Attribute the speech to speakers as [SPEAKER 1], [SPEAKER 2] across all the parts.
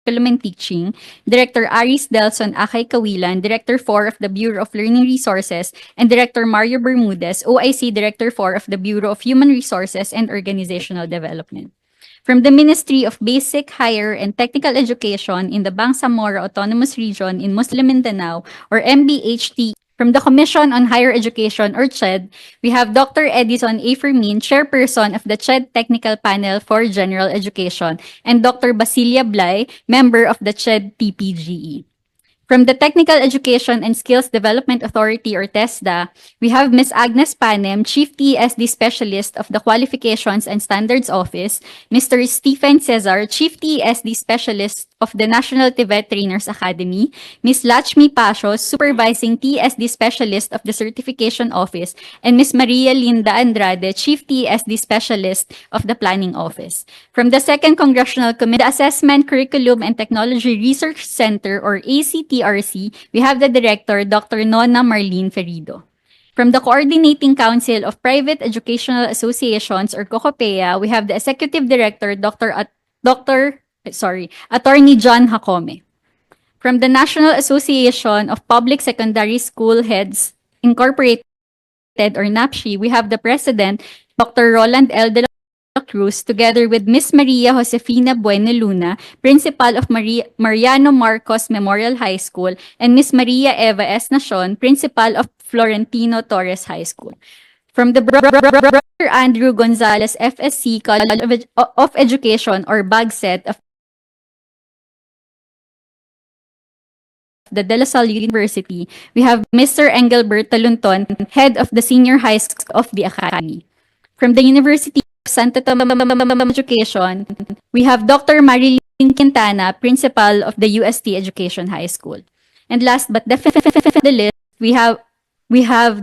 [SPEAKER 1] Curriculum and Teaching, Director Aris Delson Akay Kawilan, Director 4 of the Bureau of Learning Resources, and Director Mario Bermudez, OIC Director 4 of the Bureau of Human Resources and Organizational Development. From the Ministry of Basic, Higher, and Technical Education in the Bangsamoro Autonomous Region in Muslim Mindanao, or MBHT. From the Commission on Higher Education, or CHED, we have Dr. Edison A. Fermin, Chairperson of the CHED Technical Panel for General Education, and Dr. Basilia Blay, member of the CHED TPGE. From the Technical Education and Skills Development Authority, or TESDA, we have Ms. Agnes Panem, Chief TESD Specialist of the Qualifications and Standards Office, Mr. Stephen Cesar, Chief TESD Specialist of the National TVET Trainers Academy, Ms. Lachmi Pasio, Supervising TESD Specialist of the Certification Office, and Ms. Maria Linda Andrade, Chief TESD Specialist of the Planning Office. From the Second Congressional Committee, the Assessment, Curriculum, and Technology Research Center, or ACTRC, we have the Director, Dr. Nona Marlene Ferido. From the Coordinating Council of Private Educational Associations, or COCOPEA, we have the Executive Director, Attorney John Jacome. From the National Association of Public Secondary School Heads Incorporated, or NAPSHI, we have the President, Dr. Roland L. De La Cruz, together with Ms. Maria Josefina Bueno Luna, Principal of Mariano Marcos Memorial High School, and Ms. Maria Eva S. Nacion, Principal of Florentino Torres High School. From the Brother Andrew Gonzalez FSC College of Education, or BAGSET, of the De La Salle University, we have Mr. Engelbert Talunton, Head of the Senior High School of the Academy. From the University of Santo Tomas Education, we have Dr. Marilyn Quintana, Principal of the UST Education High School. And last but definitely the list, we have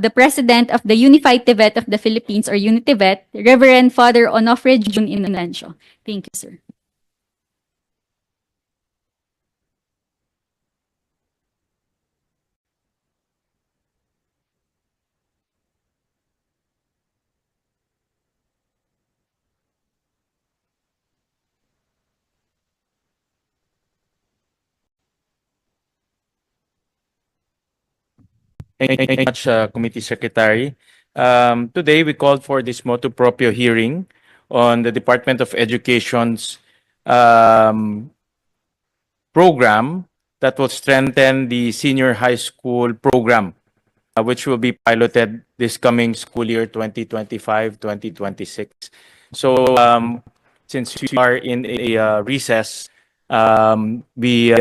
[SPEAKER 1] the President of the Unified TVET of the Philippines, or UniTVET, Reverend Father Onofre Jun Inonancio. Thank you, sir.
[SPEAKER 2] Thank you very much, Committee Secretary. Today, we called for this motu proprio hearing on the Department of Education's program that will strengthen the senior high school program, which will be piloted this coming school year 2025-2026. So, since we are in a recess, we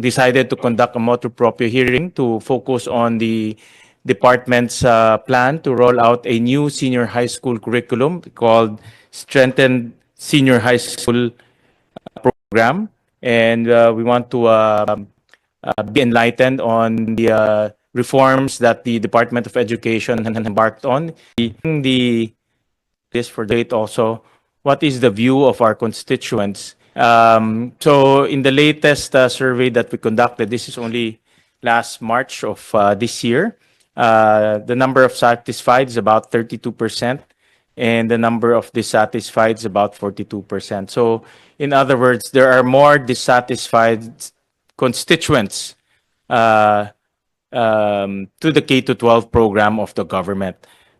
[SPEAKER 2] decided to conduct a motu proprio hearing to focus on the department's plan to roll out a new senior high school curriculum called Strengthened Senior High School Program. And we want to be enlightened on the reforms that the Department of Education has embarked on. This for date also, what is the view of our constituents? So in the latest survey that we conducted, this is only last March of this year, the number of satisfied is about 32%, and the number of dissatisfied is about 42%. So in other words, there are more dissatisfied constituents to the K-12 program of the government.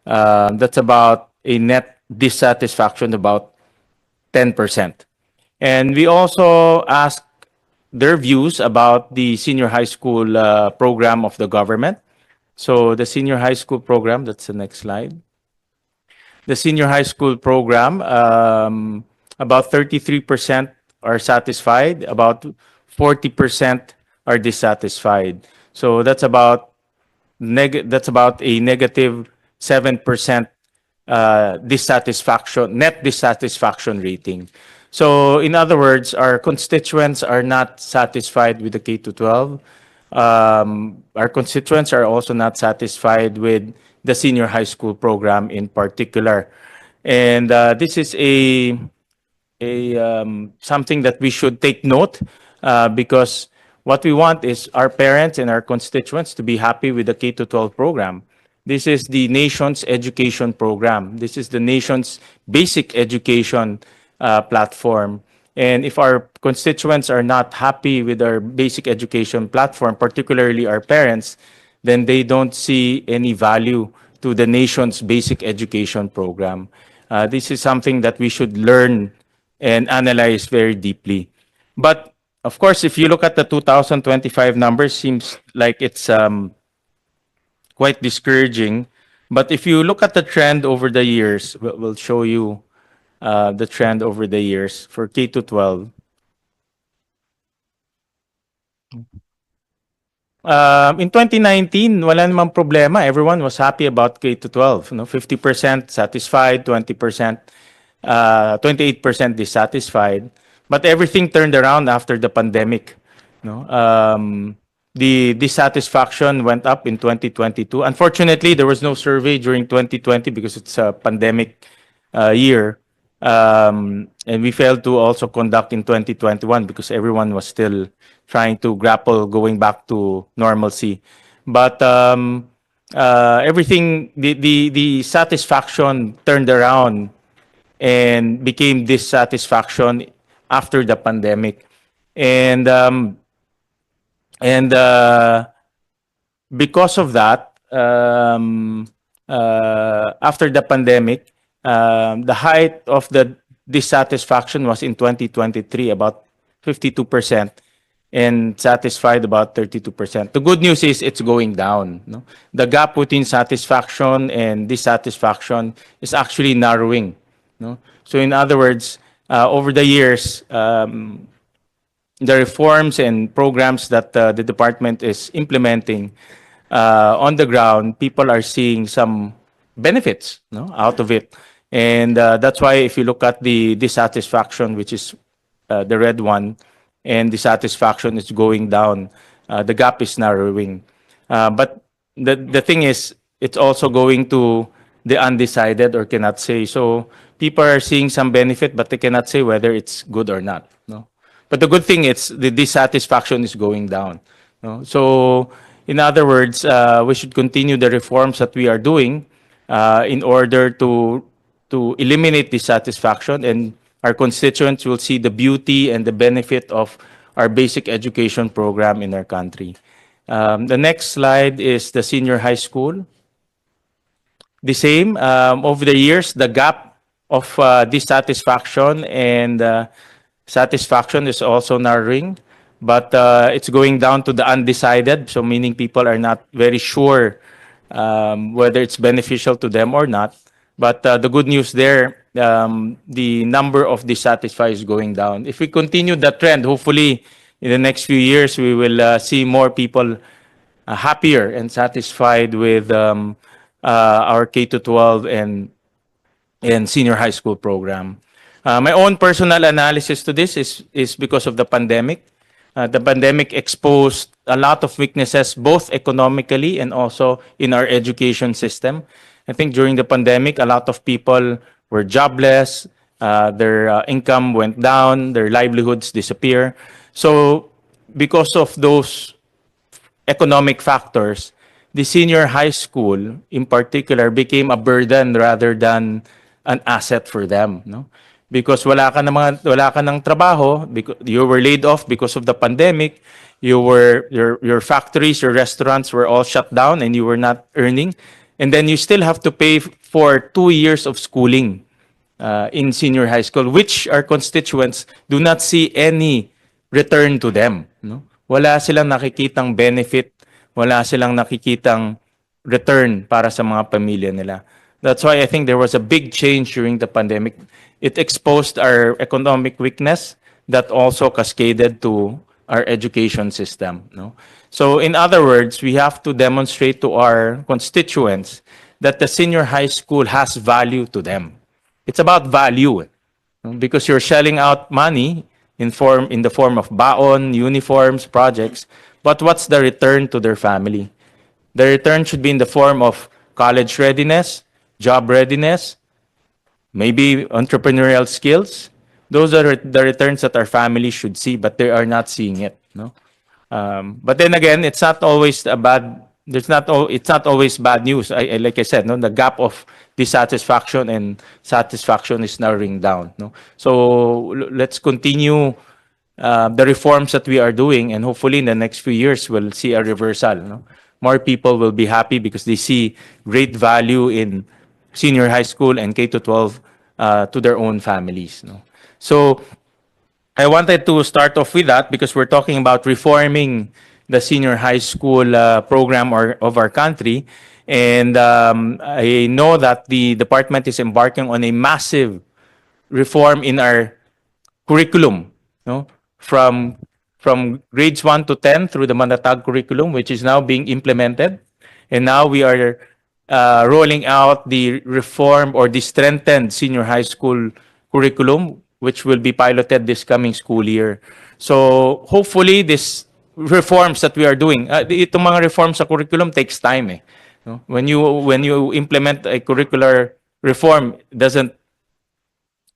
[SPEAKER 2] That's about a net dissatisfaction about 10%. And we also asked their views about the senior high school program of the government. So the senior high school program, that's the next slide. The senior high school program, about 33% are satisfied, about 40% are dissatisfied. So that's about a negative 7% dissatisfaction, net dissatisfaction rating. So in other words, our constituents are not satisfied with the K-12. Our constituents are also not satisfied with the senior high school program in particular. And this is something that we should take note because what we want is our parents and our constituents to be happy with the K-12 program. This is the nation's education program. This is the nation's basic education platform. And if our constituents are not happy with our basic education platform, particularly our parents, then they don't see any value to the nation's basic education program. This is something that we should learn and analyze very deeply. But of course, if you look at the 2025 numbers, seems like it's quite discouraging. But if you look at the trend over the years, we'll show you the trend over the years for K to 12. In 2019, wala namang problema. Everyone was happy about K to 12. No, 50% satisfied, 20%, 28% dissatisfied. But everything turned around after the pandemic. No, the dissatisfaction went up in 2022. Unfortunately, there was no survey during 2020 because it's a pandemic year. And we failed to also conduct in 2021 because everyone was still trying to grapple going back to normalcy. But everything, the satisfaction turned around and became dissatisfaction after the pandemic. And because of that, after the pandemic, the height of the dissatisfaction was in 2023, about 52%, and satisfied about 32%. The good news is it's going down. No? The gap between satisfaction and dissatisfaction is actually narrowing. No? So in other words, over the years, the reforms and programs that the department is implementing on the ground, people are seeing some benefits, no, out of it. And that's why if you look at the dissatisfaction, which is the red one, and dissatisfaction is going down, the gap is narrowing. But the thing is, it's also going to the undecided or cannot say. So people are seeing some benefit, but they cannot say whether it's good or not. No. But the good thing is the dissatisfaction is going down. No? So in other words, we should continue the reforms that we are doing in order to eliminate dissatisfaction, and our constituents will see the beauty and the benefit of our basic education program in our country. The next slide is the senior high school. The same, over the years, the gap of dissatisfaction and satisfaction is also narrowing, but it's going down to the undecided, so meaning people are not very sure whether it's beneficial to them or not. But the good news there, the number of dissatisfied is going down. If we continue that trend, hopefully in the next few years, we will see more people happier and satisfied with our K-12 and senior high school program. My own personal analysis to this is because of the pandemic. The pandemic exposed a lot of weaknesses, both economically and also in our education system. I think during the pandemic, a lot of people were jobless, their income went down, their livelihoods disappear. So because of those economic factors, the senior high school in particular became a burden rather than an asset for them. No? Because wala ka ng trabaho, because you were laid off because of the pandemic, your factories, your restaurants were all shut down and you were not earning. And then you still have to pay for 2 years of schooling in senior high school, which our constituents do not see any return to them. No? Wala silang nakikitang benefit, wala silang nakikitang return para sa mga pamilya nila. That's why I think there was a big change during the pandemic. It exposed our economic weakness that also cascaded to our education system. No? So in other words, we have to demonstrate to our constituents that the senior high school has value to them. It's about value, no? Because you're shelling out money in the form of baon, uniforms, projects, but what's the return to their family? The return should be in the form of college readiness, job readiness, maybe entrepreneurial skills. Those are the returns that our family should see, but they are not seeing it. No? But then again, it's not always a bad it's not always bad news. Like I said, no, the gap of dissatisfaction and satisfaction is narrowing down. No, so let's continue the reforms that we are doing, and hopefully in the next few years we'll see a reversal. No, more people will be happy because they see great value in senior high school and K to 12 to their own families. No, so I wanted to start off with that because we're talking about reforming the senior high school program of our country. And I know that the department is embarking on a massive reform in our curriculum, no? From grades 1 to 10 through the Mandatag curriculum, which is now being implemented. And now we are rolling out the reform or the strengthened senior high school curriculum, which will be piloted this coming school year. So hopefully this reforms that we are doing, itong mga reforms sa curriculum takes time eh. No? When you implement a curricular reform, it doesn't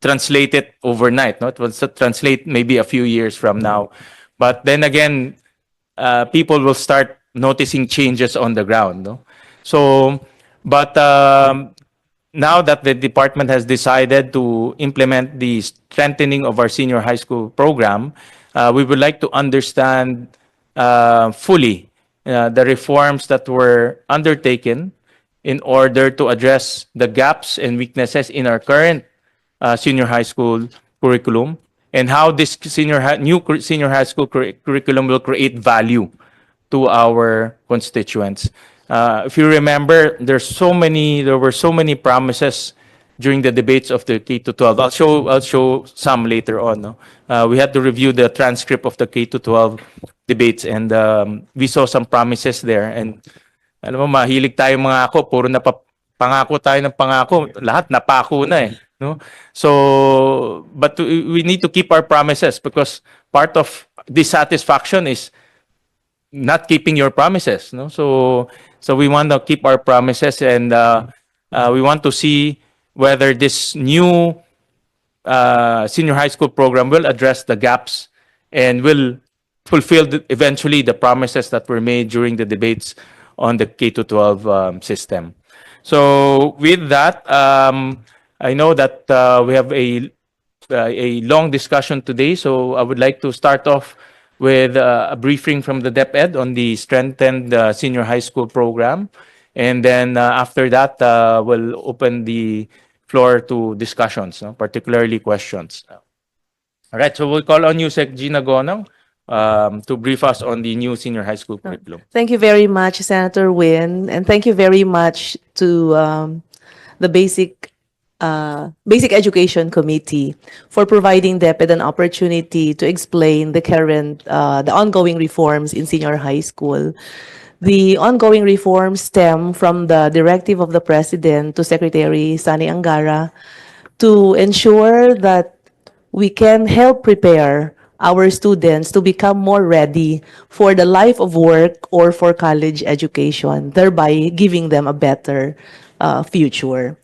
[SPEAKER 2] translate it overnight. No? It will translate maybe a few years from now. But then again, people will start noticing changes on the ground. No? So, but now that the department has decided to implement the strengthening of our senior high school program, we would like to understand fully the reforms that were undertaken in order to address the gaps and weaknesses in our current senior high school curriculum, and how this new senior high school curriculum will create value to our constituents. If you remember, there were so many promises during the debates of the K to 12. I'll show some later on. No? We had to review the transcript of the K to 12 debates, and we saw some promises there. And alam mo, mahilig tayo mangako, puro pangako tayo ng pangako, lahat napako na eh. No? So, but we need to keep our promises, because part of dissatisfaction is not keeping your promises. No? So we want to keep our promises, and we want to see whether this new senior high school program will address the gaps and will fulfill eventually the promises that were made during the debates on the K to 12 system. So with that, I know that we have a long discussion today, so I would like to start off with a briefing from the DepEd on the strengthened senior high school program. And then after that, we'll open the floor to discussions, no? Particularly questions. All right, so we'll call on you, Sec Gina Gonong, to brief us on the new senior high school curriculum.
[SPEAKER 3] Thank you very much, Senator Win, and thank you very much to the Basic Education Committee for providing DepEd an opportunity to explain the ongoing reforms in senior high school. The ongoing reforms stem from the directive of the President to Secretary Sani Angara to ensure that we can help prepare our students to become more ready for the life of work or for college education, thereby giving them a better future.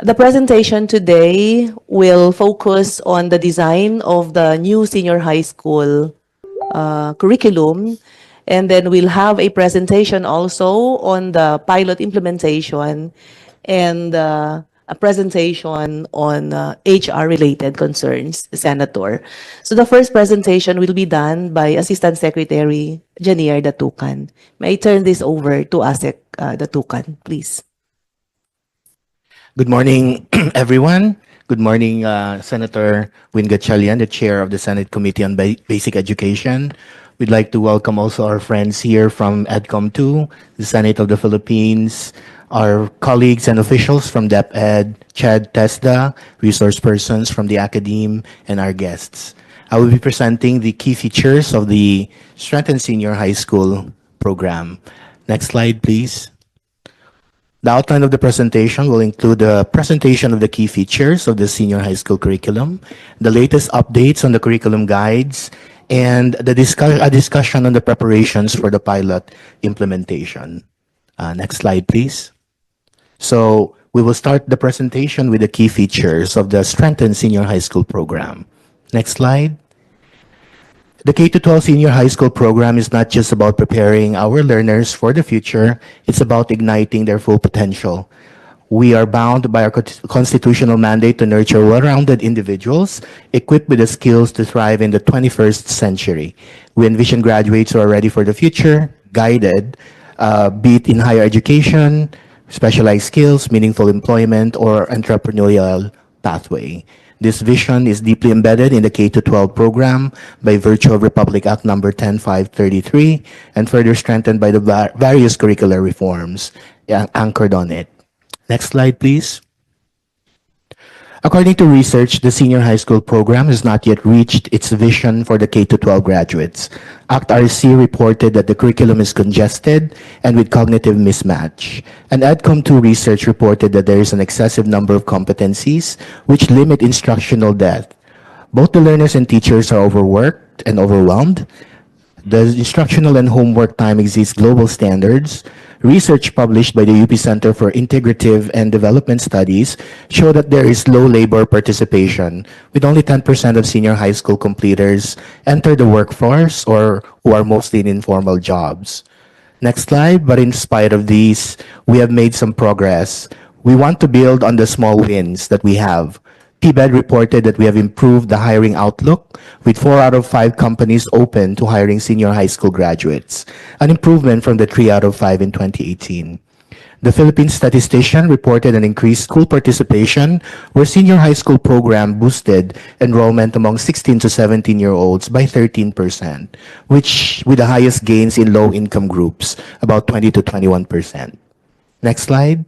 [SPEAKER 3] The presentation today will focus on the design of the new senior high school curriculum, and then we'll have a presentation also on the pilot implementation and a presentation on HR-related concerns, Senator. So the first presentation will be done by Assistant Secretary Janier Datucan. May I turn this over to ASEC Datucan, please.
[SPEAKER 4] Good morning, everyone. Good morning, Senator Win Gatchalian, the Chair of the Senate Committee on Basic Education. We'd like to welcome also our friends here from EDCOM 2, the Senate of the Philippines, our colleagues and officials from DepEd, CHED, TESDA, resource persons from the academe, and our guests. I will be presenting the key features of the Strengthened Senior High School program. Next slide, please. The outline of the presentation will include a presentation of the key features of the senior high school curriculum, the latest updates on the curriculum guides, and a discussion on the preparations for the pilot implementation. Next slide, please. So we will start the presentation with the key features of the Strengthened Senior High School program. Next slide. The K-12 senior high school program is not just about preparing our learners for the future, it's about igniting their full potential. We are bound by our constitutional mandate to nurture well-rounded individuals equipped with the skills to thrive in the 21st century. We envision graduates who are ready for the future, guided, be it in higher education, specialized skills, meaningful employment, or entrepreneurial pathway. This vision is deeply embedded in the K-12 program by virtue of Republic Act Number 10533 and further strengthened by the various curricular reforms anchored on it. Next slide, please. According to research, the senior high school program has not yet reached its vision for the K-12 graduates. ACT-RC reported that the curriculum is congested and with cognitive mismatch. And EDCOM2 research reported that there is an excessive number of competencies which limit instructional depth. Both the learners and teachers are overworked and overwhelmed. The instructional and homework time exceeds global standards. Research published by the UP Center for Integrative and Development Studies show that there is low labor participation, with only 10% of senior high school completers enter the workforce or who are mostly in informal jobs. Next slide. But in spite of these, we have made some progress. We want to build on the small wins that we have. TESDA reported that we have improved the hiring outlook, with 4 out of 5 companies open to hiring senior high school graduates, an improvement from the 3 out of 5 in 2018. The Philippine statistician reported an increased school participation, where senior high school program boosted enrollment among 16 to 17-year-olds by 13%, which with the highest gains in low-income groups, about 20 to 21%. Next slide.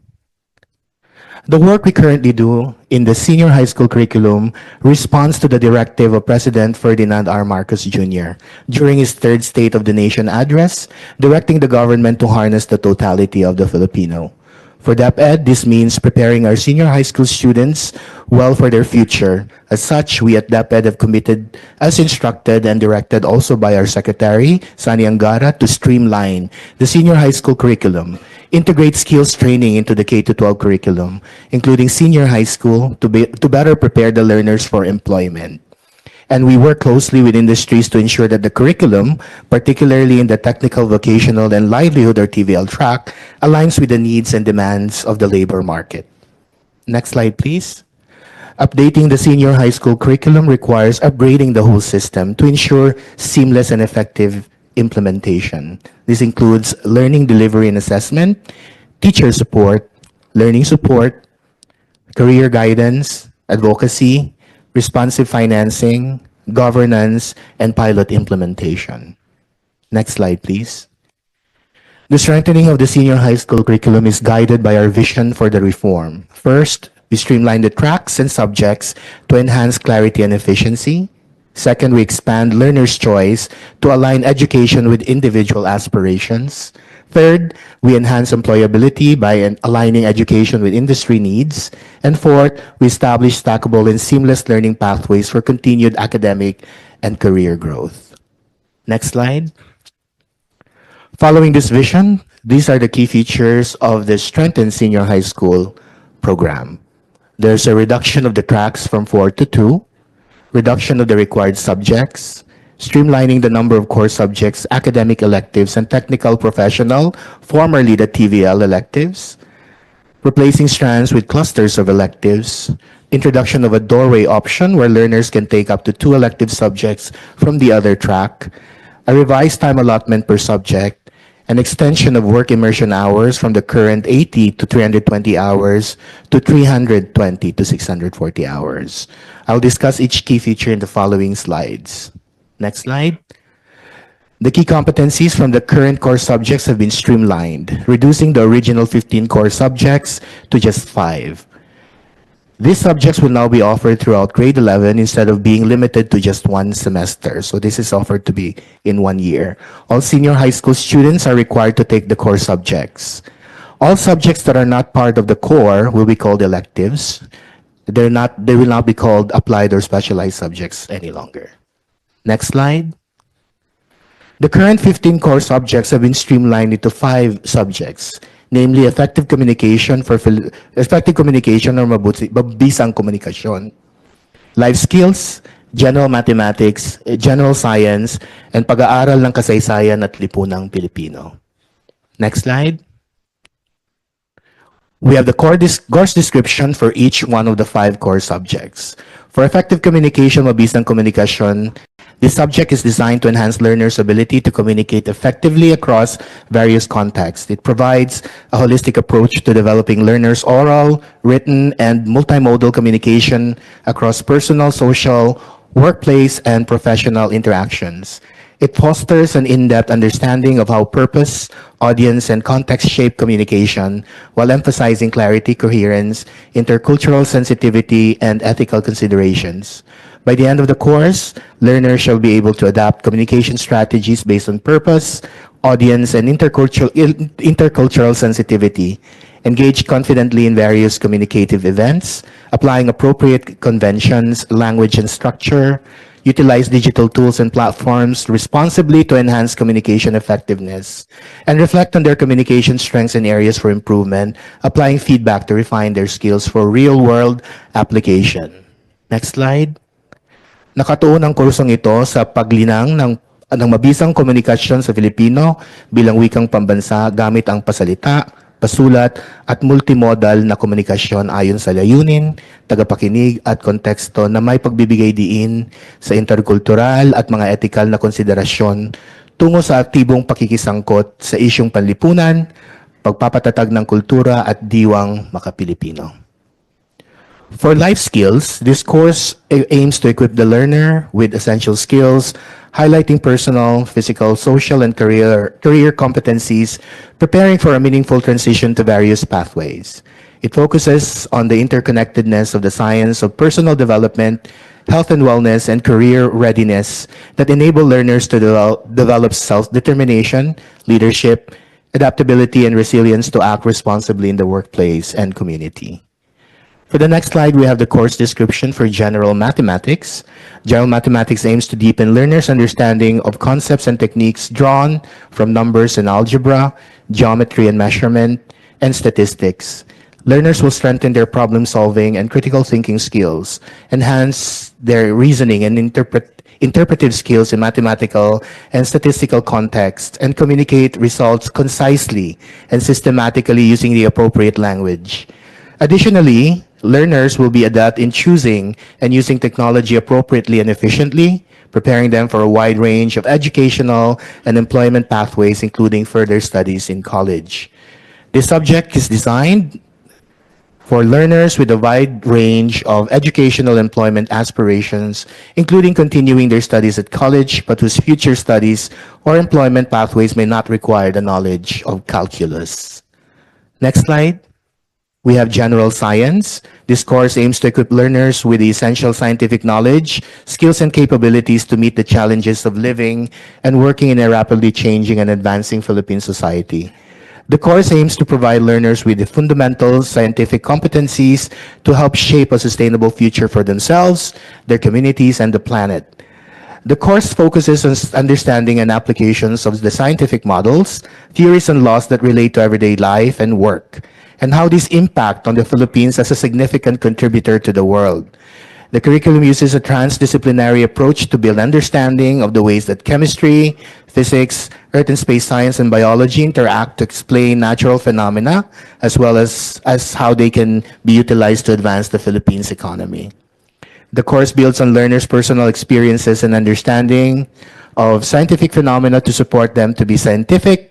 [SPEAKER 4] The work we currently do in the senior high school curriculum responds to the directive of President Ferdinand R. Marcos Jr. during his third State of the Nation address, directing the government to harness the totality of the Filipino. For DepEd, this means preparing our senior high school students well for their future. As such, we at DepEd have committed, as instructed and directed also by our Secretary, Sani Angara, to streamline the senior high school curriculum, integrate skills training into the K-12 curriculum, including senior high school, to better prepare the learners for employment. And we work closely with industries to ensure that the curriculum, particularly in the technical, vocational, and livelihood or TVL track, aligns with the needs and demands of the labor market. Next slide, please. Updating the senior high school curriculum requires upgrading the whole system to ensure seamless and effective implementation. This includes learning delivery and assessment, teacher support, learning support, career guidance, advocacy, responsive financing, governance, and pilot implementation. Next slide, please. The strengthening of the senior high school curriculum is guided by our vision for the reform. First, we streamline the tracks and subjects to enhance clarity and efficiency. Second, we expand learners' choice to align education with individual aspirations. Third, we enhance employability by aligning education with industry needs. And fourth, we establish stackable and seamless learning pathways for continued academic and career growth. Next slide. Following this vision, these are the key features of the strengthened senior high school program. There's a reduction of the tracks from 4 to 2, reduction of the required subjects, streamlining the number of core subjects, academic electives, and technical professional, formerly the TVL electives, replacing strands with clusters of electives, introduction of a doorway option where learners can take up to 2 elective subjects from the other track, a revised time allotment per subject, an extension of work immersion hours from the current 80 to 320 hours to 320 to 640 hours. I'll discuss each key feature in the following slides. Next slide. The key competencies from the current core subjects have been streamlined, reducing the original 15 core subjects to just 5. These subjects will now be offered throughout grade 11 instead of being limited to just 1 semester. So this is offered to be in 1 year. All senior high school students are required to take the core subjects. All subjects that are not part of the core will be called electives. They will not be called applied or specialized subjects any longer. Next slide. The current 15 core subjects have been streamlined into 5 subjects, namely effective communication or mabisang komunikasyon, life skills, General Mathematics, General Science, and pag-aaral ng kasaysayan at lipunang Pilipino. Next slide. We have the course description for each one of the 5 core subjects. For effective communication, mabisang komunikasyon, this subject is designed to enhance learners' ability to communicate effectively across various contexts. It provides a holistic approach to developing learners' oral, written, and multimodal communication across personal, social, workplace, and professional interactions. It fosters an in-depth understanding of how purpose, audience, and context shape communication while emphasizing clarity, coherence, intercultural sensitivity, and ethical considerations. By the end of the course, learners shall be able to adapt communication strategies based on purpose, audience, and intercultural sensitivity, engage confidently in various communicative events, applying appropriate conventions, language, and structure, utilize digital tools and platforms responsibly to enhance communication effectiveness, and reflect on their communication strengths and areas for improvement, applying feedback to refine their skills for real-world application. Next slide. Nakatuon ang kursong ito sa paglinang ng mabisang komunikasyon sa Filipino bilang wikang pambansa gamit ang pasalita, pasulat, at multimodal na komunikasyon ayon sa layunin, tagapakinig at konteksto na may pagbibigay diin sa interkultural at mga etikal na konsiderasyon tungo sa aktibong pakikisangkot sa isyung panlipunan, pagpapatatag ng kultura at diwang makapilipino. For life skills, this course aims to equip the learner with essential skills, highlighting personal, physical, social, and career competencies, preparing for a meaningful transition to various pathways. It focuses on the interconnectedness of the science of personal development, health and wellness, and career readiness that enable learners to develop self-determination, leadership, adaptability, and resilience to act responsibly in the workplace and community. For the next slide, we have the course description for General Mathematics. General Mathematics aims to deepen learners' understanding of concepts and techniques drawn from numbers and algebra, geometry and measurement, and statistics. Learners will strengthen their problem-solving and critical thinking skills, enhance their reasoning and interpretive skills in mathematical and statistical contexts, and communicate results concisely and systematically using the appropriate language. Additionally, learners will be adept in choosing and using technology appropriately and efficiently, preparing them for a wide range of educational and employment pathways, including further studies in college. This subject is designed for learners with a wide range of educational employment aspirations, including continuing their studies at college, but whose future studies or employment pathways may not require the knowledge of calculus. Next slide. We have General Science. This course aims to equip learners with the essential scientific knowledge, skills, and capabilities to meet the challenges of living and working in a rapidly changing and advancing Philippine society. The course aims to provide learners with the fundamental scientific competencies to help shape a sustainable future for themselves, their communities, and the planet. The course focuses on understanding and applications of the scientific models, theories, and laws that relate to everyday life and work, and how these impact on the Philippines as a significant contributor to the world. The curriculum uses a transdisciplinary approach to build understanding of the ways that chemistry, physics, earth and space science, and biology interact to explain natural phenomena, as well as how they can be utilized to advance the Philippines economy. The course builds on learners' personal experiences and understanding of scientific phenomena to support them to be scientific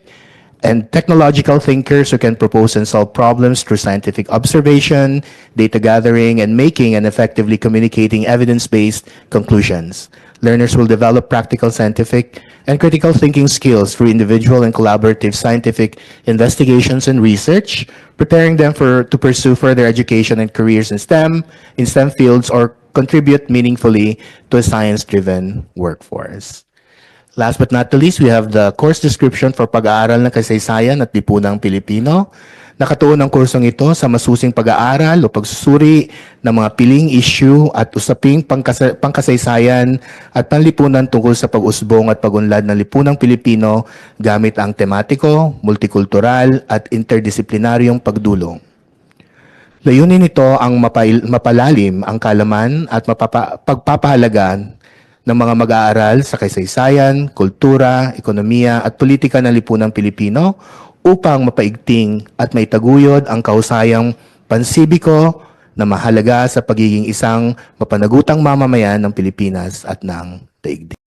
[SPEAKER 4] and technological thinkers who can propose and solve problems through scientific observation, data gathering, and making and effectively communicating evidence-based conclusions. Learners will develop practical scientific and critical thinking skills through individual and collaborative scientific investigations and research, preparing them to pursue further education and careers in STEM fields, or contribute meaningfully to a science-driven workforce. Last but not the least, we have the course description for pag-aaral ng kasaysayan at lipunang Pilipino. Nakatuon ang kursong ito sa masusing pag-aaral o pagsusuri ng mga piling issue at usaping pangkasaysayan at panlipunan tungkol sa pag-usbong at pag-unlad ng lipunang Pilipino gamit ang tematiko, multikultural at interdisiplinaryong pagdulong. Layunin nito ang mapalalim ang kalaman at pagpapahalaga ng mga mag-aaral sa kasaysayan, kultura, ekonomiya at politika ng lipunang Pilipino upang mapaigting at maitaguyod ang kahusayang pansibiko na mahalaga sa pagiging isang mapanagutang mamamayan ng Pilipinas at ng daigdig.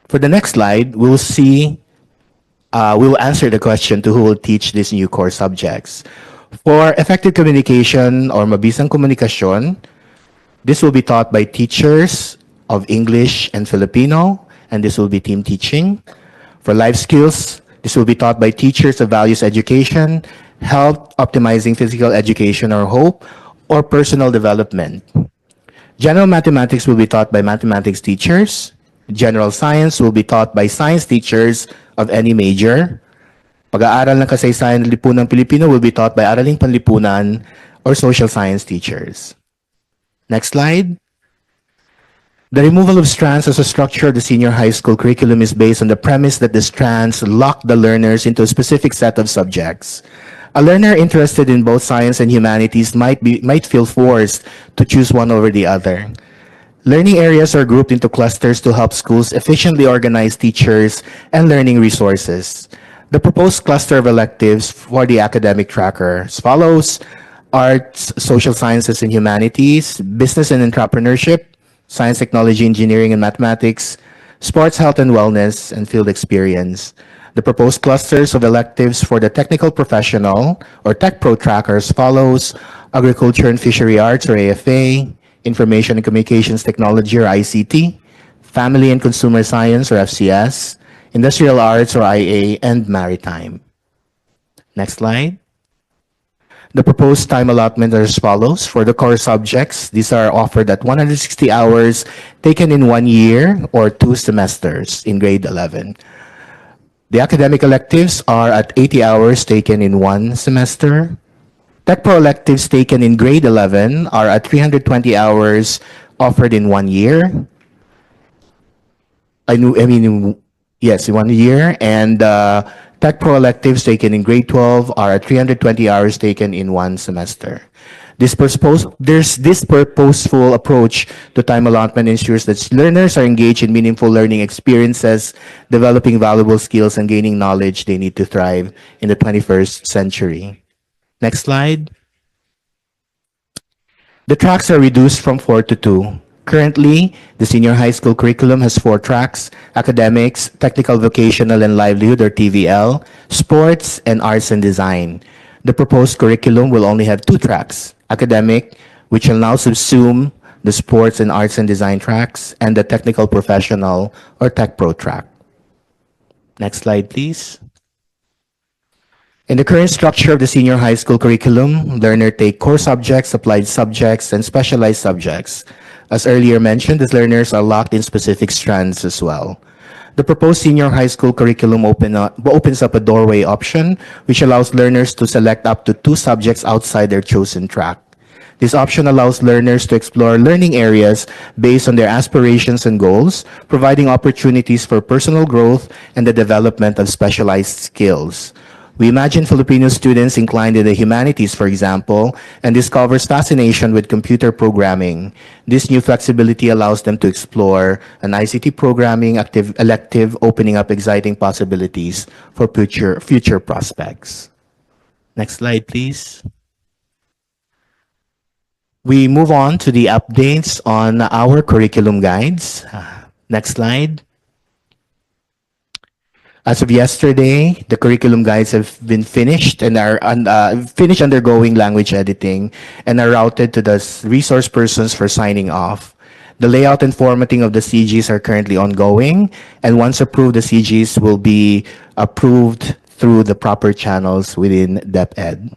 [SPEAKER 4] For the next slide, we'll answer the question to who will teach these new core subjects. For effective communication or mabisang komunikasyon, this will be taught by teachers of English and Filipino, and this will be team teaching. For life skills, this will be taught by teachers of values education, health, optimizing physical education or hope, or personal development. General mathematics will be taught by mathematics teachers. General science will be taught by science teachers of any major. Pag-aaral ng kasaysayan ng lipunang Pilipino will be taught by araling panlipunan or social science teachers. Next slide. The removal of strands as a structure of the senior high school curriculum is based on the premise that the strands lock the learners into a specific set of subjects. A learner interested in both science and humanities might feel forced to choose one over the other. Learning areas are grouped into clusters to help schools efficiently organize teachers and learning resources. The proposed cluster of electives for the academic tracker as follows: arts, social sciences and humanities, business and entrepreneurship, science, technology, engineering and mathematics, sports, health and wellness, and field experience. The proposed clusters of electives for the technical professional or tech pro tracker as follows: agriculture and fishery arts or AFA, information and communications technology or ICT, family and consumer science or FCS, industrial arts or IA, and maritime. Next slide. The proposed time allotment are as follows. For the core subjects, these are offered at 160 hours taken in 1 year or 2 semesters in grade 11. The academic electives are at 80 hours taken in 1 semester. Tech Pro electives taken in grade 11 are at 320 hours offered in 1 year. Yes, in 1 year. And Tech Pro electives taken in grade 12 are at 320 hours taken in 1 semester. This purposeful approach to time allotment ensures that learners are engaged in meaningful learning experiences, developing valuable skills, and gaining knowledge they need to thrive in the 21st century. Next slide. The tracks are reduced from 4 to 2. Currently, the senior high school curriculum has 4 tracks: academics, technical vocational and livelihood or TVL, sports, and arts and design. The proposed curriculum will only have 2 tracks: academic, which will now subsume the sports and arts and design tracks, and the technical professional or tech pro track. Next slide, please. In the current structure of the senior high school curriculum, learners take core subjects, applied subjects, and specialized subjects. As earlier mentioned, these learners are locked in specific strands as well. The proposed senior high school curriculum opens up a doorway option, which allows learners to select up to 2 subjects outside their chosen track. This option allows learners to explore learning areas based on their aspirations and goals, providing opportunities for personal growth and the development of specialized skills. We imagine Filipino students inclined in the humanities, for example, and discovers fascination with computer programming. This new flexibility allows them to explore an ICT programming elective, opening up exciting possibilities for future prospects. Next slide, please. We move on to the updates on our curriculum guides. Next slide. As of yesterday, the curriculum guides have been finished and are finished undergoing language editing and are routed to the resource persons for signing off. The layout and formatting of the CGs are currently ongoing, and once approved, the CGs will be approved through the proper channels within DepEd.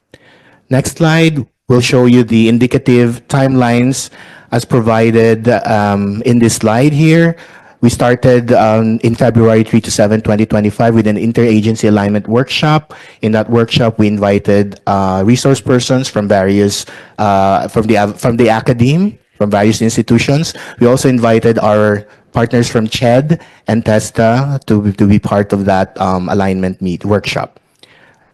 [SPEAKER 4] Next slide will show you the indicative timelines as provided in this slide here. We started in February 3 to 7, 2025 with an interagency alignment workshop. In that workshop, we invited resource persons from various, from the academe, from various institutions. We also invited our partners from CHED and TESDA to be part of that alignment workshop.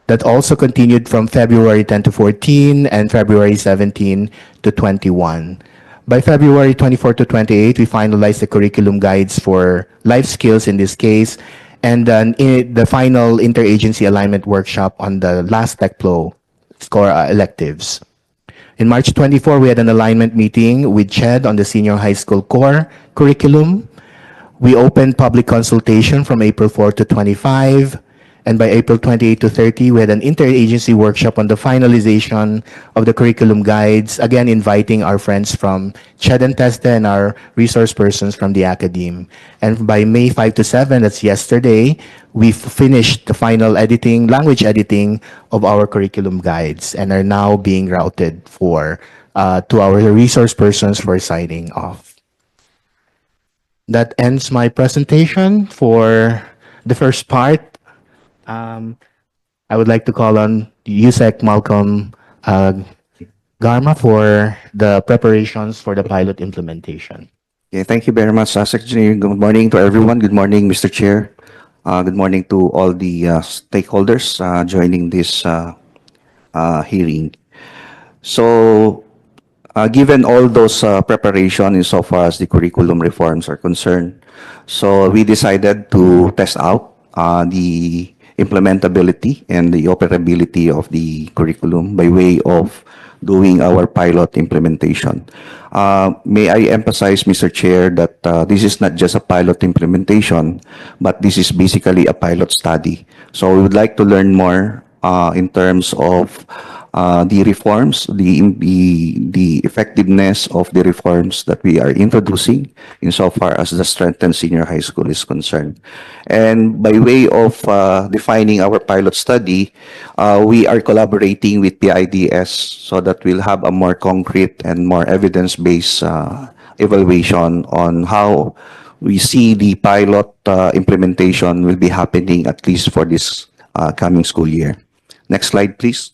[SPEAKER 4] that also continued from February 10 to 14 and February 17 to 21. By February 24 to 28, we finalized the curriculum guides for life skills in this case, and then the final interagency alignment workshop on the last tech flow score electives. In March 24, we had an alignment meeting with CHED on the senior high school core curriculum. We opened public consultation from April 4 to 25, and by April 28 to 30, we had an interagency workshop on the finalization of the curriculum guides, again inviting our friends from CHED and TESDA and our resource persons from the academe. And by May 5 to 7, that's yesterday, we finished the final editing, language editing of our curriculum guides and are now being routed to our resource persons for signing off. That ends my presentation for the first part. I would like to call on USEC Malcolm Garma for the preparations for the pilot implementation.
[SPEAKER 5] Okay, thank you very much, Secretary. Good morning to everyone. Good morning, Mr. Chair. Good morning to all the stakeholders joining this hearing. So, given all those preparation insofar as the curriculum reforms are concerned, so we decided to test out the implementability and the operability of the curriculum by way of doing our pilot implementation. May I emphasize, Mr. Chair, that this is not just a pilot implementation, but this is basically a pilot study. So we would like to learn more in terms of the reforms, the effectiveness of the reforms that we are introducing insofar as the strengthened senior high school is concerned. And by way of defining our pilot study, we are collaborating with PIDS so that we'll have a more concrete and more evidence-based evaluation on how we see the pilot implementation will be happening at least for this coming school year. Next slide, please.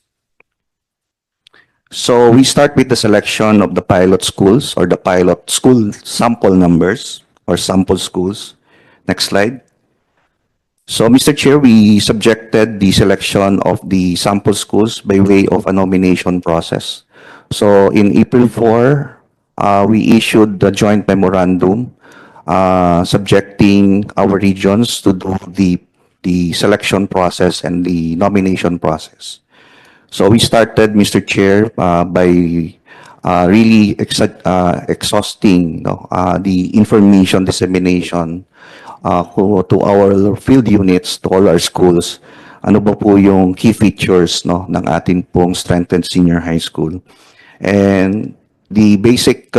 [SPEAKER 5] So we start with the selection of the pilot schools or the pilot school sample numbers or sample schools. Next slide. So, Mr. Chair, we subjected the selection of the sample schools by way of a nomination process. So, in April 4, we issued the joint memorandum subjecting our regions to do the selection process and the nomination process. So we started, Mr. Chair, by really exhausting the information dissemination to our field units, to all our schools. Ano ba po yung key features ng ating pong strengthened senior high school? And the basic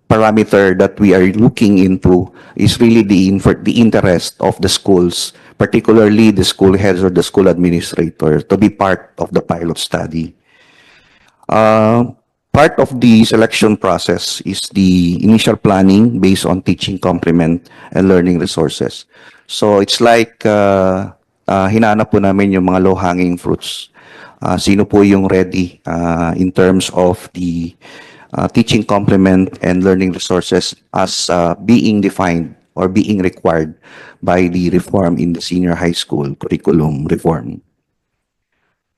[SPEAKER 5] parameter that we are looking into is really the interest of the schools, particularly the school heads or the school administrator, to be part of the pilot study. Part of the selection process is the initial planning based on teaching complement and learning resources. So it's like hinanap po namin yung mga low-hanging fruits. Sino po yung ready in terms of the teaching complement and learning resources as being defined or being required by the reform in the senior high school curriculum reform.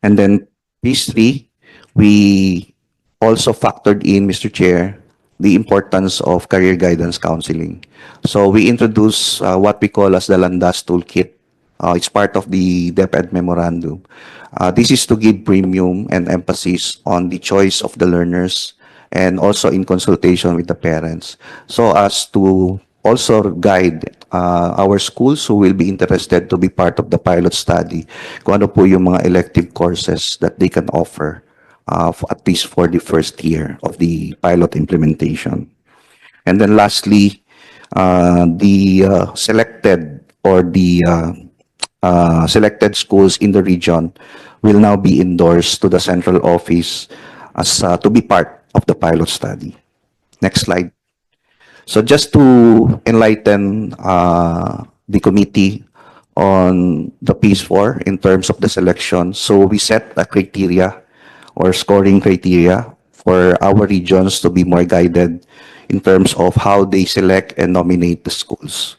[SPEAKER 5] And then piece 3, we also factored in, Mr. Chair, the importance of career guidance counseling. So we introduced what we call as the Landas Toolkit. It's part of the DepEd memorandum. This is to give premium and emphasis on the choice of the learners and also in consultation with the parents, so as to also guide our schools who will be interested to be part of the pilot study kung ano po yung mga elective courses that they can offer at least for the first year of the pilot implementation. And then lastly, the selected or the selected schools in the region will now be endorsed to the central office as to be part of the pilot study. Next slide. So just to enlighten the committee on the piece 4 in terms of the selection, so we set a criteria or scoring criteria for our regions to be more guided in terms of how they select and nominate the schools.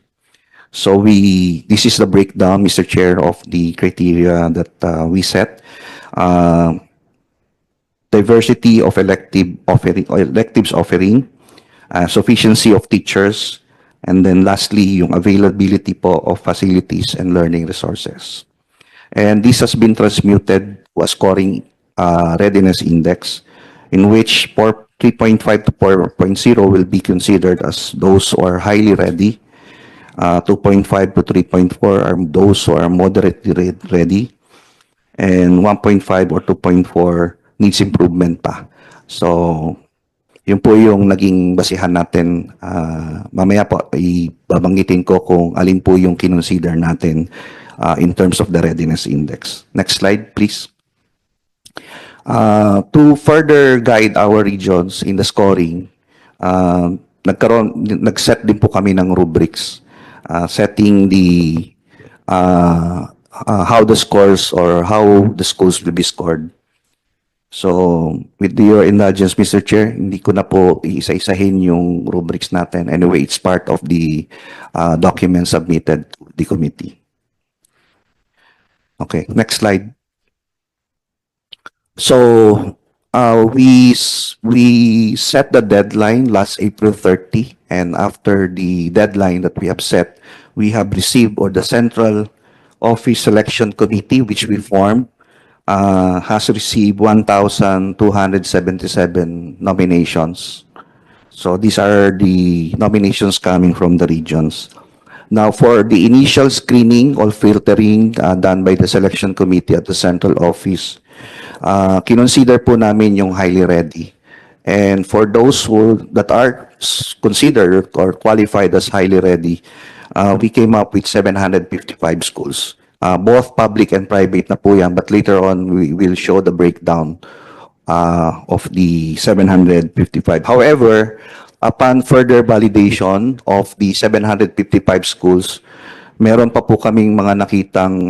[SPEAKER 5] So this is the breakdown, Mr. Chair, of the criteria that we set. Diversity of electives offering, sufficiency of teachers, and then lastly, yung availability po of facilities and learning resources. And this has been transmuted to a scoring readiness index in which 3.5 to 4.0 will be considered as those who are highly ready. 2.5 to 3.4 are those who are moderately ready. And 1.5 or 2.4 needs improvement pa. So, yun po yung naging basihan natin. Mamaya po, ibabanggitin ko kung alin po yung kinonsider natin in terms of the readiness index. Next slide, please. To further guide our regions in the scoring, nag-set din po kami ng rubrics, setting the how the scores or how the schools will be scored. So, with your indulgence, Mr. Chair, hindi ko na po isa-isahin yung rubrics natin. Anyway, it's part of the document submitted to the committee. Okay, next slide. So, we set the deadline last April 30, and after the deadline that we have set, we have received, or the Central Office Selection Committee, which we formed, has received 1,277 nominations. So these are the nominations coming from the regions. Now, for the initial screening or filtering done by the selection committee at the central office, kinonsider po namin yung highly ready. And for those that are considered or qualified as highly ready, we came up with 755 schools. Both public and private na po yan, but later on we will show the breakdown of the 755. However, upon further validation of the 755 schools, meron pa po kaming mga nakitang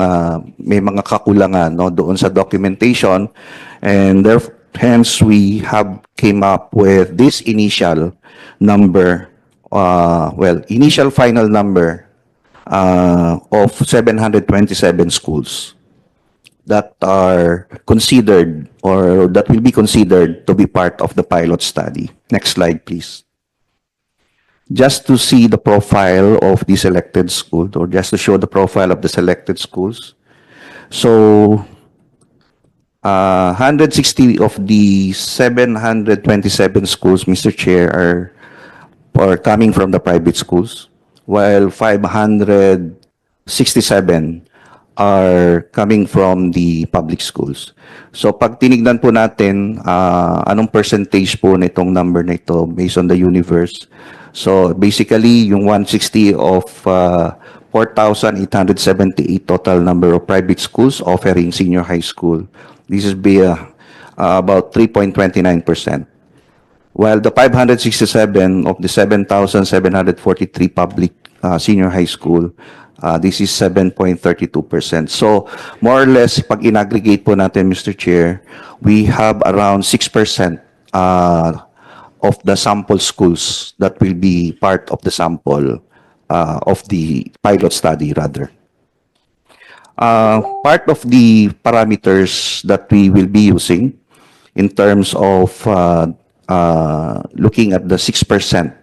[SPEAKER 5] may mga kakulangan doon sa documentation, and hence we have came up with this initial number, initial final number of 727 schools that are considered or that will be considered to be part of the pilot study. Next slide, please. Just to see the profile of the selected school, or just to show the profile of the selected schools. So, 160 of the 727 schools, Mr. Chair, are coming from the private schools, while 567 are coming from the public schools. So pag tinignan po natin anong percentage po nitong number na ito based on the universe. So basically yung 160 of 4,878 total number of private schools offering senior high school. This is about 3.29%. While the 567 of the 7,743 public senior high school, this is 7.32%. So, more or less, pag in-aggregate po natin, Mr. Chair, we have around 6% of the sample schools that will be part of the sample of the pilot study, rather. Part of the parameters that we will be using in terms of looking at the 6%,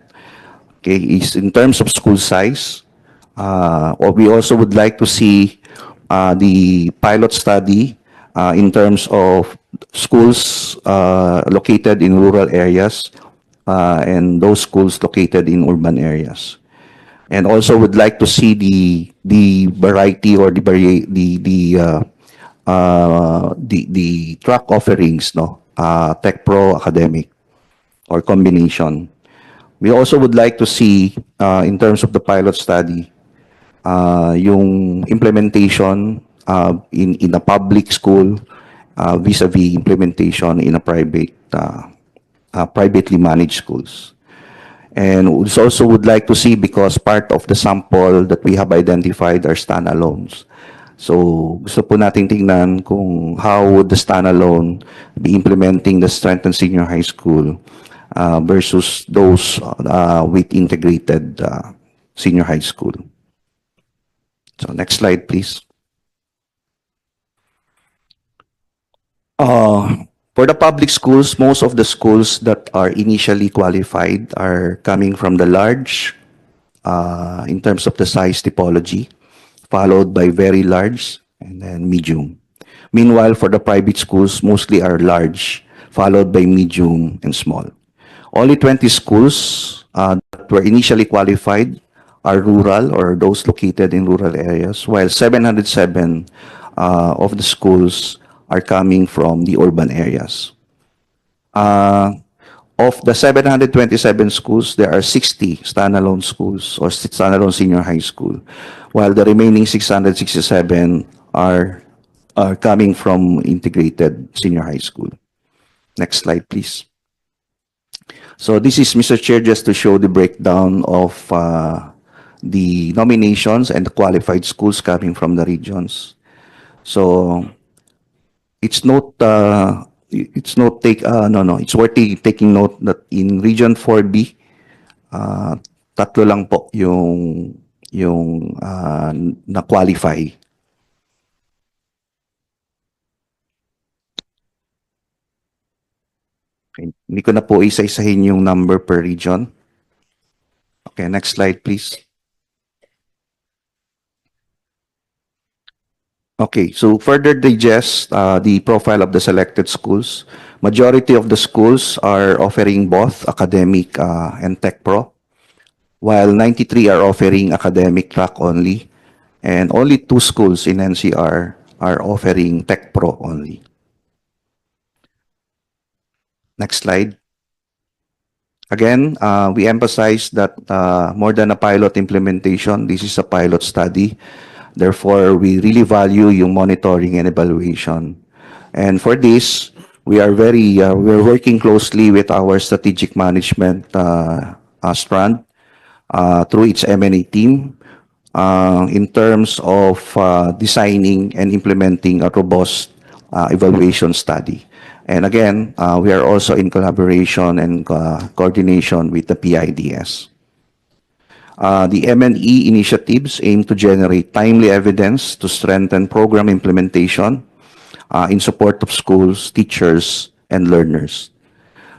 [SPEAKER 5] okay, is in terms of school size. Or we also would like to see the pilot study in terms of schools located in rural areas and those schools located in urban areas. And also would like to see the variety or the track offerings, Tech Pro, academic, or combination. We also would like to see, in terms of the pilot study, yung implementation in a public school vis-a-vis implementation in a private, privately managed schools. And we also would like to see, because part of the sample that we have identified are standalones. So, gusto po nating tingnan kung how would the standalone be implementing the strengthened senior high school versus those with integrated senior high school. So next slide, please. For the public schools, most of the schools that are initially qualified are coming from the large, in terms of the size typology, followed by very large and then medium. Meanwhile, for the private schools, mostly are large, followed by medium and small. Only 20 schools that were initially qualified are rural or those located in rural areas, while 707 of the schools are coming from the urban areas. Of the 727 schools, there are 60 standalone schools or standalone senior high school, while the remaining 667 are coming from integrated senior high school. Next slide, please. So this is, Mr. Chair, just to show the breakdown of the nominations and the qualified schools coming from the regions. So it's it's worthy taking note that in Region 4B, tatlo lang po yung na-qualify. Okay. Hindi ko na po isa-isahin yung number per region. Okay, next slide, please. Okay, so further digest the profile of the selected schools. Majority of the schools are offering both academic and tech pro, while 93 are offering academic track only, and only 2 schools in NCR are offering tech pro only. Next slide. Again, we emphasize that more than a pilot implementation, this is a pilot study. Therefore, we really value yung monitoring and evaluation. And for this, we're working closely with our strategic management strand through its M&A team in terms of designing and implementing a robust evaluation study. And again, we are also in collaboration and coordination with the PIDS. The M&E initiatives aim to generate timely evidence to strengthen program implementation in support of schools, teachers, and learners.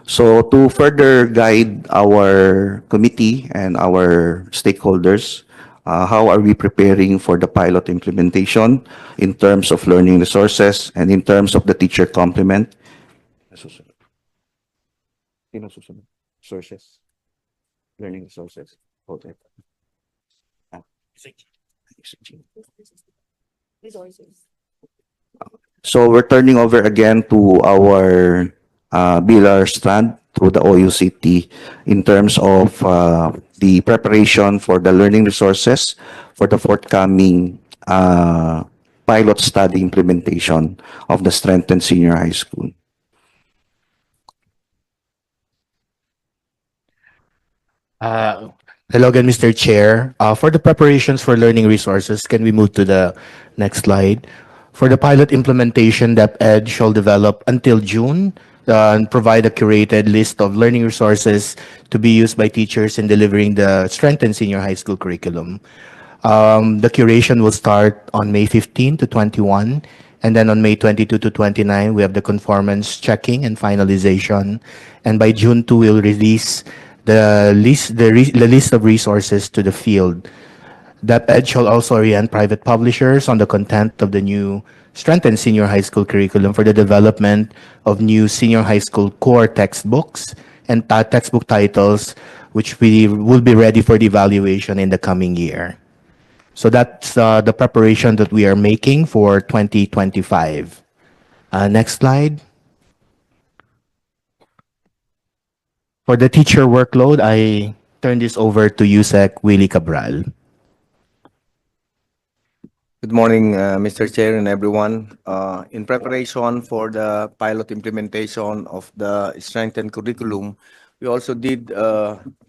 [SPEAKER 5] So to further guide our committee and our stakeholders, how are we preparing for the pilot implementation in terms of learning resources and in terms of the teacher complement? Sources. Learning resources. Okay. So we're turning over again to our BLR strand through the OUCT in terms of the preparation for the learning resources for the forthcoming pilot study implementation of the strengthened senior high school.
[SPEAKER 4] Hello again, Mr. Chair. For the preparations for learning resources, can we move to the next slide? For the pilot implementation, DepEd shall develop until June and provide a curated list of learning resources to be used by teachers in delivering the strengthened senior high school curriculum. The curation will start on May 15 to 21, and then on May 22 to 29, we have the conformance checking and finalization. And by June 2, we'll release the list of resources to the field. DepEd shall also orient private publishers on the content of the new strengthened senior high school curriculum for the development of new senior high school core textbooks and textbook titles, which we will be ready for the evaluation in the coming year. So that's the preparation that we are making for 2025. Next slide. For the teacher workload, I turn this over to USEC Willie Cabral.
[SPEAKER 6] Good morning, Mr. Chair and everyone. In preparation for the pilot implementation of the strengthened curriculum, we also did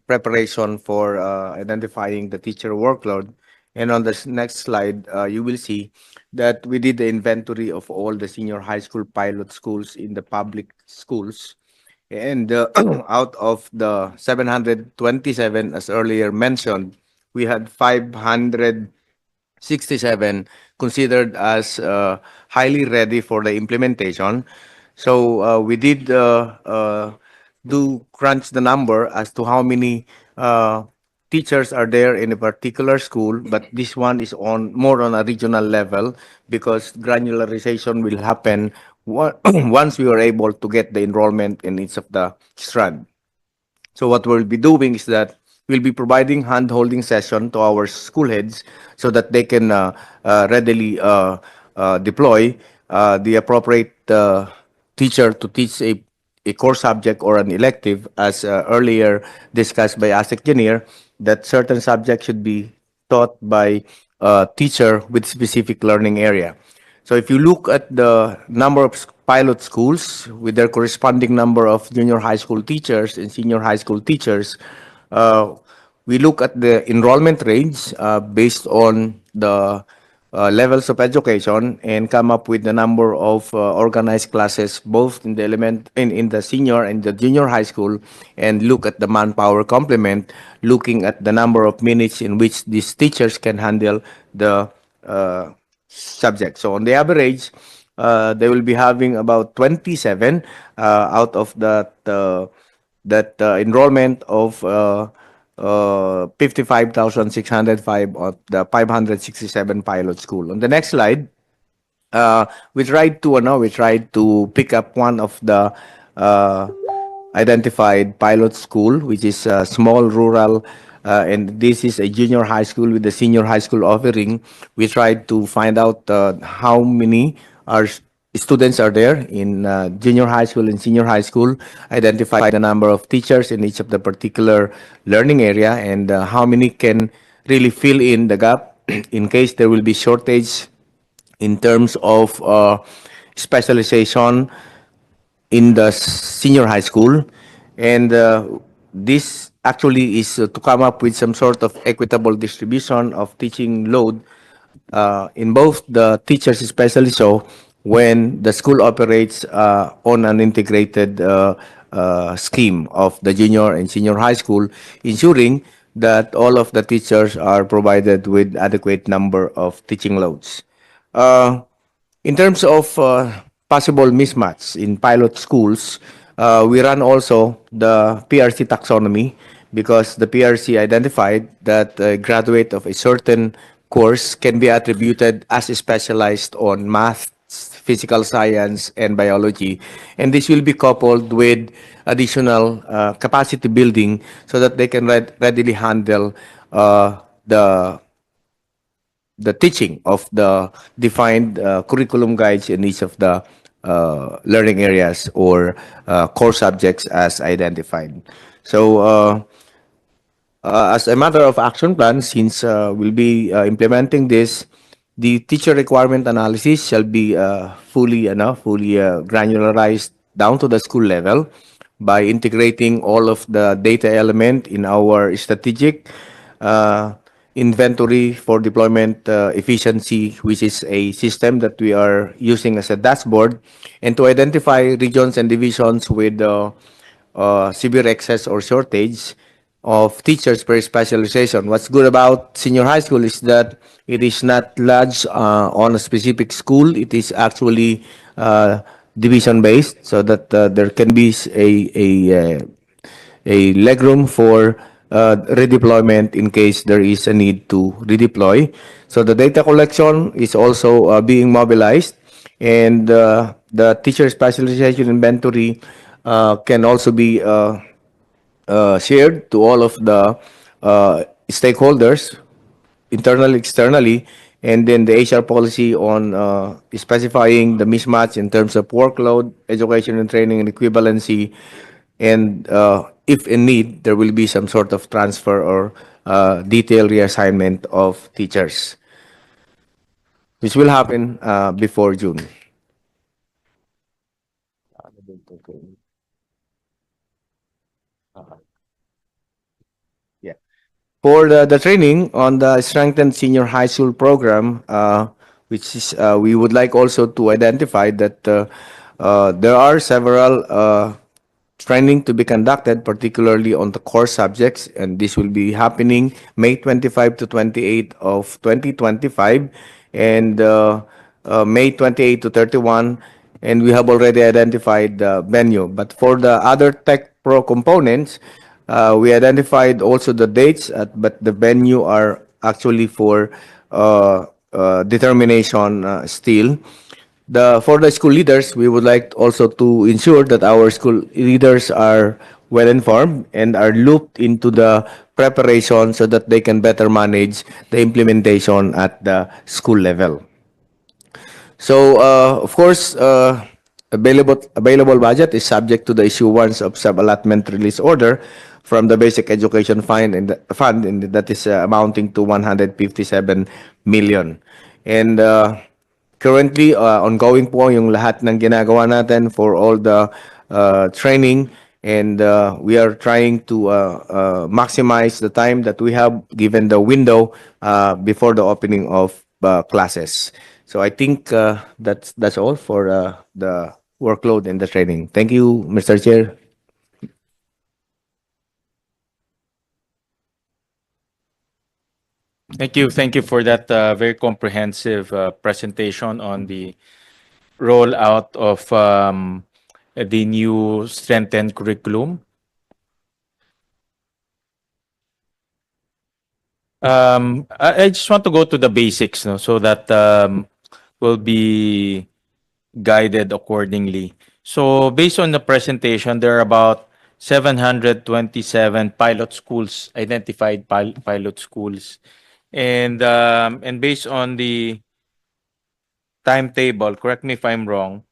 [SPEAKER 6] preparation for identifying the teacher workload. And on the next slide, you will see that we did the inventory of all the senior high school pilot schools in the public schools. And out of the 727, as earlier mentioned, we had 500 67 considered as highly ready for the implementation. So we did do crunch the number as to how many teachers are there in a particular school, but this one is on more on a regional level because granularization will happen once we are able to get the enrollment in each of the strand. So what we'll be doing is that we'll be providing hand-holding session to our school heads so that they can readily deploy the appropriate teacher to teach a core subject or an elective, as earlier discussed by ASEC Engineer, that certain subjects should be taught by a teacher with specific learning area. So if you look at the number of pilot schools with their corresponding number of junior high school teachers and senior high school teachers, uh, we look at the enrollment range based on the levels of education and come up with the number of organized classes both in the in the senior and the junior high school, and look at the manpower complement, looking at the number of minutes in which these teachers can handle the subject. So on the average, they will be having about 27 out of that enrollment of 55,605 of the 567 pilot school. On the next slide, we tried to pick up one of the identified pilot school, which is a small rural, and this is a junior high school with a senior high school offering. We tried to find out how many students are there in junior high school and senior high school, identify the number of teachers in each of the particular learning area, and how many can really fill in the gap in case there will be shortage in terms of specialization in the senior high school. And this actually is to come up with some sort of equitable distribution of teaching load in both the teachers, especially so when the school operates on an integrated scheme of the junior and senior high school, ensuring that all of the teachers are provided with adequate number of teaching loads. Uh, in terms of possible mismatch in pilot schools, we run also the PRC taxonomy because the PRC identified that a graduate of a certain course can be attributed as specialized on math, physical science, and biology. And this will be coupled with additional capacity building so that they can readily handle the teaching of the defined curriculum guides in each of the learning areas or core subjects as identified. So as a matter of action plan, since we'll be implementing this, the teacher requirement analysis shall be fully granularized down to the school level by integrating all of the data element in our strategic uh, inventory for deployment efficiency, which is a system that we are using as a dashboard, and to identify regions and divisions with severe excess or shortage of teachers per specialization. What's good about senior high school is that it is not large on a specific school. It is actually division based, so that there can be a legroom for redeployment in case there is a need to redeploy. So the data collection is also being mobilized, and the teacher specialization inventory can also be shared to all of the stakeholders, internally, externally, and then the HR policy on specifying the mismatch in terms of workload, education and training and equivalency, and if in need, there will be some sort of transfer or detailed reassignment of teachers, which will happen before June. Yeah. For the training on the strengthened senior high school program, which is we would like also to identify that there are several training to be conducted, particularly on the core subjects, and this will be happening May 25 to 28 of 2025 and May 28 to 31, and we have already identified the venue. But for the other Tech Pro components, we identified also the dates, but the venue are actually for determination still. For the school leaders, we would like also to ensure that our school leaders are well informed and are looped into the preparation so that they can better manage the implementation at the school level. So, of course, available budget is subject to the issuance of sub-allotment release order from the Basic Education Fund, and that is amounting to 157 million. And currently, ongoing po yung lahat ng ginagawa natin for all the training, and we are trying to maximize the time that we have given the window before the opening of classes. So I think that's all for the workload and the training. Thank you, Mr. Chair.
[SPEAKER 2] Thank you for that very comprehensive presentation on the rollout of the new strengthened curriculum. I just want to go to the basics, no, so that we'll be guided accordingly. So based on the presentation, there are about 727 pilot schools, identified pilot schools. And based on the timetable, correct me if I'm wrong,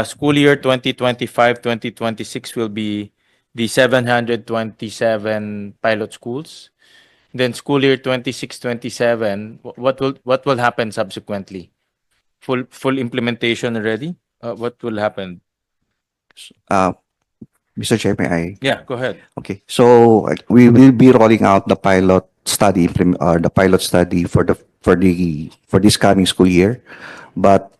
[SPEAKER 2] school year 2025-2026 will be the 727 pilot schools. Then school year 26-27, what will happen subsequently? Full implementation already? What will happen?
[SPEAKER 5] Mr. Chair, may I?
[SPEAKER 2] Yeah, go ahead.
[SPEAKER 5] Okay, so we will be rolling out the pilot study, the pilot study for this coming school year, but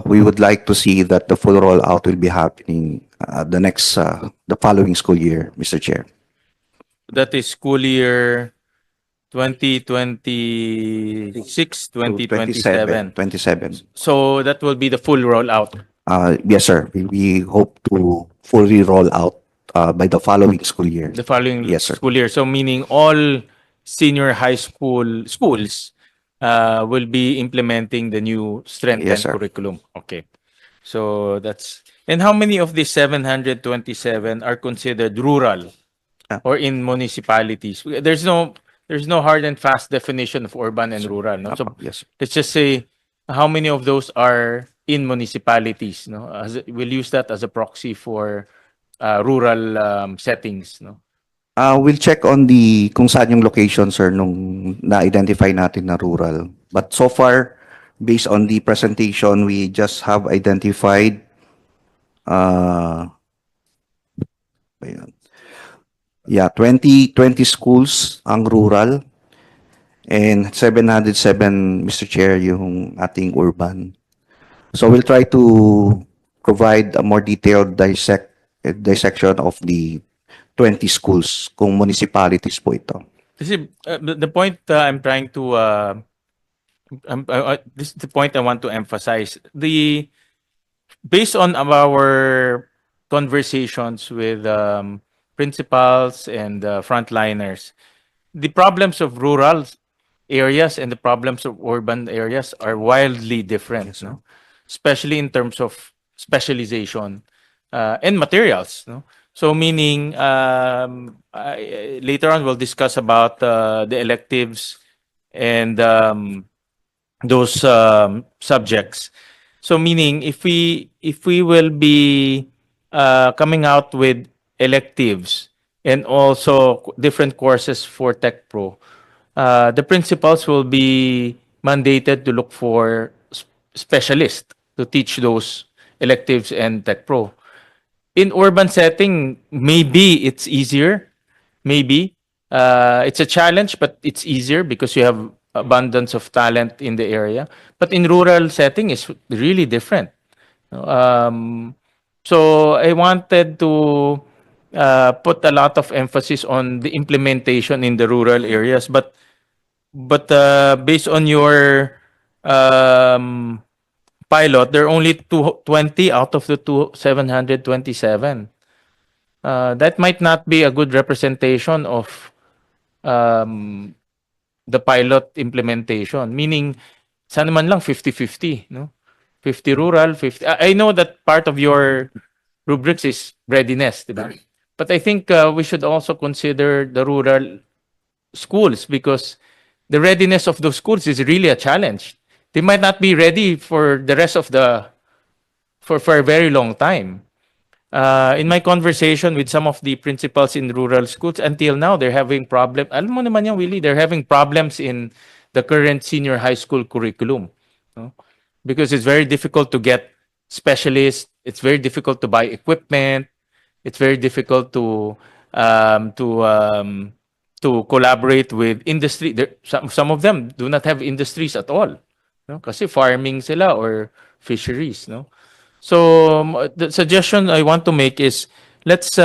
[SPEAKER 5] we would like to see that the full rollout will be happening the following school year, Mr. Chair.
[SPEAKER 2] That is school year 2026, 2027.
[SPEAKER 5] 27.
[SPEAKER 2] So that will be the full rollout.
[SPEAKER 5] Yes, sir. We hope to fully roll out by the following school year.
[SPEAKER 2] The following
[SPEAKER 5] Yes, sir.
[SPEAKER 2] school year. So meaning all senior high school schools will be implementing the new strengthened
[SPEAKER 5] Yes, sir.
[SPEAKER 2] curriculum. Okay. So that's, and how many of the 727 are considered rural or in municipalities? There's no hard and fast definition of urban and rural. No? So
[SPEAKER 5] Yes, sir.
[SPEAKER 2] let's just say how many of those are in municipalities. No, we'll use that as a proxy for rural settings. No.
[SPEAKER 5] We'll check on kung saan yung location, sir, nung na-identify natin na rural. But so far, based on the presentation, we just have identified ayan. Yeah, 20 schools ang rural and 707, Mr. Chair, yung ating urban. So we'll try to provide a more detailed dissection of the 20 schools kung municipalities po ito.
[SPEAKER 2] This is the point I'm trying to. This is the point I want to emphasize. Based on our conversations with principals and frontliners, the problems of rural areas and the problems of urban areas are wildly different. No? Especially in terms of specialization and materials. No? So meaning, later on we'll discuss about the electives and those subjects. So meaning, if we will be coming out with electives and also different courses for Tech Pro, the principals will be mandated to look for specialists to teach those electives and Tech Pro. In urban setting, maybe it's easier. Maybe it's a challenge, but it's easier because you have abundance of talent in the area. But in rural setting, it's really different. So I wanted to put a lot of emphasis on the implementation in the rural areas, but based on your um, pilot, there are only 20 out of the 727. That might not be a good representation of um, the pilot implementation, meaning sana man lang 50-50, no? 50 rural, 50. I know that part of your rubrics is readiness, di ba? But I think we should also consider the rural schools because the readiness of those schools is really a challenge. They might not be ready for the rest of the for a very long time. In my conversation with some of the principals in rural schools, until now, they're having problem. Alam mo naman yan, Willie, they're having problems in the current senior high school curriculum. No? Because it's very difficult to get specialists. It's very difficult to buy equipment. It's very difficult um, to um, to collaborate with industry. Some of them do not have industries at all. No? Kasi farming sila or fisheries. No? So the suggestion I want to make is let's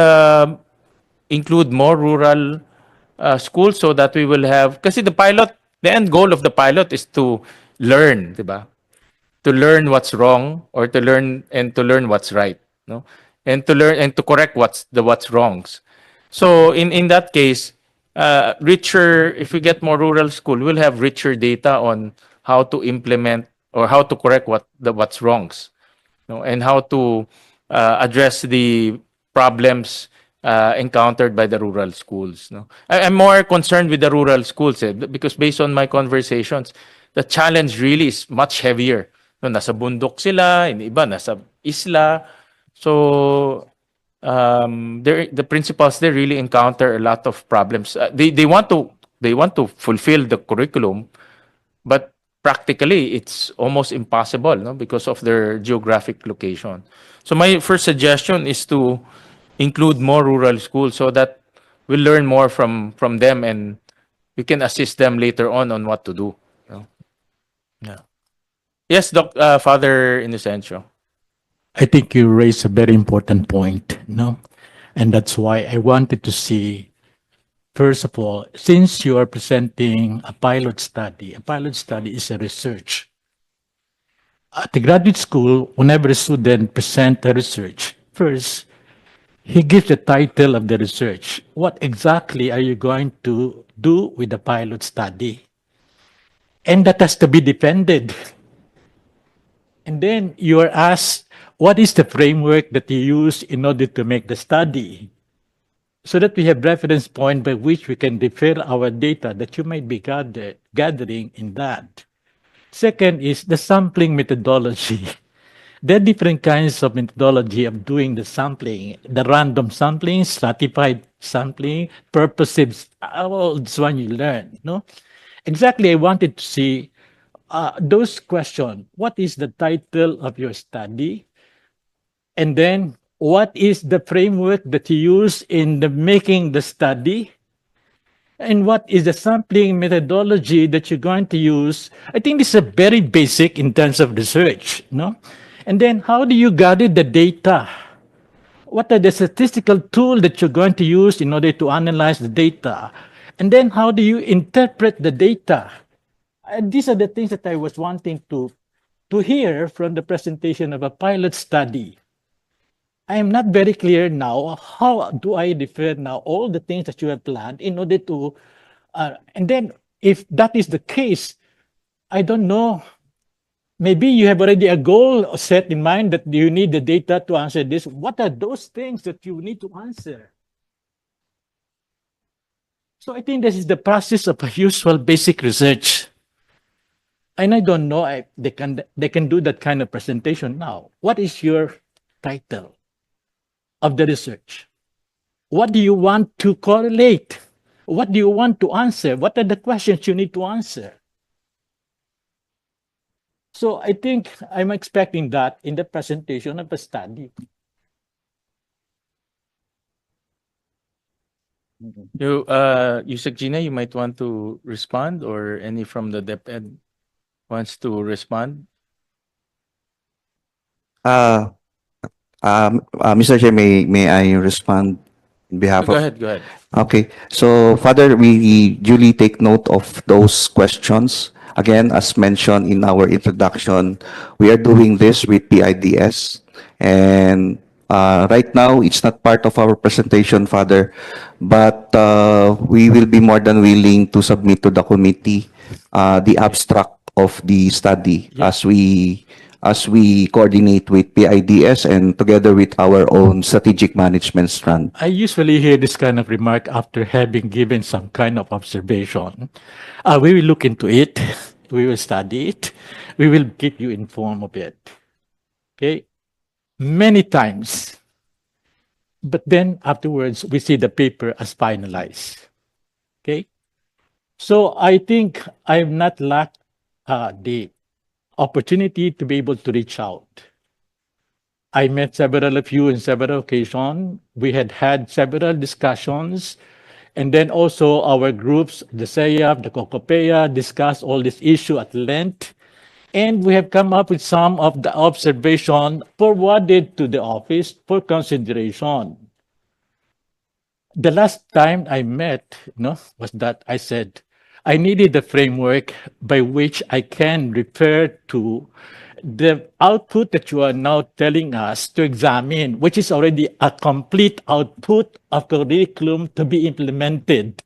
[SPEAKER 2] include more rural schools so that we will have kasi the end goal of the pilot is to learn, 'di ba? To learn what's wrong or to learn what's right, no? And to learn and to correct what's wrongs. So in that case, richer if we get more rural school, we'll have richer data on how to implement or how to correct what's wrongs, no, and how to address the problems encountered by the rural schools. No, I'm more concerned with the rural schools because based on my conversations, the challenge really is much heavier. No, nasa bundok sila, yung iba nasa isla. So the principals they really encounter a lot of problems. They want to fulfill the curriculum, but practically it's almost impossible, no, because of their geographic location. So my first suggestion is to include more rural schools so that we learn more from them and we can assist them later on what to do. No? Yeah. Yes, Father Inocencio.
[SPEAKER 7] I think you raise a very important point, no? And that's why I wanted to see, first of all, since you are presenting a pilot study is a research. At the graduate school, whenever a student presents a research, first, he gives the title of the research. What exactly are you going to do with the pilot study? And that has to be defended. And then you are asked, what is the framework that you use in order to make the study? So that we have reference point by which we can refer our data that you might be gathering in that. Second is the sampling methodology. There are different kinds of methodology of doing the sampling, the random sampling, stratified sampling, purposive, all this one you learn, no? Exactly, I wanted to see those questions. What is the title of your study? And then what is the framework that you use in making the study? And what is the sampling methodology that you're going to use? I think this is very basic in terms of research, no? And then how do you gather the data? What are the statistical tools that you're going to use in order to analyze the data? And then how do you interpret the data? And these are the things that I was wanting to hear from the presentation of a pilot study. I am not very clear now. How do I refer now all the things that you have planned in order to, and then if that is the case, I don't know, maybe you have already a goal set in mind that you need the data to answer this. What are those things that you need to answer? So I think this is the process of a usual basic research. And I don't know if they can do that kind of presentation now. What is your title of the research? What do you want to correlate? What do you want to answer? What are the questions you need to answer? So I think I'm expecting that in the presentation of the study.
[SPEAKER 2] Yusek Gina, you might want to respond, or any from the DepEd wants to respond.
[SPEAKER 5] Mr. Chair, may I respond? On behalf
[SPEAKER 2] Go
[SPEAKER 5] of
[SPEAKER 2] ahead, go ahead.
[SPEAKER 5] Okay. So, Father, we duly take note of those questions. Again, as mentioned in our introduction, we are doing this with PIDS. And right now, it's not part of our presentation, Father, but we will be more than willing to submit to the committee the abstract of the study as we coordinate with PIDS and together with our own strategic management strand.
[SPEAKER 7] I usually hear this kind of remark after having given some kind of observation. We will look into it. We will study it. We will keep you informed of it. Okay? Many times. But then afterwards, we see the paper as finalized. Okay? So I think I've not lacked the opportunity to be able to reach out. I met several of you in several occasions. We had several discussions. And then also our groups, the SEAF, the COCOPEA, discussed all this issue at length. And we have come up with some of the observation forwarded to the office for consideration. The last time I met, was that I said, I needed a framework by which I can refer to the output that you are now telling us to examine, which is already a complete output of curriculum to be implemented.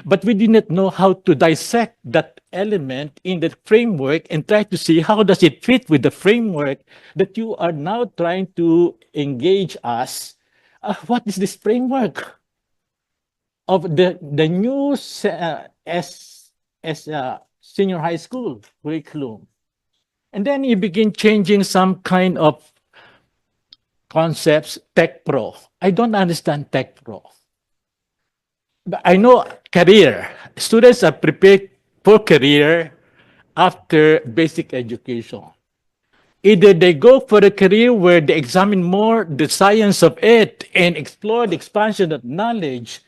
[SPEAKER 7] But we did not know how to dissect that element in the framework and try to see how does it fit with the framework that you are now trying to engage us. What is this framework of the new senior high school curriculum? And then you begin changing some kind of concepts, Tech Pro. I don't understand Tech Pro. But I know career. Students are prepared for career after basic education. Either they go for a career where they examine more the science of it and explore the expansion of knowledge.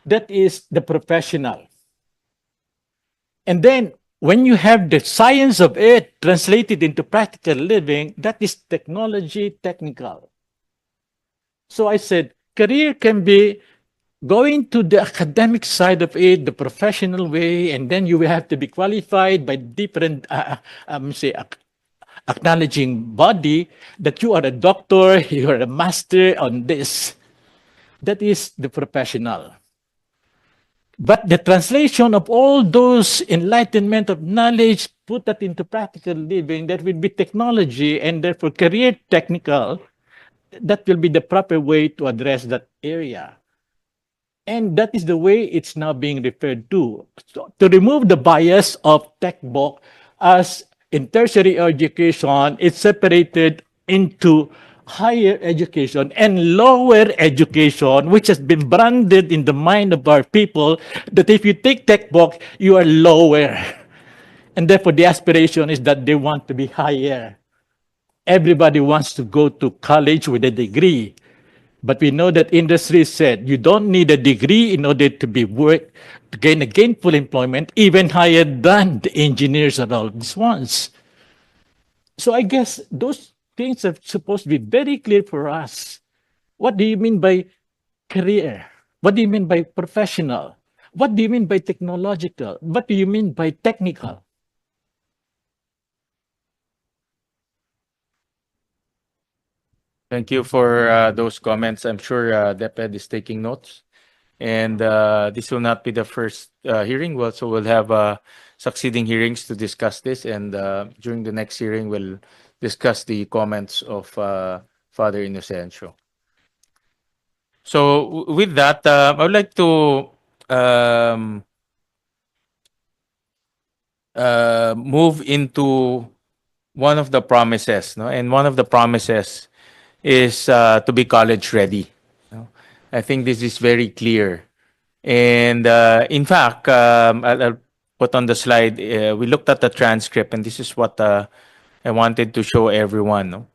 [SPEAKER 7] That is the professional. And then when you have the science of it translated into practical living, that is technology technical. So I said, career can be going to the academic side of it, the professional way, and then you will have to be qualified by different, acknowledging body that you are a doctor, you are a master on this. That is the professional. But the translation of all those enlightenment of knowledge, put that into practical living, that will be technology and therefore career technical. That will be the proper way to address that area. And that is the way it's now being referred to. So, to remove the bias of tech book, as in tertiary education, it's separated into higher education and lower education, which has been branded in the mind of our people that if you take tech book, you are lower. And therefore, the aspiration is that they want to be higher. Everybody wants to go to college with a degree. But we know that industry said you don't need a degree in order to gain a gainful employment, even higher than the engineers and all these ones. So I guess those things are supposed to be very clear for us. What do you mean by career? What do you mean by professional? What do you mean by technological? What do you mean by technical?
[SPEAKER 2] Thank you for those comments. I'm sure DepEd is taking notes. And this will not be the first hearing. We'll have succeeding hearings to discuss this. And during the next hearing, we'll discuss the comments of Father Inocencio. So with that, I would like to move into one of the promises. No? And one of the promises is to be college ready. I think this is very clear. And in fact, I'll put on the slide, we looked at the transcript, and this is what I wanted to show everyone. No?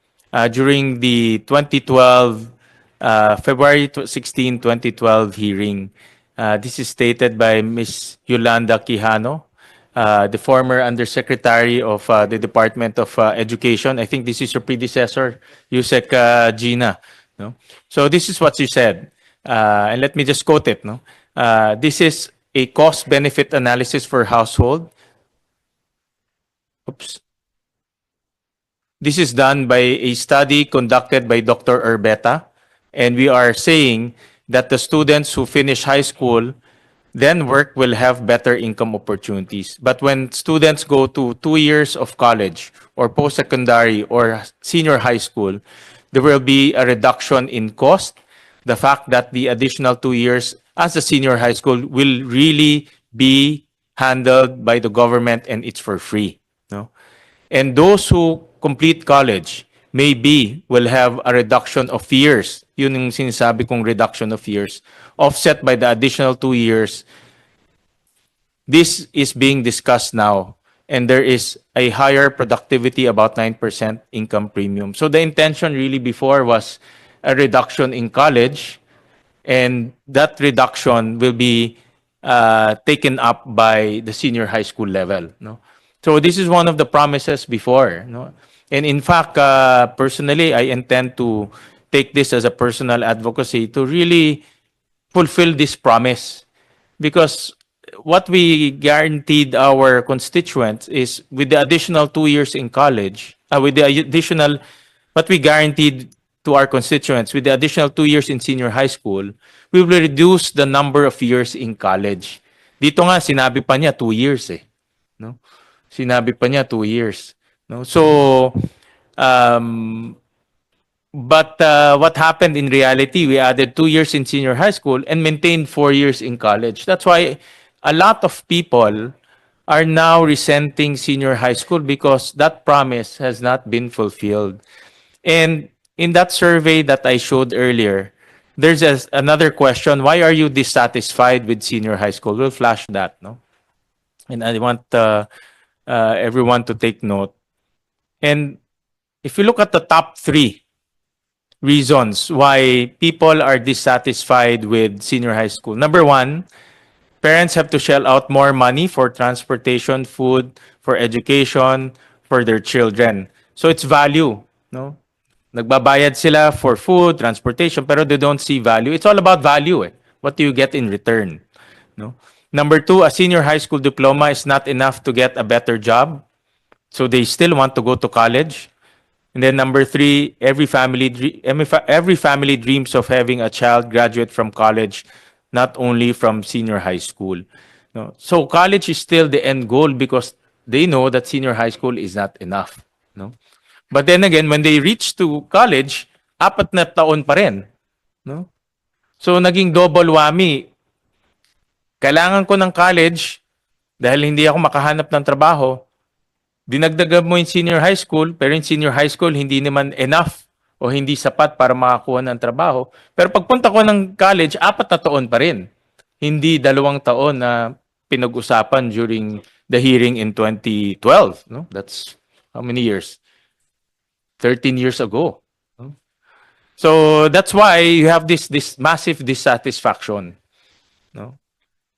[SPEAKER 2] During the 2012, February 16, 2012 hearing, this is stated by Ms. Yolanda Quijano, the former Undersecretary of the Department of Education. I think this is your predecessor, Yusek Gina. No? So this is what she said. And let me just quote it. No, this is a cost-benefit analysis for household. Oops. This is done by a study conducted by Dr. Urbeta, and we are saying that the students who finish high school then work will have better income opportunities. But when students go to 2 years of college or post-secondary or senior high school, there will be a reduction in cost. The fact that the additional 2 years as a senior high school will really be handled by the government and it's for free. No? And those who complete college maybe will have a reduction of years. Yun yung sinasabi kong reduction of years. Offset by the additional 2 years. This is being discussed now. And there is a higher productivity, about 9% income premium. So the intention really before was a reduction in college. And that reduction will be taken up by the senior high school level. No? So this is one of the promises before. No? And in fact, personally, I intend to take this as a personal advocacy to really fulfill this promise. Because what we guaranteed our constituents is with the additional 2 years in college, with the additional, what we guaranteed to our constituents with the additional 2 years in senior high school, we will reduce the number of years in college. Dito nga, sinabi pa niya 2 years eh. No? Sinabi pa niya 2 years. No? So, but what happened in reality, we added 2 years in senior high school and maintained 4 years in college. That's why a lot of people are now resenting senior high school because that promise has not been fulfilled. And in that survey that I showed earlier, there's another question. Why are you dissatisfied with senior high school? We'll flash that. No? And I want everyone to take note. And if you look at the top 3 reasons why people are dissatisfied with senior high school. Number 1, parents have to shell out more money for transportation, food, for education, for their children. So it's value. No? Nagbabayad sila for food, transportation, pero they don't see value. It's all about value. Eh. What do you get in return? No? Number 2, a senior high school diploma is not enough to get a better job. So they still want to go to college. And then number 3, every family dreams of having a child graduate from college, not only from senior high school. No? So college is still the end goal because they know that senior high school is not enough. No? But then again, when they reach to college, 4 na taon pa rin. No? So naging double whammy. Kailangan ko ng college dahil hindi ako makahanap ng trabaho. Dinagdagan mo yung senior high school, pero yung senior high school hindi naman enough o hindi sapat para makakuha ng trabaho. Pero pagpunta ko ng college, 4 na taon pa rin. Hindi 2 taon na pinag-usapan during the hearing in 2012. No? That's how many years? 13 years ago. No? So that's why you have this massive dissatisfaction. No?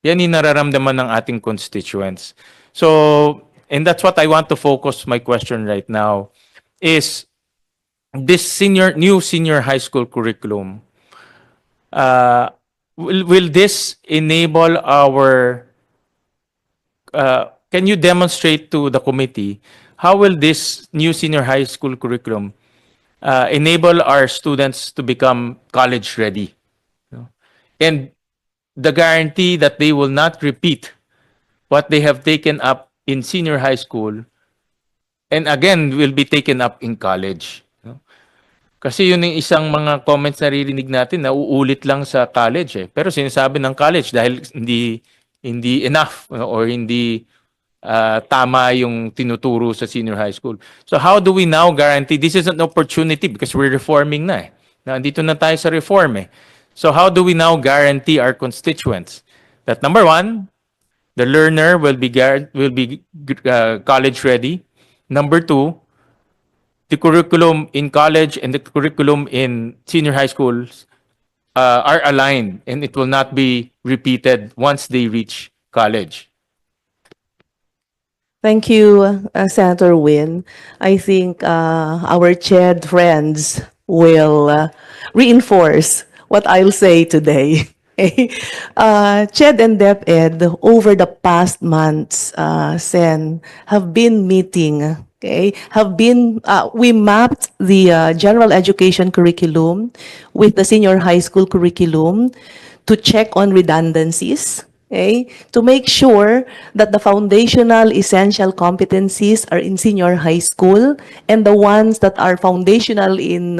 [SPEAKER 2] Yan yung nararamdaman ng ating constituents. So, and that's what I want to focus my question right now, is this new senior high school curriculum, will this enable our, can you demonstrate to the committee, how will this new senior high school curriculum enable our students to become college ready? And the guarantee that they will not repeat what they have taken up in senior high school and again will be taken up in college. No? Kasi yun yung isang mga comments na naririnig natin na uulit lang sa college eh. Pero sinasabi ng college dahil hindi enough or hindi tama yung tinuturo sa senior high school. So how do we now guarantee this is an opportunity because we're reforming na eh. Nandito na tayo sa reform eh. So how do we now guarantee our constituents that number 1, the learner will be college ready. Number 2, the curriculum in college and the curriculum in senior high schools are aligned and it will not be repeated once they reach college.
[SPEAKER 3] Thank you, Senator Win. I think our chaired friends will reinforce what I'll say today. Okay. CHED and DepEd over the past months, Sen, have been meeting. Okay, we mapped the general education curriculum with the senior high school curriculum to check on redundancies. Okay, to make sure that the foundational essential competencies are in senior high school and the ones that are foundational in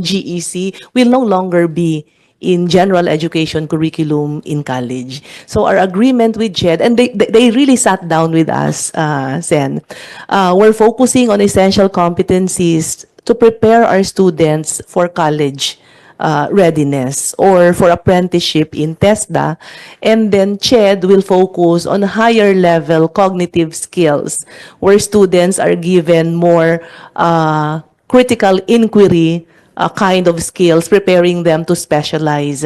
[SPEAKER 3] GEC will no longer be in general education curriculum in college. So our agreement with JED, and they really sat down with us, Sen. We're focusing on essential competencies to prepare our students for college readiness or for apprenticeship in TESDA. And then CHED will focus on higher level cognitive skills where students are given more critical inquiry kind of skills, preparing them to specialize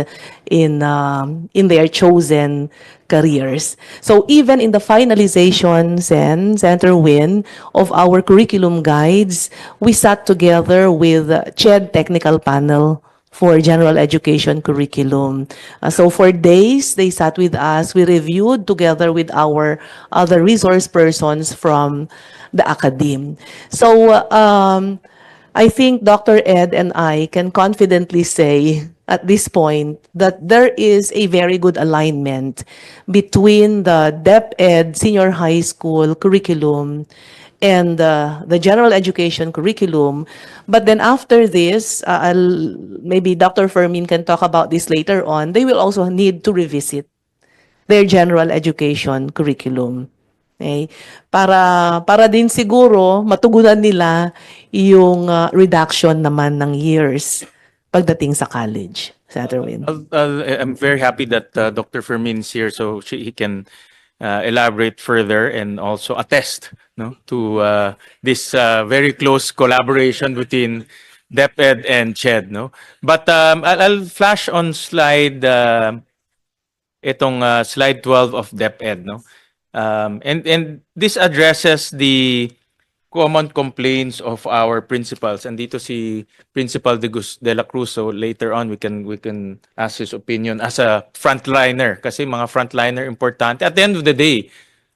[SPEAKER 3] in their chosen careers. So even in the finalization, Center Win, of our curriculum guides, we sat together with CHED Technical Panel for general education curriculum. So for days, they sat with us. We reviewed together with our other resource persons from the academe. So I think Dr. Ed and I can confidently say at this point that there is a very good alignment between the DepEd senior high school curriculum and the general education curriculum. But then after this, maybe Dr. Fermin can talk about this later on. They will also need to revisit their general education curriculum. Okay? Para din siguro matugunan nila yung reduction naman ng years pagdating sa college. Senator Win.
[SPEAKER 2] I'm very happy that Dr. Fermin is here so he can elaborate further and also attest to this very close collaboration between DepEd and CHED. But I'll flash on slide slide 12 of DepEd. And this addresses the common complaints of our principals. And dito si Principal de la Cruz, so later on we can ask his opinion as a frontliner kasi mga frontliner importante. At the end of the day,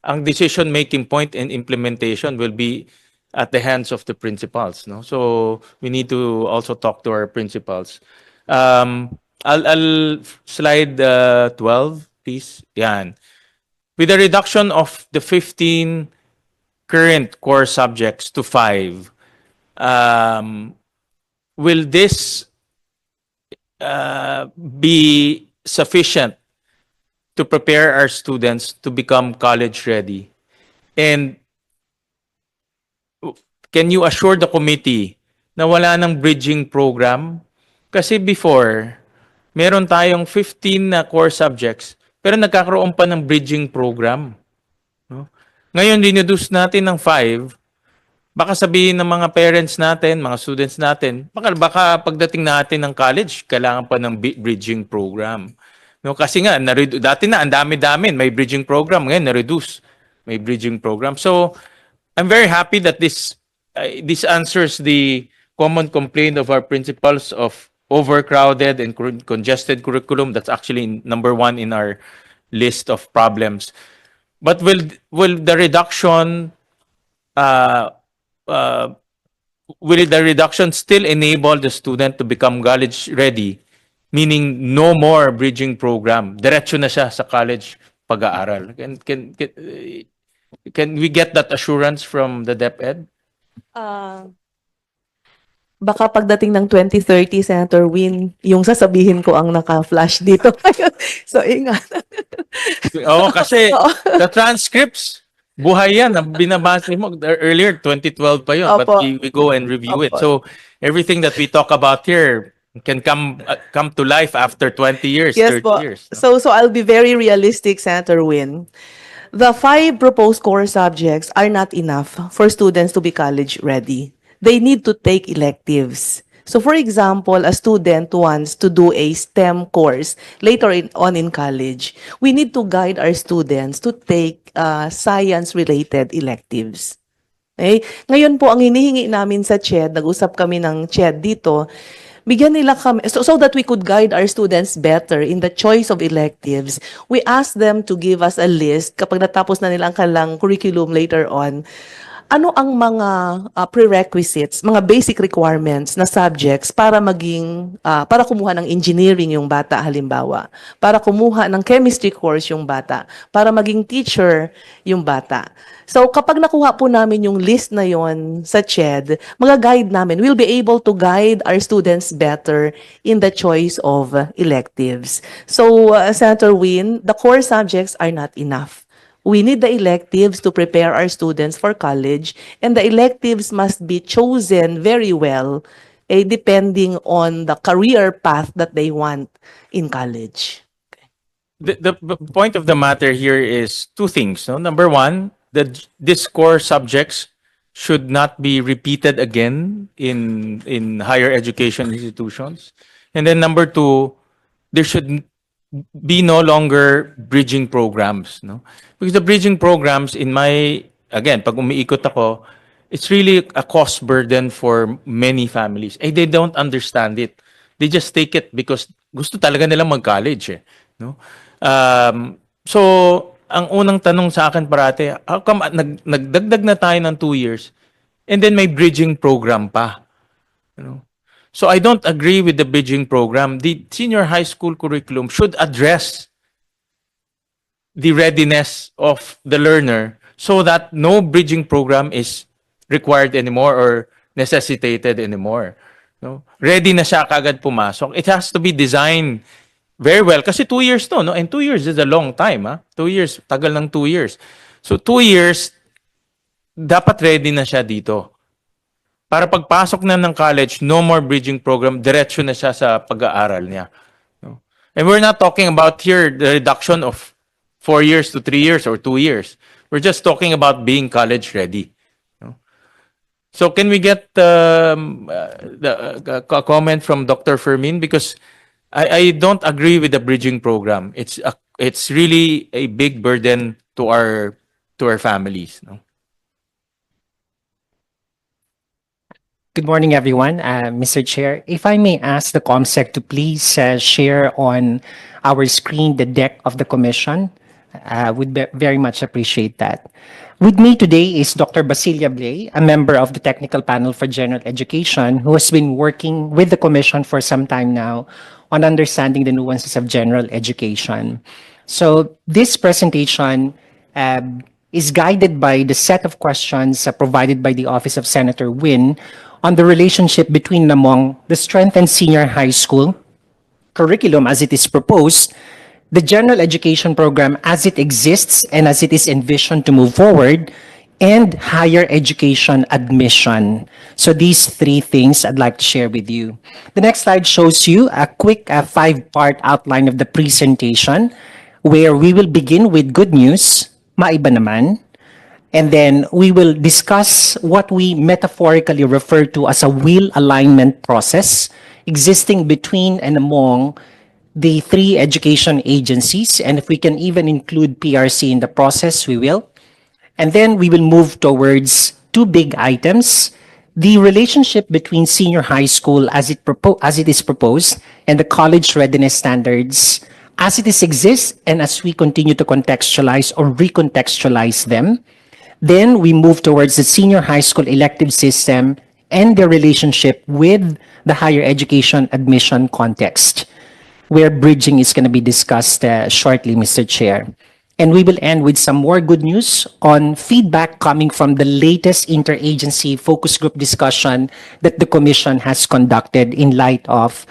[SPEAKER 2] ang decision making point and implementation will be at the hands of the principals. So we need to also talk to our principals. I'll slide 12, please. Yan. With a reduction of the 15 current core subjects to 5, will this be sufficient to prepare our students to become college ready? And can you assure the committee na wala ng bridging program? Kasi before, meron tayong 15 na core subjects, pero nagkakaroon pa ng bridging program. Ngayon, dineduce natin ng 5, baka sabihin ng mga parents natin, mga students natin, baka pagdating natin ng college, kailangan pa ng bridging program. Kasi nga, dati na, ang dami-dami, may bridging program. Ngayon, na-reduce. May bridging program. So, I'm very happy that this answers the common complaint of our principals of overcrowded and congested curriculum. That's actually number 1 in our list of problems. But will the reduction still enable the student to become college ready? Meaning no more bridging program. Diretso na siya sa college pag-aaral. Can we get that assurance from the DepEd?
[SPEAKER 3] Baka pagdating ng 2030, Senator Win, yung sasabihin ko ang naka-flash dito. So, ingat.
[SPEAKER 2] Oo, kasi the transcripts, buhay yan. Binabasa mo earlier, 2012 pa yun. But
[SPEAKER 3] Opo.
[SPEAKER 2] we go and review it.
[SPEAKER 3] Opo.
[SPEAKER 2] So, everything that we talk about here can come to life after 20 years,
[SPEAKER 3] Yes
[SPEAKER 2] 30
[SPEAKER 3] po.
[SPEAKER 2] years.
[SPEAKER 3] So I'll be very realistic, Senator Win. The 5 proposed core subjects are not enough for students to be college ready. They need to take electives. So for example, a student wants to do a STEM course later on in college. We need to guide our students to take science-related electives. Okay? Ngayon po, ang hinihingi namin sa CHED, nag-usap kami ng CHED dito, bigyan nila kami, so that we could guide our students better in the choice of electives. We asked them to give us a list kapag natapos na nila ang kanilang curriculum later on. Ano ang mga prerequisites, mga basic requirements na subjects para para kumuha ng engineering yung bata halimbawa, para kumuha ng chemistry course yung bata, para maging teacher yung bata. So kapag nakuha po namin yung list na yon sa CHED, mga guide namin, we'll be able to guide our students better in the choice of electives. So Senator Win, the core subjects are not enough. We need the electives to prepare our students for college, and the electives must be chosen very well, depending on the career path that they want in college.
[SPEAKER 2] The point of the matter here is two things. No? Number one, these core subjects should not be repeated again in higher education institutions. And then number two, there should be no longer bridging programs. No? Because the bridging programs, again, pag umiikot ako, it's really a cost burden for many families. They don't understand it. They just take it because gusto talaga nilang mag-college. No? So, ang unang tanong sa akin parate, how come nagdagdag na tayo ng 2 years and then may bridging program pa? You know? So I don't agree with the bridging program. The senior high school curriculum should address the readiness of the learner so that no bridging program is required anymore or necessitated anymore. No? Ready na siya kagad pumasok. It has to be designed very well. Kasi 2 years to, no? And 2 years is a long time. 2 years, tagal ng 2 years. So 2 years, dapat ready na siya dito. Para pagpasok na ng college, no more bridging program, diretso na siya sa pag-aaral niya. No? And we're not talking about here the reduction of 4 years to 3 years or 2 years. We're just talking about being college ready. No? So can we get a comment from Dr. Fermin? Because I don't agree with the bridging program. It's really a big burden to our families. No?
[SPEAKER 8] Good morning, everyone. Mr. Chair, if I may ask the COMSEC to please share on our screen the deck of the commission, would very much appreciate that. With me today is Dr. Basilia Blay, a member of the Technical Panel for General Education, who has been working with the commission for some time now on understanding the nuances of general education. So this presentation is guided by the set of questions provided by the Office of Senator Win on the relationship between and among the strengthened senior high school curriculum as it is proposed, the general education program as it exists and as it is envisioned to move forward, and higher education admission. So these three things I'd like to share with you. The next slide shows you a quick 5-part outline of the presentation, where we will begin with good news, maiba naman, and then we will discuss what we metaphorically refer to as a wheel alignment process existing between and among the 3 education agencies. And if we can even include PRC in the process, we will. And then we will move towards 2 big items: the relationship between senior high school as it is proposed and the college readiness standards as it exists and as we continue to contextualize or recontextualize them. Then we move towards the senior high school elective system and their relationship with the higher education admission context, where bridging is going to be discussed shortly, Mr. Chair. And we will end with some more good news on feedback coming from the latest interagency focus group discussion that the Commission has conducted in light of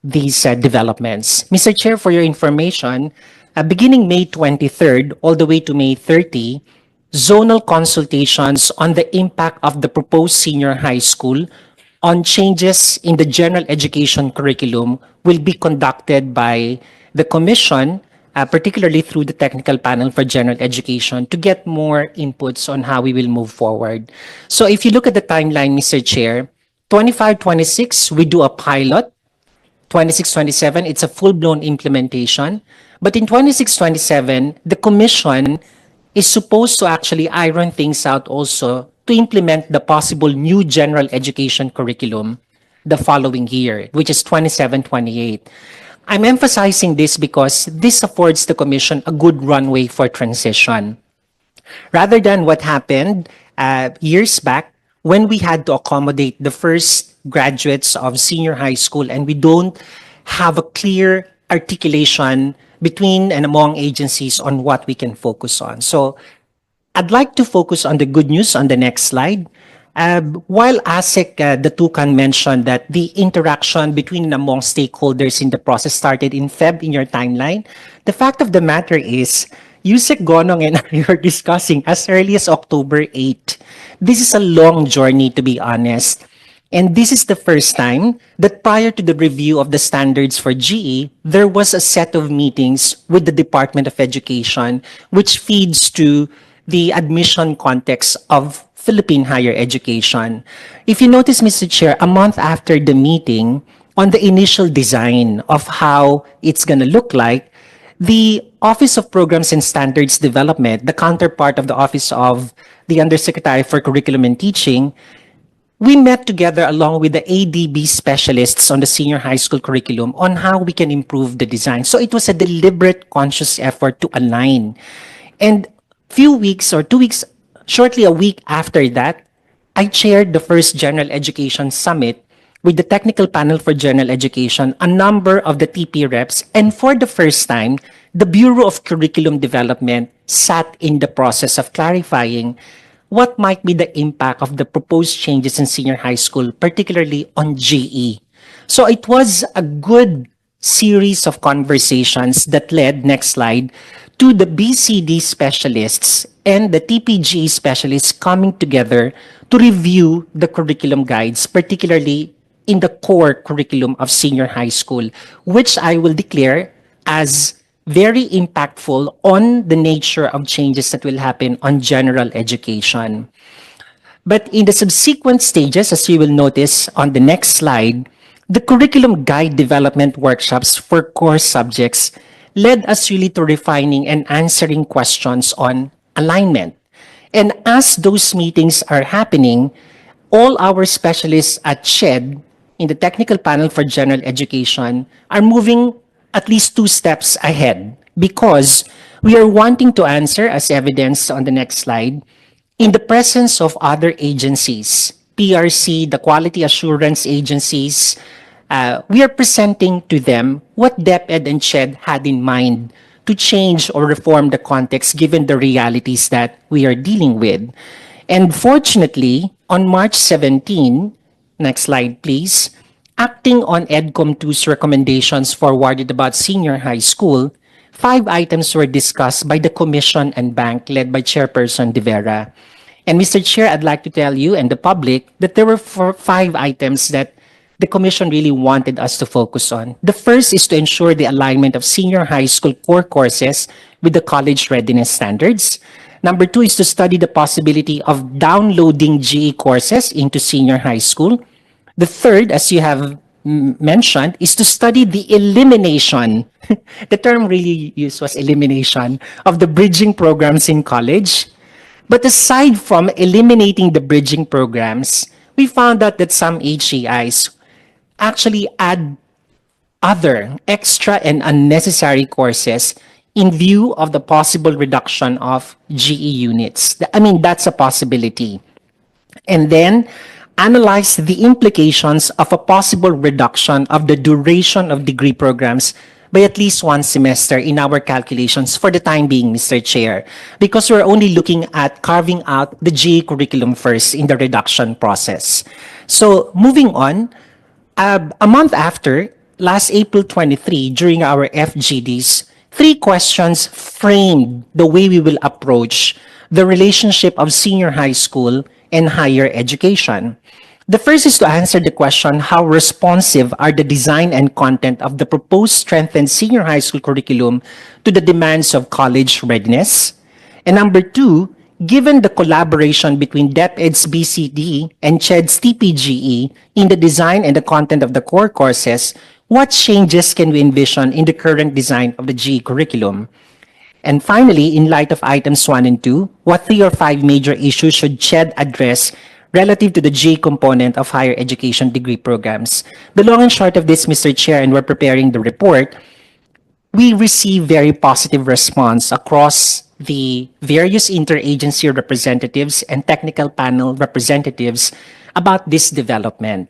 [SPEAKER 8] these developments. Mr. Chair, for your information, beginning May 23rd all the way to May 30, zonal consultations on the impact of the proposed senior high school on changes in the general education curriculum will be conducted by the Commission, particularly through the Technical Panel for General Education, to get more inputs on how we will move forward. So if you look at the timeline, Mr. Chair, 25-26, we do a pilot. 26-27, it's a full-blown implementation. But in 26-27, the Commission is supposed to actually iron things out also to implement the possible new general education curriculum the following year, which is 27-28. I'm emphasizing this because this affords the Commission a good runway for transition. Rather than what happened years back when we had to accommodate the first graduates of senior high school and we don't have a clear articulation between and among agencies on what we can focus on. So I'd like to focus on the good news on the next slide. While ASIC, the Tukan mentioned that the interaction between and among stakeholders in the process started in Feb in your timeline, the fact of the matter is, Yusek Gonong and I were discussing as early as October 8. This is a long journey, to be honest. And this is the first time that prior to the review of the standards for GE, there was a set of meetings with the Department of Education, which feeds to the admission context of Philippine higher education. If you notice, Mr. Chair, a month after the meeting, on the initial design of how it's going to look like, the Office of Programs and Standards Development, the counterpart of the Office of the Undersecretary for Curriculum and Teaching, we met together along with the ADB specialists on the senior high school curriculum on how we can improve the design. So it was a deliberate, conscious effort to align. And few weeks or 2 weeks, shortly a week after that, I chaired the first General Education Summit with the Technical Panel for General Education, a number of the TP reps, and for the first time, the Bureau of Curriculum Development sat in the process of clarifying what might be the impact of the proposed changes in senior high school, particularly on GE. So it was a good series of conversations that led, next slide, to the BCD specialists and the TPGE specialists coming together to review the curriculum guides, particularly in the core curriculum of senior high school, which I will declare as very impactful on the nature of changes that will happen on general education. But in the subsequent stages, as you will notice on the next slide, the curriculum guide development workshops for core subjects led us really to refining and answering questions on alignment. And as those meetings are happening, all our specialists at SHED in the Technical Panel for General Education are moving at least 2 steps ahead because we are wanting to answer, as evidenced on the next slide, in the presence of other agencies, PRC, the quality assurance agencies, we are presenting to them what DepEd and SHED had in mind to change or reform the context given the realities that we are dealing with. And fortunately, on March 17, next slide please, acting on EDCOM 2's recommendations forwarded about senior high school, 5 items were discussed by the Commission and Bank led by Chairperson De Vera. And Mr. Chair, I'd like to tell you and the public that there were 5 items that the Commission really wanted us to focus on. The first is to ensure the alignment of senior high school core courses with the college readiness standards. Number 2 is to study the possibility of downloading GE courses into senior high school. The third, as you have mentioned, is to study the elimination, the term really used was elimination, of the bridging programs in college. But aside from eliminating the bridging programs, we found out that some HEIs actually add other extra and unnecessary courses in view of the possible reduction of GE units. I mean, that's a possibility. And then analyze the implications of a possible reduction of the duration of degree programs by at least 1 semester in our calculations for the time being, Mr. Chair, because we're only looking at carving out the GE curriculum first in the reduction process. So moving on, a month after, last April 23, during our FGDs, 3 questions framed the way we will approach the relationship of senior high school and higher education. The first is to answer the question, how responsive are the design and content of the proposed strengthened senior high school curriculum to the demands of college readiness? And number 2, given the collaboration between DepEd's BCD and CHED's TPGE in the design and the content of the core courses, what changes can we envision in the current design of the GE curriculum? And finally, in light of items 1 and 2, what 3 or 5 major issues should CHED address relative to the J component of higher education degree programs. The long and short of this, Mr. Chair, and we're preparing the report, we receive very positive response across the various interagency representatives and technical panel representatives about this development.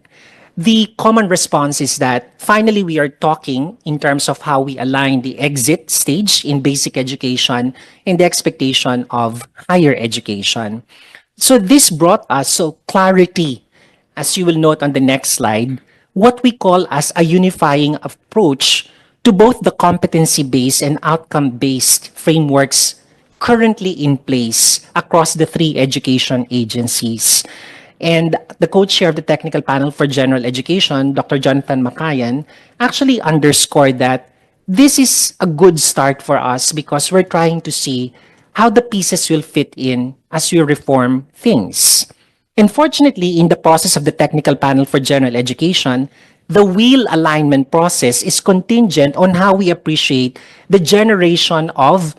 [SPEAKER 8] The common response is that finally we are talking in terms of how we align the exit stage in basic education and the expectation of higher education. So this brought us clarity, as you will note on the next slide, what we call as a unifying approach to both the competency-based and outcome-based frameworks currently in place across the three education agencies. And the co-chair of the technical panel for general education, Dr. Jonathan Makayan, actually underscored that this is a good start for us because we're trying to see how the pieces will fit in as we reform things. Unfortunately, in the process of the technical panel for general education, the wheel alignment process is contingent on how we appreciate the generation of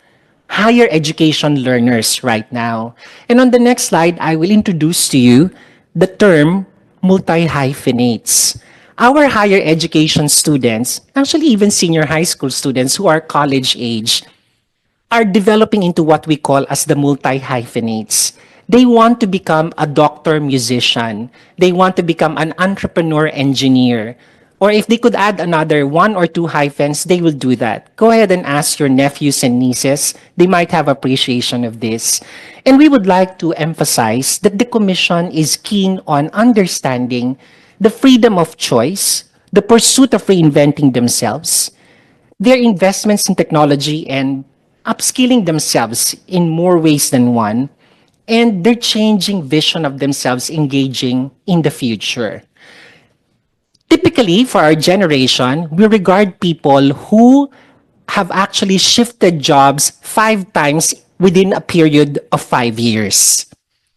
[SPEAKER 8] higher education learners right now. And on the next slide, I will introduce to you the term multi-hyphenates. Our higher education students, actually even senior high school students who are college age, are developing into what we call as the multi-hyphenates. They want to become a doctor musician. They want to become an entrepreneur engineer. Or if they could add another 1 or 2 hyphens, they will do that. Go ahead and ask your nephews and nieces. They might have appreciation of this. And we would like to emphasize that the Commission is keen on understanding the freedom of choice, the pursuit of reinventing themselves, their investments in technology and upskilling themselves in more ways than one, and their changing vision of themselves engaging in the future. Typically, for our generation, we regard people who have actually shifted jobs 5 times within a period of 5 years.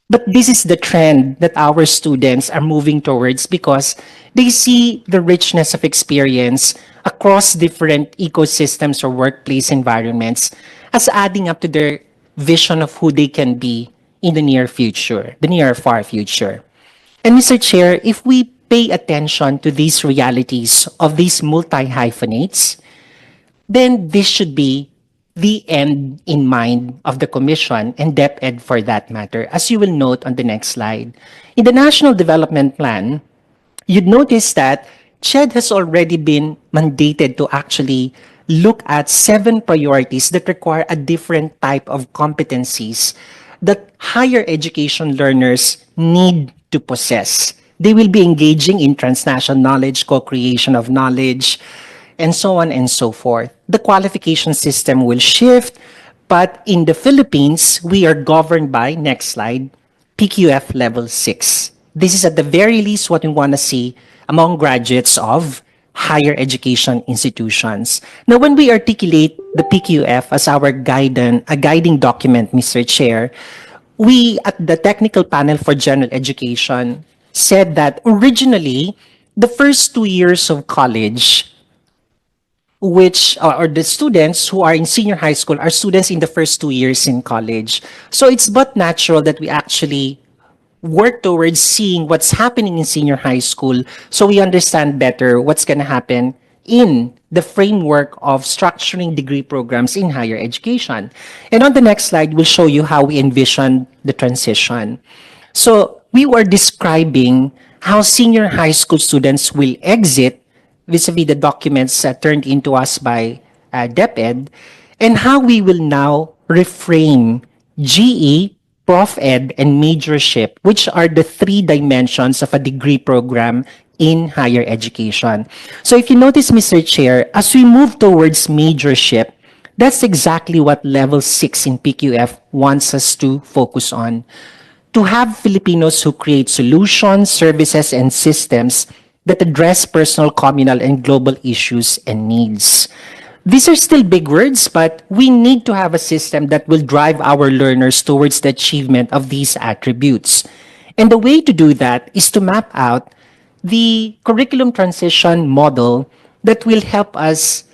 [SPEAKER 8] But this is the trend that our students are moving towards because they see the richness of experience across different ecosystems or workplace environments as adding up to their vision of who they can be in the near future, the near far future. And Mr. Chair, if we pay attention to these realities of these multi-hyphenates, then this should be the end in mind of the Commission and DepEd for that matter, as you will note on the next slide. In the National Development Plan, you'd notice that CHED has already been mandated to actually look at 7 priorities that require a different type of competencies that higher education learners need to possess. They will be engaging in transnational knowledge, co-creation of knowledge, and so on and so forth. The qualification system will shift, but in the Philippines, we are governed by, next slide, PQF level 6. This is at the very least what we want to see among graduates of higher education institutions. Now, when we articulate the PQF as our guiding document, Mr. Chair, we at the Technical Panel for General Education said that originally, the first 2 years of college, which or the students who are in senior high school are students in the first 2 years in college. So it's but natural that we actually work towards seeing what's happening in senior high school so we understand better what's going to happen in the framework of structuring degree programs in higher education. And on the next slide, we'll show you how we envision the transition. So we were describing how senior high school students will exit vis-a-vis the documents turned into us by DepEd, and how we will now reframe GE, Prof Ed, and majorship, which are the 3 dimensions of a degree program in higher education. So if you notice, Mr. Chair, as we move towards majorship, that's exactly what level 6 in PQF wants us to focus on. To have Filipinos who create solutions, services, and systems that address personal, communal, and global issues and needs. These are still big words, but we need to have a system that will drive our learners towards the achievement of these attributes. And the way to do that is to map out the curriculum transition model that will help us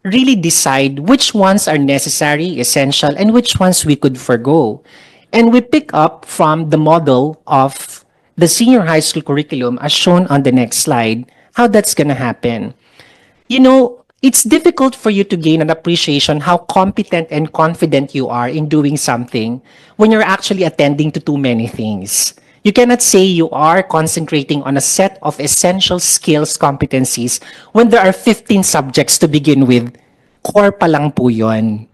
[SPEAKER 8] really decide which ones are necessary, essential, and which ones we could forgo. And we pick up from the model of the senior high school curriculum as shown on the next slide, how that's going to happen. You know, it's difficult for you to gain an appreciation how competent and confident you are in doing something when you're actually attending to too many things. You cannot say you are concentrating on a set of essential skills, competencies, when there are 15 subjects to begin with. Core pa lang po yun.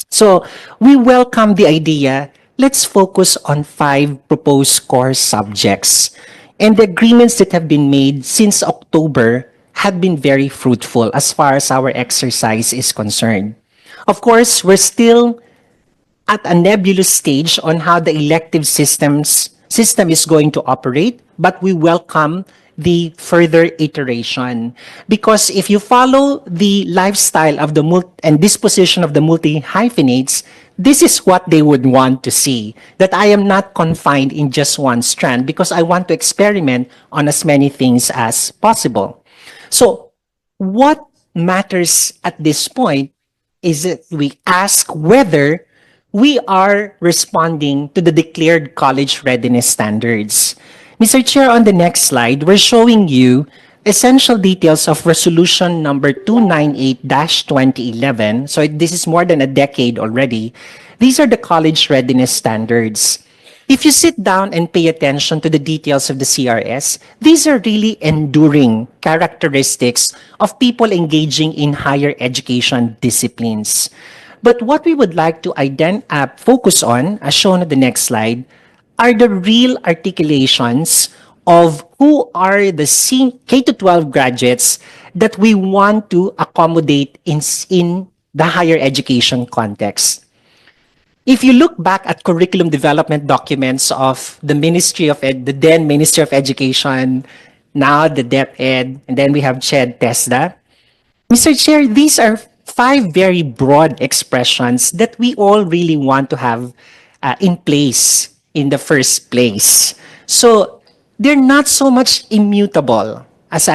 [SPEAKER 8] So we welcome the idea. Let's focus on 5 proposed core subjects. And the agreements that have been made since October have been very fruitful as far as our exercise is concerned. Of course, we're still at a nebulous stage on how the elective system is going to operate, but we welcome the further iteration. Because if you follow the lifestyle of the and disposition of the multi-hyphenates, this is what they would want to see, that I am not confined in just one strand because I want to experiment on as many things as possible. So what matters at this point is that we ask whether we are responding to the declared college readiness standards. Mr. Chair, on the next slide, we're showing you essential details of resolution number 298-2011. So this is more than a decade already. These are the college readiness standards. If you sit down and pay attention to the details of the CRS, these are really enduring characteristics of people engaging in higher education disciplines. But what we would like to focus on, as shown on the next slide, are the real articulations of who are the K-12 graduates that we want to accommodate in the higher education context. If you look back at curriculum development documents of the Ministry of the then Ministry of Education, now the DepEd, and then we have TESDA. Mr. Chair, these are 5 very broad expressions that we all really want to have in place in the first place. So they're not so much immutable as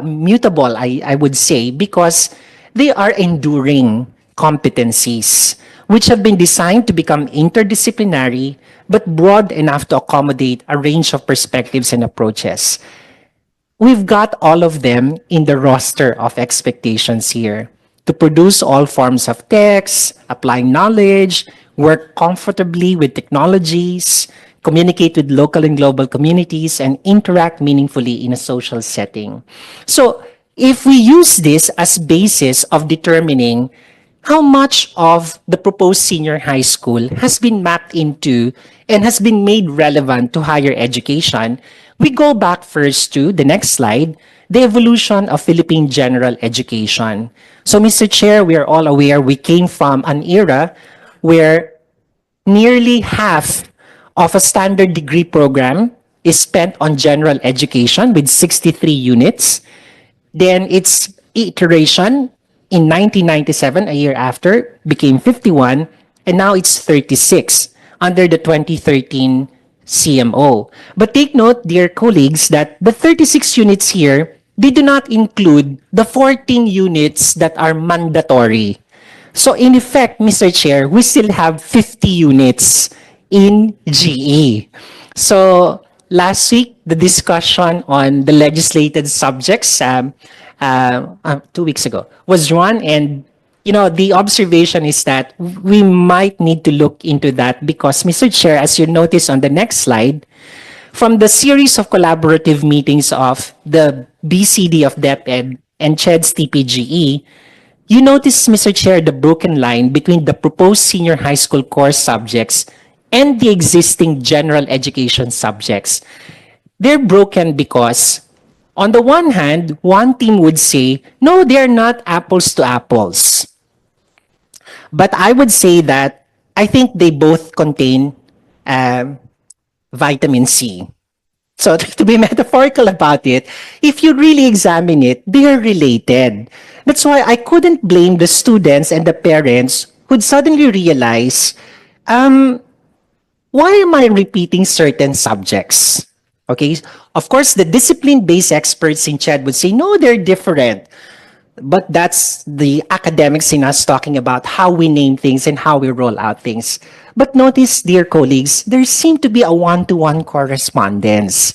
[SPEAKER 8] mutable, I would say, because they are enduring competencies which have been designed to become interdisciplinary but broad enough to accommodate a range of perspectives and approaches. We've got all of them in the roster of expectations here to produce all forms of text, apply knowledge, work comfortably with technologies, communicate with local and global communities, and interact meaningfully in a social setting. So if we use this as basis of determining how much of the proposed senior high school has been mapped into and has been made relevant to higher education, we go back first to the next slide, the evolution of Philippine general education. So, Mr. Chair, we are all aware we came from an era where nearly half of a standard degree program is spent on general education with 63 units. Then its iteration in 1997, a year after, became 51, and now it's 36 under the 2013 CMO. But take note, dear colleagues, that the 36 units here, they do not include the 14 units that are mandatory. So in effect, Mr. Chair, we still have 50 units in GE. So last week, the discussion on the legislated subjects 2 weeks ago was run, and the observation is that we might need to look into that because, Mr. Chair, as you notice on the next slide, from the series of collaborative meetings of the BCD of DepEd and CHED's TPGE, you notice, Mr. Chair, the broken line between the proposed senior high school core subjects and the existing general education subjects. They're broken because, on the one hand, one team would say, no, they're not apples to apples. But I would say that I think they both contain vitamin C. So to be metaphorical about it, if you really examine it, they are related. That's why I couldn't blame the students and the parents who'd suddenly realize, why am I repeating certain subjects? Okay, of course, the discipline-based experts in CHED would say, no, they're different. But that's the academics in us talking about how we name things and how we roll out things. But notice, dear colleagues, there seemed to be a one-to-one correspondence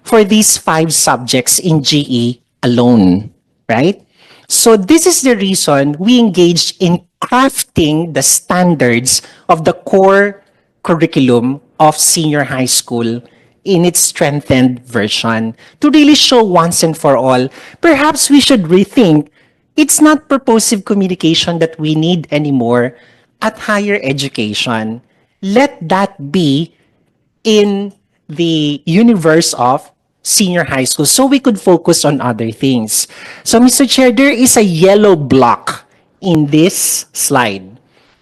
[SPEAKER 8] for these 5 subjects in GE alone, right? So this is the reason we engaged in crafting the standards of the core curriculum of senior high school in its strengthened version to really show once and for all. Perhaps we should rethink, it's not purposive communication that we need anymore at higher education. Let that be in the universe of senior high school so we could focus on other things. So, Mr. Chair, there is a yellow block in this slide.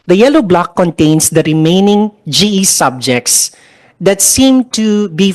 [SPEAKER 8] The yellow block contains the remaining GE subjects that seem to be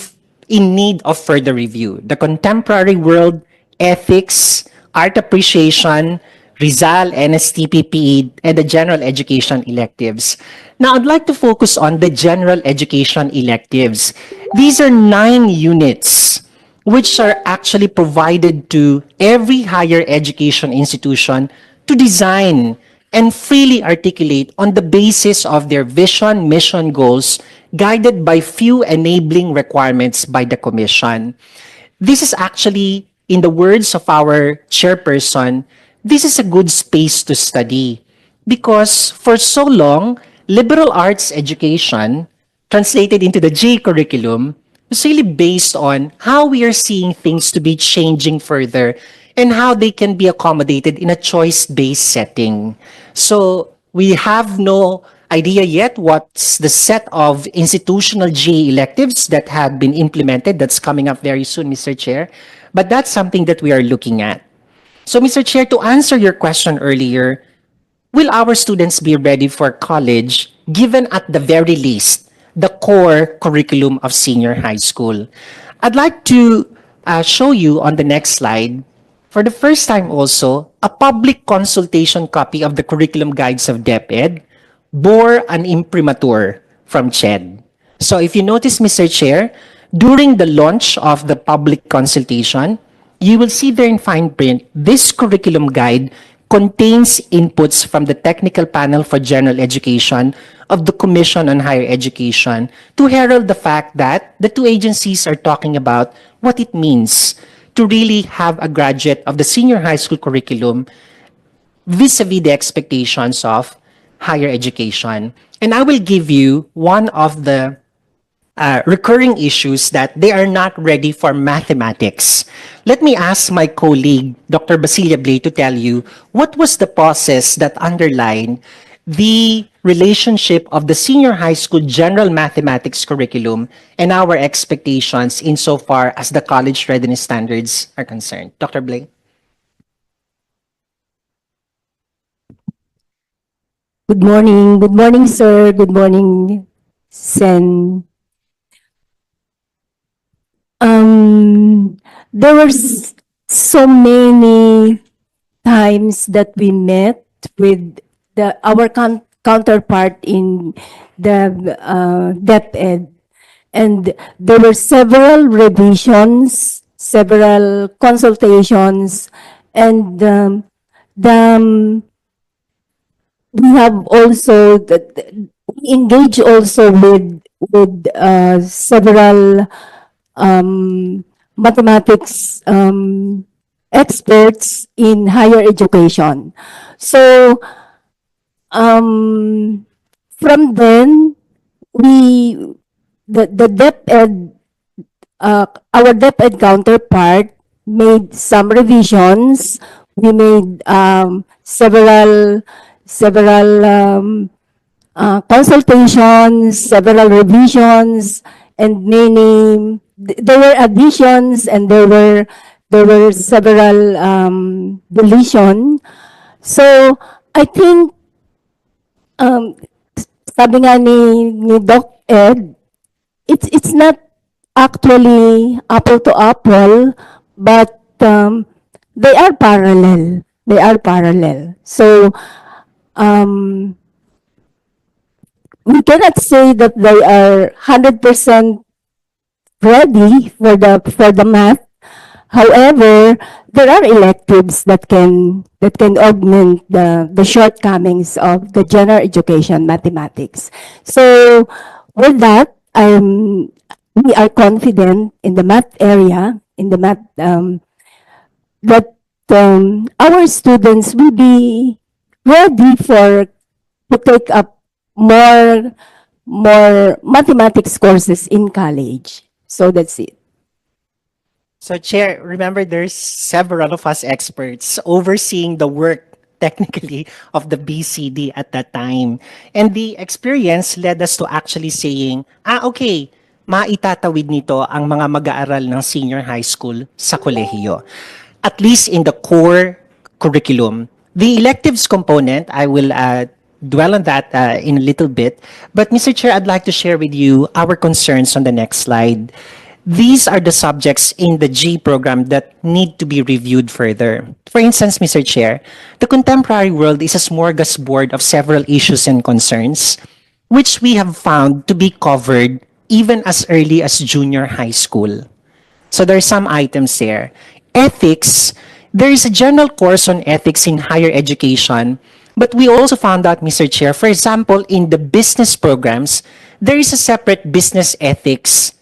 [SPEAKER 8] in need of further review. The contemporary world, ethics, art appreciation, Rizal, NSTPPE, and the general education electives. Now, I'd like to focus on the general education electives. These are 9 units which are actually provided to every higher education institution to design and freely articulate on the basis of their vision, mission, goals, guided by few enabling requirements by the Commission. This is actually, in the words of our chairperson, this is a good space to study because for so long, liberal arts education, translated into the J curriculum, was really based on how we are seeing things to be changing further and how they can be accommodated in a choice-based setting. So we have no idea yet what's the set of institutional GA electives that have been implemented. That's coming up very soon, Mr. Chair. But that's something that we are looking at. So, Mr. Chair, to answer your question earlier, will our students be ready for college given at the very least the core curriculum of senior high school? I'd like to show you on the next slide, for the first time also, a public consultation copy of the curriculum guides of DepEd bore an imprimatur from CHED. So if you notice, Mr. Chair, during the launch of the public consultation, you will see there in fine print, this curriculum guide contains inputs from the Technical Panel for General Education of the Commission on Higher Education to herald the fact that the 2 agencies are talking about what it means to really have a graduate of the senior high school curriculum vis-a-vis the expectations of higher education. And I will give you one of the recurring issues that they are not ready for mathematics. Let me ask my colleague, Dr. Basilia Blay, to tell you what was the process that underlined the relationship of the senior high school general mathematics curriculum and our expectations insofar as the college readiness standards are concerned. Dr. Blay?
[SPEAKER 9] Good morning. Good morning, sir. Good morning, Sen. There were so many times that we met with our counterpart in the DepEd, and there were several revisions, several consultations, and we have also engaged also with several mathematics experts in higher education. So from then the DepEd our DepEd counterpart made some revisions. We made several consultations, several revisions, and many. There were additions and there were several deletion. So I think sabi nga ni Doc Ed, it's not actually apple to apple, but they are parallel. They are parallel. So we cannot say that they are 100% ready for the math, However, there are electives that can augment the shortcomings of the general education mathematics. So with that, we are confident in the math area, in the math that our students will be ready to take up more mathematics courses in college. So that's it.
[SPEAKER 8] So, Chair, remember there's several of us experts overseeing the work technically of the BCD at that time. And the experience led us to actually saying, okay, maitatawid nito ang mga mag-aaral ng senior high school sa kolehiyo. At least in the core curriculum. The electives component, I will dwell on that in a little bit. But Mr. Chair, I'd like to share with you our concerns on the next slide. These are the subjects in the G program that need to be reviewed further. For instance, Mr. Chair, the contemporary world is a smorgasbord of several issues and concerns, which we have found to be covered even as early as junior high school. So there are some items there. Ethics, there is a general course on ethics in higher education, but we also found out, Mr. Chair, for example, in the business programs, there is a separate business ethics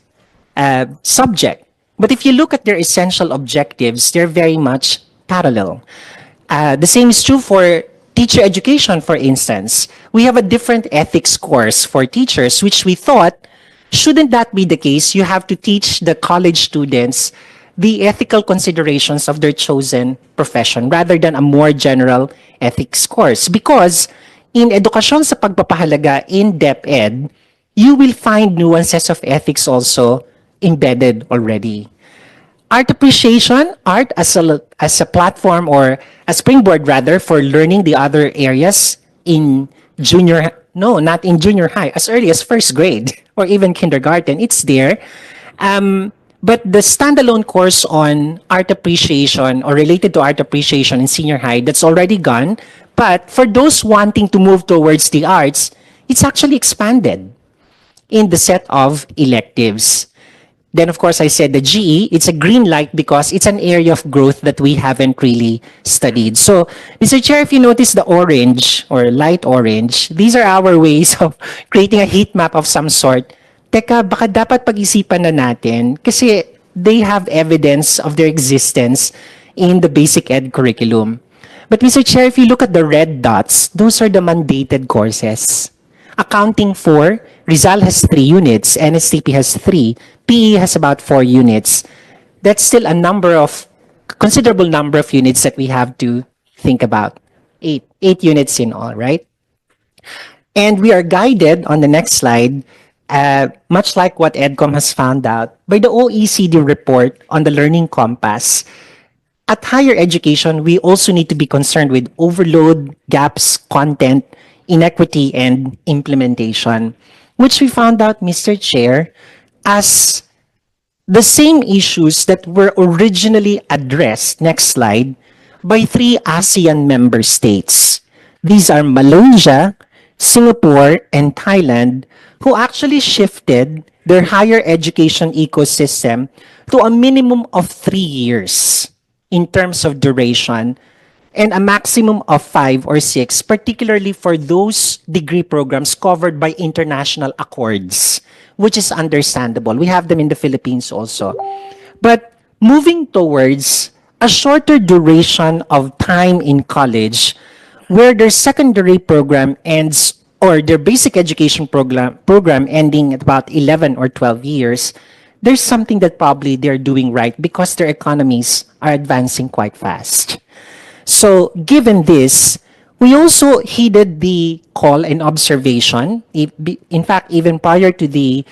[SPEAKER 8] subject. But if you look at their essential objectives, they're very much parallel. The same is true for teacher education, for instance. We have a different ethics course for teachers, which we thought, shouldn't that be the case? You have to teach the college students the ethical considerations of their chosen profession rather than a more general ethics course. Because in edukasyon sa pagpapahalaga in DepEd, you will find nuances of ethics also embedded already. Art appreciation, art as a platform or a springboard rather for learning the other areas in not in junior high, as early as first grade or even kindergarten, it's there. But the standalone course on art appreciation or related to art appreciation in senior high, that's already gone. But for those wanting to move towards the arts, it's actually expanded in the set of electives. Then, of course, I said the GE, it's a green light because it's an area of growth that we haven't really studied. So, Mr. Chair, if you notice the orange or light orange, these are our ways of creating a heat map of some sort. Teka, baka dapat pag-isipan na natin kasi they have evidence of their existence in the basic ed curriculum. But Mr. Chair, if you look at the red dots, those are the mandated courses. Accounting 4, Rizal has 3 units, NSTP has 3, PE has about 4 units. That's still a considerable number of units that we have to think about. 8 units in all, right? And we are guided on the next slide, much like what EDCOM has found out, by the OECD report on the Learning Compass. At higher education, we also need to be concerned with overload, gaps, content, inequity, and implementation, which we found out, Mr. Chair, as the same issues that were originally addressed, next slide, by 3 ASEAN member states. These are Malaysia, Singapore, and Thailand, who actually shifted their higher education ecosystem to a minimum of 3 years in terms of duration and a maximum of 5 or 6, particularly for those degree programs covered by international accords, which is understandable. We have them in the Philippines also. But moving towards a shorter duration of time in college, where their secondary program ends or their basic education program ending at about 11 or 12 years, there's something that probably they're doing right because their economies are advancing quite fast. So given this, we also heeded the call and observation. In fact, even prior to the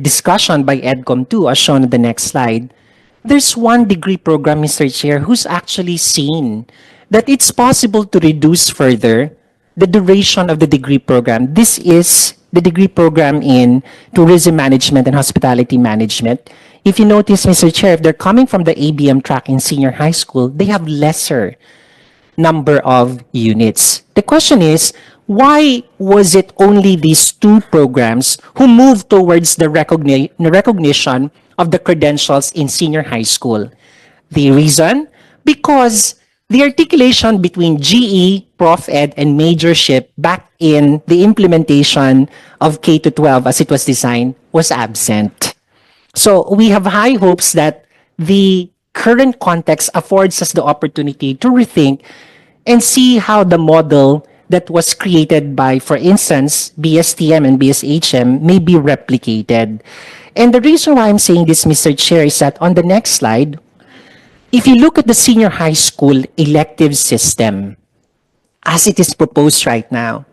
[SPEAKER 8] discussion by EDCOM 2, as shown on the next slide, there's one degree program, Mr. Chair, who's actually seen that it's possible to reduce further the duration of the degree program. This is the degree program in tourism management and hospitality management. If you notice, Mr. Chair, if they're coming from the ABM track in senior high school, they have lesser number of units. The question is, why was it only these 2 programs who moved towards the recognition of the credentials in senior high school. The reason? Because the articulation between GE, Prof Ed, and majorship back in the implementation of K to 12 as it was designed was absent. So we have high hopes that the current context affords us the opportunity to rethink and see how the model that was created by, for instance, BSTM and BSHM may be replicated. And the reason why I'm saying this, Mr. Chair, is that on the next slide, if you look at the senior high school elective system as it is proposed right now,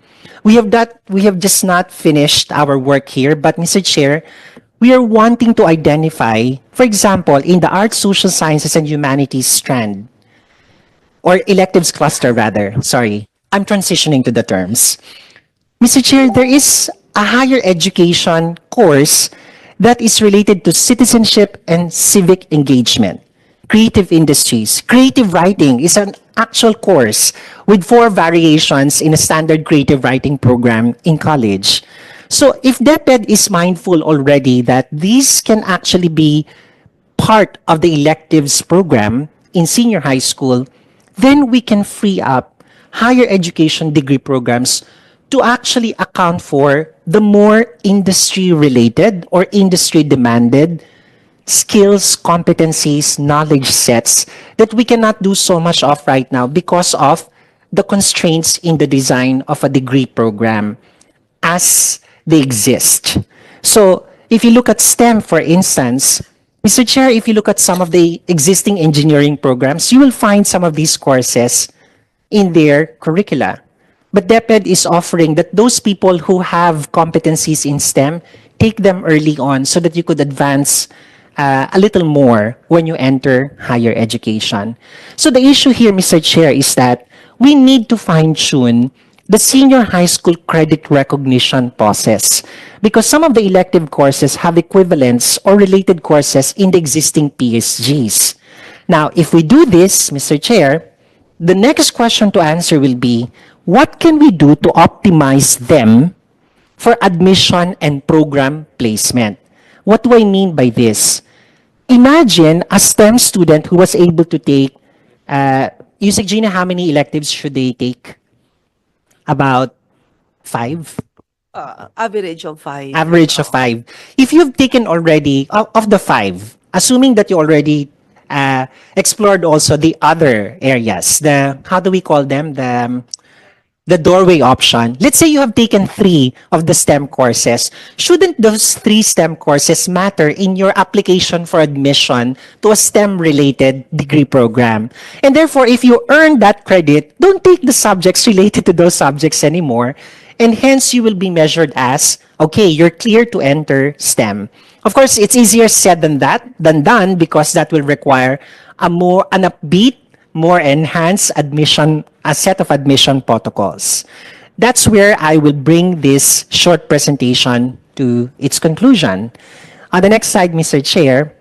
[SPEAKER 8] we have just not finished our work here, but Mr. Chair, we are wanting to identify, for example, in the arts, social sciences, and humanities strand, or electives cluster rather, sorry, I'm transitioning to the terms. Mr. Chair, there is a higher education course that is related to citizenship and civic engagement. Creative industries. Creative writing is an actual course with 4 variations in a standard creative writing program in college. So if DepEd is mindful already that these can actually be part of the electives program in senior high school, then we can free up higher education degree programs to actually account for the more industry-related or industry-demanded skills, competencies, knowledge sets that we cannot do so much of right now because of the constraints in the design of a degree program as they exist. So if you look at STEM, for instance, Mr. Chair, if you look at some of the existing engineering programs, you will find some of these courses in their curricula. But DepEd is offering that those people who have competencies in STEM, take them early on so that you could advance a little more when you enter higher education. So the issue here, Mr. Chair, is that we need to fine-tune the senior high school credit recognition process because some of the elective courses have equivalents or related courses in the existing PSGs. Now, if we do this, Mr. Chair, the next question to answer will be, what can we do to optimize them for admission and program placement? What do I mean by this? Imagine a STEM student who was able to take, Yusek Gina, how many electives should they take? About 5?
[SPEAKER 3] Average of 5.
[SPEAKER 8] Average of 5. If you've taken already, of the 5, assuming that you already explored also the other areas, how do we call them? The doorway option. Let's say you have taken 3 of the STEM courses. Shouldn't those 3 STEM courses matter in your application for admission to a STEM-related degree program? And therefore, if you earn that credit, don't take the subjects related to those subjects anymore. And hence, you will be measured as, okay, you're clear to enter STEM. Of course, it's easier said than done, because that will require an upbeat, more enhanced admission, a set of admission protocols. That's where I will bring this short presentation to its conclusion. On the next slide, Mr. Chair,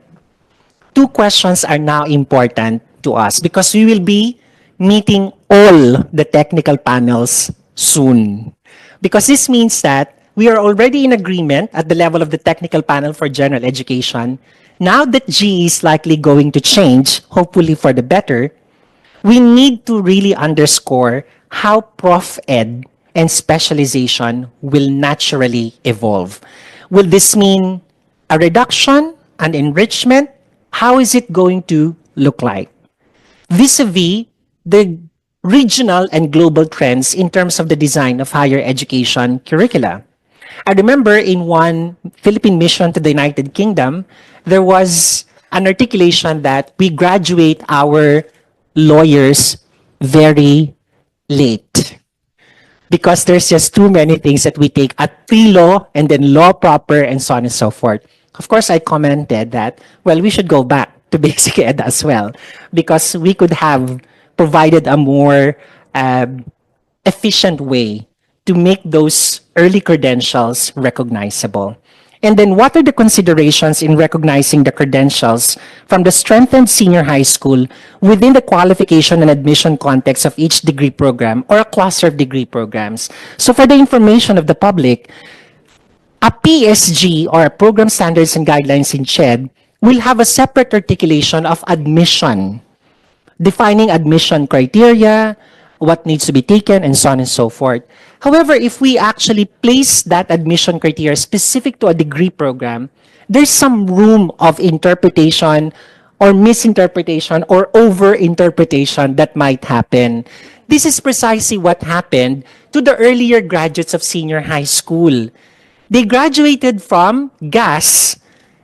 [SPEAKER 8] 2 questions are now important to us because we will be meeting all the technical panels soon. Because this means that we are already in agreement at the level of the technical panel for general education. Now that GE is likely going to change, hopefully for the better, we need to really underscore how Prof Ed and specialization will naturally evolve. Will this mean a reduction, an enrichment? How is it going to look like? Vis-a-vis the regional and global trends in terms of the design of higher education curricula. I remember in one Philippine mission to the United Kingdom, there was an articulation that we graduate our lawyers very late because there's just too many things that we take at pre-law and then law proper and so on and so forth. Of course, I commented that, well, we should go back to basic ed as well because we could have provided a more efficient way to make those early credentials recognizable. And then what are the considerations in recognizing the credentials from the strengthened senior high school within the qualification and admission context of each degree program or a cluster of degree programs? So for the information of the public, a PSG or a Program Standards and Guidelines in CHED will have a separate articulation of admission, defining admission criteria, what needs to be taken, and so on and so forth. However, if we actually place that admission criteria specific to a degree program, there's some room of interpretation or misinterpretation or over-interpretation that might happen. This is precisely what happened to the earlier graduates of senior high school. They graduated from GAS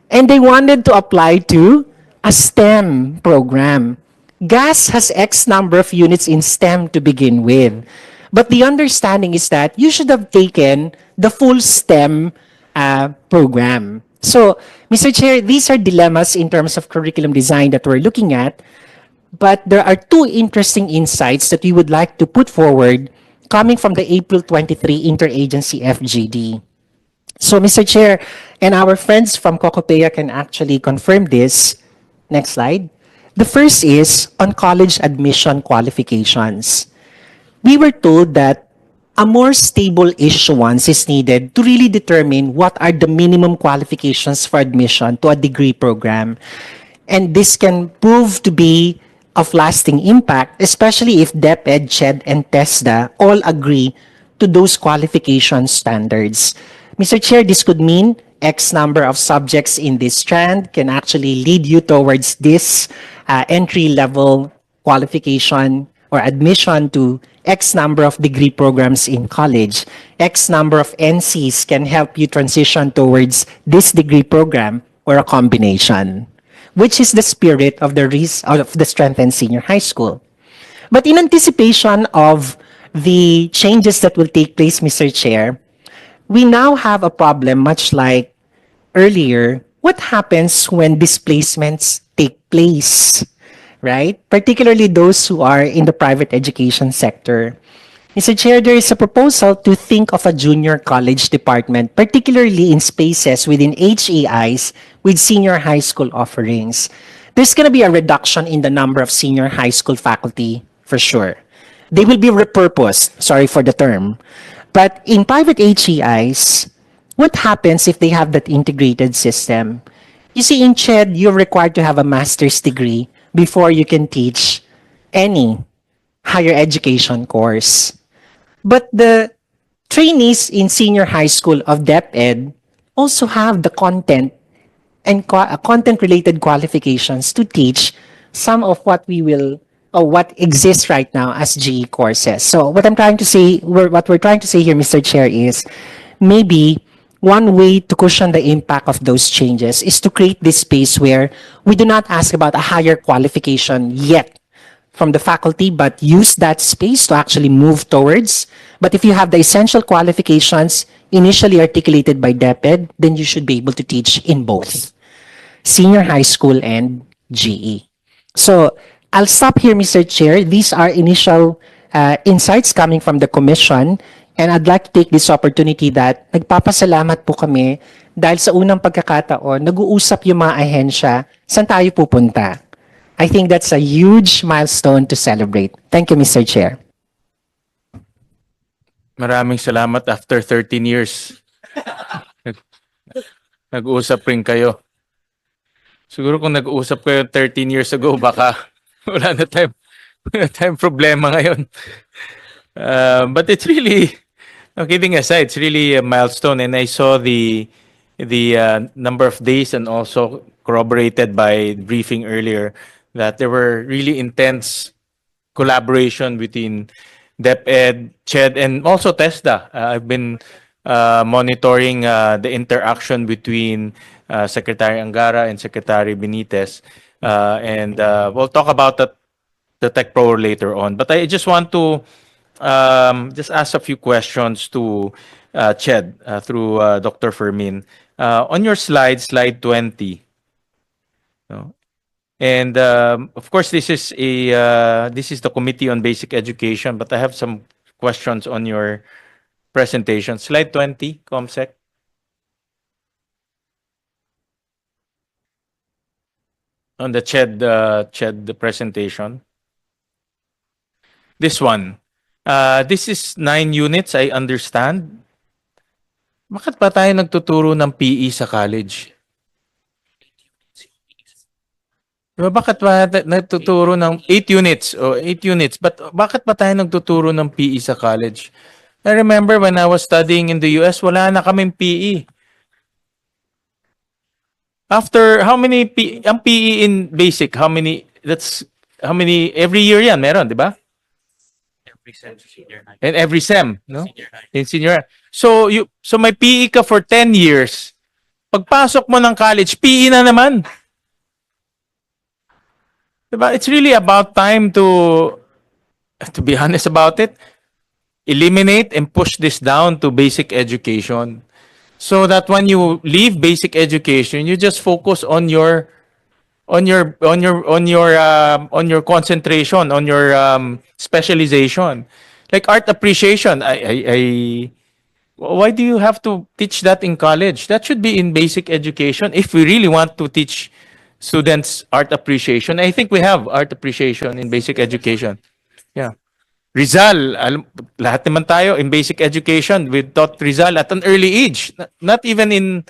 [SPEAKER 8] and they wanted to apply to a STEM program. GAS has X number of units in STEM to begin with. But the understanding is that you should have taken the full STEM program. So, Mr. Chair, these are dilemmas in terms of curriculum design that we're looking at. But there are two interesting insights that we would like to put forward coming from the April 23 Interagency FGD. So, Mr. Chair, and our friends from COCOPEA can actually confirm this. Next slide. The first is on college admission qualifications. We were told that a more stable issuance is needed to really determine what are the minimum qualifications for admission to a degree program. And this can prove to be of lasting impact, especially if DepEd, CHED, and TESDA all agree to those qualification standards. Mr. Chair, this could mean X number of subjects in this strand can actually lead you towards this entry-level qualification or admission to X number of degree programs in college. X number of NCs can help you transition towards this degree program or a combination, which is the spirit of the strengthened senior high school. But in anticipation of the changes that will take place, Mr. Chair, we now have a problem much like earlier. What happens when displacements take place, right? Particularly those who are in the private education sector. Mr. Chair, there is a proposal to think of a junior college department, particularly in spaces within HEIs with senior high school offerings. There's going to be a reduction in the number of senior high school faculty, for sure. They will be repurposed, sorry for the term. But in private HEIs, what happens if they have that integrated system? You see, in CHED, you're required to have a master's degree before you can teach any higher education course. But the trainees in senior high school of DepEd also have the content and content-related qualifications to teach some of what we will or what exists right now as GE courses. So what I'm trying to say, what we're trying to say here, Mr. Chair, is maybe one way to cushion the impact of those changes is to create this space where we do not ask about a higher qualification yet from the faculty, but use that space to actually move towards. But if you have the essential qualifications initially articulated by DepEd, then you should be able to teach in both senior high school and GE. So I'll stop here, Mr. Chair. These are initial insights coming from the Commission. And I'd like to take this opportunity that nagpapasalamat po kami dahil sa unang pagkakataon, nag-uusap yung mga ahensya, saan tayo pupunta. I think that's a huge milestone to celebrate. Thank you, Mr. Chair.
[SPEAKER 2] Maraming salamat after 13 years. Nag-uusap rin kayo. Siguro kung nag-uusap kayo 13 years ago, baka wala na tayong problema ngayon. But it's really, no, kidding aside, it's really a milestone. And I saw the number of days and also corroborated by briefing earlier that there were really intense collaboration between DepEd, CHED, and also TESDA. I've been monitoring the interaction between Secretary Angara and Secretary Benitez. And we'll talk about the Tech Pro later on. But I just want to just ask a few questions to CHED through Dr. Fermin. On your slide 20, no? And of course, this is the Committee on Basic Education, but I have some questions on your presentation. Slide 20, ComSec. On the CHED presentation. This one. This is 9 units, I understand. Bakit pa tayo nagtuturo ng PE sa college? Diba, bakit ba nagtuturo ng 8 units o 8 units? Bakit ba tayo nagtuturo ng PE sa college? I remember when I was studying in the US, wala na kaming PE. After how many ang PE in basic, how many every year yan meron, di ba? And every sem, no? In senior. So may PE ka for 10 years. Pagpasok mo ng college, PE na naman. Diba? It's really about time to be honest about it, eliminate and push this down to basic education. So that when you leave basic education, you just focus on your concentration, on your specialization. Like art appreciation, why do you have to teach that in college? That should be in basic education if we really want to teach students art appreciation. I think we have art appreciation in basic education. Yeah. Rizal, lahat naman tayo in basic education, we taught Rizal at an early age. Not even in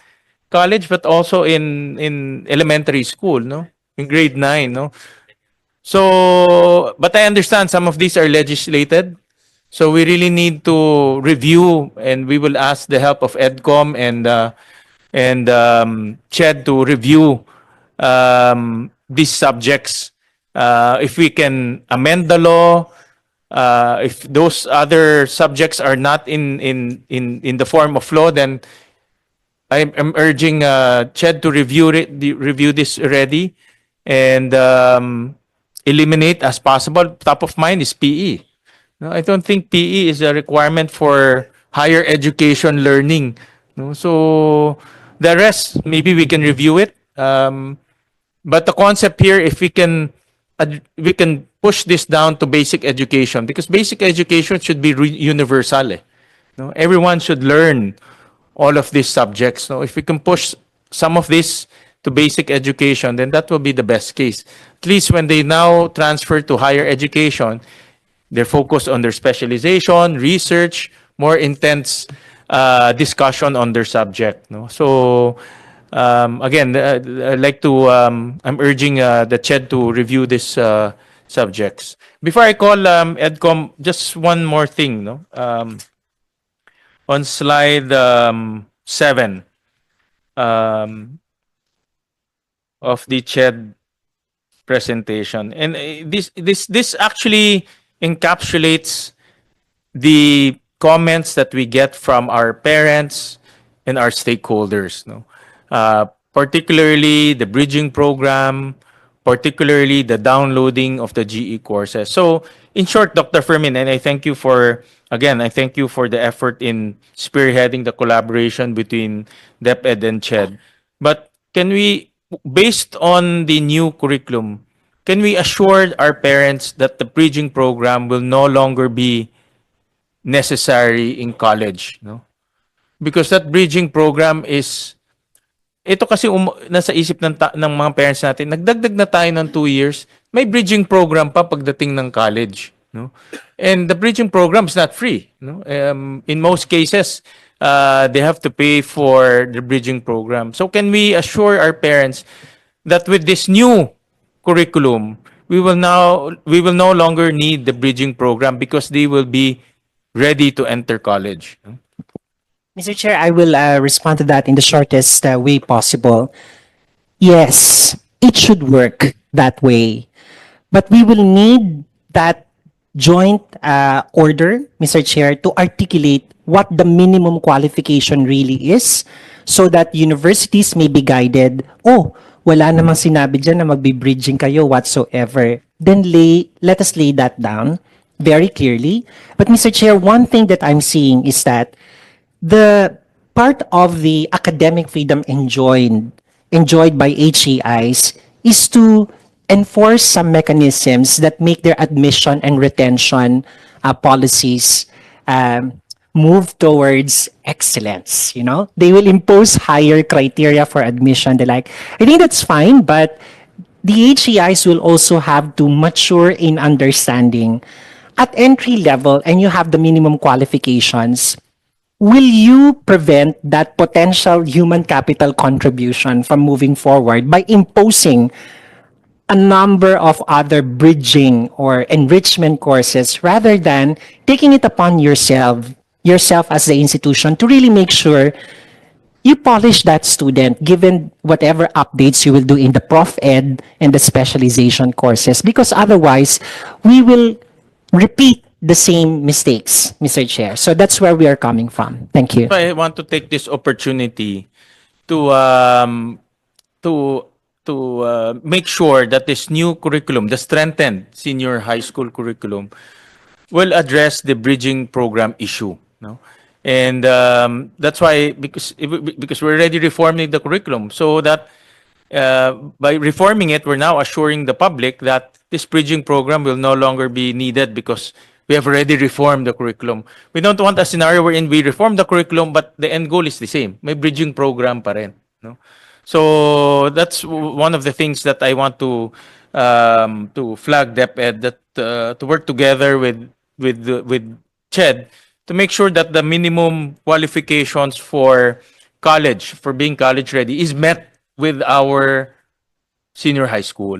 [SPEAKER 2] college, but also in elementary school, no? In grade 9, no? So, but I understand some of these are legislated. So we really need to review, and we will ask the help of EDCOM and CHED to review these subjects. If we can amend the law, if those other subjects are not in the form of law, then I'm urging CHED to review this already and eliminate as possible. Top of mind is PE. No, I don't think PE is a requirement for higher education learning. No? So the rest, maybe we can review it. But the concept here, if we can push this down to basic education, because basic education should be universal. No? Everyone should learn all of these subjects. So if we can push some of this to basic education, then that will be the best case. At least when they now transfer to higher education, they're focused on their specialization, research, more intense discussion on their subject. No? So again, I'd like to, I'm urging the CHED to review these subjects. Before I call EDCOM, just one more thing. No? On slide 7 of the CHED presentation. And this actually encapsulates the comments that we get from our parents and our stakeholders, no? Particularly the bridging program, particularly the downloading of the GE courses. So, in short, Dr. Fermin, and I thank you for the effort in spearheading the collaboration between DepEd and CHED. But can we, based on the new curriculum, can we assure our parents that the bridging program will no longer be necessary in college? No? Because that bridging program is, ito kasi nasa isip ng mga parents natin, nagdagdag na tayo ng 2 years, may bridging program pa pagdating ng college. No? And the bridging program is not free. No? In most cases, they have to pay for the bridging program. So can we assure our parents that with this new curriculum, we will no longer need the bridging program because they will be ready to enter college?
[SPEAKER 8] Mr. Chair, I will respond to that in the shortest way possible. Yes, it should work that way. But we will need that joint order, Mr. Chair, to articulate what the minimum qualification really is so that universities may be guided, oh, wala namang sinabi dyan na magbe-bridging kayo whatsoever. Then let us lay that down very clearly. But Mr. Chair, one thing that I'm seeing is that the part of the academic freedom enjoyed by HEIs is to enforce some mechanisms that make their admission and retention policies move towards excellence. You know, they will impose higher criteria for admission. They like, I think that's fine, but the HEIs will also have to mature in understanding at entry level, and you have the minimum qualifications. Will you prevent that potential human capital contribution from moving forward by imposing a number of other bridging or enrichment courses rather than taking it upon yourself as the institution to really make sure you polish that student given whatever updates you will do in the prof ed and the specialization courses, because otherwise we will repeat the same mistakes, Mr. Chair. So that's where we are coming from. Thank you.
[SPEAKER 2] I want to take this opportunity to make sure that this new curriculum, the strengthened senior high school curriculum, will address the bridging program issue. No, and that's why because we're already reforming the curriculum, so that by reforming it, we're now assuring the public that this bridging program will no longer be needed because we have already reformed the curriculum. We don't want a scenario wherein we reform the curriculum, but the end goal is the same. May bridging program pa rin, no? So that's one of the things that I want to flag DepEd, that to work together with CHED to make sure that the minimum qualifications for college, for being college ready, is met with our senior high school.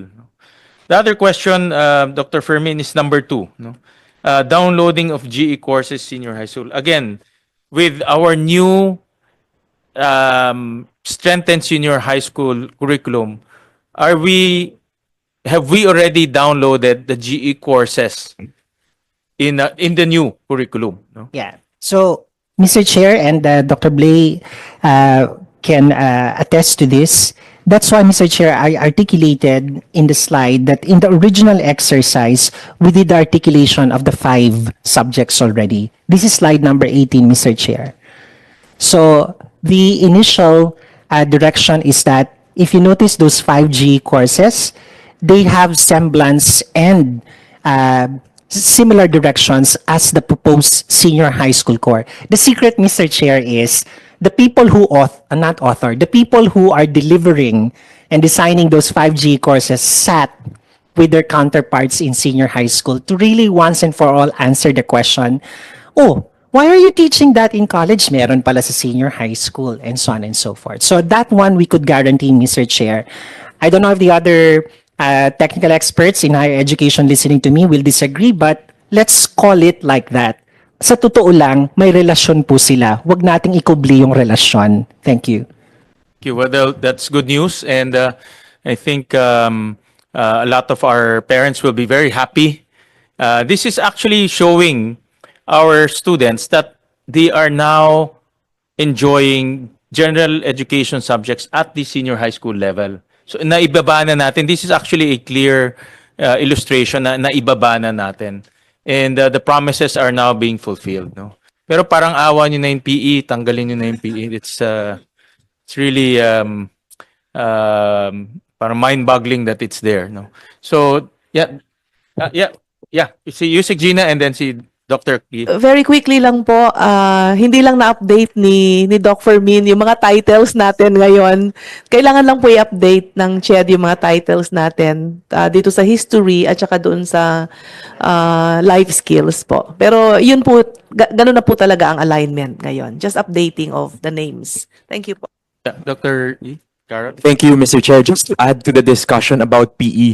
[SPEAKER 2] The other question, Dr. Fermin, is number 2. No? Downloading of GE courses senior high school. Again, with our new strengthened senior high school curriculum, have we already downloaded the GE courses in the new curriculum? No?
[SPEAKER 8] Yeah. So, Mr. Chair and Dr. Blay can attest to this. That's why, Mr. Chair, I articulated in the slide that in the original exercise, we did the articulation of the 5 subjects already. This is slide number 18, Mr. Chair. So, the initial direction is that if you notice those 5G courses, they have semblance and similar directions as the proposed senior high school core. The secret, Mr. Chair, is the people who the people who are delivering and designing those 5G courses sat with their counterparts in senior high school to really once and for all answer the question, oh, why are you teaching that in college? Meron pala sa senior high school, and so on and so forth. So that one we could guarantee, Mr. Chair. I don't know if the other technical experts in higher education listening to me will disagree, but let's call it like that. Sa totoo lang, may relasyon po sila. Huwag nating ikubli yung relasyon. Thank you.
[SPEAKER 2] Thank you. Well, that's good news, and I think a lot of our parents will be very happy. This is actually showing our students that they are now enjoying general education subjects at the senior high school level. So naibaba na natin. This is actually a clear illustration na naibaba na natin. And the promises are now being fulfilled. No? Pero parang awa nyo na yung PE, tanggalin nyo na yung PE. It's really parang mind-boggling that it's there. No? So, yeah. You see Gina and then see Dr. Key.
[SPEAKER 3] Very quickly lang po, hindi lang na-update ni Doc Fermin yung mga titles natin ngayon. Kailangan lang po i-update ng CHED yung mga titles natin dito sa history at saka doon sa life skills po. Pero yun po, ganun na po talaga ang alignment ngayon. Just updating of the names. Thank you po.
[SPEAKER 2] Yeah, Dr. E.
[SPEAKER 10] Thank you, Mr. Chair. Just to add to the discussion about PE,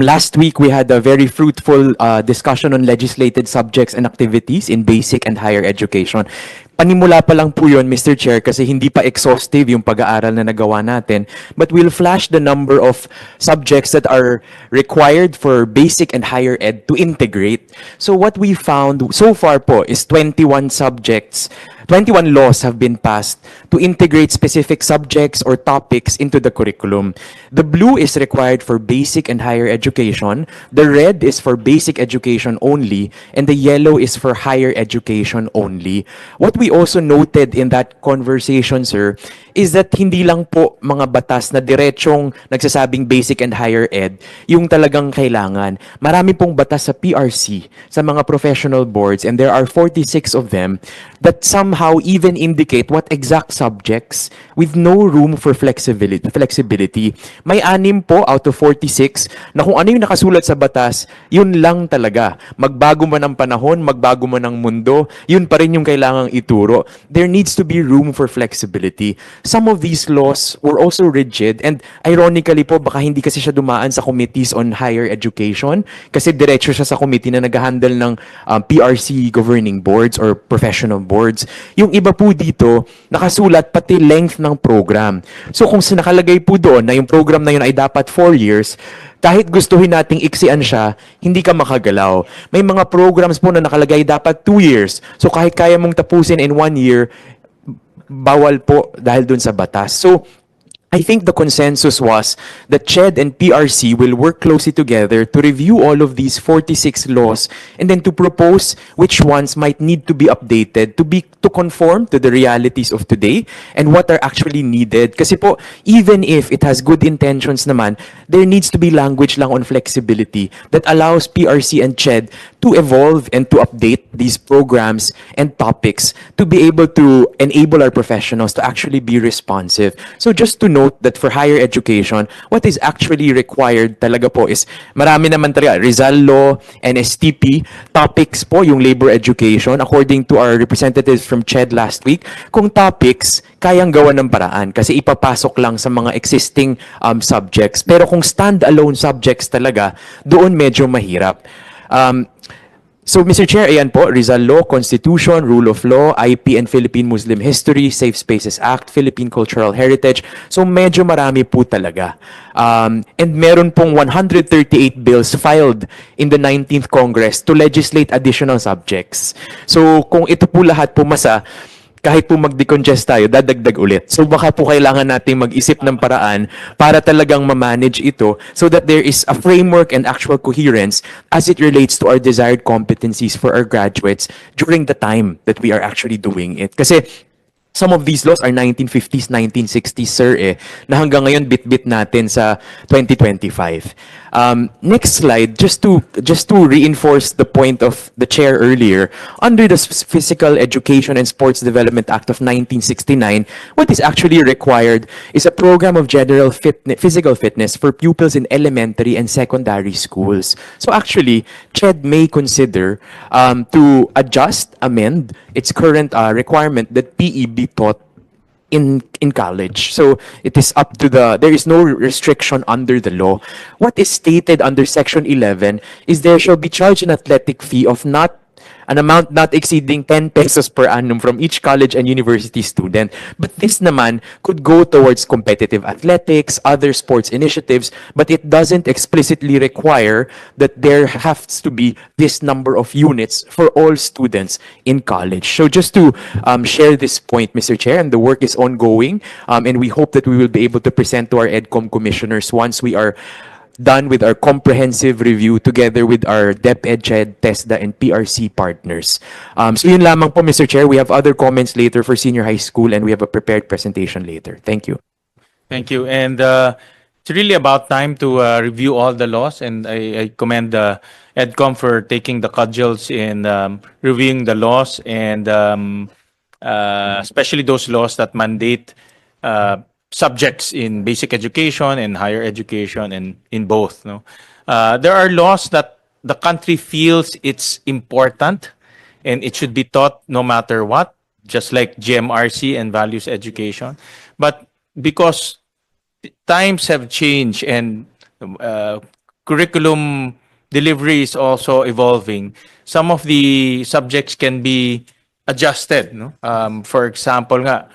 [SPEAKER 10] last week we had a very fruitful discussion on legislated subjects and activities in basic and higher education. Panimula pa lang po yun, Mr. Chair, kasi hindi pa exhaustive yung pag-aaral na nagawa natin. But we'll flash the number of subjects that are required for basic and higher ed to integrate. So what we found so far po is 21 subjects, 21 laws have been passed to integrate specific subjects or topics into the curriculum. The blue is required for basic and higher education, the red is for basic education only, and the yellow is for higher education only. What we also noted in that conversation, sir, is that hindi lang po mga batas na diretsong nagsasabing basic and higher ed yung talagang kailangan. Marami pong batas sa PRC, sa mga professional boards, and there are 46 of them that somehow somehow even indicate what exact subjects with no room for flexibility. May 6 po out of 46 na kung ano yung nakasulat sa batas, yun lang talaga. Magbago man ang panahon, magbago man ang mundo, yun pa rin yung kailangang ituro. There needs to be room for flexibility. Some of these laws were also rigid, and ironically po, baka hindi kasi siya dumaan sa committees on higher education kasi diretso siya sa committee na nag-handle ng PRC governing boards or professional boards. Yung iba po dito, nakasulat pati length ng program. So kung nakalagay po doon na yung program na yun ay dapat 4 years, kahit gustuhin nating iksian siya, hindi ka makagalaw. May mga programs po na nakalagay dapat 2 years. So kahit kaya mong tapusin in 1 year, bawal po dahil dun sa batas. So I think the consensus was that CHED and PRC will work closely together to review all of these 46 laws and then to propose which ones might need to be updated to conform to the realities of today and what are actually needed. Kasi po, even if it has good intentions naman, there needs to be language lang on flexibility that allows PRC and CHED to evolve and to update these programs and topics to be able to enable our professionals to actually be responsive. So just to note that for higher education, what is actually required talaga po is marami naman talaga. Rizal Law, NSTP, topics po yung labor education. According to our representatives from CHED last week, kung topics, kayang gawa ng paraan kasi ipapasok lang sa mga existing subjects. Pero kung stand-alone subjects talaga, doon medyo mahirap. So, Mr. Chair, ayan po, Rizal Law, Constitution, Rule of Law, IP and Philippine Muslim History, Safe Spaces Act, Philippine Cultural Heritage. So, medyo marami po talaga. And meron pong 138 bills filed in the 19th Congress to legislate additional subjects. So, kung ito po lahat pumasa, kahit po mag-decongest tayo, dadagdag ulit. So baka po kailangan nating mag-isip ng paraan para talagang ma-manage ito so that there is a framework and actual coherence as it relates to our desired competencies for our graduates during the time that we are actually doing it. Kasi some of these laws are 1950s, 1960s, sir, na hanggang ngayon bit-bit natin sa 2025. Next slide, just to reinforce the point of the chair earlier, under the Physical Education and Sports Development Act of 1969, what is actually required is a program of general physical fitness for pupils in elementary and secondary schools. So actually, CHED may consider to amend its current requirement that PE be taught in college. So it is up to there is no restriction under the law. What is stated under Section 11 is there shall be charged an athletic fee of an amount not exceeding 10 pesos per annum from each college and university student. But this naman could go towards competitive athletics, other sports initiatives, but it doesn't explicitly require that there has to be this number of units for all students in college. So just to share this point, Mr. Chair, and the work is ongoing, and we hope that we will be able to present to our EDCOM commissioners once we are done with our comprehensive review together with our DepEd's, TESDA, and PRC partners. So yun lamang po, Mr. Chair. We have other comments later for senior high school, and we have a prepared presentation later. Thank you.
[SPEAKER 2] Thank you. And it's really about time to review all the laws, and I commend EDCOM for taking the cudgels in reviewing the laws, and especially those laws that mandate subjects in basic education and higher education, and in both. No, there are laws that the country feels it's important and it should be taught no matter what, just like GMRC and values education. But because times have changed and curriculum delivery is also evolving, some of the subjects can be adjusted. No, for example, nga,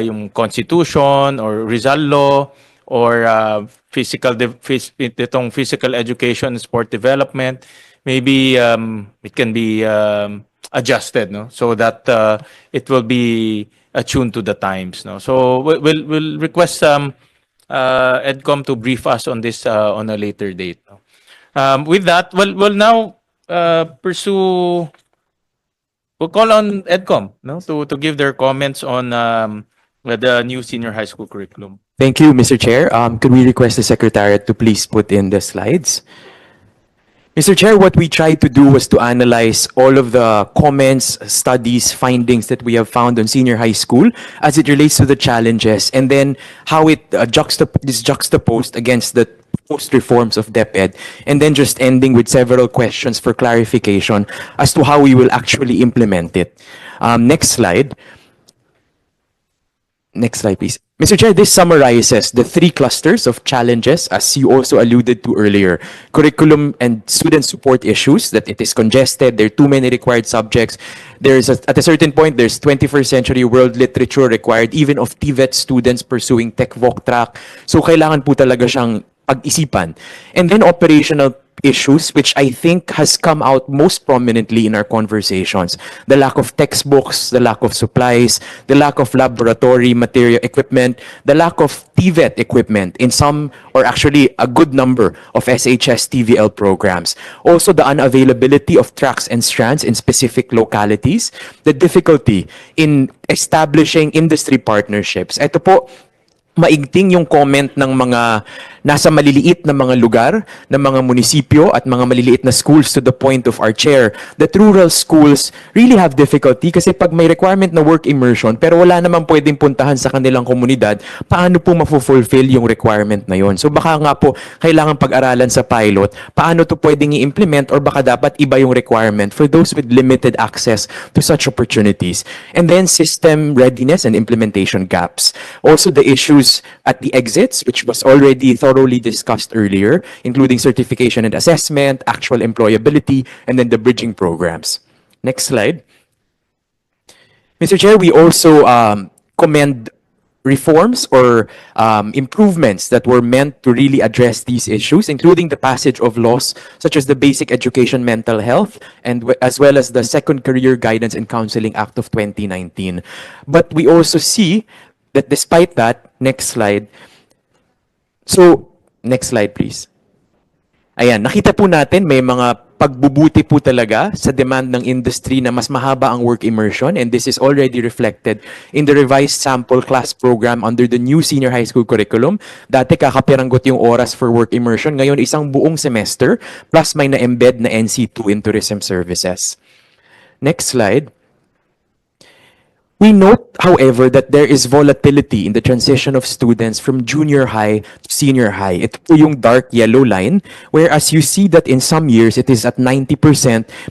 [SPEAKER 2] yung Constitution or Rizal Law or itong physical education and sport development, maybe it can be adjusted, no, so that it will be attuned to the times. No, so we'll request EDCOM to brief us on this on a later date. No? With that, we'll now pursue. We'll call on EDCOM, no, to give their comments on the new senior high school curriculum.
[SPEAKER 10] Thank you, Mr. Chair. Could we request the Secretariat to please put in the slides? Mr. Chair, what we tried to do was to analyze all of the comments, studies, findings that we have found on senior high school as it relates to the challenges, and then how it is juxtaposed against the post reforms of DepEd, and then just ending with several questions for clarification as to how we will actually implement it. Next slide. Next slide, please. Mr. Chair, this summarizes the three clusters of challenges, as you also alluded to earlier. Curriculum and student support issues, that it is congested, there are too many required subjects. At a certain point, there's 21st century world literature required, even of TVET students pursuing tech voc track. So kailangan po talaga siyang pag-isipan. And then operational issues, which I think has come out most prominently in our conversations. The lack of textbooks, the lack of supplies, the lack of laboratory material equipment, the lack of TVET equipment in some, or actually a good number of SHS TVL programs. Also, the unavailability of tracks and strands in specific localities, the difficulty in establishing industry partnerships. Ito po, maigting yung comment ng mga nasa maliliit na mga lugar, ng mga munisipyo at mga maliliit na schools, to the point of our chair that rural schools really have difficulty kasi pag may requirement na work immersion pero wala naman pwedeng puntahan sa kanilang komunidad, paano po mafulfill yung requirement na yon? So baka nga po kailangan pag-aralan sa pilot, paano to pwedeng i-implement, or baka dapat iba yung requirement for those with limited access to such opportunities. And then system readiness and implementation gaps. Also the issues at the exits, which was already thoroughly discussed earlier, including certification and assessment, actual employability, and then the bridging programs. Next slide. Mr. Chair, we also commend reforms or improvements that were meant to really address these issues, including the passage of laws such as the Basic Education Mental Health, and as well as the Second Career Guidance and Counseling Act of 2019. But we also see that despite that, next slide. So, next slide please. Ayan, nakita po natin may mga pagbubuti po talaga sa demand ng industry na mas mahaba ang work immersion, and this is already reflected in the revised sample class program under the new senior high school curriculum. Dati kakapiranggot yung oras for work immersion, ngayon isang buong semester plus may na-embed na NC2 in tourism services. Next slide. We note, however, that there is volatility in the transition of students from junior high to senior high. Ito po yung dark yellow line, whereas you see that in some years, it is at 90%.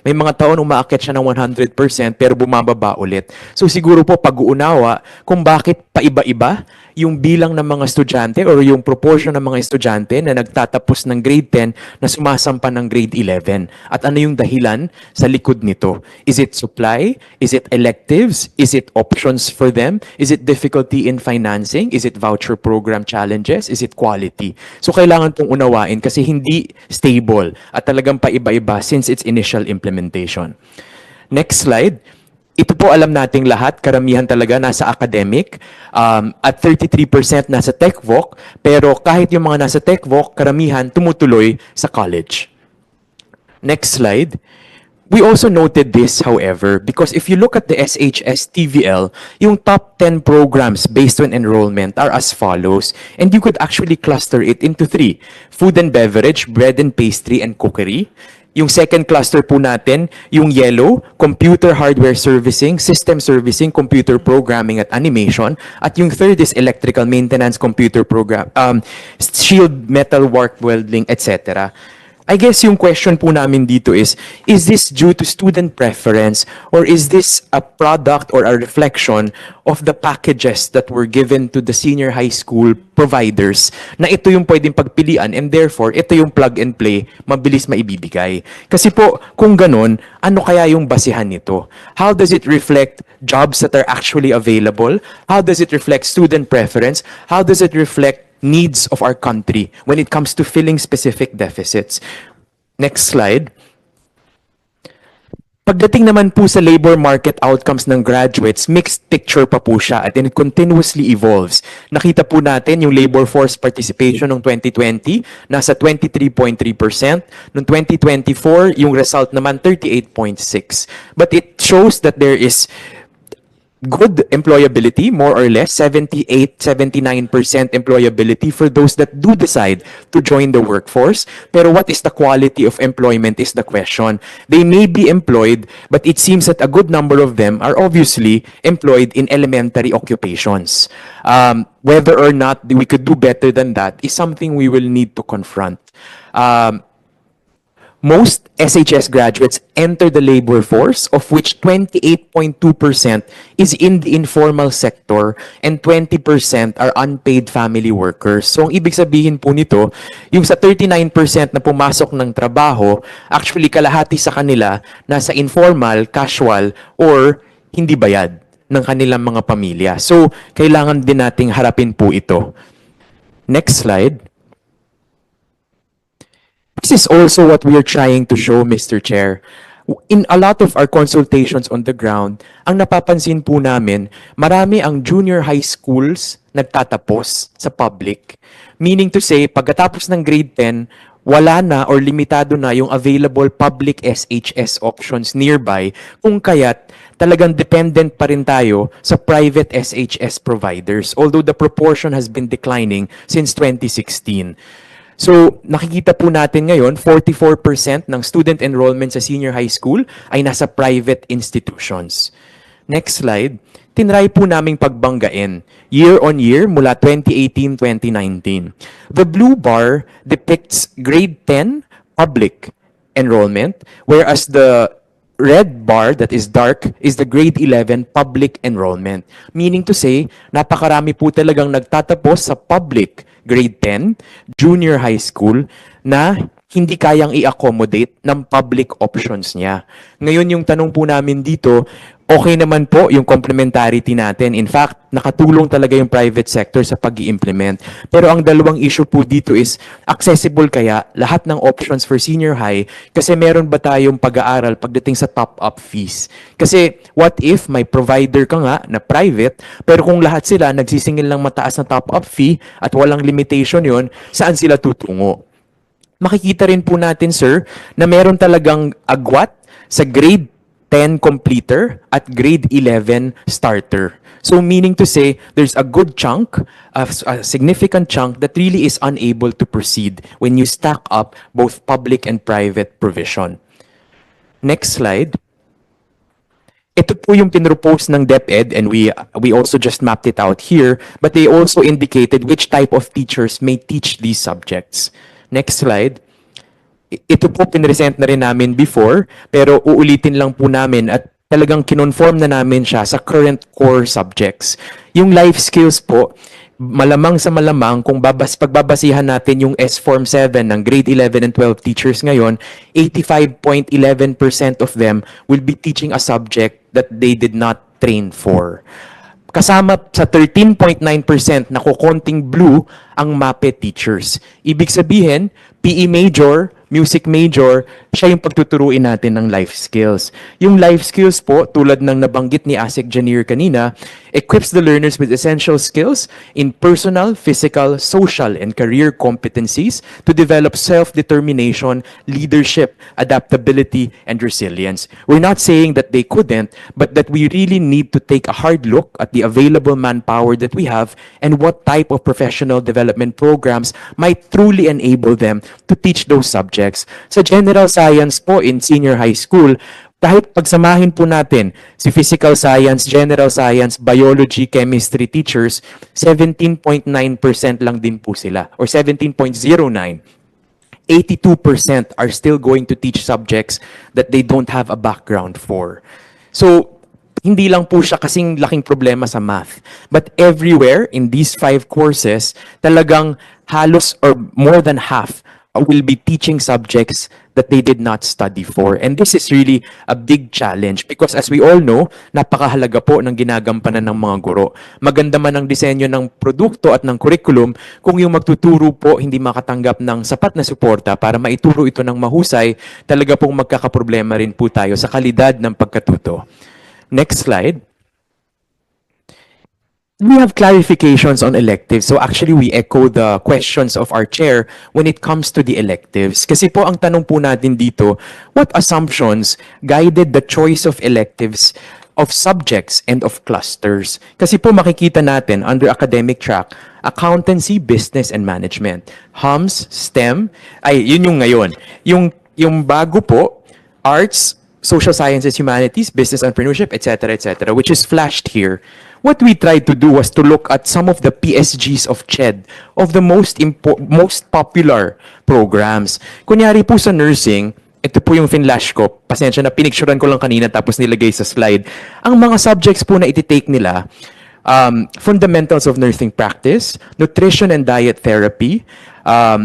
[SPEAKER 10] May mga taon umaakyat siya ng 100%, pero bumababa ulit. So siguro po pag-uunawa kung bakit paiba-iba yung bilang ng mga estudyante or yung proportion ng mga estudyante na nagtatapos ng grade 10 na sumasampa ng grade 11. At ano yung dahilan sa likod nito? Is it supply? Is it electives? Is it options for them? Is it difficulty in financing? Is it voucher program challenges? Is it quality? So kailangan pong unawain kasi hindi stable at talagang paiba-iba since its initial implementation. Next slide. Ito po alam nating lahat, karamihan talaga nasa academic, at 33% nasa tech voc, pero kahit yung mga nasa tech voc, karamihan tumutuloy sa college. Next slide. We also noted this, however, because if you look at the SHS TVL, yung top 10 programs based on enrollment are as follows, and you could actually cluster it into 3. Food and beverage, bread and pastry, and cookery. Yung second cluster po natin, yung yellow, computer hardware servicing, system servicing, computer programming at animation. At yung third is electrical maintenance, computer program, shield metal work welding, etc. I guess yung question po namin dito is this due to student preference or is this a product or a reflection of the packages that were given to the senior high school providers na ito yung pwedeng pagpilian and therefore ito yung plug and play, mabilis maibibigay. Kasi po, kung ganun, ano kaya yung basihan nito? How does it reflect jobs that are actually available? How does it reflect student preference? How does it reflect needs of our country when it comes to filling specific deficits? Next slide. Pagdating naman po sa labor market outcomes ng graduates, mixed picture pa po siya at it continuously evolves. Nakita po natin yung labor force participation noong 2020, nasa 23.3%. Noong 2024, yung result naman 38.6%. But it shows that there is good employability, more or less, 78, 79% employability for those that do decide to join the workforce. Pero what is the quality of employment is the question. They may be employed, but it seems that a good number of them are obviously employed in elementary occupations. Whether or not we could do better than that is something we will need to confront. Most SHS graduates enter the labor force, of which 28.2% is in the informal sector and 20% are unpaid family workers. So, ang ibig sabihin po nito, yung sa 39% na pumasok ng trabaho, actually kalahati sa kanila nasa informal, casual, or hindi bayad ng kanilang mga pamilya. So, kailangan din nating harapin po ito. Next slide. This is also what we are trying to show, Mr. Chair. In a lot of our consultations on the ground, ang napapansin po namin, marami ang junior high schools nagtatapos sa public. Meaning to say, pagkatapos ng grade 10, wala na or limitado na yung available public SHS options nearby, kung kaya't talagang dependent pa rin tayo sa private SHS providers, although the proportion has been declining since 2016. So, nakikita po natin ngayon, 44% ng student enrollment sa senior high school ay nasa private institutions. Next slide. Tinry po naming pagbanggain year on year mula 2018-2019. The blue bar depicts grade 10 public enrollment, whereas the red bar that is dark is the grade 11 public enrollment. Meaning to say, napakarami po talagang nagtatapos sa public grade 10, junior high school, na hindi kayang i-accommodate ng public options niya. Ngayon yung tanong po namin dito, okay naman po yung complementarity natin. In fact, nakatulong talaga yung private sector sa pag-i-implement. Pero ang dalawang issue po dito is, accessible kaya lahat ng options for senior high kasi meron ba tayong pag-aaral pagdating sa top-up fees? Kasi what if may provider ka nga na private, pero kung lahat sila nagsisingil ng mataas na top-up fee at walang limitation yon, saan sila tutungo? Makikita rin po natin, sir, na meron talagang agwat sa grade 10 completer at grade 11 starter. So meaning to say, there's a good chunk, a significant chunk that really is unable to proceed when you stack up both public and private provision. Next slide. Ito po yung pinropose ng DepEd and we also just mapped it out here, but they also indicated which type of teachers may teach these subjects. Next slide. Ito po pinresent na rin namin before, pero uulitin lang po namin at talagang kinonform na namin siya sa current core subjects. Yung life skills po, malamang sa malamang kung pagbabasihan natin yung S-Form 7 ng grade 11 and 12 teachers ngayon, 85.11% of them will be teaching a subject that they did not train for. Kasama sa 13.9% na kukonting blue ang MAPE teachers. Ibig sabihin, PE major, music major, siya yung pagtuturuin natin ng life skills. Yung life skills po, tulad ng nabanggit ni Asik Janir kanina, equips the learners with essential skills in personal, physical, social, and career competencies to develop self-determination, leadership, adaptability, and resilience. We're not saying that they couldn't, but that we really need to take a hard look at the available manpower that we have and what type of professional development programs might truly enable them to teach those subjects. Sa general science po in senior high school, kahit pagsamahin po natin si physical science, general science, biology, chemistry teachers, 17.9% lang din po sila, or 17.09. 82% are still going to teach subjects that they don't have a background for. So, hindi lang po siya kasing laking problema sa math. But everywhere in these 5 courses, talagang halos or more than half will be teaching subjects that they did not study for. And this is really a big challenge because as we all know, napakahalaga po ng ginagampanan ng mga guro. Maganda man ang disenyo ng produkto at ng curriculum, kung yung magtuturo po hindi makatanggap ng sapat na suporta para maituro ito ng mahusay, talaga pong magkakaproblema rin po tayo sa kalidad ng pagkatuto. Next slide. We have clarifications on electives. So actually, we echo the questions of our chair when it comes to the electives. Kasi po ang tanong po natin dito, what assumptions guided the choice of electives of subjects and of clusters. Kasi po makikita natin under academic track, accountancy, business, and management. HUMS, STEM, ay yun yung ngayon. Yung bago po, arts, social sciences, humanities, business, entrepreneurship, etc., which is flashed here. What we tried to do was to look at some of the PSGs of CHED, of the most popular programs. Kunyari po sa nursing, ito po yung finlash ko. Pasensya na, pinicturean ko lang kanina tapos nilagay sa slide. Ang mga subjects po na ititake nila, fundamentals of nursing practice, nutrition and diet therapy,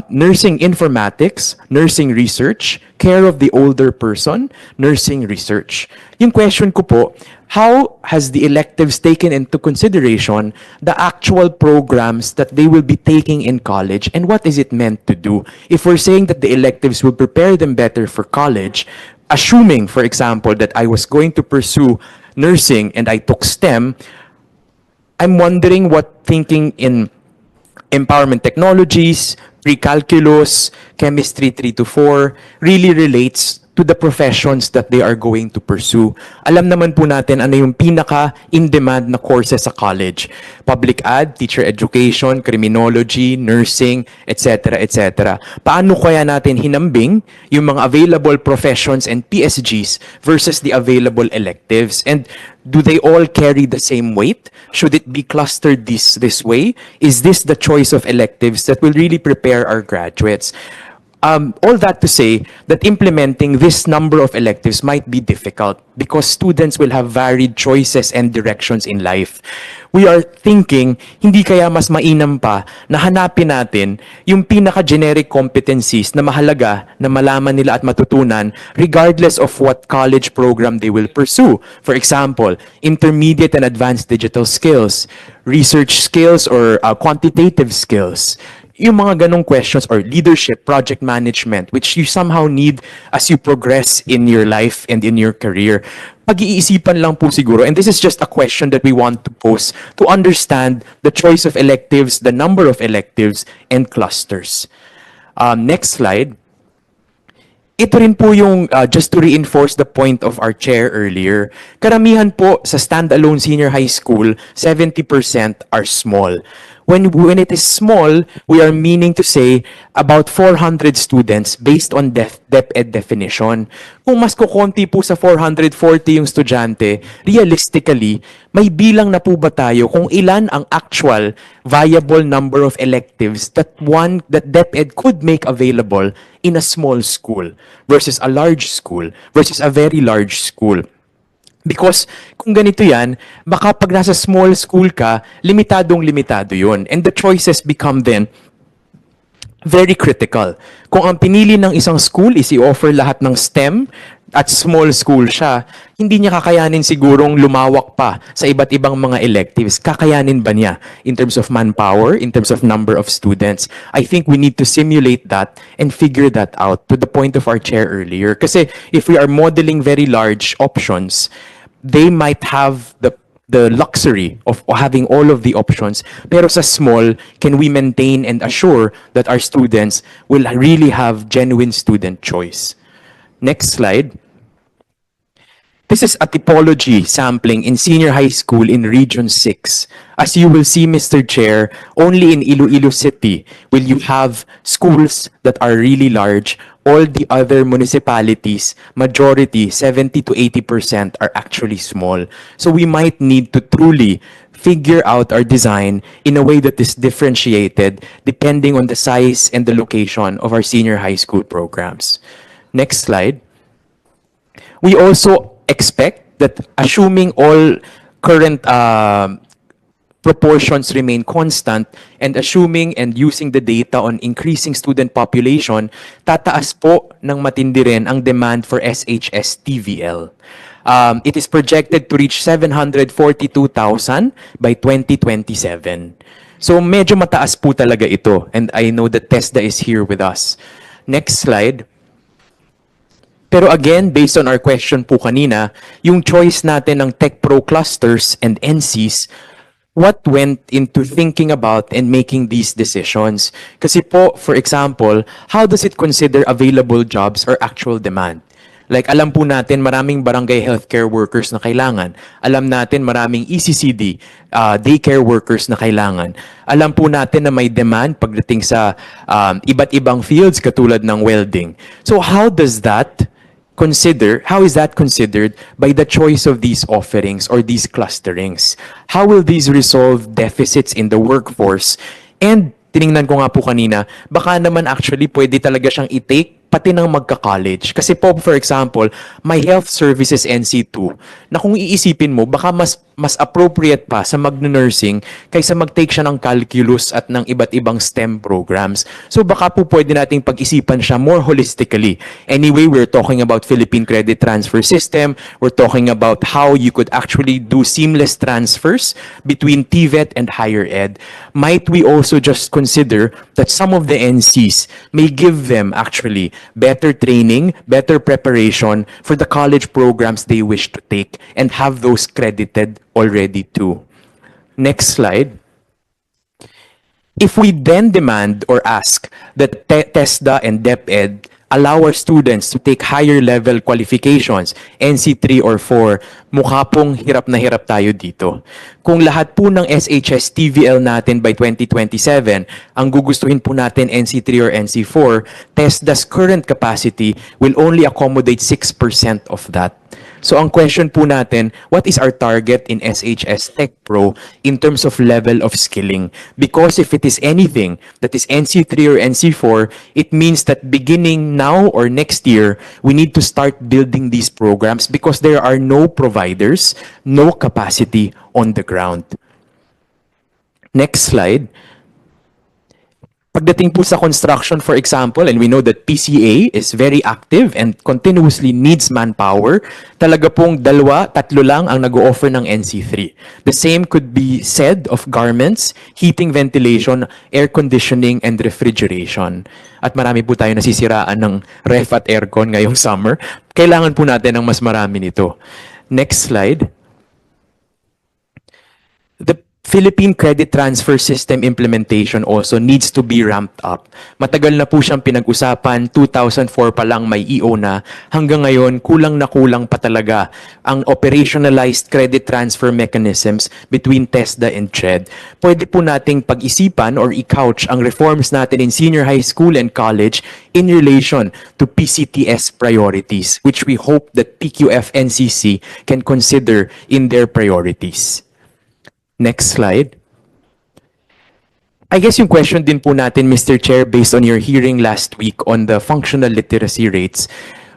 [SPEAKER 10] nursing informatics, nursing research, care of the older person, nursing research. Yung question ko po, how has the electives taken into consideration the actual programs that they will be taking in college and what is it meant to do? If we're saying that the electives will prepare them better for college, assuming, for example, that I was going to pursue nursing and I took STEM, I'm wondering what thinking in empowerment technologies, pre-calculus, chemistry 3 to 4 really relates to the professions that they are going to pursue. Alam naman po natin ano yung pinaka in-demand na courses sa college. Public ad, teacher education, criminology, nursing, etc., etc. Paano kaya natin hinambing yung mga available professions and PSGs versus the available electives? And do they all carry the same weight? Should it be clustered this way? Is this the choice of electives that will really prepare our graduates? All that to say that implementing this number of electives might be difficult because students will have varied choices and directions in life. We are thinking, hindi kaya mas mainam pa na hanapin natin yung pinaka-generic competencies na mahalaga na malaman nila at matutunan regardless of what college program they will pursue. For example, intermediate and advanced digital skills, research skills or quantitative skills. Yung mga ganong questions or leadership, project management, which you somehow need as you progress in your life and in your career. Pag-iisipan lang po siguro, and this is just a question that we want to pose to understand the choice of electives, the number of electives, and clusters. Next slide. Ito rin po yung, just to reinforce the point of our chair earlier, karamihan po sa standalone senior high school, 70% are small. When it is small, we are meaning to say about 400 students based on DepEd definition. Kung mas kukonti po sa 440 yung estudyante, realistically, may bilang na po ba tayo kung ilan ang actual viable number of electives that DepEd could make available in a small school versus a large school versus a very large school? Because kung ganito yan, baka pag nasa small school ka, limitado yun. And the choices become then very critical. Kung ang pinili ng isang school is i-offer lahat ng STEM at small school siya, hindi niya kakayanin sigurong lumawak pa sa iba't ibang mga electives. Kakayanin ba niya in terms of manpower, in terms of number of students? I think we need to simulate that and figure that out to the point of our chair earlier. Kasi if we are modeling very large options, they might have the luxury of having all of the options. Pero sa small, can we maintain and assure that our students will really have genuine student choice? Next slide. This is a typology sampling in senior high school in Region 6. As you will see, Mr. Chair, only in Iloilo City will you have schools that are really large. All the other municipalities, majority, 70 to 80% are actually small. So we might need to truly figure out our design in a way that is differentiated depending on the size and the location of our senior high school programs. Next slide. We also expect that assuming all current proportions remain constant and assuming and using the data on increasing student population, tataas po ng matindi rin ang demand for SHS TVL. It is projected to reach 742,000 by 2027. So medyo mataas po talaga ito, and I know that TESDA is here with us. Next slide. Pero again, based on our question po kanina, yung choice natin ng Tech Pro clusters and NCs, what went into thinking about and making these decisions? Kasi po, for example, how does it consider available jobs or actual demand? Like, alam po natin maraming barangay healthcare workers na kailangan. Alam natin maraming ECCD, daycare workers na kailangan. Alam po natin na may demand pagdating sa iba't ibang fields katulad ng welding. So how is that considered by the choice of these offerings or these clusterings? How will these resolve deficits in the workforce? And tiningnan ko nga po kanina, baka naman actually pwede talaga siyang i-take pati ng magka-college. Kasi po, for example, may health services NC2 na kung iisipin mo, baka mas appropriate pa sa mag-nursing kaysa mag-take siya ng calculus at ng iba't ibang STEM programs. So baka po pwede nating pag-isipan siya more holistically. Anyway, we're talking about Philippine Credit Transfer System. We're talking about how you could actually do seamless transfers between TVET and higher ed. Might we also just consider that some of the NCs may give them actually better training, better preparation for the college programs they wish to take and have those credited already too. Next slide. If we then demand or ask that TESDA and DepEd allow our students to take higher level qualifications, NC3 or 4, mukha pong hirap na hirap tayo dito. Kung lahat po ng SHS TVL natin by 2027, ang gugustuhin po natin NC3 or NC4, TESDA's current capacity will only accommodate 6% of that. So ang question po natin, what is our target in SHS Tech Pro in terms of level of skilling? Because if it is anything that is NC3 or NC4, it means that beginning now or next year, we need to start building these programs because there are no providers, no capacity on the ground. Next slide. Pagdating po sa construction, for example, and we know that PCA is very active and continuously needs manpower, talaga pong 2-3 lang ang nag-o-offer ng NC3. The same could be said of garments, heating, ventilation, air conditioning, and refrigeration. At marami po tayo nasisiraan ng ref at aircon ngayong summer. Kailangan po natin ng mas marami nito. Next slide. The Philippine Credit Transfer System implementation also needs to be ramped up. Matagal na po siyang pinag-usapan, 2004 pa lang may EO na, hanggang ngayon kulang na kulang pa talaga ang operationalized credit transfer mechanisms between TESDA and CHED. Pwede po nating pag-isipan or i-couch ang reforms natin in senior high school and college in relation to PCTS priorities, which we hope that PQF-NCC can consider in their priorities. Next slide. I guess yung question din po natin, Mr. Chair, based on your hearing last week on the functional literacy rates,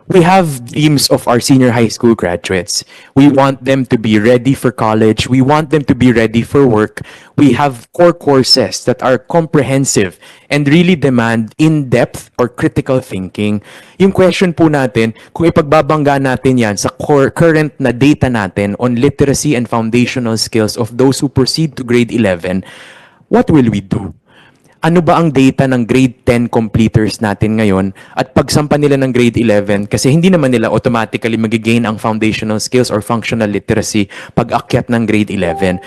[SPEAKER 10] we have dreams of our senior high school graduates. We want them to be ready for college. We want them to be ready for work. We have core courses that are comprehensive and really demand in-depth or critical thinking. Yung question po natin, kung ipagbabangga natin yan sa current na data natin on literacy and foundational skills of those who proceed to grade 11, what will we do? Ano ba ang data ng grade 10 completers natin ngayon at pagsampa nila ng grade 11 kasi hindi naman nila automatically magigain ang foundational skills or functional literacy pag akyat ng grade 11.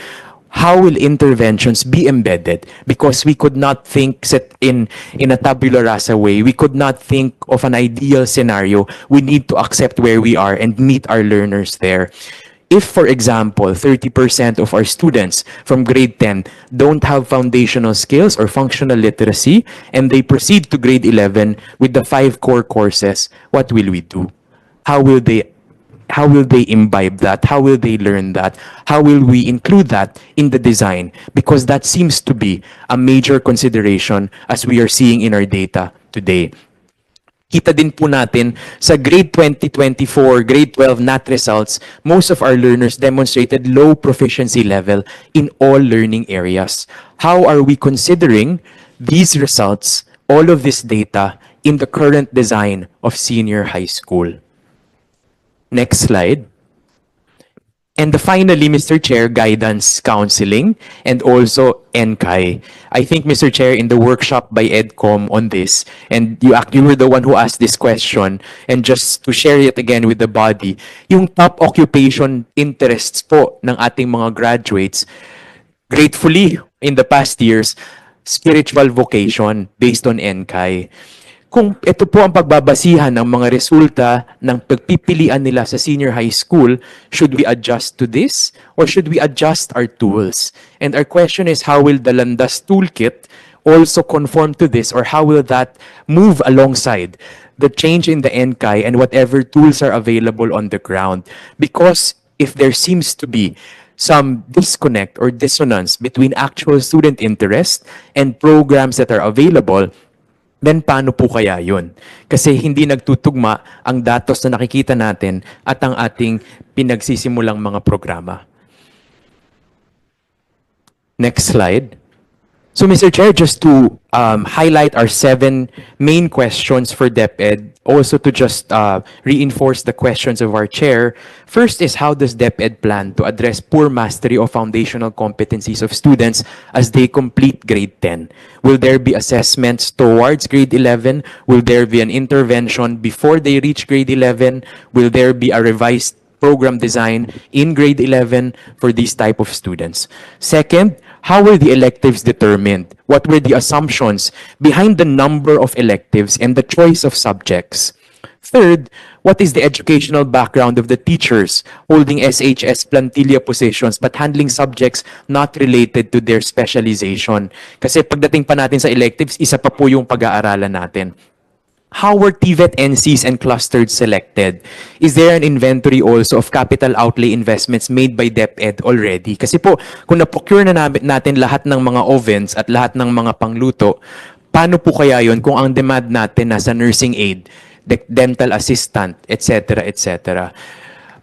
[SPEAKER 10] How will interventions be embedded? Because we could not think in a tabula rasa way. We could not think of an ideal scenario. We need to accept where we are and meet our learners there. If, for example, 30% of our students from grade 10 don't have foundational skills or functional literacy, and they proceed to grade 11 with the 5 core courses, what will we do? How will they imbibe that? How will they learn that? How will we include that in the design? Because that seems to be a major consideration as we are seeing in our data today. Kita din po natin sa grade 2024, grade 12 NAT results, most of our learners demonstrated low proficiency level in all learning areas. How are we considering these results, all of this data, in the current design of senior high school? Next slide. And finally, Mr. Chair, guidance counseling and also NCAI. I think, Mr. Chair, in the workshop by EDCOM on this, and you were the one who asked this question, and just to share it again with the body, yung top occupation interests po ng ating mga graduates, gratefully, in the past years, spiritual vocation based on NCAI. Kung ito po ang pagbabasihan ng mga resulta ng pagpipilian nila sa senior high school, should we adjust to this or should we adjust our tools? And our question is, how will the Landas toolkit also conform to this, or how will that move alongside the change in the NCAI and whatever tools are available on the ground? Because if there seems to be some disconnect or dissonance between actual student interest and programs that are available, then paano po kaya yun? Kasi hindi nagtutugma ang datos na nakikita natin at ang ating pinagsisimulang mga programa. Next slide. So, Mr. Chair, just to highlight our 7 main questions for DepEd, also to just reinforce the questions of our chair. First is, how does DepEd plan to address poor mastery of foundational competencies of students as they complete grade 10? Will there be assessments towards grade 11? Will there be an intervention before they reach grade 11? Will there be a revised program design in grade 11 for these type of students? Second, how were the electives determined? What were the assumptions behind the number of electives and the choice of subjects? Third, what is the educational background of the teachers holding SHS plantilla positions but handling subjects not related to their specialization? Kasi pagdating pa natin sa electives, isa pa po yung pag-aaralan natin. How were TVET NCs and clusters selected? Is there an inventory also of capital outlay investments made by DepEd already? Kasi po, kung na-procure na natin lahat ng mga ovens at lahat ng mga pangluto, paano po kaya yon kung ang demand natin nasa nursing aid, dental assistant, etc., etc.?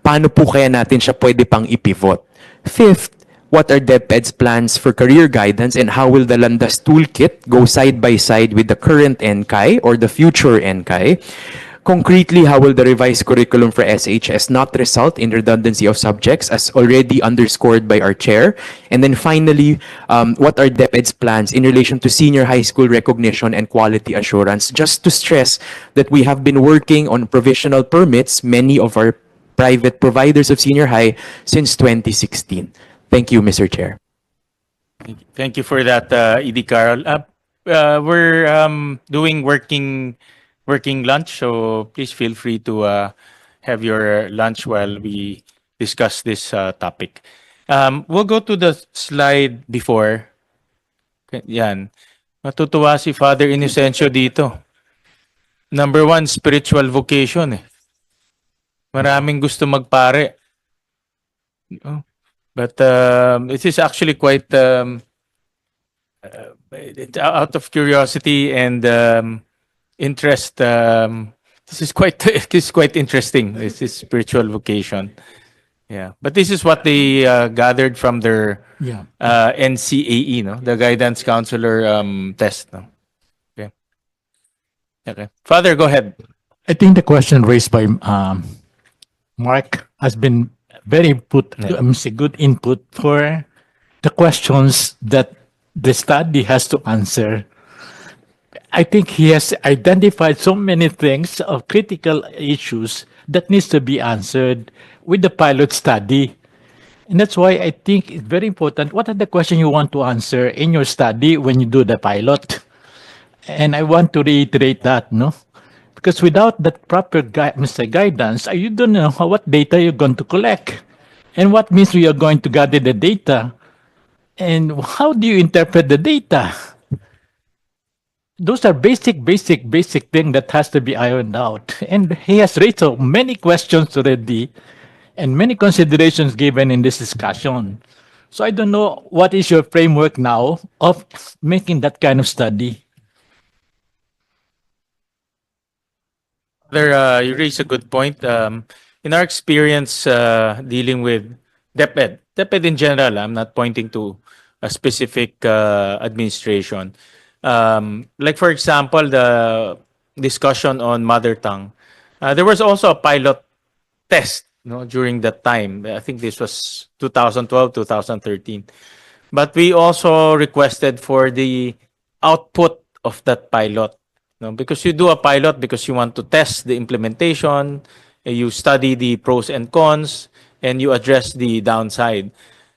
[SPEAKER 10] Paano po kaya natin siya pwede pang ipivot? Fifth, what are DepEd's plans for career guidance and how will the Landas toolkit go side by side with the current NCAI or the future NCAI? Concretely, how will the revised curriculum for SHS not result in redundancy of subjects, as already underscored by our chair? And then finally, what are DepEd's plans in relation to senior high school recognition and quality assurance? Just to stress that we have been working on provisional permits, many of our private providers of senior high, since 2016. Thank you, Mr. Chair.
[SPEAKER 2] Thank you for that, ED Carol. We're doing working lunch, so please feel free to have your lunch while we discuss this topic. We'll go to the slide before. Yan. Matutuwa si Father Inocencio dito. Number 1, spiritual vocation. Maraming gusto magpare. Oh. But it is actually quite out of curiosity and interest. This is quite interesting. This is spiritual vocation. Yeah, but this is what they gathered from their NCAE, no, the guidance counselor test. No? Okay. Okay, Father, go ahead.
[SPEAKER 7] I think the question raised by Mark has been very good input for the questions that the study has to answer. I think he has identified so many things of critical issues that needs to be answered with the pilot study. And that's why I think it's very important. What are the questions you want to answer in your study when you do the pilot? And I want to reiterate that, no? Because without that proper guidance, you don't know what data you're going to collect and what means we are going to gather the data and how do you interpret the data. Those are basic things that has to be ironed out. And he has raised so many questions already and many considerations given in this discussion. So I don't know what is your framework now of making that kind of study.
[SPEAKER 2] There, you raise a good point. In our experience dealing with DepEd in general, I'm not pointing to a specific administration. Like for example, the discussion on mother tongue. There was also a pilot test, during that time. I think this was 2012, 2013. But we also requested for the output of that pilot. Because you do a pilot because you want to test the implementation, you study the pros and cons, and you address the downside.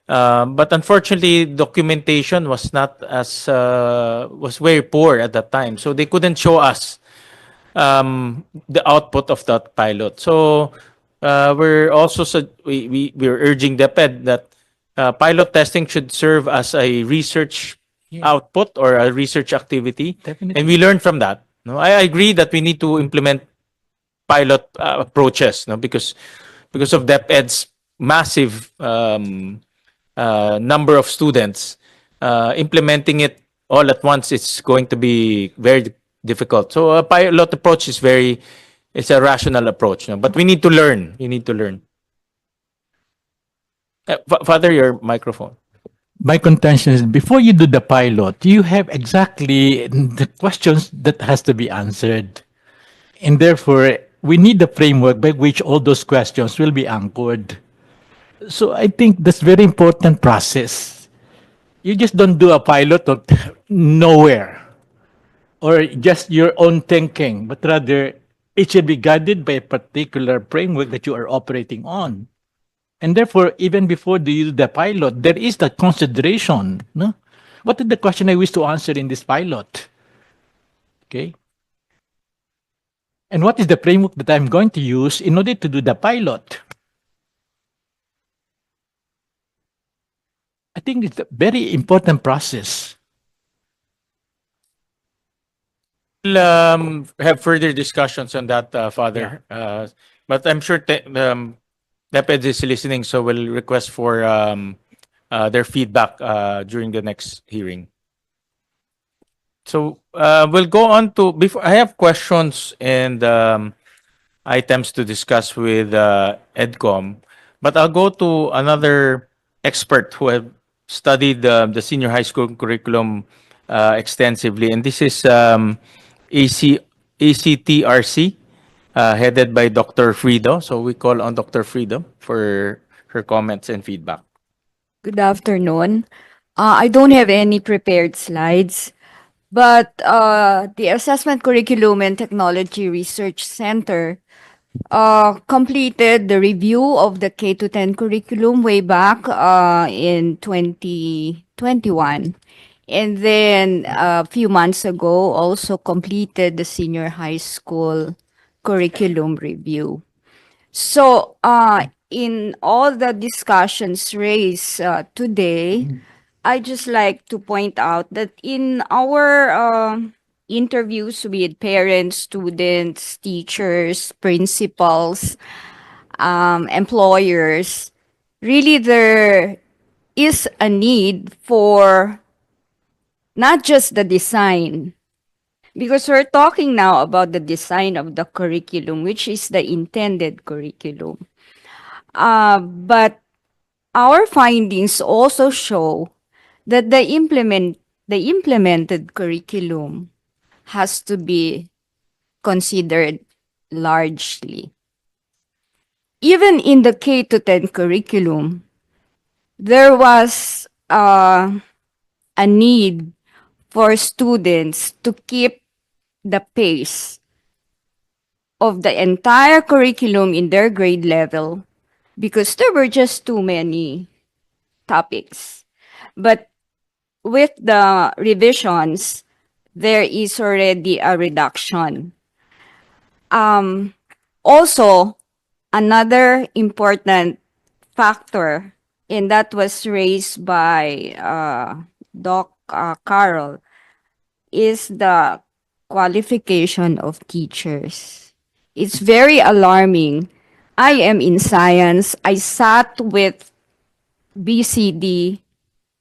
[SPEAKER 2] But unfortunately, documentation was not as was very poor at that time, so they couldn't show us the output of that pilot. So we're also we're urging DepEd that pilot testing should serve as a research output or a research activity,
[SPEAKER 7] Definitely.
[SPEAKER 2] and we learn from that. No, I agree that we need to implement pilot approaches, no, because of DepEd's massive number of students, implementing it all at once is going to be very difficult. So a pilot approach is it's a rational approach, no? But we need to learn. We need to learn. Father, your microphone.
[SPEAKER 7] My contention is before you do the pilot, you have exactly the questions that has to be answered. And therefore, we need the framework by which all those questions will be anchored. So I think that's very important process. You just don't do a pilot of nowhere or just your own thinking, but rather it should be guided by a particular framework that you are operating on. And therefore, even before you do the pilot, there is that consideration. No? What is the question I wish to answer in this pilot? Okay. And what is the framework that I'm going to use in order to do the pilot? I think it's a very important process.
[SPEAKER 2] We'll have further discussions on that, Father. But I'm sure DepEd is listening, so we'll request for their feedback during the next hearing. So we'll go on to before I have questions and items to discuss with EDCOM, but I'll go to another expert who have studied the senior high school curriculum extensively, and this is ACTRC, headed by Dr. Frido. So we call on Dr. Frido for her comments and feedback.
[SPEAKER 11] Good afternoon. I don't have any prepared slides, but the Assessment Curriculum and Technology Research Center completed the review of the K-10 curriculum way back in 2021. And then a few months ago, also completed the senior high school curriculum review. So, in all the discussions raised today, I just like to point out that in our interviews with parents, students, teachers, principals, employers, really there is a need for not just the design, because we're talking now about the design of the curriculum, which is the intended curriculum. But our findings also show that the implemented curriculum has to be considered largely. Even in the K-10 curriculum, there was a need for students to keep the pace of the entire curriculum in their grade level because there were just too many topics. But with the revisions, there is already a reduction. Also, another important factor, and that was raised by Doc Carol, is the qualification of teachers. It's very alarming. I am in science. I sat with BCD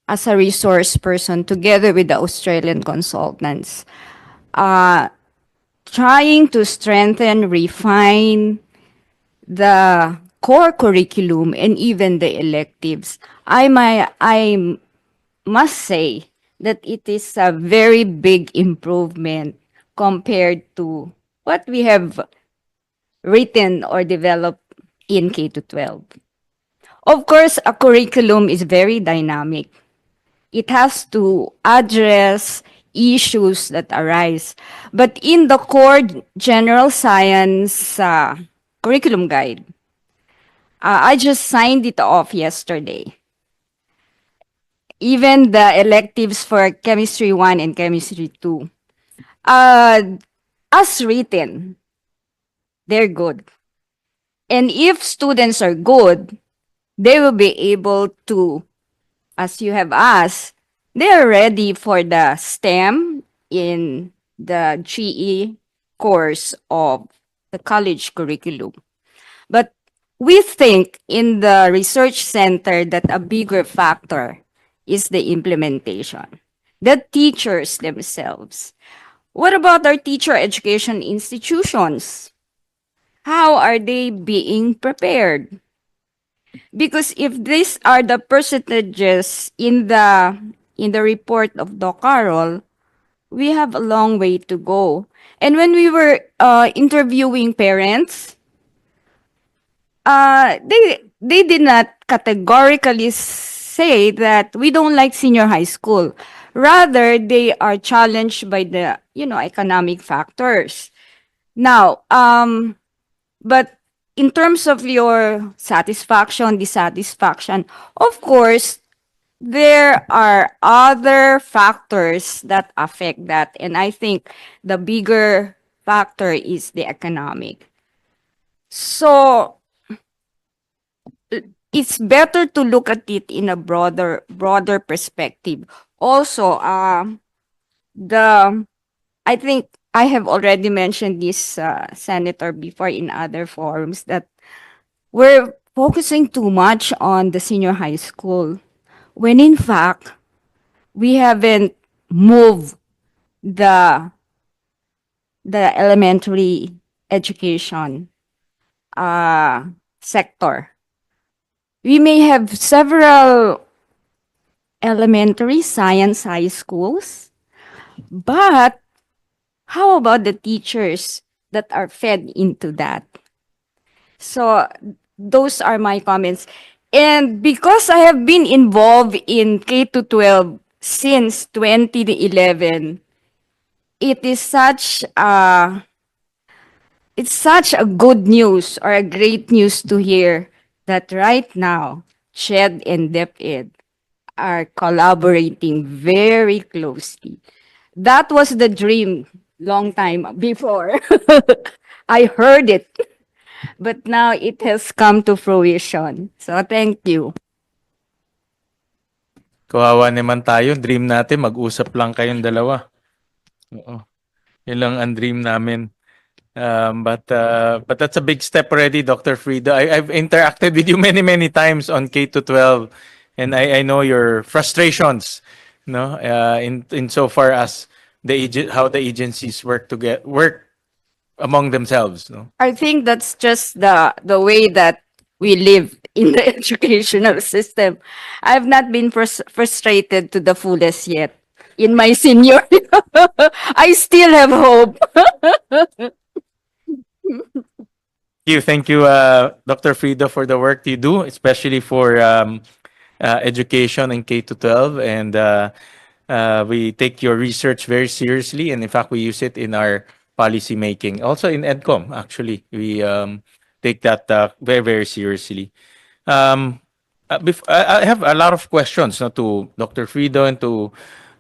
[SPEAKER 11] as a resource person together with the Australian consultants, trying to strengthen, refine the core curriculum and even the electives. I must say that it is a very big improvement compared to what we have written or developed in K-12. Of course, a curriculum is very dynamic. It has to address issues that arise. But in the core general science curriculum guide, I just signed it off yesterday. Even the electives for Chemistry 1 and Chemistry 2. as written, they're good. And if students are good, they will be able to, as you have asked, they are ready for the STEM in the GE course of the college curriculum. But we think in the research center that a bigger factor is the implementation, the teachers themselves. What about our teacher education institutions? How are they being prepared? Because if these are the percentages in the report of Doc Carroll, we have a long way to go. And when we were interviewing parents, they did not categorically say that we don't like senior high school. Rather, they are challenged by the economic factors. Now, but in terms of your satisfaction, dissatisfaction, of course, there are other factors that affect that. And I think the bigger factor is the economic. So it's better to look at it in a broader perspective. Also, I think I have already mentioned this, Senator, before in other forums, that we're focusing too much on the senior high school, when in fact, we haven't moved the elementary education sector. We may have several elementary science high schools, but how about the teachers that are fed into that? So those are my comments. And because I have been involved in K to 12 since 2011, it is such it's such a good news or a great news to hear that right now CHED and DepEd are collaborating very closely. That was the dream long time before. I heard it, but now it has come to fruition. So thank you.
[SPEAKER 2] Kawawa naman tayo. Dream natin, mag-usap lang kayong dalawa. Oo. Yun lang ang dream namin. But that's a big step already, Dr. Frida. I've interacted with you many times on K to 12, and I know your frustrations, no, in so far as how the agencies work among themselves, no.
[SPEAKER 11] I think that's just the way that we live in the educational system. I've not been frustrated to the fullest yet in my senior. I still have hope.
[SPEAKER 2] Thank you, Dr. Frida, for the work you do, especially for education in K to 12, and we take your research very seriously, and in fact, we use it in our policy making. Also in EDCOM, actually, we take that very seriously. I have a lot of questions, no, to Dr. Frida and to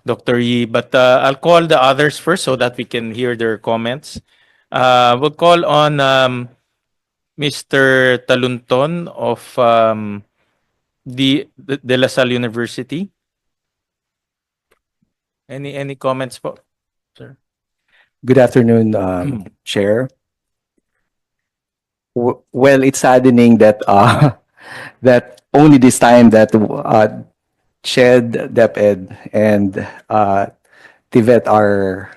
[SPEAKER 2] Dr. Yi, but I'll call the others first so that we can hear their comments. We'll call on Mr. Talunton of De La Salle University. Any comments, po, sir?
[SPEAKER 12] Good afternoon, Chair. Well, it's saddening that that only this time that CHED, DepEd, and TVET are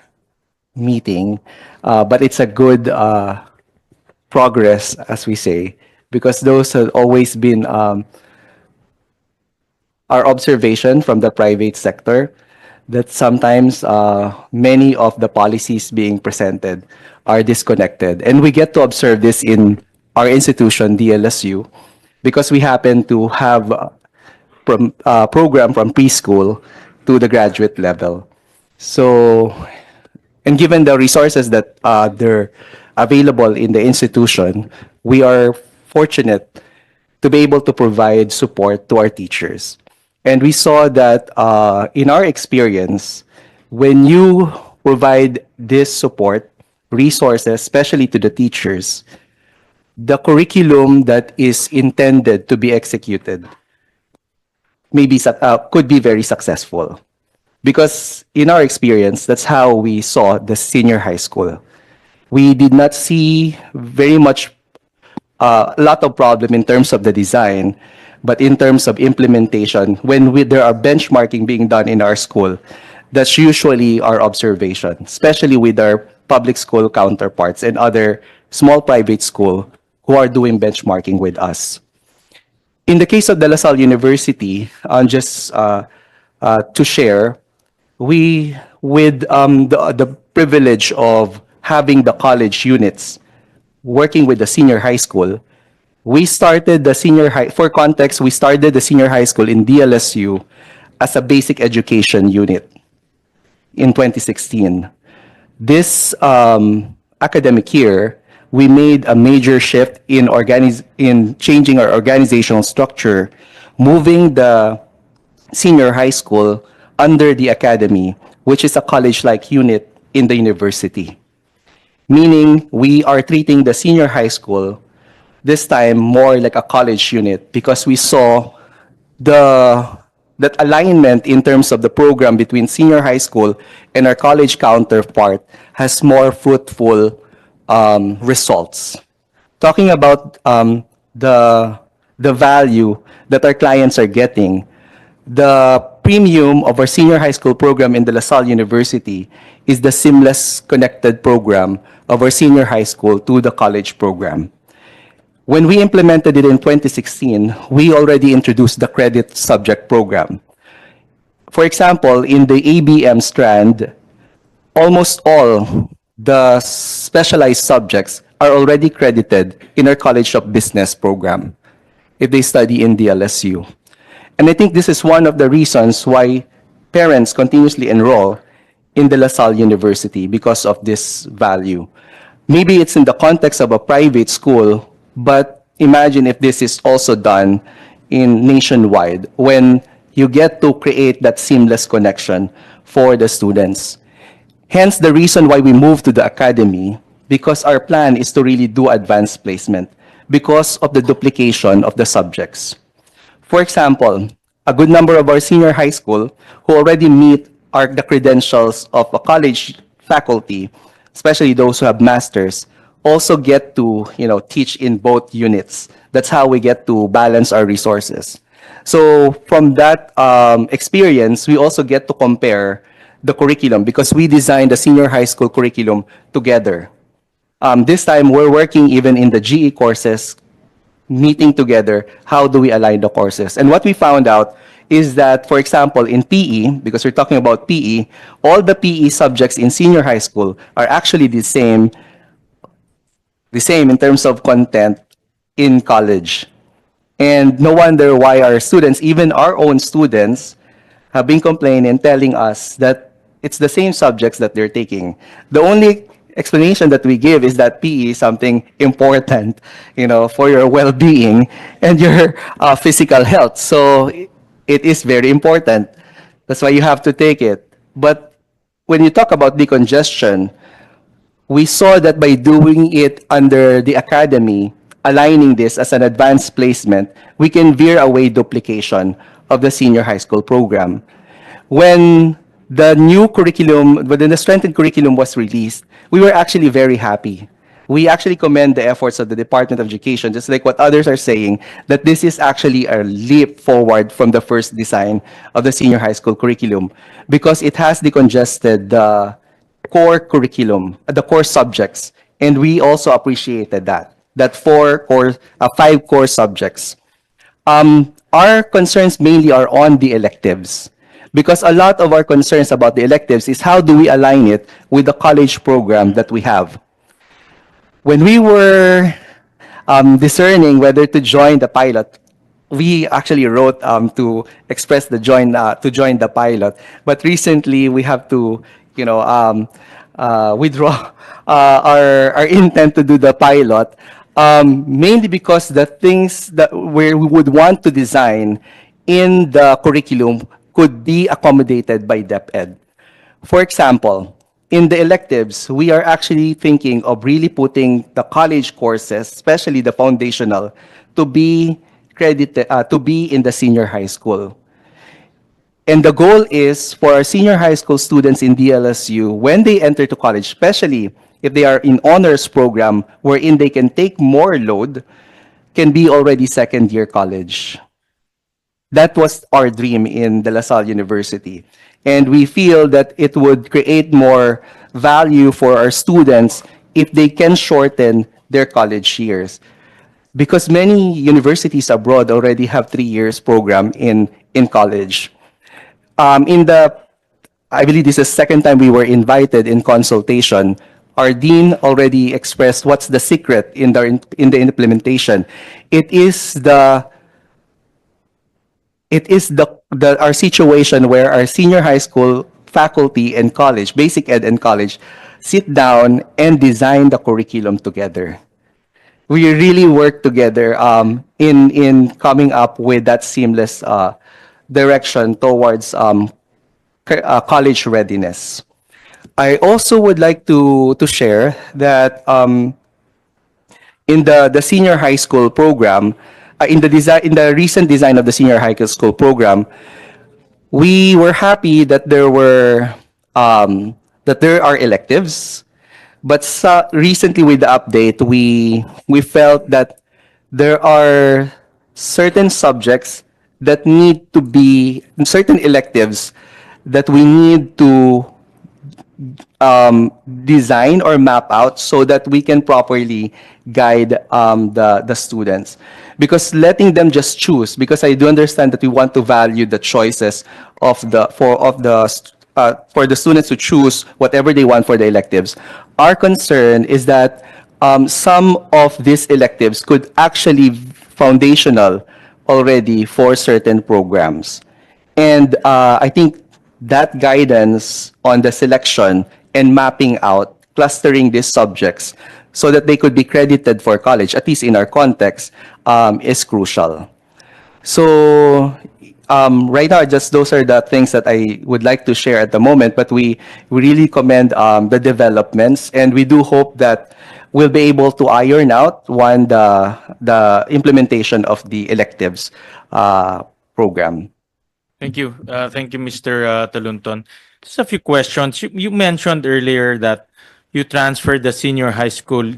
[SPEAKER 12] meeting, but it's a good progress, as we say, because those have always been our observation from the private sector, that sometimes many of the policies being presented are disconnected. And we get to observe this in our institution, DLSU, because we happen to have a program from preschool to the graduate level. So, and given the resources that they're available in the institution, we are fortunate to be able to provide support to our teachers. And we saw that in our experience, when you provide this support resources, especially to the teachers, the curriculum that is intended to be executed could be very successful. Because in our experience, that's how we saw the senior high school. We did not see very much a lot of problem in terms of the design, but in terms of implementation, when there are benchmarking being done in our school, that's usually our observation, especially with our public school counterparts and other small private school who are doing benchmarking with us. In the case of De La Salle University, just to share, we, with the privilege of having the college units working with the senior high school, we started the senior high, for context, we started the senior high school in DLSU as a basic education unit in 2016. This academic year, we made a major shift in changing our organizational structure, moving the senior high school under the academy, which is a college-like unit in the university. Meaning, we are treating the senior high school this time more like a college unit because we saw that alignment in terms of the program between senior high school and our college counterpart has more fruitful results. Talking about the value that our clients are getting, the premium of our senior high school program in De La Salle University is the seamless connected program of our senior high school to the college program. When we implemented it in 2016, we already introduced the credit subject program. For example, in the ABM strand, almost all the specialized subjects are already credited in our College of Business program if they study in DLSU. And I think this is one of the reasons why parents continuously enroll in De La Salle University because of this value. Maybe it's in the context of a private school, but imagine if this is also done in nationwide when you get to create that seamless connection for the students. Hence the reason why we moved to the academy, because our plan is to really do advanced placement because of the duplication of the subjects. For example, a good number of our senior high school who already meet the credentials of a college faculty, especially those who have masters, also get to teach in both units. That's how we get to balance our resources. So from that experience, we also get to compare the curriculum because we designed the senior high school curriculum together. This time, we're working even in the GE courses, meeting together, how do we align the courses? And what we found out is that, for example, in PE, because we're talking about PE, all the PE subjects in senior high school are actually the same in terms of content in college. And no wonder why our students, even our own students, have been complaining, telling us that it's the same subjects that they're taking. The only explanation that we give is that PE is something important, for your well-being and your physical health. So it is very important. That's why you have to take it. But when you talk about decongestion, we saw that by doing it under the academy, aligning this as an advanced placement, we can veer away duplication of the senior high school program. When the new curriculum, when the strengthened curriculum was released, we were actually very happy. We actually commend the efforts of the Department of Education, just like what others are saying, that this is actually a leap forward from the first design of the senior high school curriculum because it has decongested the core curriculum, the core subjects, and we also appreciated that 5 core subjects. Our concerns mainly are on the electives because a lot of our concerns about the electives is how do we align it with the college program that we have. When we were discerning whether to join the pilot, we actually wrote to express to join the pilot. But recently, we have to, withdraw our intent to do the pilot, mainly because the things that we would want to design in the curriculum could be accommodated by DepEd. For example, in the electives, we are actually thinking of really putting the college courses, especially the foundational, to be credited, to be in the senior high school. And the goal is for our senior high school students in DLSU, when they enter to college, especially if they are in honors program, wherein they can take more load, can be already second year college. That was our dream in De La Salle University. And we feel that it would create more value for our students if they can shorten their college years. Because many universities abroad already have 3 years program in college. I believe this is the second time we were invited in consultation. Our dean already expressed what's the secret in the implementation. It is our situation where our senior high school faculty and college, basic ed and college, sit down and design the curriculum together. We really work together in coming up with that seamless direction towards college readiness. I also would like to share that in the senior high school program, in the recent design of the senior high school program, we were happy that there are electives, but recently with the update, we felt that there are certain subjects that need to be certain electives that we need to design or map out so that we can properly guide the students. Because letting them just choose, because I do understand that we want to value the choices for the students to choose whatever they want for the electives. Our concern is that some of these electives could actually foundational already for certain programs. And I think that guidance on the selection and mapping out, clustering these subjects so that they could be credited for college, at least in our context, is crucial. So right now, just those are the things that I would like to share at the moment, but we really commend the developments, and we do hope that we'll be able to iron out the implementation of the electives program.
[SPEAKER 2] Thank you. Thank you, Mr. Talunton. Just a few questions. You mentioned earlier that you transferred the senior high school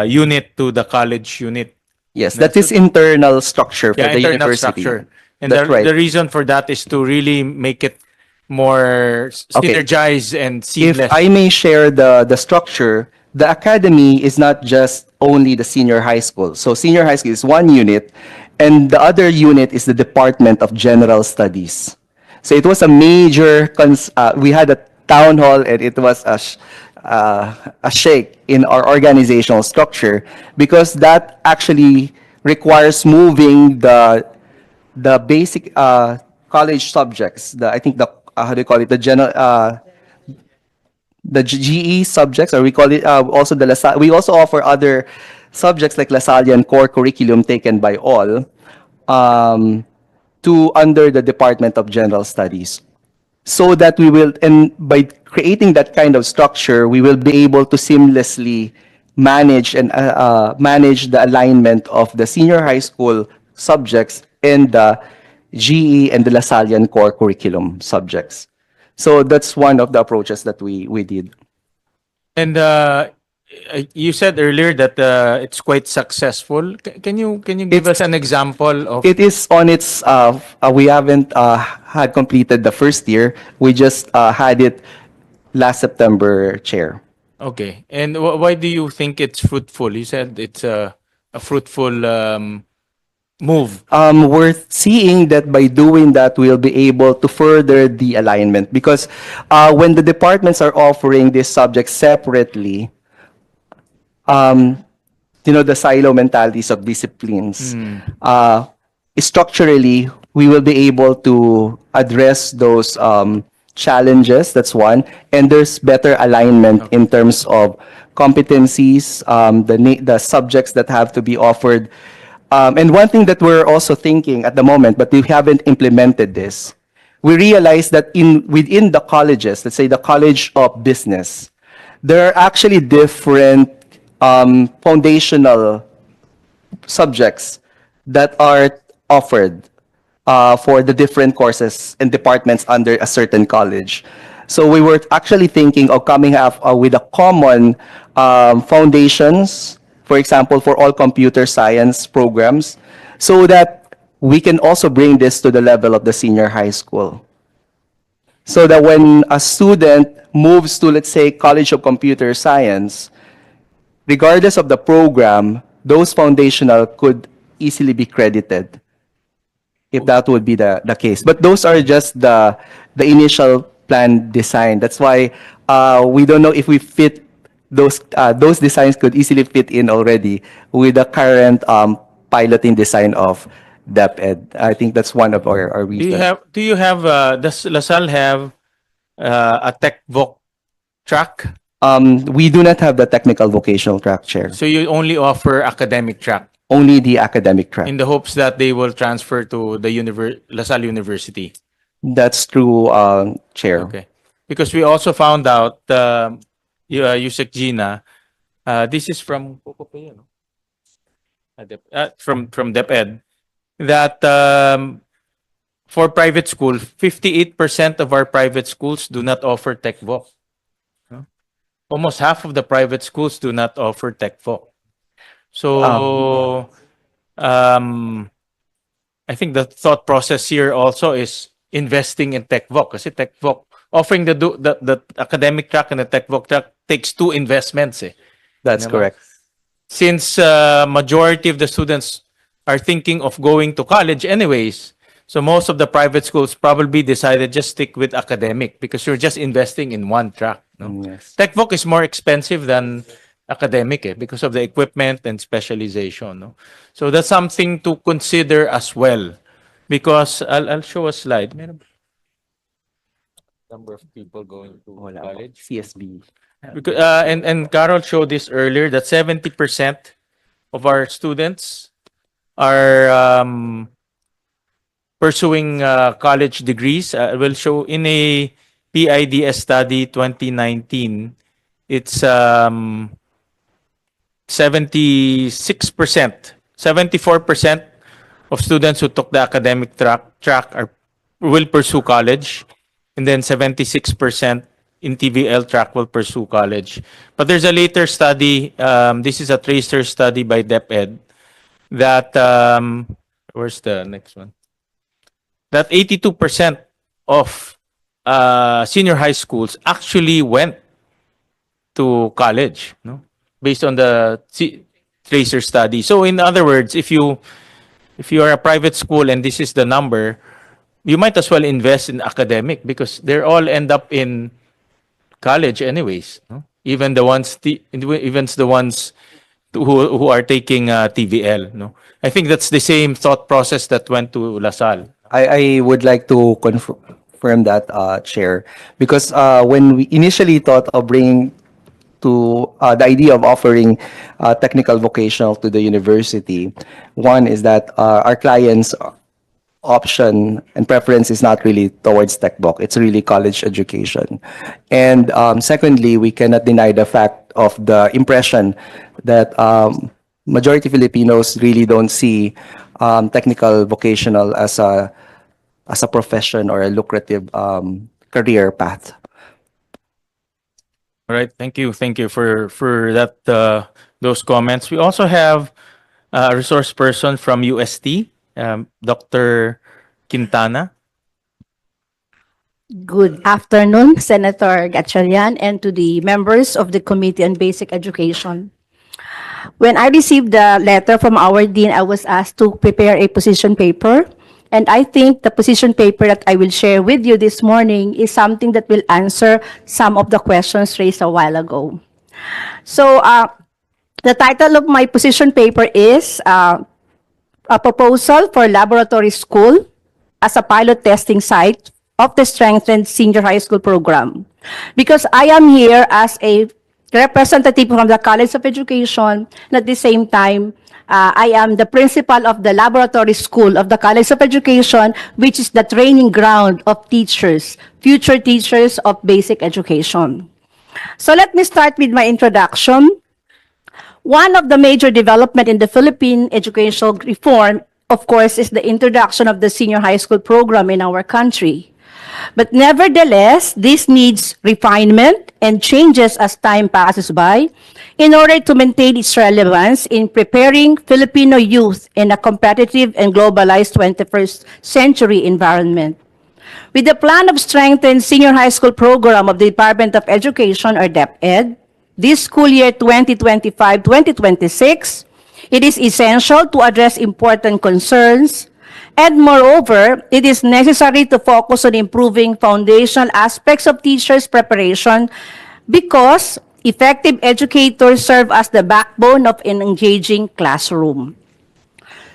[SPEAKER 2] unit to the college unit.
[SPEAKER 12] Yes, that is internal structure for
[SPEAKER 2] Yeah,
[SPEAKER 12] the
[SPEAKER 2] internal
[SPEAKER 12] university.
[SPEAKER 2] structure. And
[SPEAKER 12] That's right.
[SPEAKER 2] the reason for that is to really make it more
[SPEAKER 12] Okay.
[SPEAKER 2] synergized and
[SPEAKER 12] If
[SPEAKER 2] seamless.
[SPEAKER 12] I may share the structure, the academy is not just only the senior high school. So senior high school is one unit, and the other unit is the Department of General Studies. So it was a major, we had a town hall, and it was a shake in our organizational structure, because that actually requires moving the basic college subjects, I think how do you call it, the GE subjects, or we call it also the LaSalle. We also offer other subjects like LaSallian core curriculum taken by all to under the Department of General Studies, so that we will, and by creating that kind of structure, we will be able to seamlessly manage and manage the alignment of the senior high school subjects and the GE and the LaSallian core curriculum subjects. So that's one of the approaches that we did.
[SPEAKER 2] And you said earlier that it's quite successful. Can you give us an example of?
[SPEAKER 12] It is on its, we haven't had completed the first year. We just had it last September, Chair.
[SPEAKER 2] Okay. And why do you think it's fruitful? You said it's a fruitful move.
[SPEAKER 12] We're seeing that by doing that, we'll be able to further the alignment, because when the departments are offering this subject separately, the silo mentalities of disciplines, structurally, we will be able to address those challenges. That's one. And there's better alignment in terms of competencies, the subjects that have to be offered. And one thing that we're also thinking at the moment, but we haven't implemented this, we realized that within the colleges, let's say the College of Business, there are actually different foundational subjects that are offered for the different courses and departments under a certain college. So we were actually thinking of coming up with a common foundations, for example, for all computer science programs, so that we can also bring this to the level of the senior high school. So that when a student moves to, let's say, College of Computer Science, regardless of the program, those foundational could easily be credited, if that would be the case. But those are just the initial plan design. That's why we don't know if we fit those designs could easily fit in already with the current piloting design of DepEd. I think that's one of our reasons.
[SPEAKER 2] Does LaSalle have a tech voc track?
[SPEAKER 12] We do not have the technical vocational track, Chair.
[SPEAKER 2] So you only offer academic track
[SPEAKER 12] Only the academic track.
[SPEAKER 2] in the hopes that they will transfer to the LaSalle University.
[SPEAKER 12] That's true, Chair.
[SPEAKER 2] Okay. Because we also found out, Yusek Gina, this is from COCOPEA, no? From DepEd, that for private school, 58% of our private schools do not offer tech voc. No? Almost half of the private schools do not offer tech voc. So I think the thought process here also is investing in tech voc. Kasi tech voc, offering the academic track and the tech voc track takes two investments.
[SPEAKER 12] That's
[SPEAKER 2] Diba?
[SPEAKER 12] correct.
[SPEAKER 2] Since majority of the students are thinking of going to college anyways, so most of the private schools probably decided just stick with academic because you're just investing in one track. No?
[SPEAKER 12] Yes.
[SPEAKER 2] Tech voc is more expensive than academic because of the equipment and specialization. No? So that's something to consider as well. Because I'll show a slide. Meron number of people going to college.
[SPEAKER 12] CSB.
[SPEAKER 2] Because, and Carol showed this earlier that 70% of our students are pursuing college degrees. We'll show in a PIDS study 2019, it's 76%, 74% of students who took the academic track will pursue college, and then 76% in TVL track will pursue college. But there's a later study, this is a tracer study by DepEd, that, where's the next one? That 82% of senior high schools actually went to college, no? Based on the tracer study. So in other words, if you are a private school and this is the number, you might as well invest in academic because they all end up in college anyways. No? Even the ones who are taking TVL. No, I think that's the same thought process that went to LaSalle.
[SPEAKER 12] I would like to confirm that, Chair, because when we initially thought of bringing to the idea of offering technical vocational to the university, one is that our clients' option and preference is not really towards tech voc, it's really college education. And secondly, we cannot deny the fact of the impression that majority Filipinos really don't see technical vocational as a profession or a lucrative career path.
[SPEAKER 2] All right, thank you for that those comments. We also have a resource person from UST, Dr. Quintana.
[SPEAKER 9] Good afternoon, Senator Gatchalian, and to the members of the Committee on Basic Education. When I received the letter from our dean, I was asked to prepare a position paper. And I think the position paper that I will share with you this morning is something that will answer some of the questions raised a while ago. So the title of my position paper is a proposal for laboratory school as a pilot testing site of the strengthened senior high school program. Because I am here as a representative from the College of Education, and at the same time, I am the principal of the laboratory school of the College of Education, which is the training ground of teachers, future teachers of basic education. So let me start with my introduction. One of the major development in the Philippine educational reform, of course, is the introduction of the senior high school program in our country. But nevertheless, this needs refinement and changes as time passes by in order to maintain its relevance in preparing Filipino youth in a competitive and globalized 21st century environment. With the plan of strengthened senior high school program of the Department of Education, or DepEd, this school year 2025-2026, it is essential to address important concerns, and moreover, it is necessary to focus on improving foundational aspects of teachers' preparation because effective educators serve as the backbone of an engaging classroom.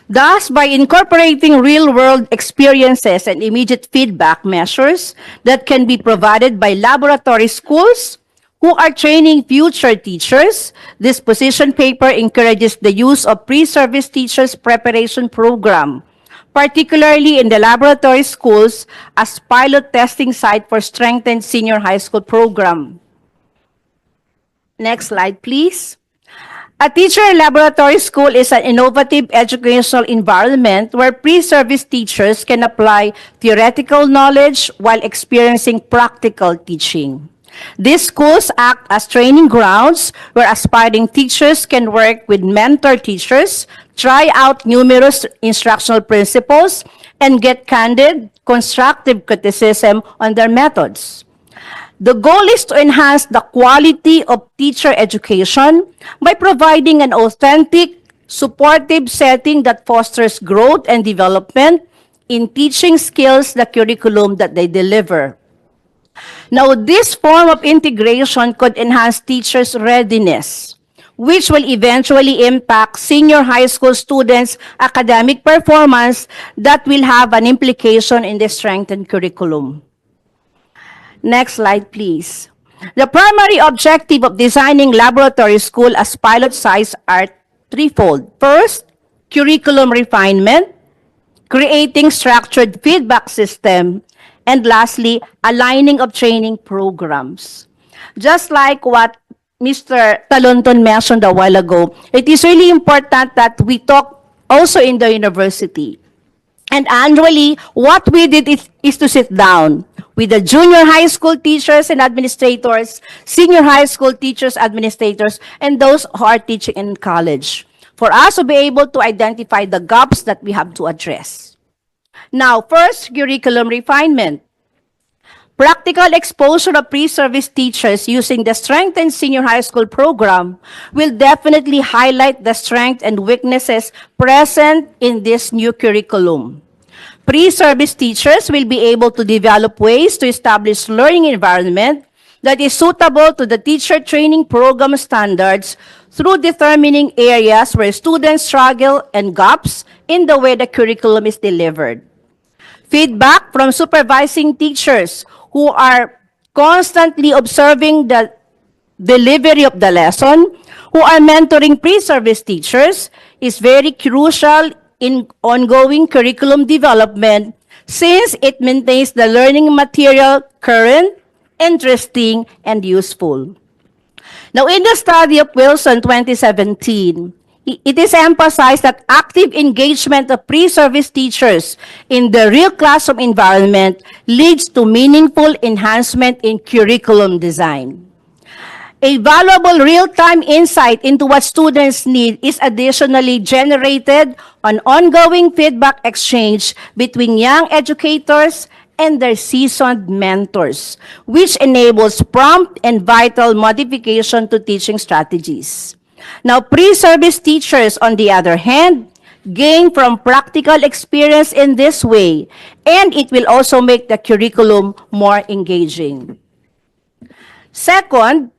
[SPEAKER 9] Thus, by incorporating real-world experiences and immediate feedback measures that can be provided by laboratory schools who are training future teachers, this position paper encourages the use of pre-service teachers preparation program, particularly in the laboratory schools as pilot testing site for strengthened senior high school program. Next slide, please. A teacher laboratory school is an innovative educational environment where pre-service teachers can apply theoretical knowledge while experiencing practical teaching. These schools act as training grounds where aspiring teachers can work with mentor teachers, try out numerous instructional principles, and get candid, constructive criticism on their methods. The goal is to enhance the quality of teacher education by providing an authentic, supportive setting that fosters growth and development in teaching skills, the curriculum that they deliver. Now, this form of integration could enhance teachers' readiness, which will eventually impact senior high school students' academic performance that will have an implication in the strengthened curriculum. Next slide, please. The primary objective of designing laboratory school as pilot sites are threefold. First, curriculum refinement, creating structured feedback system, and lastly, aligning of training programs. Just like what Mr. Talonton mentioned a while ago, it is really important that we talk also in the university. And annually, what we did is to sit down with the junior high school teachers and administrators, senior high school teachers, administrators, and those who are teaching in college, for us to be able to identify the gaps that we have to address. Now, first, curriculum refinement. Practical exposure of pre-service teachers using the strengthened senior high school program will definitely highlight the strengths and weaknesses present in this new curriculum. Pre-service teachers will be able to develop ways to establish learning environment that is suitable to the teacher training program standards through determining areas where students struggle and gaps in the way the curriculum is delivered. Feedback from supervising teachers who are constantly observing the delivery of the lesson, who are mentoring pre-service teachers, is very crucial in ongoing curriculum development since it maintains the learning material current, interesting, and useful. Now, in the study of Wilson 2017, it is emphasized that active engagement of pre-service teachers in the real classroom environment leads to meaningful enhancement in curriculum design. A valuable real-time insight into what students need is additionally generated on ongoing feedback exchange between young educators and their seasoned mentors, which enables prompt and vital modification to teaching strategies. Now, pre-service teachers, on the other hand, gain from practical experience in this way, and it will also make the curriculum more engaging. Second,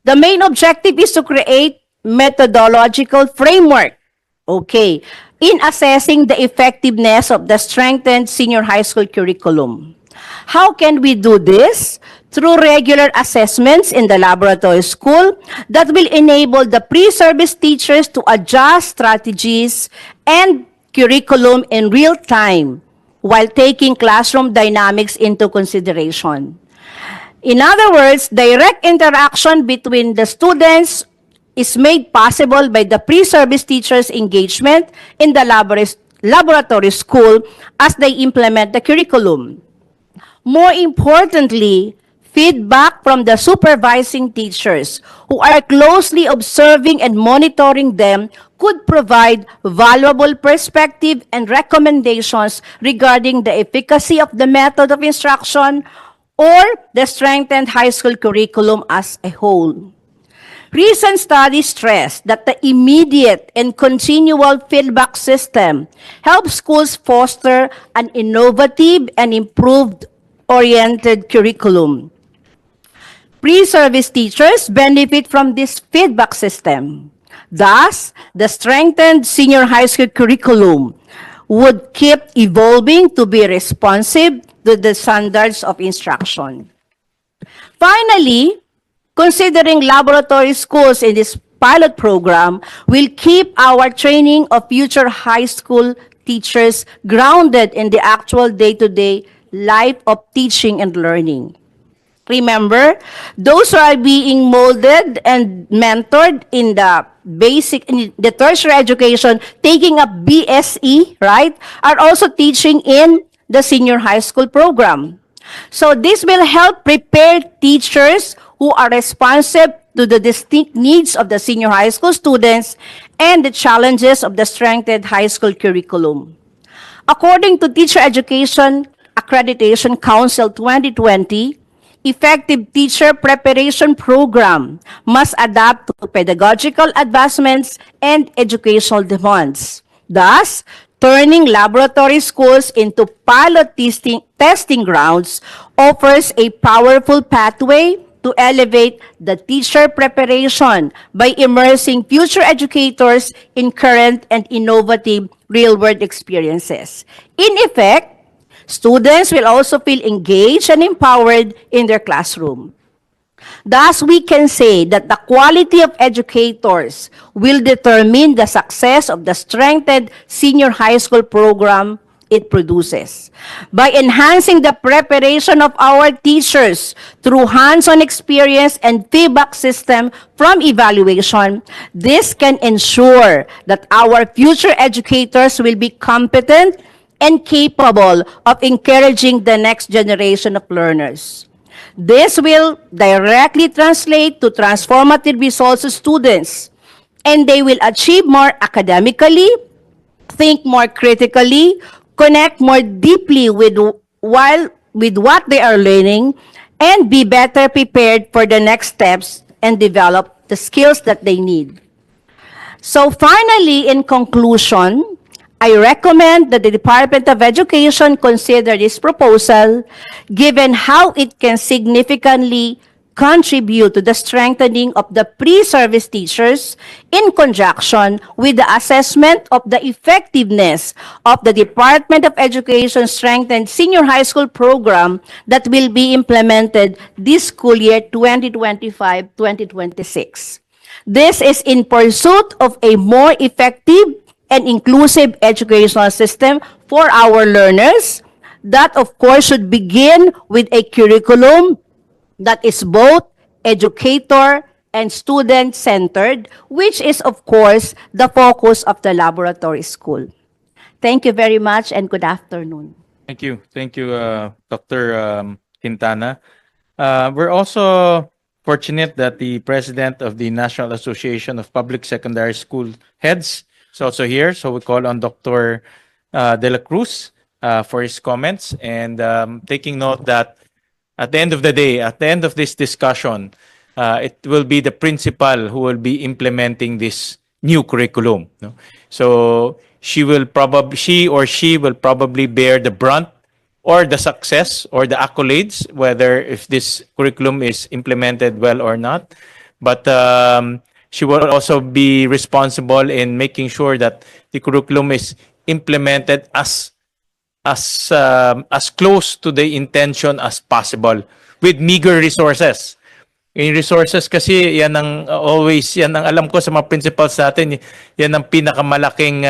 [SPEAKER 9] the main objective is to create methodological framework, in assessing the effectiveness of the strengthened senior high school curriculum. How can we do this? through regular assessments in the laboratory school that will enable the pre-service teachers to adjust strategies and curriculum in real time while taking classroom dynamics into consideration. In other words, direct interaction between the students is made possible by the pre-service teachers' engagement in the laboratory school as they implement the curriculum. More importantly, feedback from the supervising teachers who are closely observing and monitoring them could provide valuable perspective and recommendations regarding the efficacy of the method of instruction or the strengthened high school curriculum as a whole. Recent studies stress that the immediate and continual feedback system helps schools foster an innovative and improved-oriented curriculum. Pre-service teachers benefit from this feedback system. Thus, the strengthened senior high school curriculum would keep evolving to be responsive to the standards of instruction. Finally, considering laboratory schools in this pilot program will keep our training of future high school teachers grounded in the actual day-to-day life of teaching and learning. Remember, those who are being molded and mentored in the tertiary education, taking up BSE, right, are also teaching in the senior high school program. So this will help prepare teachers who are responsive to the distinct needs of the senior high school students and the challenges of the strengthened high school curriculum. According to Teacher Education Accreditation Council 2020, effective teacher preparation program must adapt to pedagogical advancements and educational demands. Thus, turning laboratory schools into pilot testing grounds offers a powerful pathway to elevate the teacher preparation by immersing future educators in current and innovative real-world experiences. In effect, students will also feel engaged and empowered in their classroom. Thus, we can say that the quality of educators will determine the success of the strengthened senior high school program it produces. By enhancing the preparation of our teachers through hands-on experience and feedback system from evaluation, this can ensure that our future educators will be competent and capable of encouraging the next generation of learners. This will directly translate to transformative results to students, and they will achieve more academically, think more critically, connect more deeply with what they are learning, and be better prepared for the next steps and develop the skills that they need. So finally, in conclusion, I recommend that the Department of Education consider this proposal given how it can significantly contribute to the strengthening of the pre-service teachers in conjunction with the assessment of the effectiveness of the Department of Education strengthened senior high school program that will be implemented this school year 2025-2026. This is in pursuit of a more effective and inclusive educational system for our learners that, of course, should begin with a curriculum that is both educator and student-centered, which is, of course, the focus of the laboratory school. Thank you very much and good afternoon.
[SPEAKER 2] Thank you. Thank you, Dr. Quintana. We're also fortunate that the president of the National Association of Public Secondary School Heads is also here. So we call on Dr. De La Cruz for his comments and taking note that at the end of the day, at the end of this discussion, it will be the principal who will be implementing this new curriculum. No? So she or she will probably bear the brunt or the success or the accolades, whether if this curriculum is implemented well or not. But she will also be responsible in making sure that the curriculum is implemented as close to the intention as possible with meager resources. Yung resources kasi yan ang always yan ang alam ko sa mga principals natin, yan ang pinakamalaking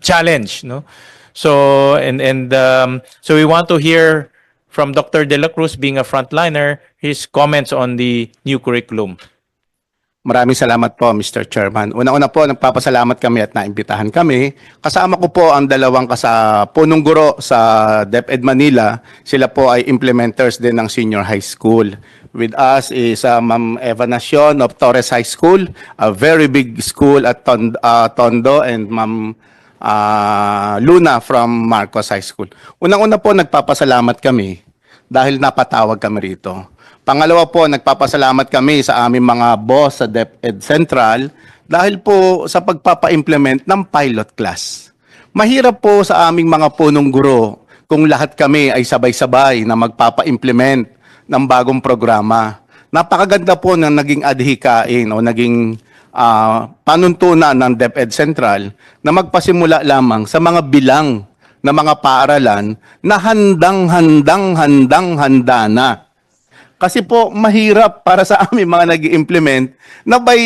[SPEAKER 2] challenge, no? So so we want to hear from Dr. De La Cruz, being a frontliner, his comments on the new curriculum.
[SPEAKER 13] Maraming salamat po, Mr. Chairman. Una-una po, nagpapasalamat kami at naimbitahan kami. Kasama ko po ang dalawang punong guro sa DepEd Manila. Sila po ay implementers din ng senior high school. With us is Ma'am Eva Nacion of Torres High School, a very big school at Tondo, and Ma'am Luna from Marcos High School. Unang-una po, nagpapasalamat kami dahil napatawag kami rito. Pangalawa po, nagpapasalamat kami sa aming mga boss sa DepEd Central dahil po sa pagpapa-implement ng pilot class. Mahirap po sa aming mga punong guro kung lahat kami ay sabay-sabay na magpapa-implement ng bagong programa. Napakaganda po ng naging adhikain o naging panuntunan ng DepEd Central na magpasimula lamang sa mga bilang na mga paaralan na handa na. Kasi po, mahirap para sa aming mga nag-i-implement na by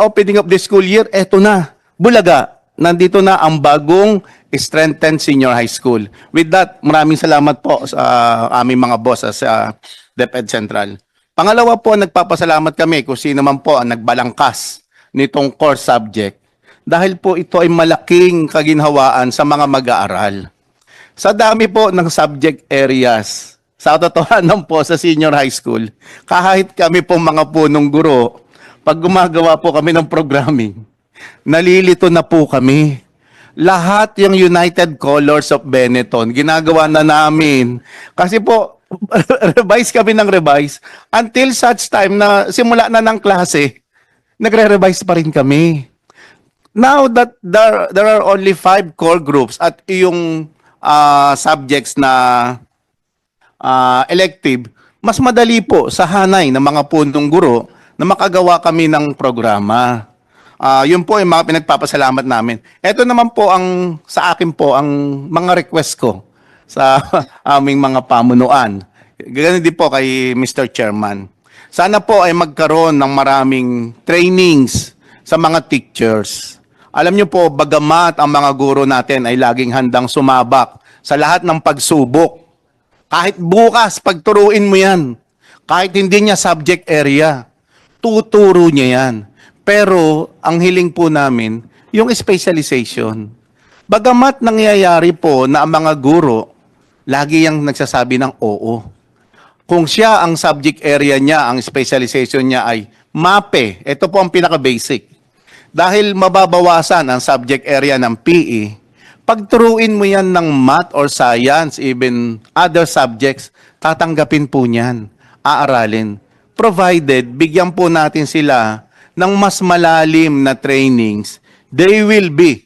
[SPEAKER 13] opening of the school year, eto na, bulaga, nandito na ang bagong strengthened senior high school. With that, maraming salamat po sa aming mga boss sa DepEd Central. Pangalawa po, nagpapasalamat kami kung sino man po ang nagbalangkas nitong core subject. Dahil po ito ay malaking kaginhawaan sa mga mag-aaral. Sa dami po ng subject areas, sa totohanan po sa senior high school, kahit kami po mga punong guro, pag gumagawa po kami ng programming, nalilito na po kami. Lahat yung United Colors of Benetton, ginagawa na namin. Kasi po, revise kami ng revise until such time na simula na ng klase, nagre-revise pa rin kami. Now that there are only 5 core groups at yung subjects na elective, mas madali po sa hanay ng mga punong guro na makagawa kami ng programa. Yun po yung mga pinagpapasalamat namin. Ito naman po sa akin po ang mga request ko sa aming mga pamunuan. Ganun din po kay Mr. Chairman. Sana po ay magkaroon ng maraming trainings sa mga teachers. Alam niyo po, bagamat ang mga guro natin ay laging handang sumabak sa lahat ng pagsubok, kahit bukas, pagturuin mo yan. Kahit hindi niya subject area, tuturo niya yan. Pero, ang hiling po namin, yung specialization. Bagamat nangyayari po na ang mga guro, lagi yung nagsasabi ng oo. Kung siya, ang subject area niya, ang specialization niya ay MAPE, ito po ang pinaka-basic. Dahil mababawasan ang subject area ng PE, pagturuin mo yan ng math or science, even other subjects, tatanggapin po niyan, aaralin. Provided, bigyan po natin sila ng mas malalim na trainings, they will be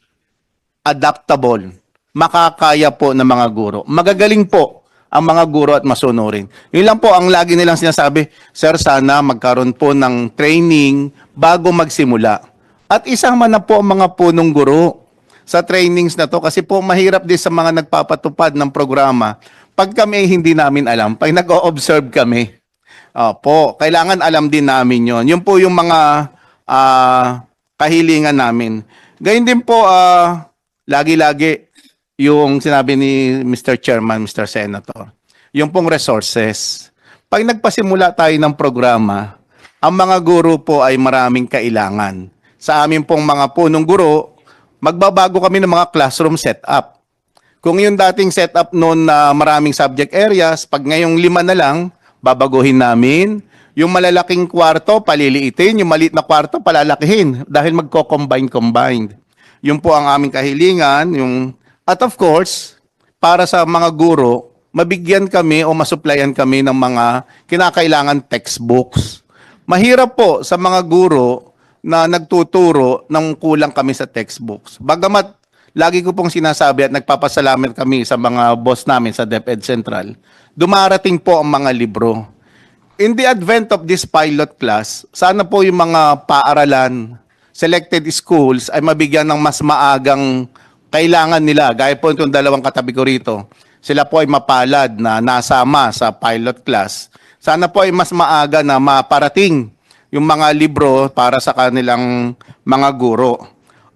[SPEAKER 13] adaptable. Makakaya po ng mga guro. Magagaling po ang mga guro at masunurin. Yun lang po ang lagi nilang sinasabi, Sir, sana magkaroon po ng training bago magsimula. At isama na po ang mga punong guro sa trainings na to kasi po mahirap din sa mga nagpapatupad ng programa. Pag kami hindi namin alam, pag nag-o-observe kami, kailangan alam din namin yon. Yun po yung mga kahilingan namin. Gayun din po, lagi-lagi yung sinabi ni Mr. Chairman, Mr. Senator, yung pong resources. Pag nagpasimula tayo ng programa, ang mga guro po ay maraming kailangan. Sa amin pong mga punong guro, magbabago kami ng mga classroom setup. Kung yung dating setup noon na maraming subject areas, pag ngayong 5 na lang, babaguhin namin. Yung malalaking kwarto, paliliitin. Yung maliit na kwarto, palalakihin. Dahil magko-combine. Yun po ang aming kahilingan. At of course, para sa mga guro, mabigyan kami o masuplayan kami ng mga kinakailangan textbooks. Mahirap po sa mga guro na nagtuturo ng kulang kami sa textbooks. Bagamat lagi ko pong sinasabi at nagpapasalamat kami sa mga boss namin sa DepEd Central, dumarating po ang mga libro. In the advent of this pilot class, sana po yung mga paaralan, selected schools ay mabigyan ng mas maagang kailangan nila. Gaya po itong dalawang katabi ko rito. Sila po ay mapalad na nasama sa pilot class. Sana po ay mas maaga na maparating yung mga libro para sa kanilang mga guro.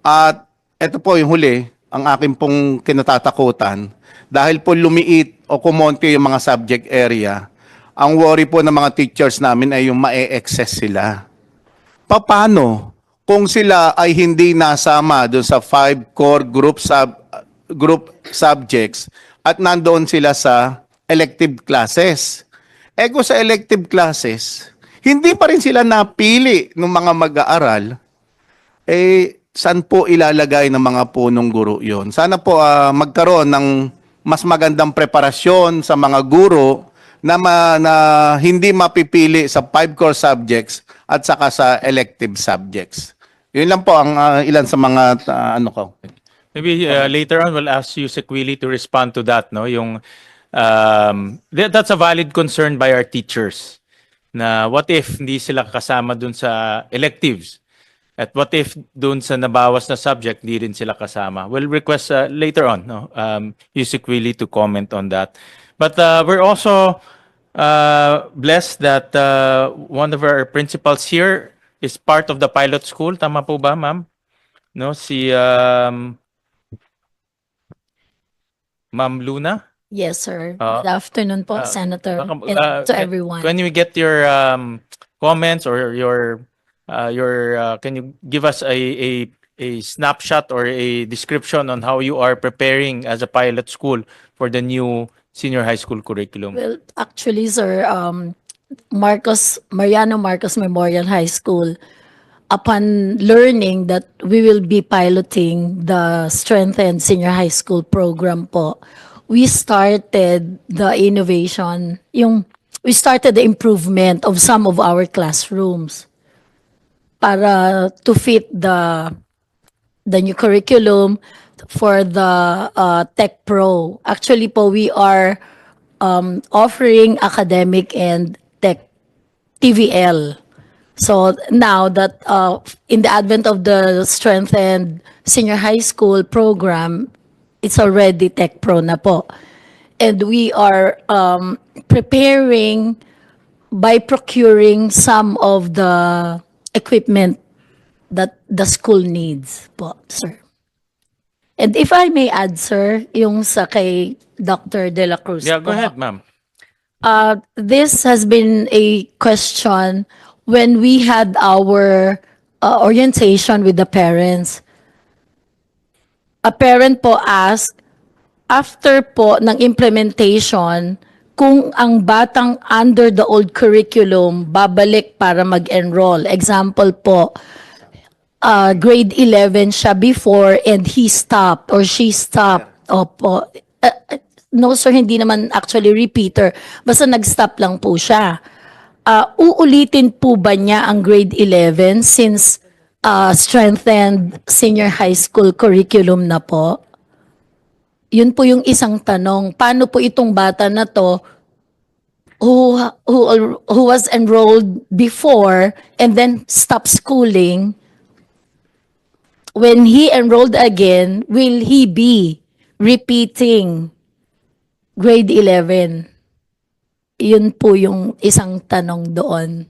[SPEAKER 13] At ito po yung huli, ang akin pong kinatatakutan. Dahil po lumiit o kumonti yung mga subject area, ang worry po ng mga teachers namin ay yung ma-excess sila. Paano kung sila ay hindi nasama doon sa 5 core group subjects at nandoon sila sa elective classes? Kung sa elective classes, hindi pa rin sila napili ng mga mag-aaral, saan po ilalagay ng mga punong guro yon? Sana po magkaroon ng mas magandang preparasyon sa mga guro na, na hindi mapipili sa 5 core subjects at saka sa elective subjects. Yun lang po ang ilan sa mga ano ko.
[SPEAKER 2] Maybe later on we'll ask you, Sequili, to respond to that. No, yung that's a valid concern by our teachers. Na what if hindi sila kasama dun sa electives? At what if dun sa nabawas na subject, hindi rin sila kasama? We'll request later on, no, you, Sequili, to comment on that. But we're also blessed that one of our principals here is part of the pilot school. Tama po ba, ma'am? No, si Ma'am Luna?
[SPEAKER 14] Yes, sir. Good afternoon po, Senator, and to everyone.
[SPEAKER 2] When you get your comments or your can you give us a snapshot or a description on how you are preparing as a pilot school for the new senior high school curriculum?
[SPEAKER 14] Well, actually, sir, Mariano Marcos Memorial High School, upon learning that we will be piloting the strengthened senior high school program po, we started the innovation, we started the improvement of some of our classrooms para to fit the new curriculum for the Tech Pro. Actually po, we are offering academic and tech TVL. So now that in the advent of the strengthened senior high school program, it's already Tech Pro na po. And we are preparing by procuring some of the equipment that the school needs po, sir. And if I may add, sir, yung sa kay Dr. De La Cruz.
[SPEAKER 2] Yeah, go
[SPEAKER 14] po.
[SPEAKER 2] ahead, ma'am.
[SPEAKER 14] This has been a question when we had our orientation with the parents. A parent po asked, after po ng implementation, kung ang batang under the old curriculum babalik para mag-enroll. Example po, grade 11 siya before and he stopped or she stopped. Opo. No sir, hindi naman actually repeater. Basta nag-stop lang po siya. Uulitin po ba niya ang grade 11 since strengthened senior high school curriculum na po? Yun po yung isang tanong. Paano po itong bata na to who was enrolled before and then stopped schooling? When he enrolled again, will he be repeating grade 11? Yun po yung isang tanong doon.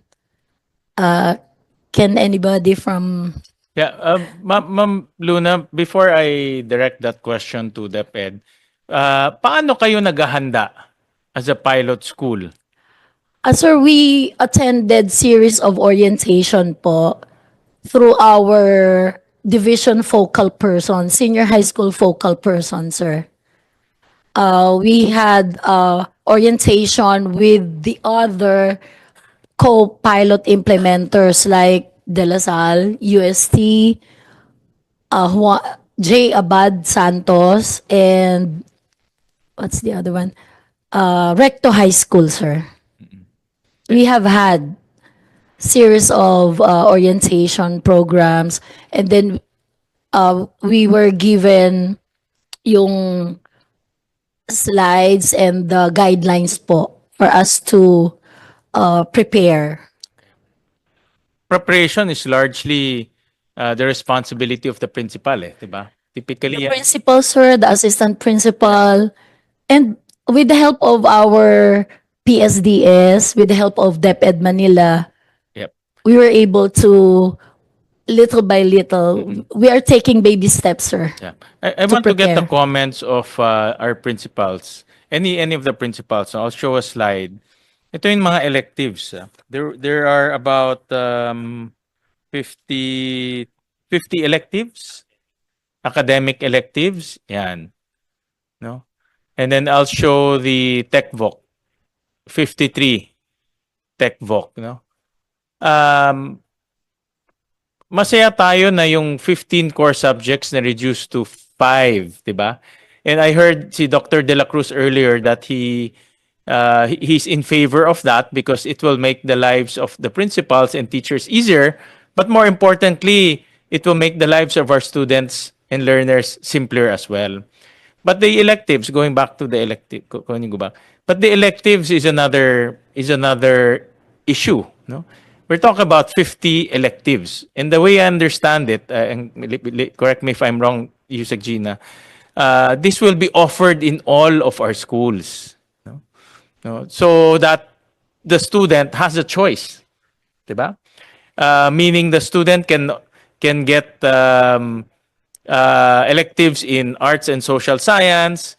[SPEAKER 14] Can anybody from...
[SPEAKER 2] Yeah, Ma'am Luna, before I direct that question to DepEd, paano kayo naghahanda as a pilot school?
[SPEAKER 14] Sir, we attended series of orientation po through our division focal person, senior high school focal person, sir. We had orientation with the other co-pilot implementers like De La Salle, UST, J. Abad Santos, and what's the other one? Recto High School, sir. We have had series of orientation programs, and then we were given yung slides and the guidelines po for us to prepare.
[SPEAKER 2] Preparation is largely the responsibility of the principal, diba? Typically,
[SPEAKER 14] The principal, sir, the assistant principal, and with the help of our PSDS, with the help of DepEd Manila,
[SPEAKER 2] Yep.
[SPEAKER 14] we were able to, little by little, we are taking baby steps, sir.
[SPEAKER 2] Yeah. I
[SPEAKER 14] To
[SPEAKER 2] want to get the
[SPEAKER 14] prepare.
[SPEAKER 2] comments of our principals. Any of the principals. I'll show a slide. Ito yung mga electives. There are about 50 electives, academic electives. Yan. No? And then I'll show the TechVoc. 53 TechVoc, no? Masaya tayo na yung 15 core subjects na reduced to 5, 'di ba? And I heard si Dr. De La Cruz earlier that he's in favor of that because it will make the lives of the principals and teachers easier, but more importantly, it will make the lives of our students and learners simpler as well. But the electives, going back to the elective, but the electives is another issue. No, we're talking about 50 electives, and the way I understand it, and correct me if I'm wrong, Yusek Gina, this will be offered in all of our schools, no, so that the student has a choice, diba? Meaning the student can get electives in arts and social science.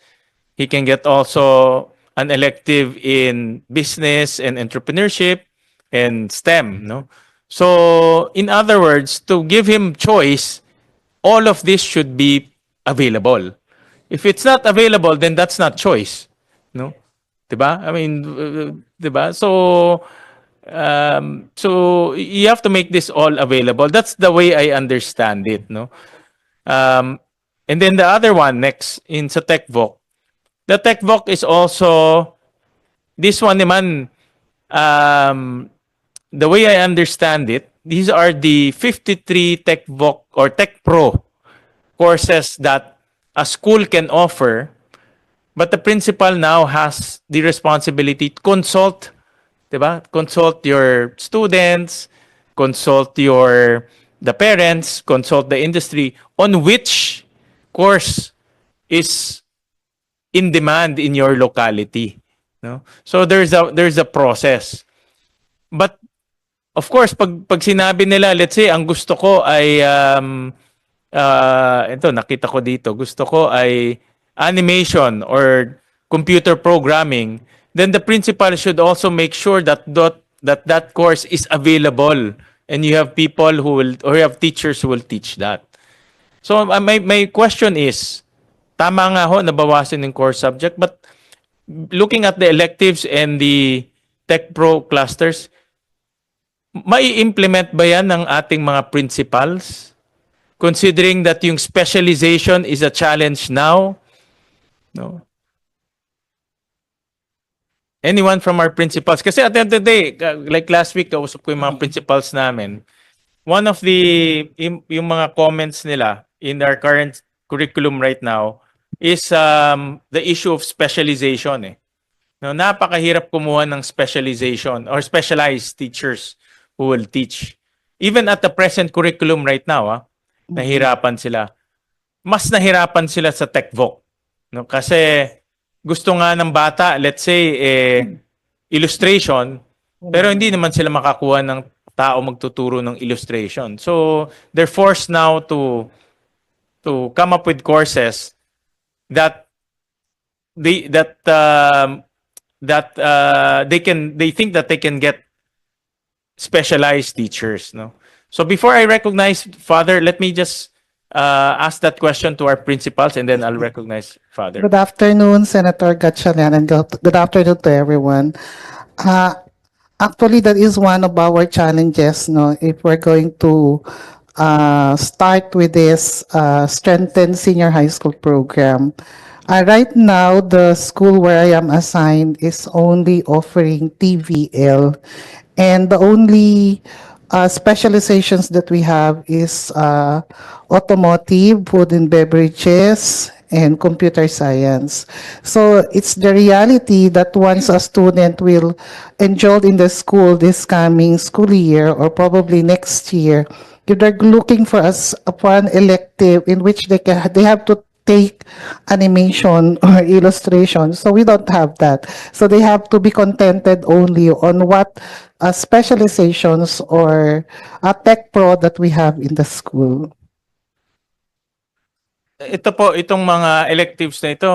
[SPEAKER 2] He can get also an elective in business and entrepreneurship and STEM. No, so in other words, to give him choice, all of this should be available. If it's not available, then that's not choice. No, diba? I mean, diba? So you have to make this all available. That's the way I understand it. No. And then the other one next in sa TechVoc. The TechVoc is also, this one naman, the way I understand it, these are the 53 TechVoc or Tech Pro courses that a school can offer, but the principal now has the responsibility to consult, diba? Consult your students, consult the parents, consult the industry on which course is in demand in your locality. No? So there's a process. But of course, pag sinabi nila, let's say, ang gusto ko ay ito nakita ko dito, gusto ko ay animation or computer programming, then the principal should also make sure that that course is available. And you have people who will, or you have teachers who will teach that. So my question is, tama nga ho, nabawasan yung core subject, but looking at the electives and the Tech Pro clusters, mai-implement ba yan ng ating mga principals? Considering that yung specialization is a challenge now? No. Anyone from our principals? Kasi at the end of the day, like last week, kausap ko yung mga principals namin. One of yung mga comments nila in our current curriculum right now is the issue of specialization. No, napakahirap kumuha ng specialization or specialized teachers who will teach. Even at the present curriculum right now, nahirapan sila. Mas nahirapan sila sa TechVoc. No, kasi gusto nga ng bata, let's say, illustration, pero hindi naman sila makakuha ng tao magtuturo ng illustration. So, they're forced now to come up with courses that they think that they can get specialized teachers. No? So, before I recognize Father, let me just ask that question to our principals, and then I'll recognize Father.
[SPEAKER 15] Good afternoon, Senator Gatchalian, and good afternoon to everyone. Actually, that is one of our challenges, no, if we're going to start with this strengthened senior high school program. Right now, the school where I am assigned is only offering TVL, and the only specializations that we have is automotive, food and beverages, and computer science. So it's the reality that once a student will enroll in the school this coming school year or probably next year, if they're looking for an elective in which they have to take animation or illustration. So we don't have that. So they have to be contented only on what specializations or tech pro that we have in the school.
[SPEAKER 2] Ito po, itong mga electives na ito,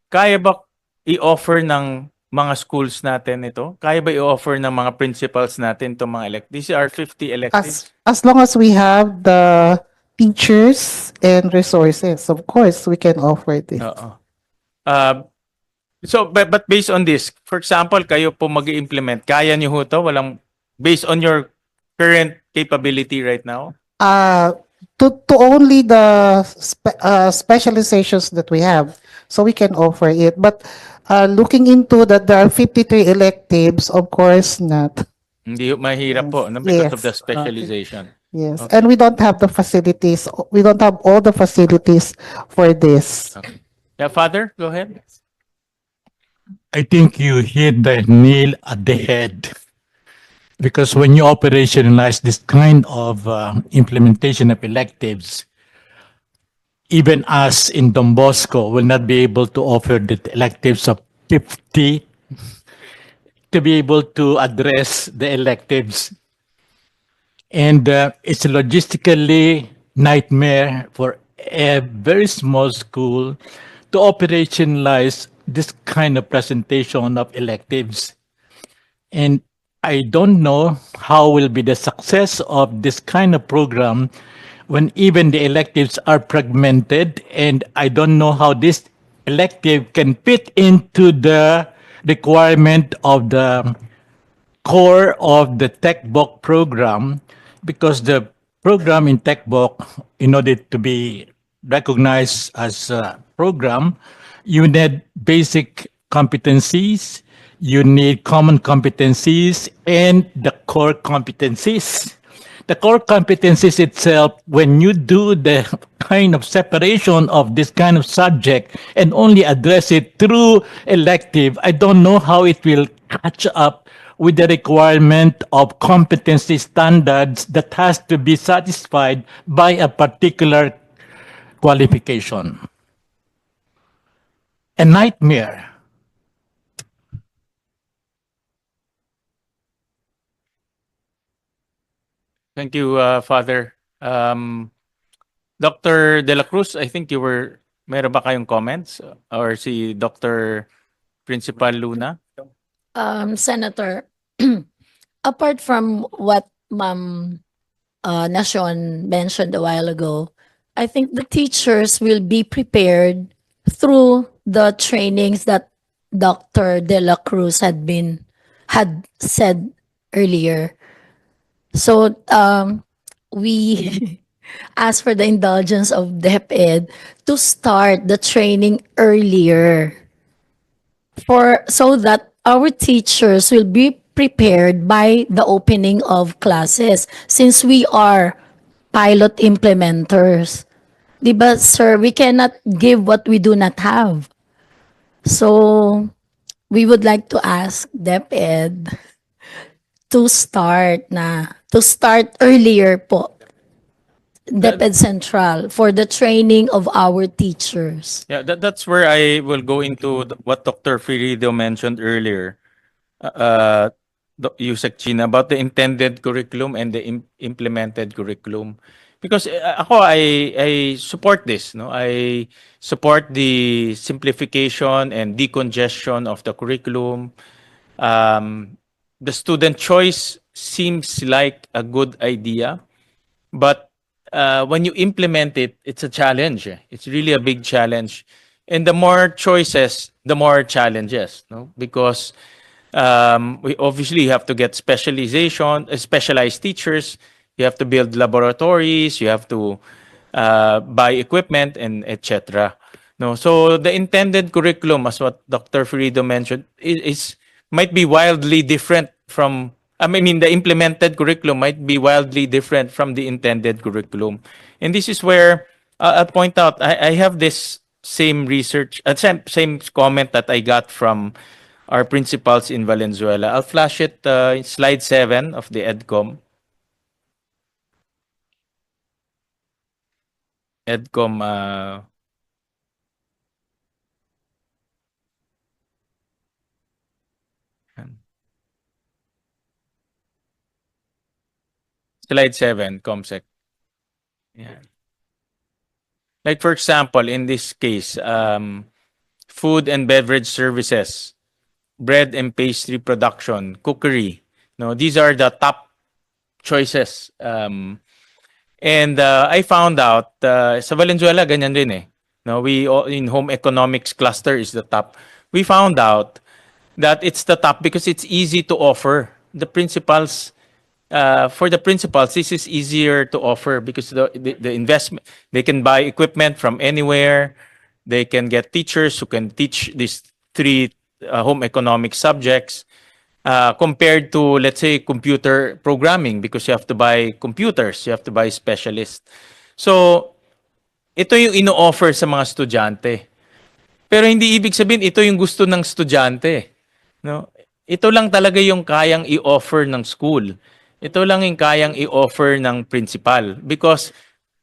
[SPEAKER 2] kaya ba i-offer ng mga schools natin ito? Kaya ba i-offer ng mga principals natin itong mga electives? These are 50 electives.
[SPEAKER 15] As long as we have the teachers and resources, of course, we can offer this.
[SPEAKER 2] Oo. So, but based on this, for example, kayo po mag-implement, kaya niyo ho to? Walang, based on your current capability right now?
[SPEAKER 15] To only the specializations that we have, so we can offer it. But looking into that, there are 53 electives, of course not.
[SPEAKER 2] Hindi mahirap po, no? Because of the specialization.
[SPEAKER 15] Yes,
[SPEAKER 2] Okay.
[SPEAKER 15] and we don't have the facilities. We don't have all the facilities for this.
[SPEAKER 2] Okay. Yeah, Father, go ahead.
[SPEAKER 7] I think you hit the nail at the head. Because when you operationalize this kind of implementation of electives, even us in Don Bosco will not be able to offer the electives of 50 to be able to address the electives. And it's a logistically nightmare for a very small school to operationalize this kind of presentation of electives. And I don't know how will be the success of this kind of program when even the electives are fragmented, and I don't know how this elective can fit into the requirement of the core of the TechBook program, because the program in TechBook, in order to be recognized as a program, you need basic competencies, you need common competencies, and the core competencies. The core competencies itself, when you do the kind of separation of this kind of subject and only address it through elective, I don't know how it will catch up with the requirement of competency standards that has to be satisfied by a particular qualification. A nightmare.
[SPEAKER 2] Thank you, Father. Dr. De La Cruz, I think you were, meron ba kayong comments? Or si Dr. Principal Luna?
[SPEAKER 14] Senator, apart from what Ma'am Nation mentioned a while ago, I think the teachers will be prepared through the trainings that Dr. De La Cruz had said earlier. So we ask for the indulgence of DepEd to start the training earlier, so that our teachers will be prepared by the opening of classes, since we are pilot implementers. Diba, sir, we cannot give what we do not have. So we would like to ask DepEd to start earlier po, DepEd Central, for the training of our teachers.
[SPEAKER 2] Yeah, that's where I will go into what Dr. Firido mentioned earlier, Yusek China, about the intended curriculum and the implemented curriculum. Because ako, I support this. No? I support the simplification and decongestion of the curriculum. The student choice seems like a good idea, but when you implement it, it's a challenge. It's really a big challenge. And the more choices, the more challenges, no? Because we obviously have to get specialized teachers. You have to build laboratories. You have to buy equipment and etc. No, so the intended curriculum, as what Dr. Ferido mentioned, is might be wildly different from. I mean, the implemented curriculum might be wildly different from the intended curriculum, and this is where I'll point out. I have this same research, same comment that I got from our principals in Valenzuela. I'll flash it. Slide 7 of the EDCOM. EDCOM Slide 7, ComSec. Yeah. Like for example, in this case, food and beverage services, bread and pastry production, cookery. No, these are the top choices. And I found out sa Valenzuela ganyan din eh. No, in home economics cluster is the top. We found out that it's the top because it's easy to offer. The principals for the principals, this is easier to offer because the investment, they can buy equipment from anywhere. They can get teachers who can teach these three home economic subjects compared to, let's say, computer programming because you have to buy computers, you have to buy specialists. So, ito yung ino-offer sa mga estudyante. Pero hindi ibig sabihin ito yung gusto ng estudyante. No? Ito lang talaga yung kayang i-offer ng school. Ito lang yung kayang i-offer ng principal because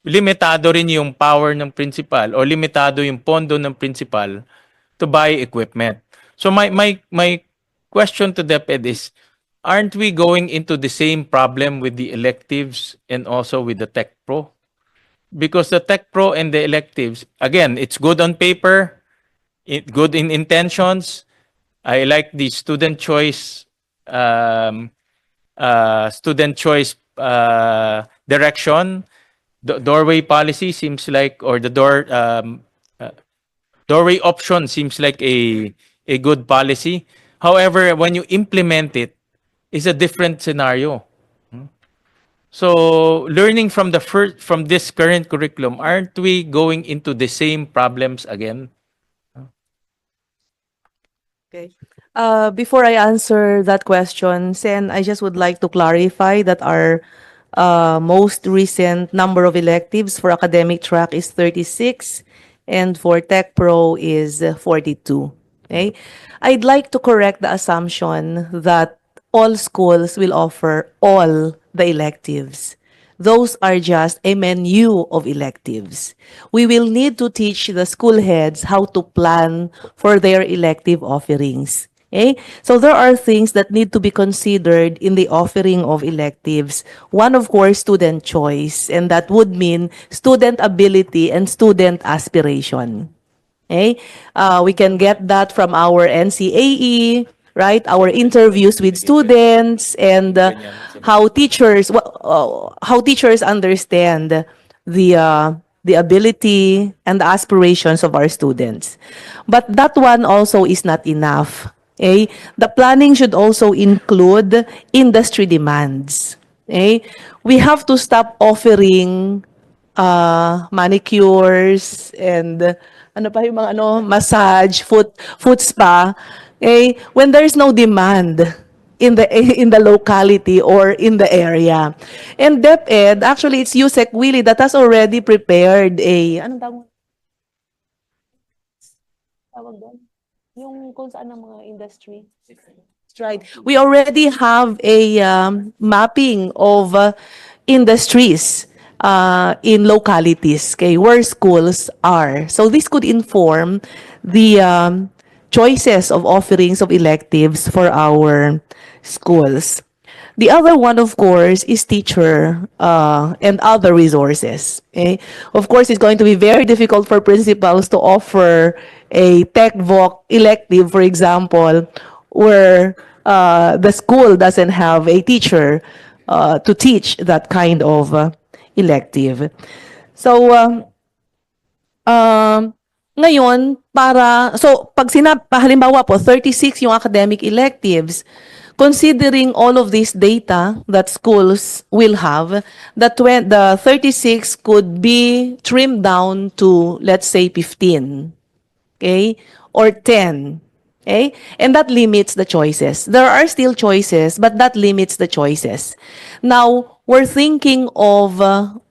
[SPEAKER 2] limitado rin yung power ng principal o limitado yung pondo ng principal to buy equipment. So my question to DepEd is, aren't we going into the same problem with the electives and also with the Tech Pro? Because the Tech Pro and the electives, again, it's good on paper, good in intentions. I like the student choice direction. The doorway policy seems like, or the doorway option seems like a good policy. However, when you implement it, is a different scenario. So, learning from from this current curriculum, aren't we going into the same problems again?
[SPEAKER 3] Okay. Before I answer that question, Sen, I just would like to clarify that our most recent number of electives for academic track is 36 and for Tech Pro is 42. Okay? I'd like to correct the assumption that all schools will offer all the electives. Those are just a menu of electives. We will need to teach the school heads how to plan for their elective offerings. Okay? So there are things that need to be considered in the offering of electives. One, of course, student choice, and that would mean student ability and student aspiration. Okay? We can get that from our NCAE, right? Our interviews with students and how teachers understand the ability and the aspirations of our students. But that one also is not enough. Okay? The planning should also include industry demands. Okay? We have to stop offering manicures and ano pa yung mga massage, foot spa, okay, when there's no demand in the locality or in the area. And DepEd, actually it's USEC Willie that has already prepared anong tawag doon? Yung kung saan ang mga industry. Right. We already have a mapping of industries in localities, okay, where schools are. So this could inform the choices of offerings of electives for our schools. The other one, of course, is teacher and other resources. Okay? Of course, it's going to be very difficult for principals to offer a tech voc elective, for example, where the school doesn't have a teacher to teach that kind of elective. So, ngayon, halimbawa po, 36 yung academic electives, considering all of this data that schools will have, the 36 could be trimmed down to, let's say, 15, okay, or 10. Okay? And that limits the choices. There are still choices, but that limits the choices. Now, we're thinking of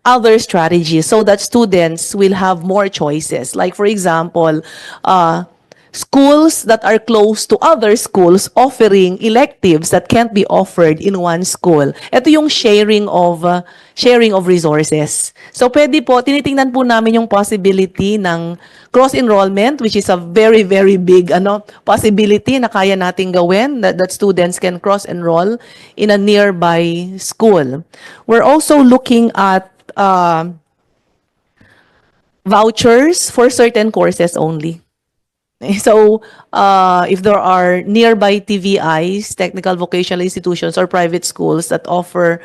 [SPEAKER 3] other strategies so that students will have more choices. Like, for example, schools that are close to other schools offering electives that can't be offered in one school. Ito yung sharing of resources. So pwede po, tinitingnan po namin yung possibility ng cross-enrollment, which is a very, very big possibility na kaya nating gawin, that students can cross-enroll in a nearby school. We're also looking at vouchers for certain courses only. So, if there are nearby TVIs, technical vocational institutions, or private schools that offer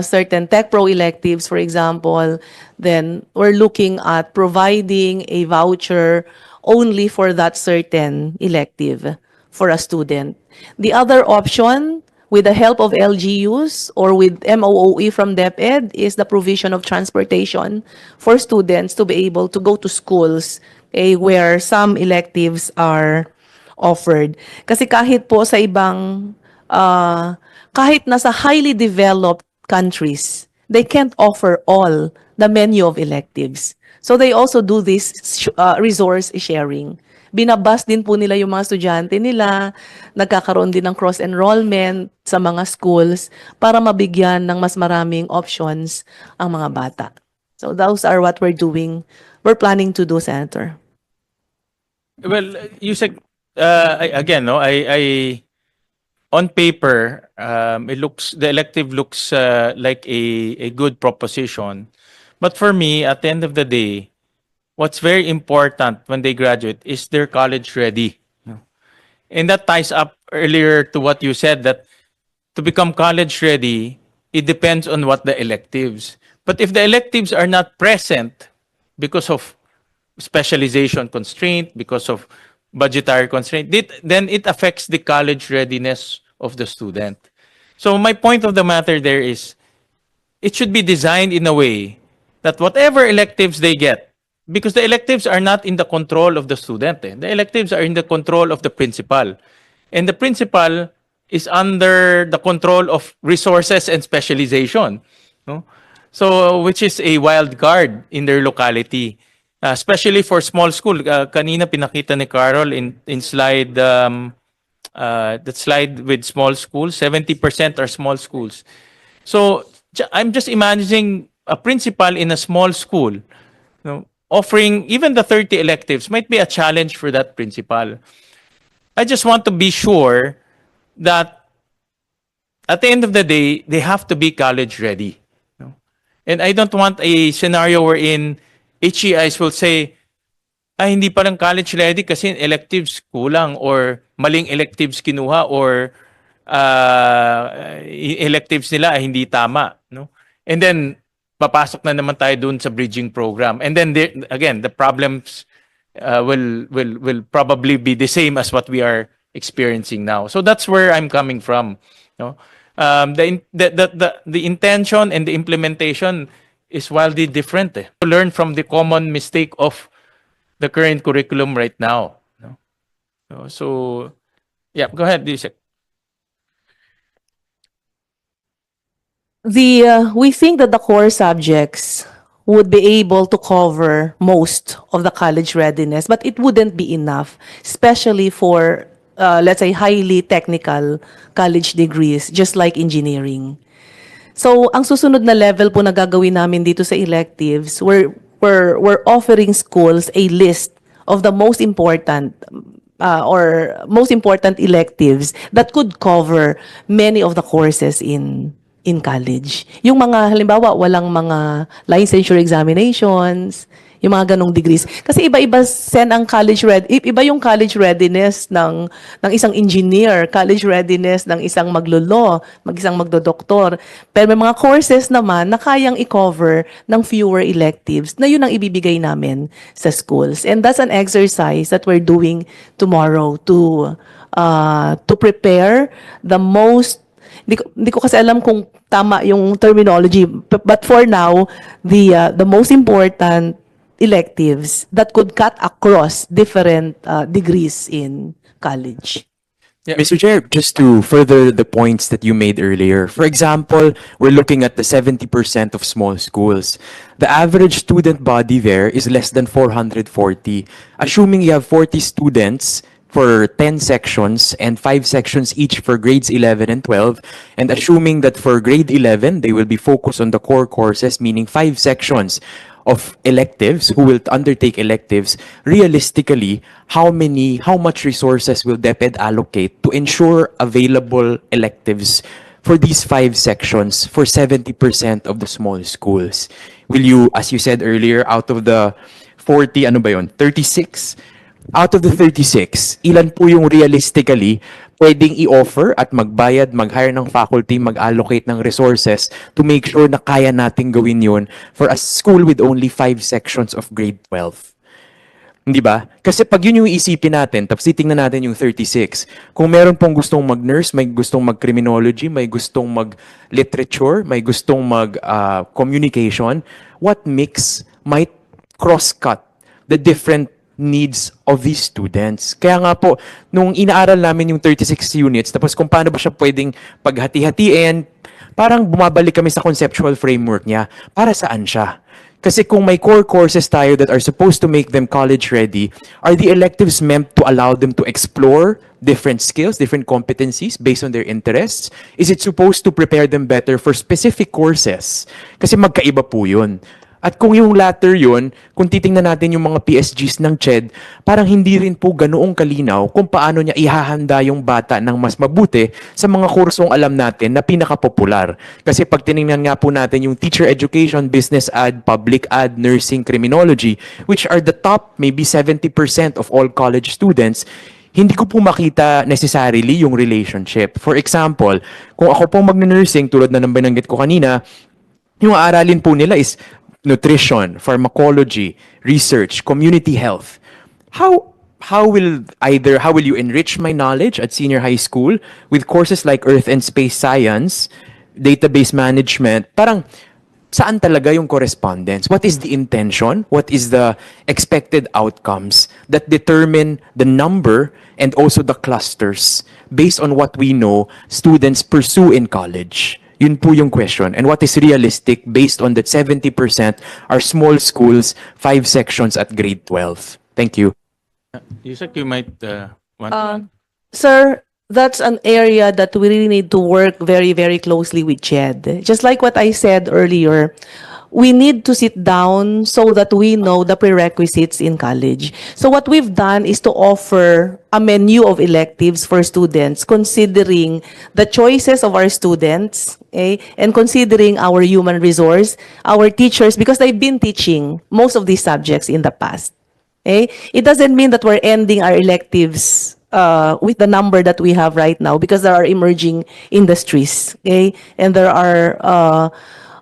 [SPEAKER 3] certain tech pro electives, for example, then we're looking at providing a voucher only for that certain elective for a student. The other option, with the help of LGUs or with MOOE from DepEd, is the provision of transportation for students to be able to go to schools where some electives are offered. Kasi kahit po sa ibang, kahit nasa highly developed countries, they can't offer all the menu of electives. So they also do this resource sharing. Binabas din po nila yung mga estudyante nila, nagkakaroon din ng cross-enrollment sa mga schools para mabigyan ng mas maraming options ang mga bata. So those are what we're planning to do, Senator.
[SPEAKER 2] Well, you said again, no, I on paper, the elective looks like a good proposition, but for me, at the end of the day, what's very important when they graduate is they're college ready, and that ties up earlier to what you said, that to become college ready, it depends on what the electives. But if the electives are not present because of specialization constraint, because of budgetary constraint, then it affects the college readiness of the student. So my point of the matter there is, it should be designed in a way that whatever electives they get, because the electives are not in the control of the student, the electives are in the control of the principal. And the principal is under the control of resources and specialization, no? So, which is a wild card in their locality. Especially for small school. Kanina pinakita ni Carol in slide, that slide with small schools, 70% are small schools. So I'm just imagining a principal in a small school, you know, offering even the 30 electives might be a challenge for that principal. I just want to be sure that at the end of the day, they have to be college ready. You know? And I don't want a scenario wherein HEIs will say, ay, hindi pa lang college ready kasi electives kulang or maling electives kinuha or electives nila ay hindi tama. No? And then, papasok na naman tayo dun sa bridging program. And then, again, the problems will probably be the same as what we are experiencing now. So that's where I'm coming from. No? The intention and the implementation is wildly different. To learn from the common mistake of the current curriculum right now. No? So, yeah, go ahead, Disek.
[SPEAKER 3] We think that the core subjects would be able to cover most of the college readiness, but it wouldn't be enough, especially for, let's say, highly technical college degrees, just like engineering. So, ang susunod na level po na gagawin namin dito sa electives, we're offering schools a list of the most important electives that could cover many of the courses in college. Yung mga, halimbawa, walang mga licensure examinations, yung mga ganong degrees. Kasi iba-iba iba yung college readiness ng isang engineer, college readiness ng isang maglolo, isang magdodoktor. Pero may mga courses naman na kayang i-cover ng fewer electives na yun ang ibibigay namin sa schools. And that's an exercise that we're doing tomorrow to prepare the most. Hindi ko kasi alam kung tama yung terminology, but for now, the most important electives that could cut across different degrees in college.
[SPEAKER 10] Mr. Chair, just to further the points that you made earlier, for example, we're looking at the 70% of small schools. The average student body there is less than 440. Assuming you have 40 students for 10 sections and 5 sections each for grades 11 and 12, and assuming that for grade 11, they will be focused on the core courses, meaning 5 sections of electives, who will undertake electives, realistically, how much resources will DepEd allocate to ensure available electives for these 5 sections for 70% of the small schools? Will you, as you said earlier, out of the 40, ano ba yun, 36? Out of the 36, ilan po yung realistically pwedeng i-offer at magbayad, mag-hire ng faculty, mag-allocate ng resources to make sure na kaya nating gawin yun for a school with only 5 sections of grade 12? Hindi ba? Kasi pag yun yung isipin natin, tapos titingnan natin yung 36, kung meron pong gustong mag-nurse, may gustong mag-criminology, may gustong mag-literature, may gustong mag-communication, what mix might cross-cut the different needs of these students? Kaya nga po, nung inaaral namin yung 36 units, tapos kung paano ba siya pwedeng paghati-hatiin, parang bumabalik kami sa conceptual framework niya. Para saan siya? Kasi kung may core courses tayo that are supposed to make them college ready, are the electives meant to allow them to explore different skills, different competencies based on their interests? Is it supposed to prepare them better for specific courses? Kasi magkaiba po yun. At kung yung latter yun, kung titingnan natin yung mga PSGs ng CHED, parang hindi rin po ganoong kalinaw kung paano niya ihahanda yung bata ng mas mabuti sa mga kursong alam natin na pinakapopular. Kasi pag tinignan nga po natin yung teacher education, business ad, public ad, nursing, criminology, which are the top maybe 70% of all college students, hindi ko po makita necessarily yung relationship. For example, kung ako pong mag-nursing, tulad na ng binanggit ko kanina, yung aralin po nila is nutrition, pharmacology, research, community health. How will you enrich my knowledge at senior high school with courses like Earth and Space Science, database management? Parang saan talaga yung correspondence? What is the intention? What is the expected outcomes that determine the number and also the clusters based on what we know students pursue in college? Yun po yung question. And what is realistic based on that 70% are small schools, 5 sections at grade 12? Thank you.
[SPEAKER 2] Yusek, you might want to...
[SPEAKER 3] Sir, that's an area that we really need to work very, very closely with CHED. Just like what I said earlier, we need to sit down so that we know the prerequisites in college. So what we've done is to offer a menu of electives for students, considering the choices of our students, okay, and considering our human resource, our teachers, because they've been teaching most of these subjects in the past. Okay? It doesn't mean that we're ending our electives with the number that we have right now, because there are emerging industries, okay, and there are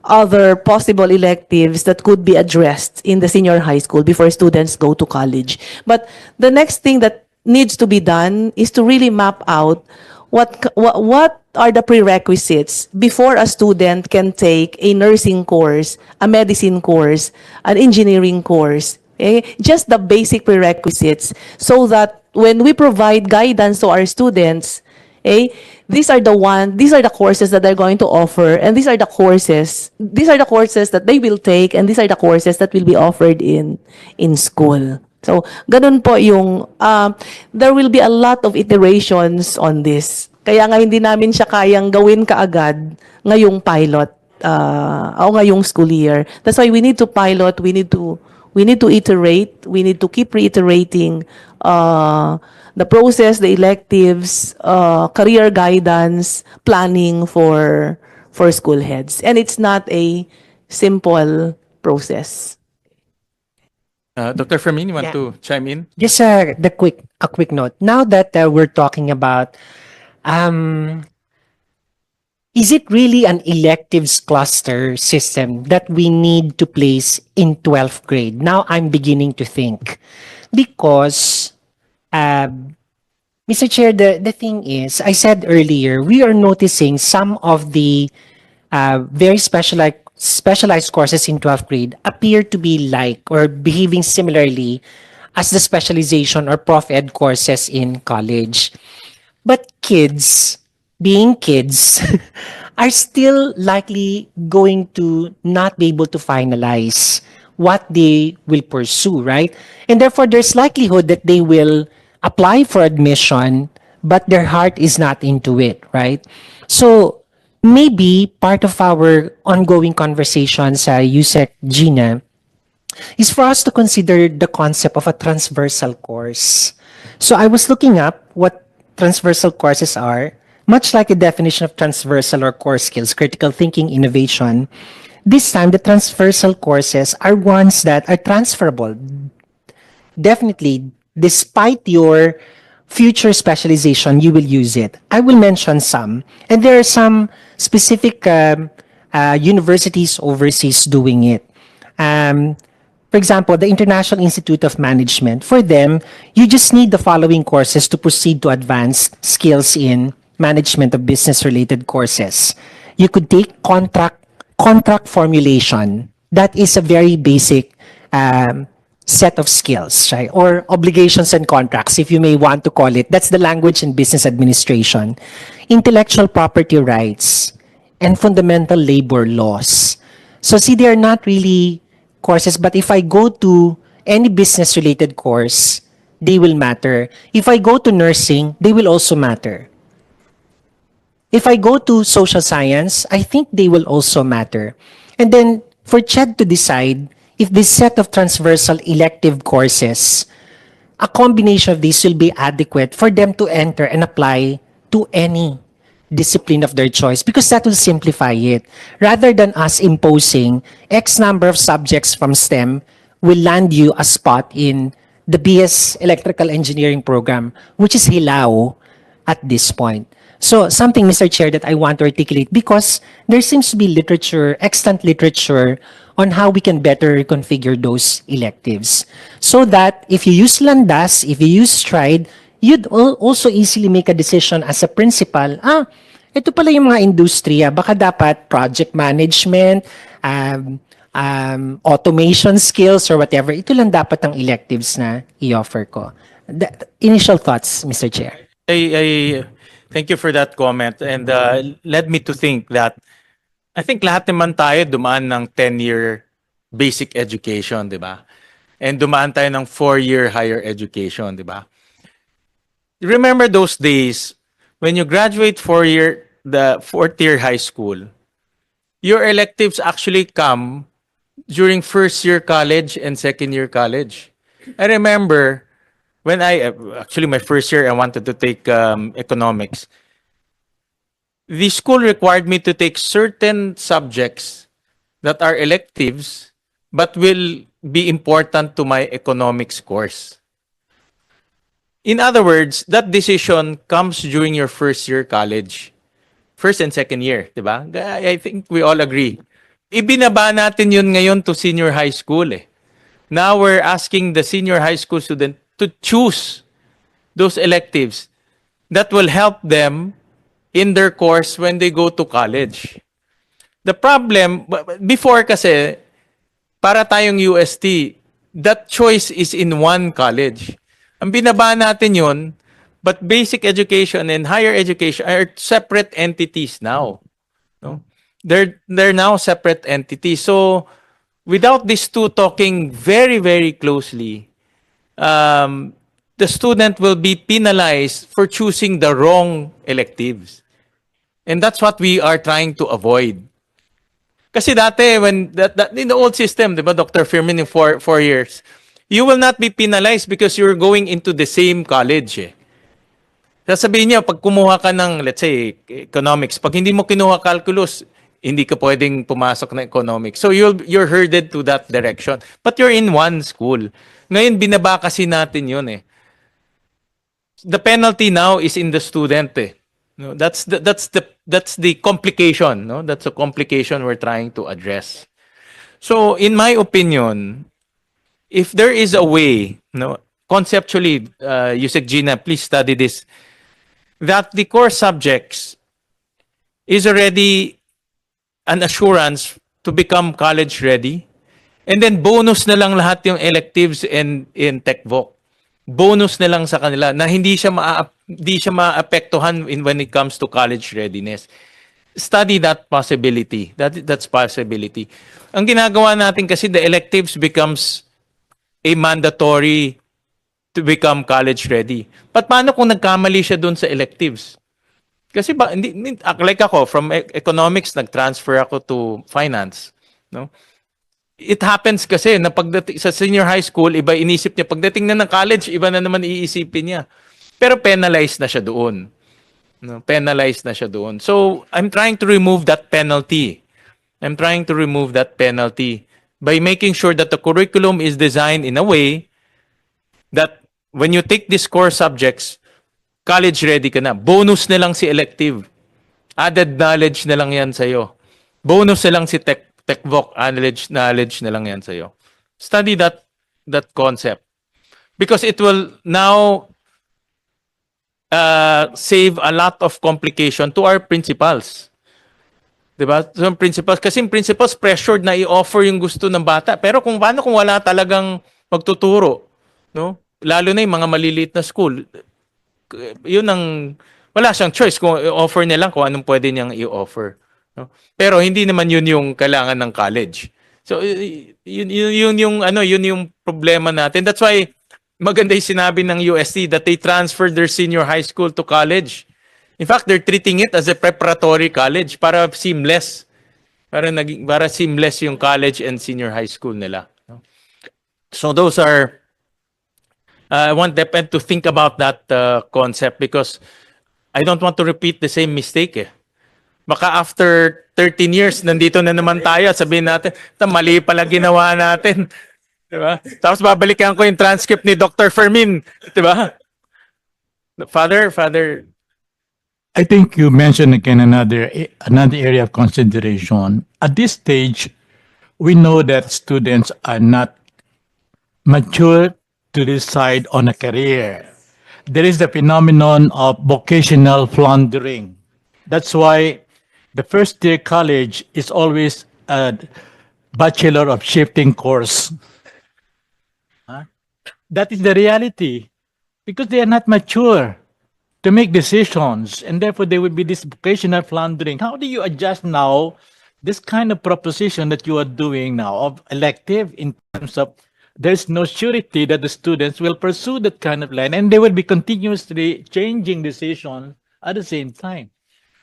[SPEAKER 3] other possible electives that could be addressed in the senior high school before students go to college. But the next thing that needs to be done is to really map out what are the prerequisites before a student can take a nursing course, a medicine course, an engineering course. Okay? Just the basic prerequisites, so that when we provide guidance to our students, okay, these are the courses that they're going to offer, and these are the courses that they will take, and these are the courses that will be offered in school. So, ganun po yung, there will be a lot of iterations on this. Kaya nga hindi namin siya kayang gawin kaagad ngayong pilot, o ngayong school year. That's why we need to pilot, we need to iterate, we need to keep reiterating, the process, the electives, career guidance, planning for school heads. And it's not a simple process.
[SPEAKER 2] Dr. Fermin, you want to chime in?
[SPEAKER 8] Just a quick note. Now that we're talking about, is it really an electives cluster system that we need to place in 12th grade? Now I'm beginning to think. Because, Mr. Chair, the thing is, I said earlier, we are noticing some of the very specialized courses in 12th grade appear to be like or behaving similarly as the specialization or prof ed courses in college. But kids, being kids, are still likely going to not be able to finalize what they will pursue, right? And therefore, there's likelihood that they will apply for admission, but their heart is not into it, right? So maybe part of our ongoing conversations, Yusek, Gina, is for us to consider the concept of a transversal course. So I was looking up what transversal courses are, much like the definition of transversal or core skills, critical thinking, innovation. This time, the transversal courses are ones that are transferable. Definitely, despite your future specialization, you will use it. I will mention some. And there are some specific universities overseas doing it. For example, the International Institute of Management, for them, you just need the following courses to proceed to advanced skills in management of business-related courses. You could take contract formulation. That is a very basic set of skills, right? Or obligations and contracts, if you may want to call it. That's the language in business administration. Intellectual property rights and fundamental labor laws. So see, they are not really courses, but if I go to any business-related course, they will matter. If I go to nursing, they will also matter. If I go to social science, I think they will also matter. And then for CHED to decide if this set of transversal elective courses, a combination of these will be adequate for them to enter and apply to any discipline of their choice, because that will simplify it. Rather than us imposing X number of subjects from STEM will land you a spot in the BS Electrical Engineering program, which is hilaw at this point. So something, Mr. Chair, that I want to articulate, because there seems to be literature, extant literature, on how we can better configure those electives. So that if you use Landas, if you use Stride, you'd also easily make a decision as a principal, ito pala yung mga industriya, baka dapat project management, automation skills or whatever, ito lang dapat ang electives na i-offer ko. Initial thoughts, Mr. Chair.
[SPEAKER 2] I thank you for that comment, and led me to think that I think lahat naman tayo dumaan ng 10-year basic education, di ba? And dumaan tayo ng 4-year higher education, di ba? Remember those days when you graduate the 4th-year high school, your electives actually come during first-year college and second-year college. I remember when actually my first year, I wanted to take economics. The school required me to take certain subjects that are electives but will be important to my economics course. In other words, that decision comes during your first year college. First and second year, di ba? I think we all agree. Ibinaba natin yun ngayon to senior high school eh. Now we're asking the senior high school student to choose those electives that will help them in their course when they go to college. The problem, before kasi, para tayong UST, that choice is in one college. Ang binaba natin yun, but basic education and higher education are separate entities now. No? They're now separate entities. So, without these two talking very, very closely, the student will be penalized for choosing the wrong electives. And that's what we are trying to avoid. Kasi dati, when in the old system, di ba, Dr. Firmin, in 4 years, you will not be penalized because you're going into the same college. Eh. Sasabihin niya, pag kumuha ka ng, let's say, economics, pag hindi mo kinuha calculus, hindi ka pwedeng pumasok na economics. So you're herded to that direction. But you're in one school. Ngayon, binaba kasi natin yun eh. The penalty now is in the student eh. No, that's the complication, no? That's a complication we're trying to address. So, in my opinion, if there is a way, no, conceptually, Yusek Gina, please study this, that the core subjects is already an assurance to become college ready, and then bonus na lang lahat yung electives and in TechVoc. bonus na lang sa kanila na hindi siya maapektuhan when it comes to college readiness. Study that possibility. That's possibility. Ang ginagawa natin kasi the electives becomes a mandatory to become college ready. But paano kung nagkamali siya doon sa electives? Kasi like ako from economics nag-transfer ako to finance, no? It happens kasi na pagdating sa senior high school, iba inisip niya. Pagdating na ng college, iba na naman iisipin niya. Pero penalized na siya doon. No, penalized na siya doon. So, I'm trying to remove that penalty. I'm trying to remove that penalty by making sure that the curriculum is designed in a way that when you take these core subjects, college ready ka na. Bonus na lang si elective. Added knowledge na lang yan sa'yo. Bonus na lang si TechVoc, knowledge na lang yan sa'yo. Study that concept. Because it will now save a lot of complication to our principals. Diba? So, principals, kasi yung principals pressured na i-offer yung gusto ng bata. Pero kung wala talagang magtuturo, no? Lalo na yung mga maliliit na school, yun wala siyang choice kung i-offer niya lang kung anong pwede niyang i-offer. No? Pero hindi naman yun yung kailangan ng college. So yun yung problema natin. That's why maganda yung sinabi ng UST that they transferred their senior high school to college. In fact, they're treating it as a preparatory college para seamless. Para seamless yung college and senior high school nila. No? So those are I want DepEd to think about that concept because I don't want to repeat the same mistake. Baka after 13 years, nandito na naman tayo, sabihin natin, mali pala ginawa natin. Diba? Tapos babalikan ko yung transcript ni Dr. Fermin. Diba? Father,
[SPEAKER 7] I think you mentioned again another area of consideration. At this stage, we know that students are not mature to decide on a career. There is the phenomenon of vocational floundering. That's why the first year college is always a Bachelor of Shifting course. That is the reality because they are not mature to make decisions and therefore there will be this vocational floundering. How do you adjust now this kind of proposition that you are doing now of elective in terms of there's no surety that the students will pursue that kind of line and they will be continuously changing decision at the same time.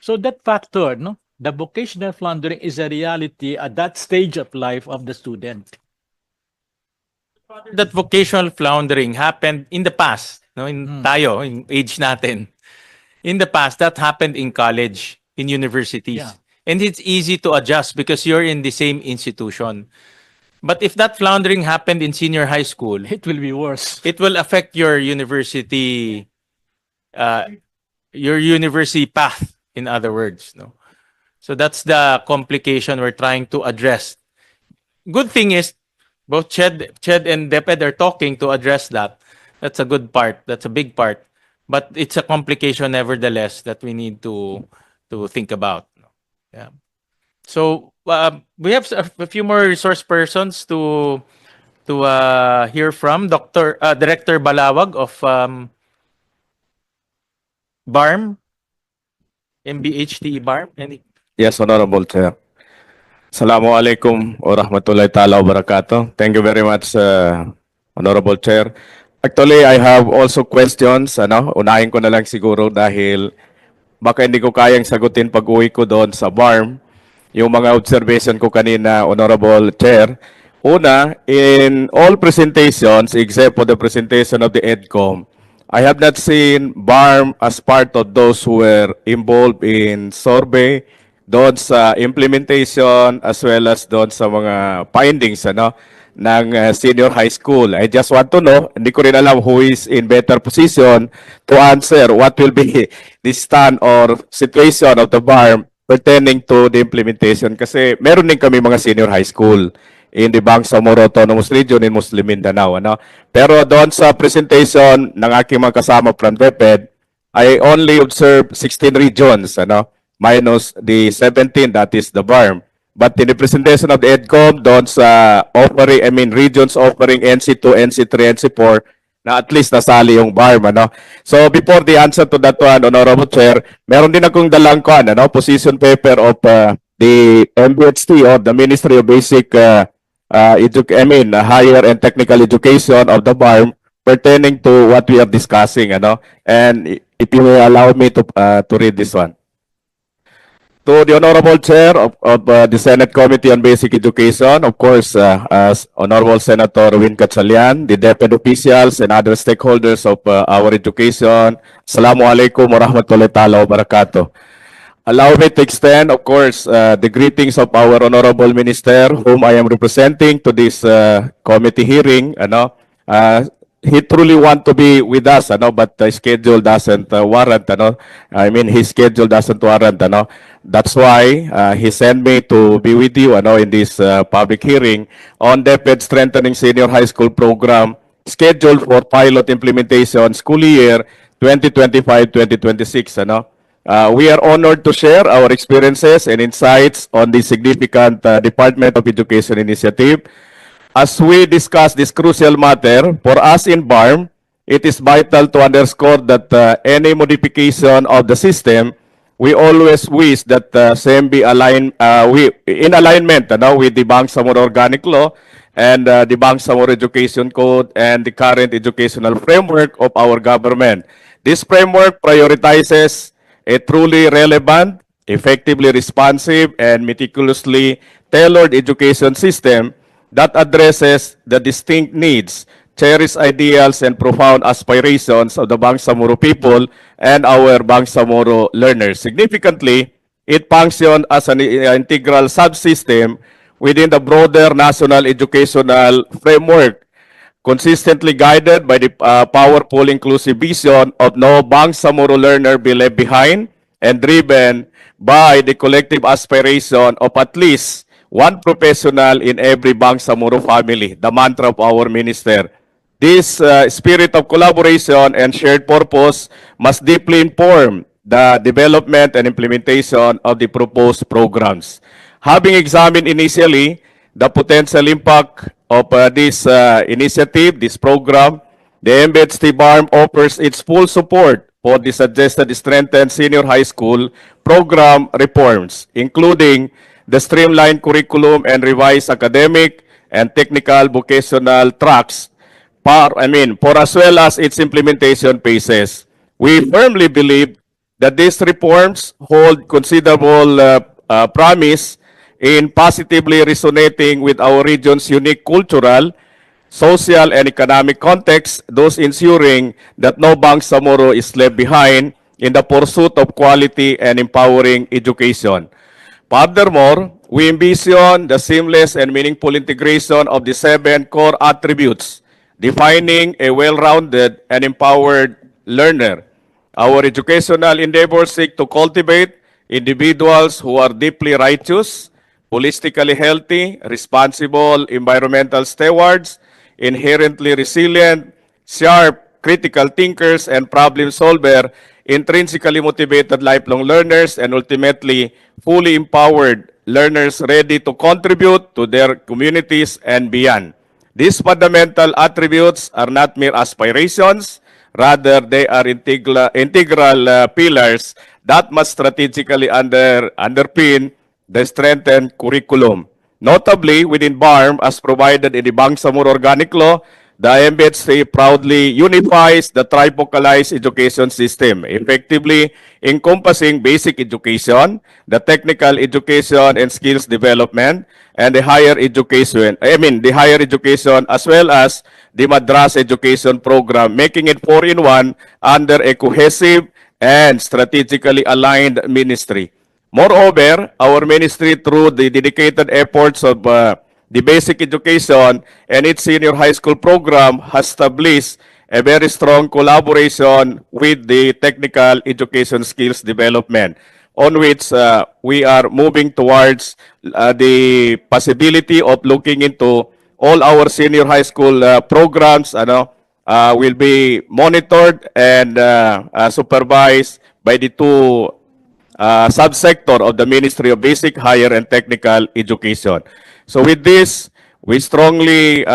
[SPEAKER 7] So that factor, no, the vocational floundering is a reality at that stage of life of the student.
[SPEAKER 2] that vocational floundering happened in the past, no, tayo, in age natin. In the past, that happened in college, in universities.
[SPEAKER 7] Yeah.
[SPEAKER 2] And it's easy to adjust because you're in the same institution. But if that floundering happened in senior high school,
[SPEAKER 7] It will be worse.
[SPEAKER 2] it will affect your university path, in other words. No? So that's the complication we're trying to address. Good thing is, both Ched and DepEd are talking to address that. That's a good part. That's a big part. But it's a complication nevertheless that we need to think about. Yeah. So we have a few more resource persons to hear from. Director Balawag of BARMM, MBHT BARMM.
[SPEAKER 16] Yes, Honorable Chair. Assalamualaikum warahmatullahi ta'ala wabarakatuh. Thank you very much, Honorable Chair. Actually, I have also questions. Unahin ko na lang siguro dahil baka hindi ko kayang sagutin pag uwi ko doon sa BARMM. Yung mga observation ko kanina, Honorable Chair. Una, in all presentations, except for the presentation of the EDCOM, I have not seen BARMM as part of those who were involved in survey, doon sa implementation, as well as doon sa mga findings ng senior high school. I just want to know, hindi ko rin alam who is in better position to answer what will be the stand or situation of the BARMM pertaining to the implementation. Kasi meron din kami mga senior high school in the Bangsamoro Autonomous Region in Muslim Mindanao. Pero doon sa presentation ng aking mga kasama from DepEd, I only observed 16 regions, minus the 17 that is the BARMM. But in the presentation of the EDCOM, doon sa regions offering NC2, NC3, NC4, na at least nasali yung BARMM, ano. So before the answer to that one, Honorable Chair, meron din akong dalang position paper of the MBHT or the Ministry of Basic Higher and Technical Education of the BARMM pertaining to what we are discussing, ano. And if you will allow me to read this one. To the Honorable Chair of the Senate Committee on Basic Education, of course, as Honorable Senator Win Gatchalian, the DepEd officials and other stakeholders of our education, Assalamualaikum warahmatullahi ta'ala wabarakatuh. Allow me to extend, of course, the greetings of our Honorable Minister, whom I am representing to this committee hearing. He truly want to be with us, but the schedule doesn't warrant. I mean, his schedule doesn't warrant. That's why he sent me to be with you, in this public hearing on DepEd's Strengthening Senior High School Program scheduled for pilot implementation school year 2025-2026. We are honored to share our experiences and insights on the significant Department of Education initiative. As we discuss this crucial matter, for us in BARMM, it is vital to underscore that any modification of the system, we always wish that same be aligned, in alignment with the Bangsamoro Organic Law and the Bangsamoro Education Code and the current educational framework of our government. This framework prioritizes a truly relevant, effectively responsive, and meticulously tailored education system that addresses the distinct needs, cherished ideals, and profound aspirations of the Bangsamoro people and our Bangsamoro learners. Significantly, it functions as an integral subsystem within the broader national educational framework, consistently guided by the powerful inclusive vision of no Bangsamoro learner be left behind and driven by the collective aspiration of at least one professional in every Bangsamoro family, the mantra of our minister. This spirit of collaboration and shared purpose must deeply inform the development and implementation of the proposed programs. Having examined initially the potential impact of this initiative, this program, the MBHT BARMM offers its full support for the suggested strengthened senior high school program reforms, including the streamlined curriculum and revised academic and technical vocational tracks, for as well as its implementation phases. We firmly believe that these reforms hold considerable promise in positively resonating with our region's unique cultural, social, and economic context, thus ensuring that no Bangsamoro is left behind in the pursuit of quality and empowering education. Furthermore, we envision the seamless and meaningful integration of the 7 core attributes, defining a well-rounded and empowered learner. Our educational endeavors seek to cultivate individuals who are deeply righteous, holistically healthy, responsible environmental stewards, inherently resilient, sharp, critical thinkers, and problem solver, intrinsically motivated lifelong learners, and ultimately fully empowered learners ready to contribute to their communities and beyond. These fundamental attributes are not mere aspirations, rather they are integral pillars that must strategically underpin the strengthened curriculum. Notably, within BARMM, as provided in the Bangsamoro Organic Law, the MBHT proudly unifies the trifocalized education system, effectively encompassing basic education, the technical education and skills development, and the higher education, as well as the Madras education program, making it 4-in-1 under a cohesive and strategically aligned ministry. Moreover, our ministry, through the dedicated efforts of the basic education and its senior high school program, has established a very strong collaboration with the technical education skills development, on which we are moving towards the possibility of looking into all our senior high school programs will be monitored and supervised by the two subsector of the Ministry of Basic, Higher, and Technical Education. So with this, we strongly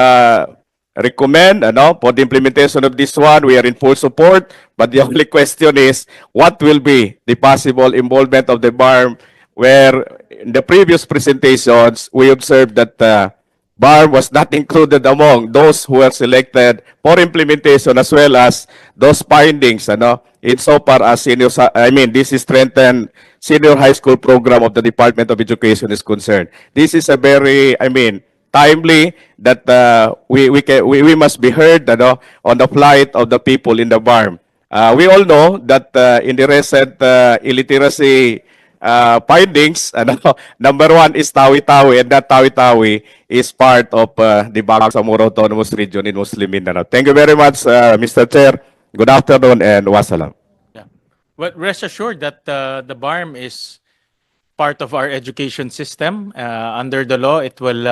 [SPEAKER 16] recommend for the implementation of this one. We are in full support, but the only question is what will be the possible involvement of the BARMM, where in the previous presentations we observed that BARMM was not included among those who were selected for implementation, as well as those findings insofar as this is strengthened senior high school program of the Department of Education is concerned. This is a very, timely that we must be heard on the plight of the people in the BARMM. We all know that in the recent illiteracy findings, number one is Tawi-Tawi, and that Tawi-Tawi is part of the Bangsamoro Autonomous Region in Muslim Mindanao. Thank you very much, Mr. Chair. Good afternoon and wassalam.
[SPEAKER 2] Well, rest assured that the BARMM is part of our education system. Under the law, it will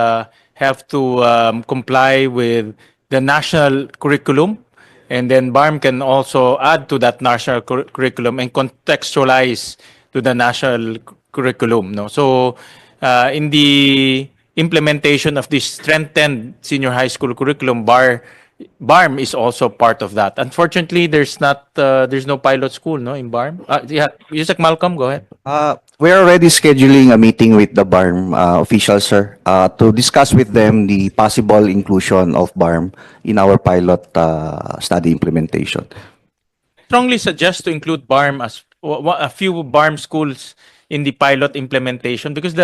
[SPEAKER 2] have to comply with the national curriculum. And then BARMM can also add to that national curriculum and contextualize to the national curriculum. No? So in the implementation of this strengthened senior high school curriculum, BARMM is also part of that. Unfortunately, there's no pilot school in BARMM. Yeah, Yusek Malcolm, go ahead.
[SPEAKER 5] We're already scheduling a meeting with the BARMM officials, sir, to discuss with them the possible inclusion of BARMM in our pilot study implementation.
[SPEAKER 2] Strongly suggest to include BARMM as a few BARMM schools in the pilot implementation because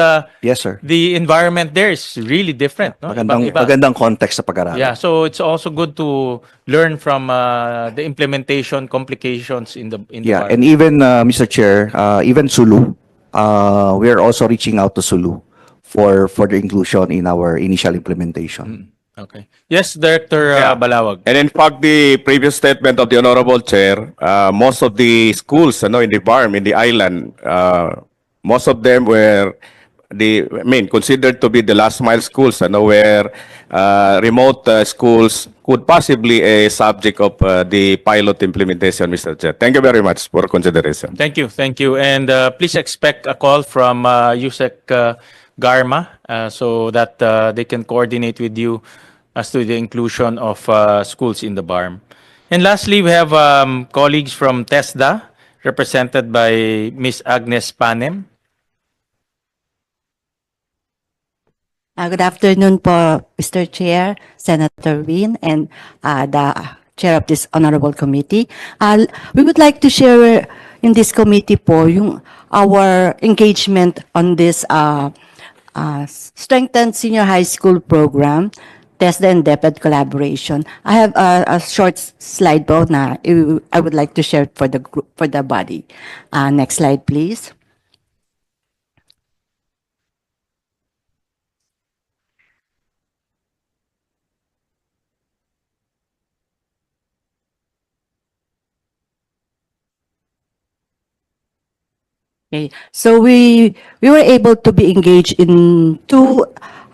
[SPEAKER 5] Yes, sir.
[SPEAKER 2] the environment there is really different. No? Ibang-iba.
[SPEAKER 5] Magandang context sa pag-aralan.
[SPEAKER 2] Yeah, so it's also good to learn from the implementation complications in the
[SPEAKER 5] Yeah,
[SPEAKER 2] BARMM.
[SPEAKER 5] and even, Mr. Chair, even Sulu, we are also reaching out to Sulu for the inclusion in our initial implementation.
[SPEAKER 2] Okay. Yes, Director Balawag.
[SPEAKER 16] And in fact, the previous statement of the Honorable Chair, most of the schools in the BARMM, in the island, most of them were considered to be the last mile schools, where remote schools could possibly a subject of the pilot implementation, Mr. Chair. Thank you very much for consideration.
[SPEAKER 2] Thank you. And please expect a call from Yusek Garma so that they can coordinate with you as to the inclusion of schools in the BARMM. And lastly, we have colleagues from TESDA, represented by Ms. Agnes Panem.
[SPEAKER 17] Good afternoon po, Mr. Chair, Senator Win, and the Chair of this Honorable Committee. We would like to share in this committee po our engagement on this strengthened senior high school program, TESDA and DepEd collaboration. I have a short slide po na I would like to share for the group, for the body. Next slide, please. Okay, so we were able to be engaged in two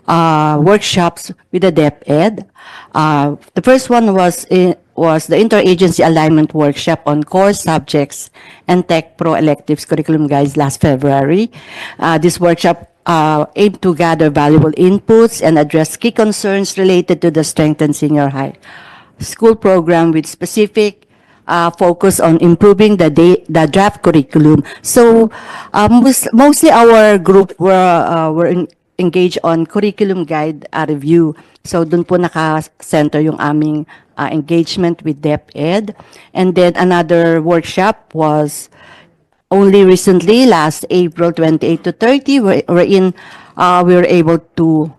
[SPEAKER 17] workshops with the DepEd. The first one was the interagency alignment workshop on core subjects and Tech Pro electives curriculum guides last February. This workshop aimed to gather valuable inputs and address key concerns related to the strengthened senior high school program with specific focus on improving the draft curriculum. So mostly our group were engaged on curriculum guide review. So dun po naka-center yung aming engagement with DepEd. And then another workshop was only recently, last April 28 to 30, wherein we were able to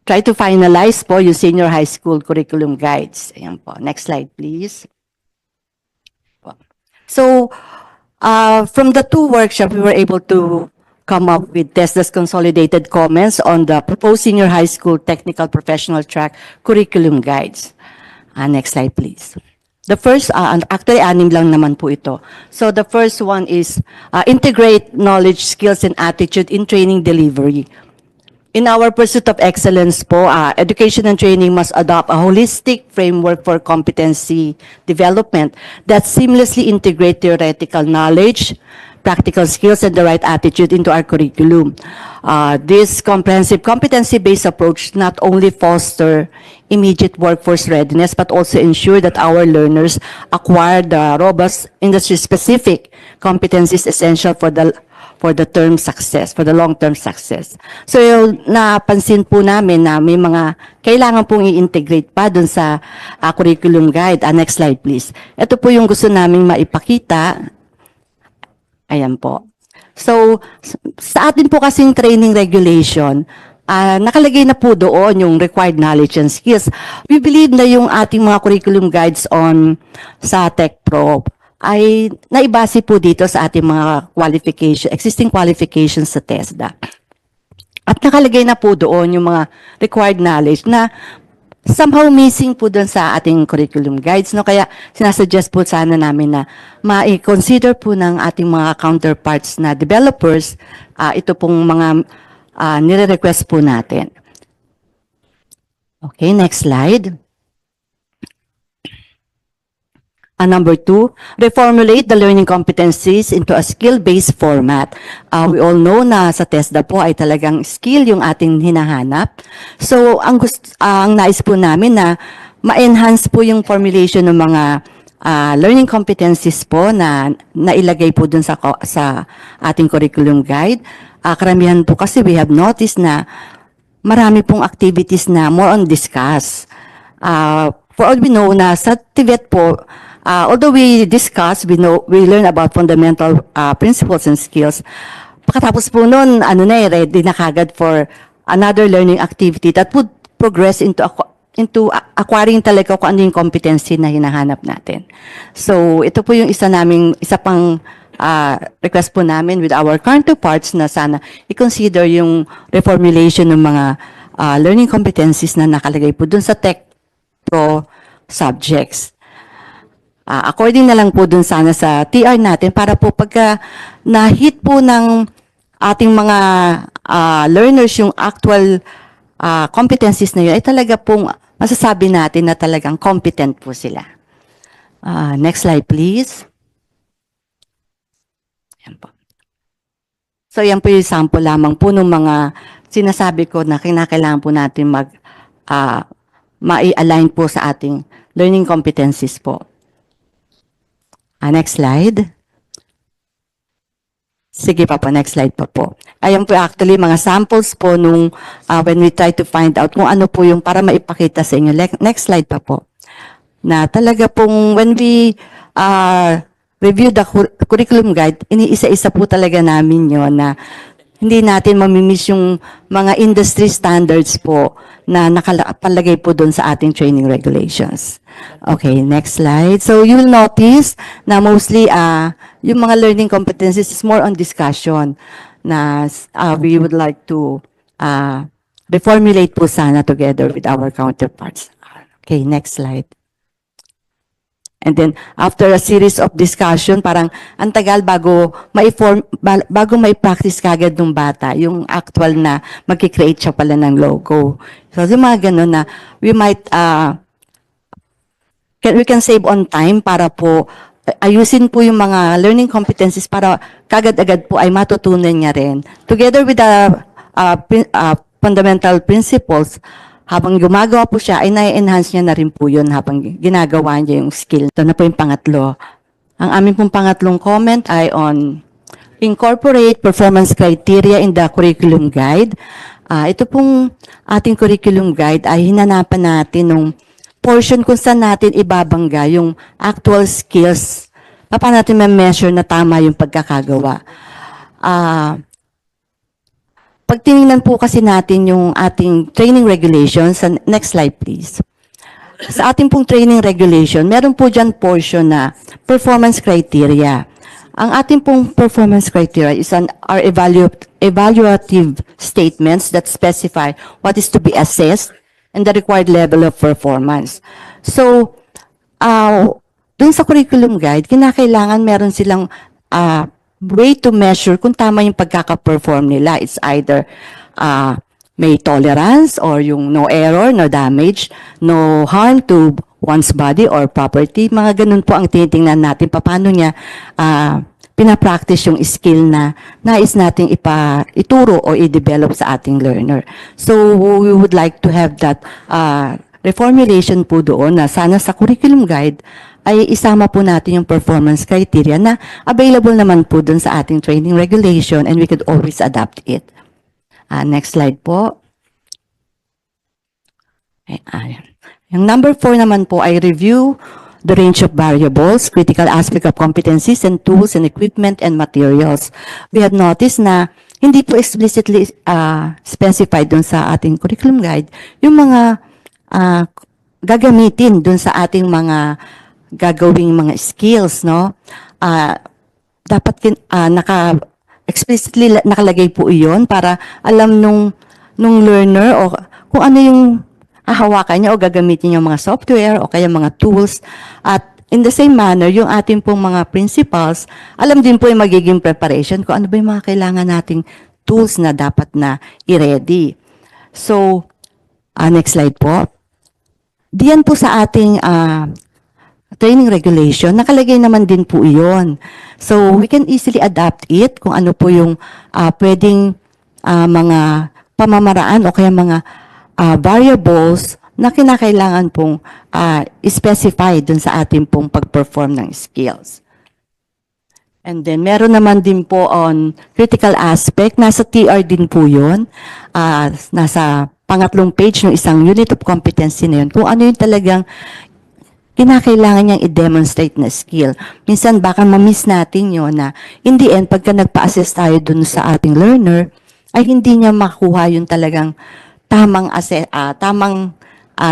[SPEAKER 17] try to finalize po yung senior high school curriculum guides. Ayan po. Next slide, please. So, from the two workshops, we were able to come up with TESDA's consolidated comments on the proposed senior high school technical professional track curriculum guides. Next slide, please. The first, actually, 6 lang naman po ito. So, the first one is integrate knowledge, skills, and attitude in training delivery. In our pursuit of excellence po, education and training must adopt a holistic framework for competency development that seamlessly integrate theoretical knowledge, practical skills and the right attitude into our curriculum. This comprehensive competency-based approach not only foster immediate workforce readiness, but also ensure that our learners acquire the robust industry-specific competencies essential for the term success, for the long-term success. So, napansin po namin na may mga kailangan pong i-integrate pa dun sa curriculum guide. Next slide, please. Ito po yung gusto naming maipakita. Ayan po. So, sa atin po kasing training regulation, nakalagay na po doon yung required knowledge and skills. We believe na yung ating mga curriculum guides sa Tech Pro ay naibase po dito sa ating mga existing qualifications sa TESDA. At nakalagay na po doon yung mga required knowledge na somehow missing po doon sa ating curriculum guides. No? Kaya sinasuggest po sana namin na ma-consider po ng ating mga counterparts na developers ito pong mga nire-request po natin. Okay, next slide. Number 2, reformulate the learning competencies into a skill-based format. We all know na sa TESDA po ay talagang skill yung ating hinahanap. So, ang nais po namin na ma-enhance po yung formulation ng mga learning competencies po na nailagay po dun sa ating curriculum guide. Karamihan po kasi we have noticed na marami pong activities na more on discuss. For all we know na sa TVET po, although we discuss, we learn about fundamental principles and skills. Pagkatapos po nun, ready na kagad for another learning activity that would progress into acquiring talaga kung ano yung competency na hinahanap natin. So, ito po yung isa pang request po namin with our counterparts na sana i-consider yung reformulation ng mga learning competencies na nakalagay po dun sa Tech Pro subjects. According na lang po dun sana sa TR natin para po pagka na-hit po ng ating mga learners yung actual competencies na yun, ay talaga pong masasabi natin na talagang competent po sila. Next slide, please. Yan po. So, yan po yung sample lamang po ng mga sinasabi ko na kinakailangan po natin ma-align po sa ating learning competencies po. Next slide. Sige pa po, next slide pa po. Ayan po actually mga samples po nung when we try to find out kung ano po yung para maipakita sa inyo. Next slide pa po. Na talaga pong when we review the curriculum guide, iniisa-isa po talaga namin yun na hindi natin mamimiss yung mga industry standards po na nakalagay po doon sa ating training regulations. Okay, next slide. So you will notice na mostly yung mga learning competencies is more on discussion na we would like to reformulate po sana together with our counterparts. Okay, next slide. And then, after a series of discussion, parang ang tagal bago mai-practice kagad ng bata, yung actual na magkikreate siya pala ng logo. So, yung mga ganun na we might, we can save on time para po ayusin po yung mga learning competencies para kagad-agad po ay matutunan niya rin. Together with the fundamental principles, habang gumagawa po siya, ay na-enhance niya na rin po yun habang ginagawa niya yung skill. Ito na po yung pangatlo. Ang aming pong pangatlong comment ay on incorporate performance criteria in the curriculum guide. Ito pong ating curriculum guide ay hinanapan natin nung portion kung saan natin ibabangga yung actual skills. Paano natin ma-measure na tama yung pagkakagawa. Pag tinignan po kasi natin yung ating training regulations, next slide please. Sa ating pong training regulation, meron po dyan portion na performance criteria. Ang ating pong performance criteria is our evaluative statements that specify what is to be assessed and the required level of performance. So, dun sa curriculum guide, kinakailangan meron silang way to measure kung tama yung pagkaka-perform nila. It's either may tolerance or yung no error, no damage, no harm to one's body or property. Mga ganun po ang tinitingnan natin. Paano niya pinapractice yung skill na nais nating ituro o i-develop sa ating learner. So we would like to have that reformulation po doon na sana sa curriculum guide ay isama po natin yung performance criteria na available naman po doon sa ating training regulation and we could always adapt it. Next slide po. Yung number 4 naman po ay review the range of variables, critical aspect of competencies and tools and equipment and materials. We had noticed na hindi po explicitly specified dun sa ating curriculum guide yung mga gagamitin dun sa ating mga gagawing mga skills, no? Dapat explicitly nakalagay po iyon para alam nung learner o kung ano yung hahawakan niya o gagamitin niya mga software o kaya mga tools. At in the same manner, yung ating pong mga principals, alam din po yung magiging preparation kung ano ba yung mga kailangan nating tools na dapat na i-ready. So, next slide po. Diyan po sa ating training regulation, nakalagay naman din po iyon. So, we can easily adapt it kung ano po yung pwedeng mga pamamaraan o kaya mga variables na kinakailangan pong specify dun sa ating pong pag-perform ng skills. And then, meron naman din po on critical aspect. Nasa TR din po yun. Nasa pangatlong page ng isang unit of competency na yun. Kung ano yung talagang kinakailangan niyang i-demonstrate na skill. Minsan baka ma-miss natin yun na in the end, pagka nagpa-assess tayo dun sa ating learner, ay hindi niya makuha yung talagang tamang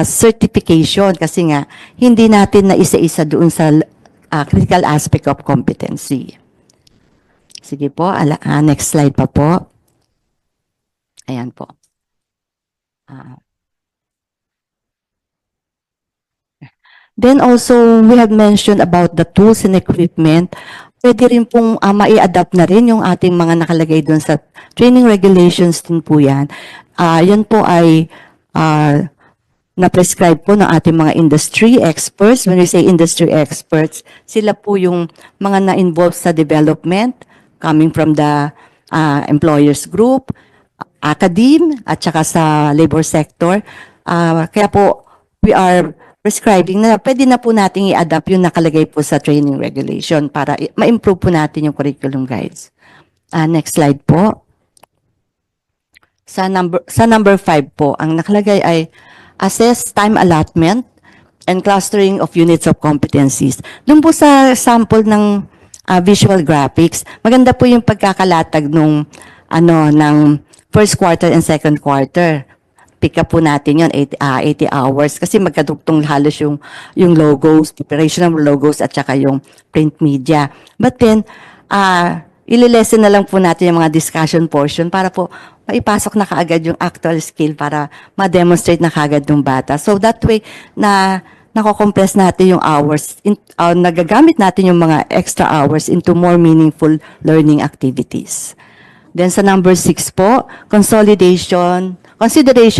[SPEAKER 17] certification kasi nga hindi natin na isa-isa doon sa critical aspect of competency. Sige po, next slide pa po. Ayan po. Then also, we have mentioned about the tools and equipment. Pwede rin pong mai-adapt na rin yung ating mga nakalagay doon sa training regulations din po yan. Yan po ay na-prescribe po ng ating mga industry experts. When we say industry experts, sila po yung mga na-involve sa development coming from the employers group, academe, at saka sa labor sector. Kaya po, we are prescribing na pwede na po nating i-adapt yung nakalagay po sa training regulation para ma-improve po natin yung curriculum guides. Next slide po. Sa number 5 po, ang nakalagay ay assess time allotment and clustering of units of competencies. Doon po sa sample ng visual graphics, maganda po yung pagkakalatag ng first quarter and second quarter. Pick up po natin yun, 80 hours. Kasi magkadugtong halos yung logos, preparation ng logos at saka yung print media. But then, ililesen na lang po natin yung mga discussion portion para po maipasok na kaagad yung actual skill para ma-demonstrate na kaagad ng bata. So that way, nako-compress natin yung hours, nagagamit natin yung mga extra hours into more meaningful learning activities. Then sa number 6 po, consideration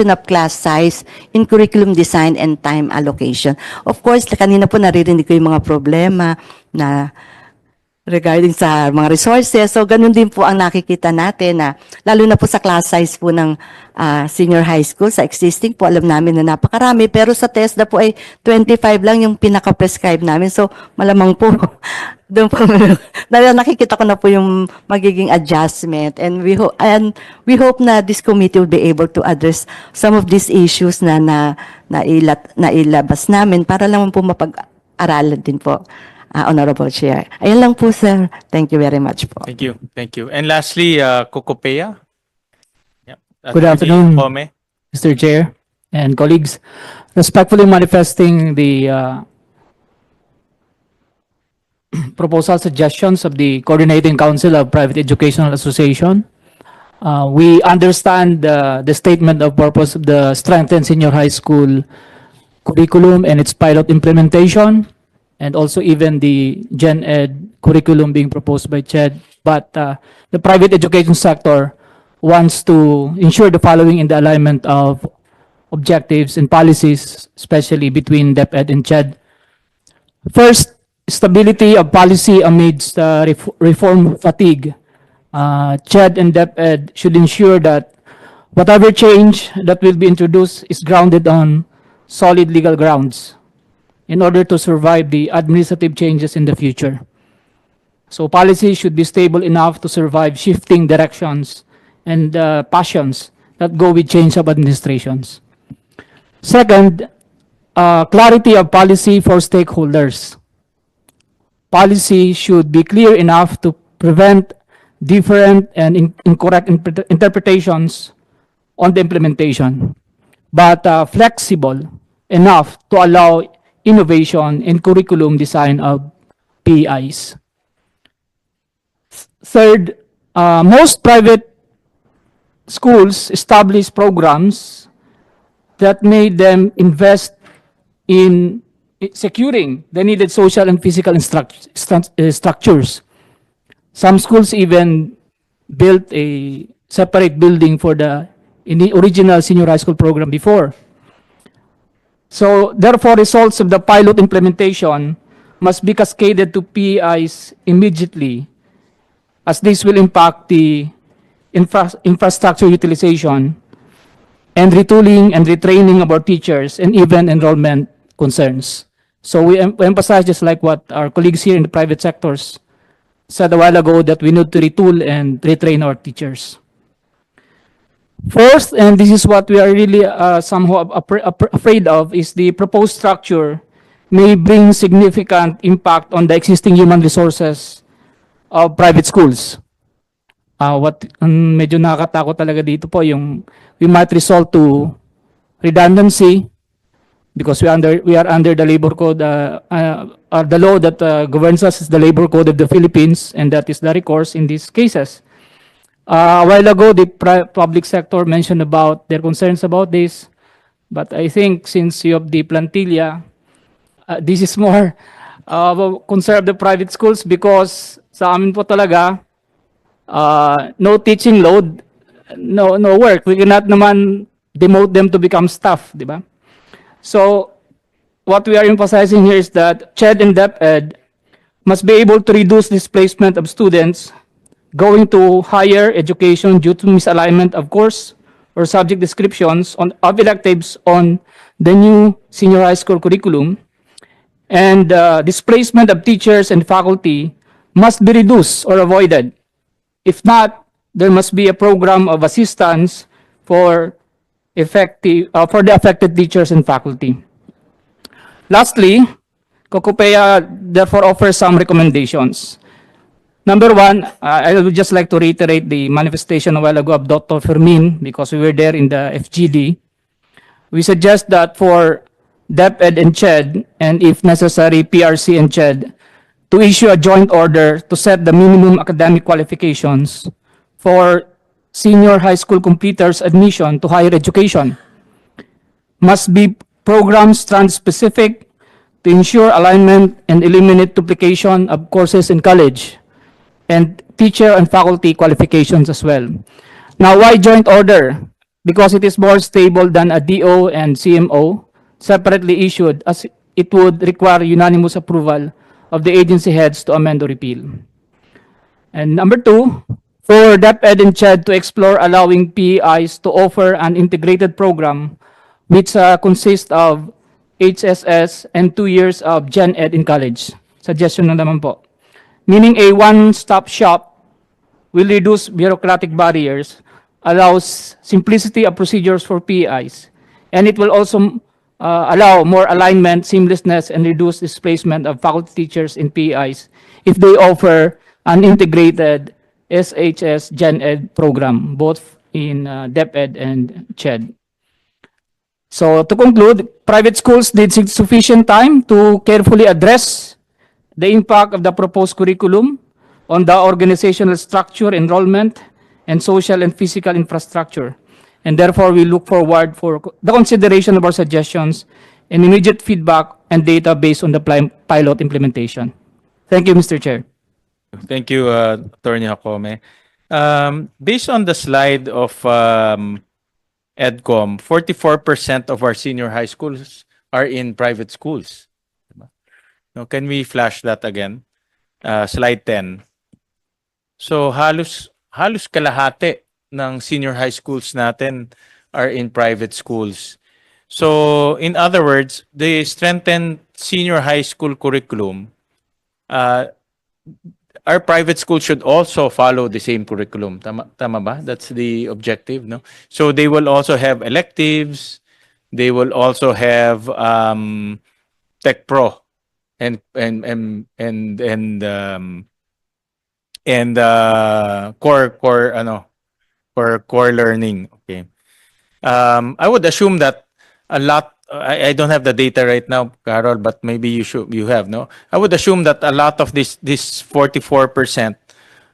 [SPEAKER 17] of class size in curriculum design and time allocation. Of course, kanina po naririnig ko yung mga problema na regarding sa mga resources. So, ganun din po ang nakikita natin na lalo na po sa class size po ng senior high school, sa existing po, alam namin na napakarami. Pero sa TESDA po ay 25 lang yung pinaka-prescribe namin. So, malamang po, doon po, nakikita ko na po yung magiging adjustment. And we hope na this committee will be able to address some of these issues na ilabas namin para lang po mapag-aralan din po. Honorable Chair. Ayun lang po, sir. Thank you very much po.
[SPEAKER 2] Thank you. Thank you. And lastly, COCOPEA. Yep.
[SPEAKER 18] Good afternoon,
[SPEAKER 2] Pome.
[SPEAKER 18] Mr. Chair and colleagues. Respectfully manifesting the proposal suggestions of the Coordinating Council of Private Educational Association. We understand the statement of purpose of the strengthened senior high school curriculum and its pilot implementation, and also even the Gen Ed curriculum being proposed by CHED. But the private education sector wants to ensure the following in the alignment of objectives and policies, especially between DepEd and CHED. First, stability of policy amidst reform fatigue. CHED and DepEd should ensure that whatever change that will be introduced is grounded on solid legal grounds in order to survive the administrative changes in the future. So policy should be stable enough to survive shifting directions and passions that go with change of administrations. Second, clarity of policy for stakeholders. Policy should be clear enough to prevent different and incorrect interpretations on the implementation, but flexible enough to allow innovation in curriculum design of PEIs. Third, most private schools establish programs that made them invest in securing the needed social and physical structures. Some schools even built a separate building for the original senior high school program before. So therefore, results of the pilot implementation must be cascaded to PEIs immediately, as this will impact the infrastructure utilization and retooling and retraining of our teachers and even enrollment concerns. So we emphasize, just like what our colleagues here in the private sectors said a while ago, that we need to retool and retrain our teachers. Fourth, and this is what we are really somehow afraid of, is the proposed structure may bring significant impact on the existing human resources of private schools. What medyo nakakatakot talaga dito po yung we might result to redundancy because we are under the labor code, the law that governs us is the labor code of the Philippines, and that is the recourse in these cases. A while ago, the public sector mentioned about their concerns about this, but I think since you have the plantilla, this is more concern of the private schools because sa amin po talaga, no teaching load, no work. We cannot naman demote them to become staff, di ba? So what we are emphasizing here is that CHED and DepEd must be able to reduce displacement of students going to higher education due to misalignment of course or subject descriptions of electives on the new senior high school curriculum, and displacement of teachers and faculty must be reduced or avoided. If not, there must be a program of assistance for the affected teachers and faculty. Lastly, COCOPEA therefore offers some recommendations. Number one, I would just like to reiterate the manifestation a while ago of Dr. Fermin, because we were there in the FGD. We suggest that for DepEd and CHED, and if necessary, PRC and CHED, to issue a joint order to set the minimum academic qualifications for senior high school completers' admission to higher education. Must be program strand specific to ensure alignment and eliminate duplication of courses in college, and teacher and faculty qualifications as well. Now, why joint order? Because it is more stable than a DO and CMO separately issued, as it would require unanimous approval of the agency heads to amend or repeal. And number two, for DepEd and CHED to explore allowing PEIs to offer an integrated program which consists of HSS and 2 years of Gen Ed in college. Suggestion na naman po. Meaning a one-stop shop will reduce bureaucratic barriers, allows simplicity of procedures for PEIs, and it will also allow more alignment, seamlessness, and reduce displacement of faculty teachers in PEIs if they offer an integrated SHS Gen Ed program, both in DepEd and CHED. So to conclude, private schools need sufficient time to carefully address the impact of the proposed curriculum on the organizational structure, enrollment, and social and physical infrastructure. And therefore, we look forward for the consideration of our suggestions and immediate feedback and data based on the pilot implementation. Thank you, Mr. Chair.
[SPEAKER 2] Thank you, Attorney Jacome. Based on the slide of EDCOM, 44% of our senior high schools are in private schools. No, can we flash that again? Slide 10. So halos kalahati ng senior high schools natin are in private schools. So in other words, the strengthened senior high school curriculum, our private school should also follow the same curriculum. Tama ba? That's the objective, no? So they will also have electives. They will also have Tech Pro and core learning. Okay. I would assume that a lot. I don't have the data right now, Carol, but maybe you have, no? I would assume that a lot of this 44%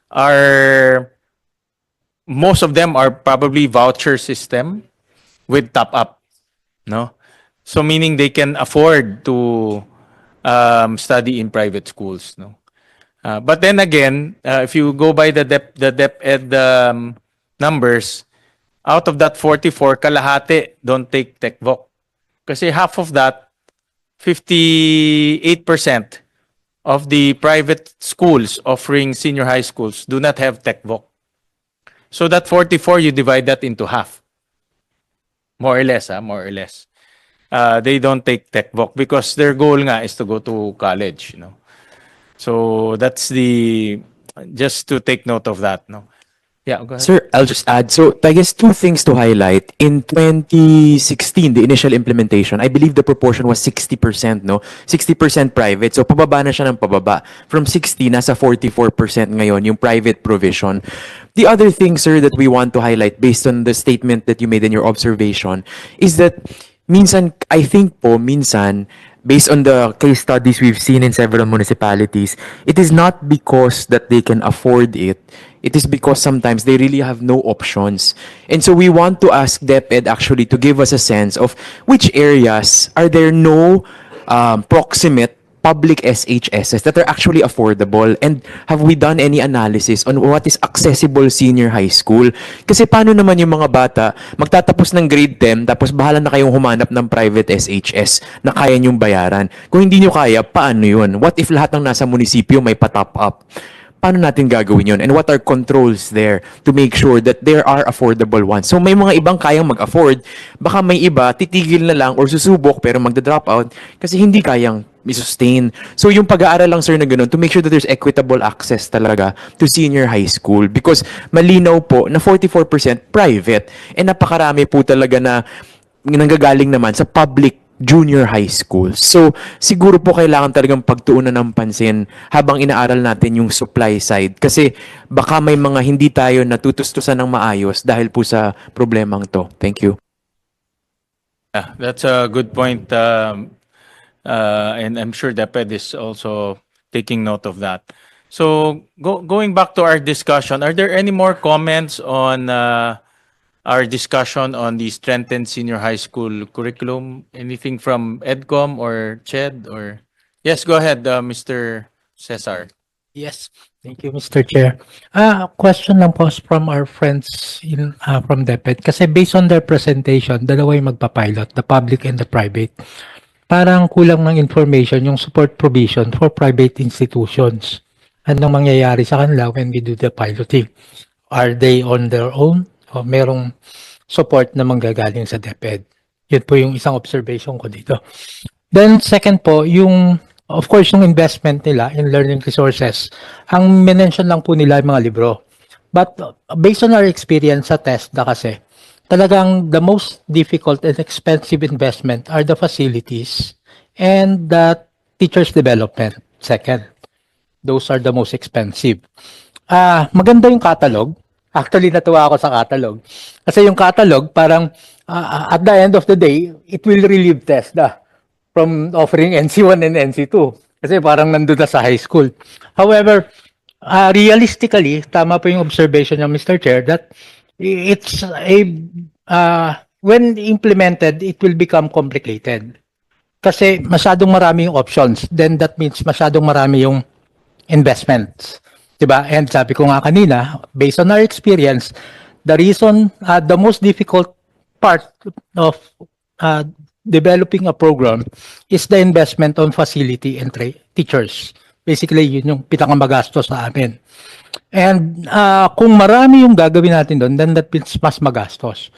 [SPEAKER 2] are, most of them are probably voucher system with top up, no? So meaning they can afford to study in private schools, no? But then again, if you go by the DepEd numbers, out of that 44, kalahati don't take TechVoc. Kasi half of that, 58% of the private schools offering senior high schools do not have TechVoc. So that 44, you divide that into half. More or less, more or less. They don't take TechVoc because their goal nga is to go to college, you know. So that's just to take note of that, no? Yeah, go ahead.
[SPEAKER 10] Sir, I'll just add. So, I guess two things to highlight. In 2016, the initial implementation, I believe the proportion was 60%, no? 60% private. So, pababa na siya ng pababa. From 60, nasa 44% ngayon, yung private provision. The other thing, sir, that we want to highlight based on the statement that you made in your observation is that minsan, I think po, minsan, based on the case studies we've seen in several municipalities, it is not because that they can afford it. It is because sometimes they really have no options. And so we want to ask DepEd actually to give us a sense of which areas are there no proximate public SHSs that are actually affordable, and have we done any analysis on what is accessible senior high school? Kasi paano naman yung mga bata magtatapos ng grade 10 tapos bahala na kayong humanap ng private SHS na kaya nyong bayaran? Kung hindi nyo kaya, paano yun? What if lahat ng nasa munisipyo may patop up? Paano natin gagawin yun? And what are controls there to make sure that there are affordable ones? So may mga ibang kayang mag-afford, baka may iba titigil na lang or susubok pero magda-drop out kasi hindi kayang i-sustain. So yung pag-aaral lang, sir, na ganun, to make sure that there's equitable access talaga to senior high school, because malinaw po na 44% private and napakarami po talaga na nanggagaling naman sa public junior high school. So, siguro po kailangan talagang pagtuunan ng pansin habang inaaral natin yung supply side. Kasi baka may mga hindi tayo natutustusan ng maayos dahil po sa problemang to. Thank you.
[SPEAKER 2] Yeah, that's a good point. And I'm sure DepEd is also taking note of that. So, going back to our discussion, are there any more comments on our discussion on the strengthened senior high school curriculum? Anything from EDCOM or CHED? Or yes, go ahead, Mr. Cesar.
[SPEAKER 7] Yes, thank you, Mr. Chair. Question lang po from our friends from DepEd. Kasi based on their presentation, dalawa yung magpa-pilot, the public and the private. Parang kulang ng information yung support provision for private institutions. Anong mangyayari sa kanila when we do the piloting? Are they on their own? O merong support na manggagaling sa DepEd? Yun po yung isang observation ko dito. Then second po, yung of course yung investment nila in learning resources. Ang mention lang po nila yung mga libro. But based on our experience sa TESDA kasi, talagang the most difficult and expensive investment are the facilities and the teachers development. Second, those are the most expensive. Maganda yung catalog. Actually, natuwa ako sa catalog. Kasi yung catalog, parang at the end of the day, it will relieve TESDA from offering NC1 and NC2. Kasi parang nandun na sa high school. However, realistically, tama po yung observation ng Mr. Chair that it's when implemented, it will become complicated. Kasi masyadong marami yung options. Then that means masyadong marami yung investments. Diba? And sabi ko nga kanina, based on our experience, the reason, the most difficult part of
[SPEAKER 19] developing a program is the investment on facility and teachers. Basically, yun yung pinakamagastos sa amin. And kung marami yung gagawin natin doon, then that means mas magastos.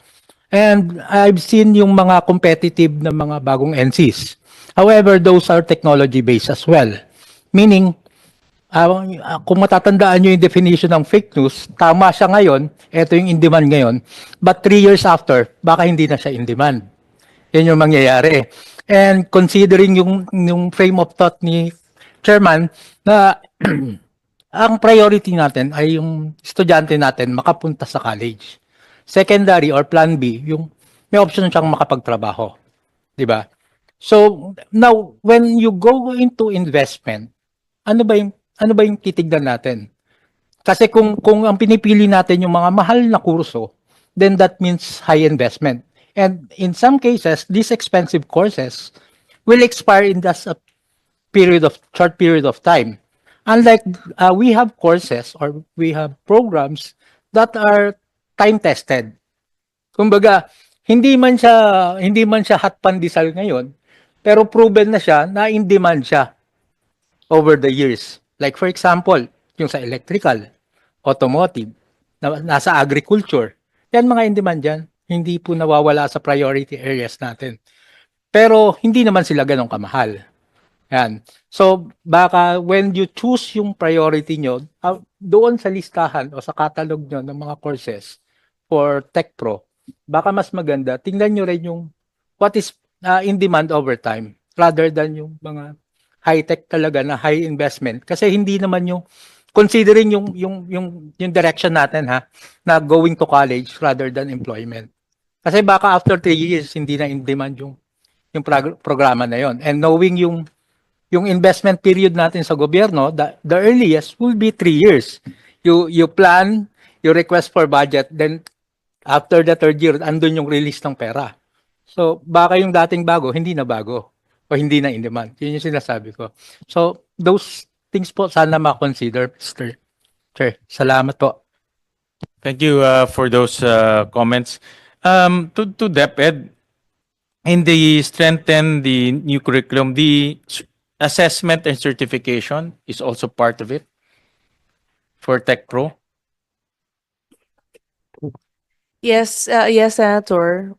[SPEAKER 19] And I've seen yung mga competitive na mga bagong NCs. However, those are technology-based as well. Meaning, kung matatandaan nyo yung definition ng fake news, tama siya ngayon, ito yung in-demand ngayon, but 3 years after, baka hindi na siya in-demand. Yan yung mangyayari. And considering yung frame of thought ni Chairman na ang priority natin ay yung estudyante natin makapunta sa college. Secondary or plan B, yung may option siyang makapagtrabaho. Di ba? So, now, when you go into investment, ano ba yung titignan natin? Kasi kung ang pinipili natin yung mga mahal na kurso, then that means high investment. And in some cases, these expensive courses will expire in just a short period of time. Unlike we have courses or we have programs that are time-tested. Kumbaga, hindi man siya hot pandesal ngayon, pero proven na siya na in demand siya over the years. Like for example, yung sa electrical, automotive, nasa agriculture. Yan mga in demand yan. Hindi po nawawala sa priority areas natin. Pero hindi naman sila ganong kamahal. Yan. So, baka when you choose yung priority nyo, doon sa listahan o sa catalog nyo ng mga courses for Tech Pro, baka mas maganda, tingnan nyo rin yung what is in demand over time rather than yung mga high-tech talaga na high investment. Kasi hindi naman yung considering yung direction natin na going to college rather than employment. Kasi baka after 3 years, hindi na in demand yung programa na yon. And knowing yung investment period natin sa gobyerno, the earliest will be 3 years. You plan, you request for budget, then after the 3rd year, andun yung release ng pera. So, baka yung dating bago, hindi na bago. O hindi na in demand. Yun yung sinasabi ko. So, those things po sana ma-consider, Mr. Chair. Salamat po.
[SPEAKER 2] Thank you for those comments. To DepEd, in the strengthen the new curriculum, the assessment and certification is also part of it for Tech Pro.
[SPEAKER 3] Yes, yes, Senator.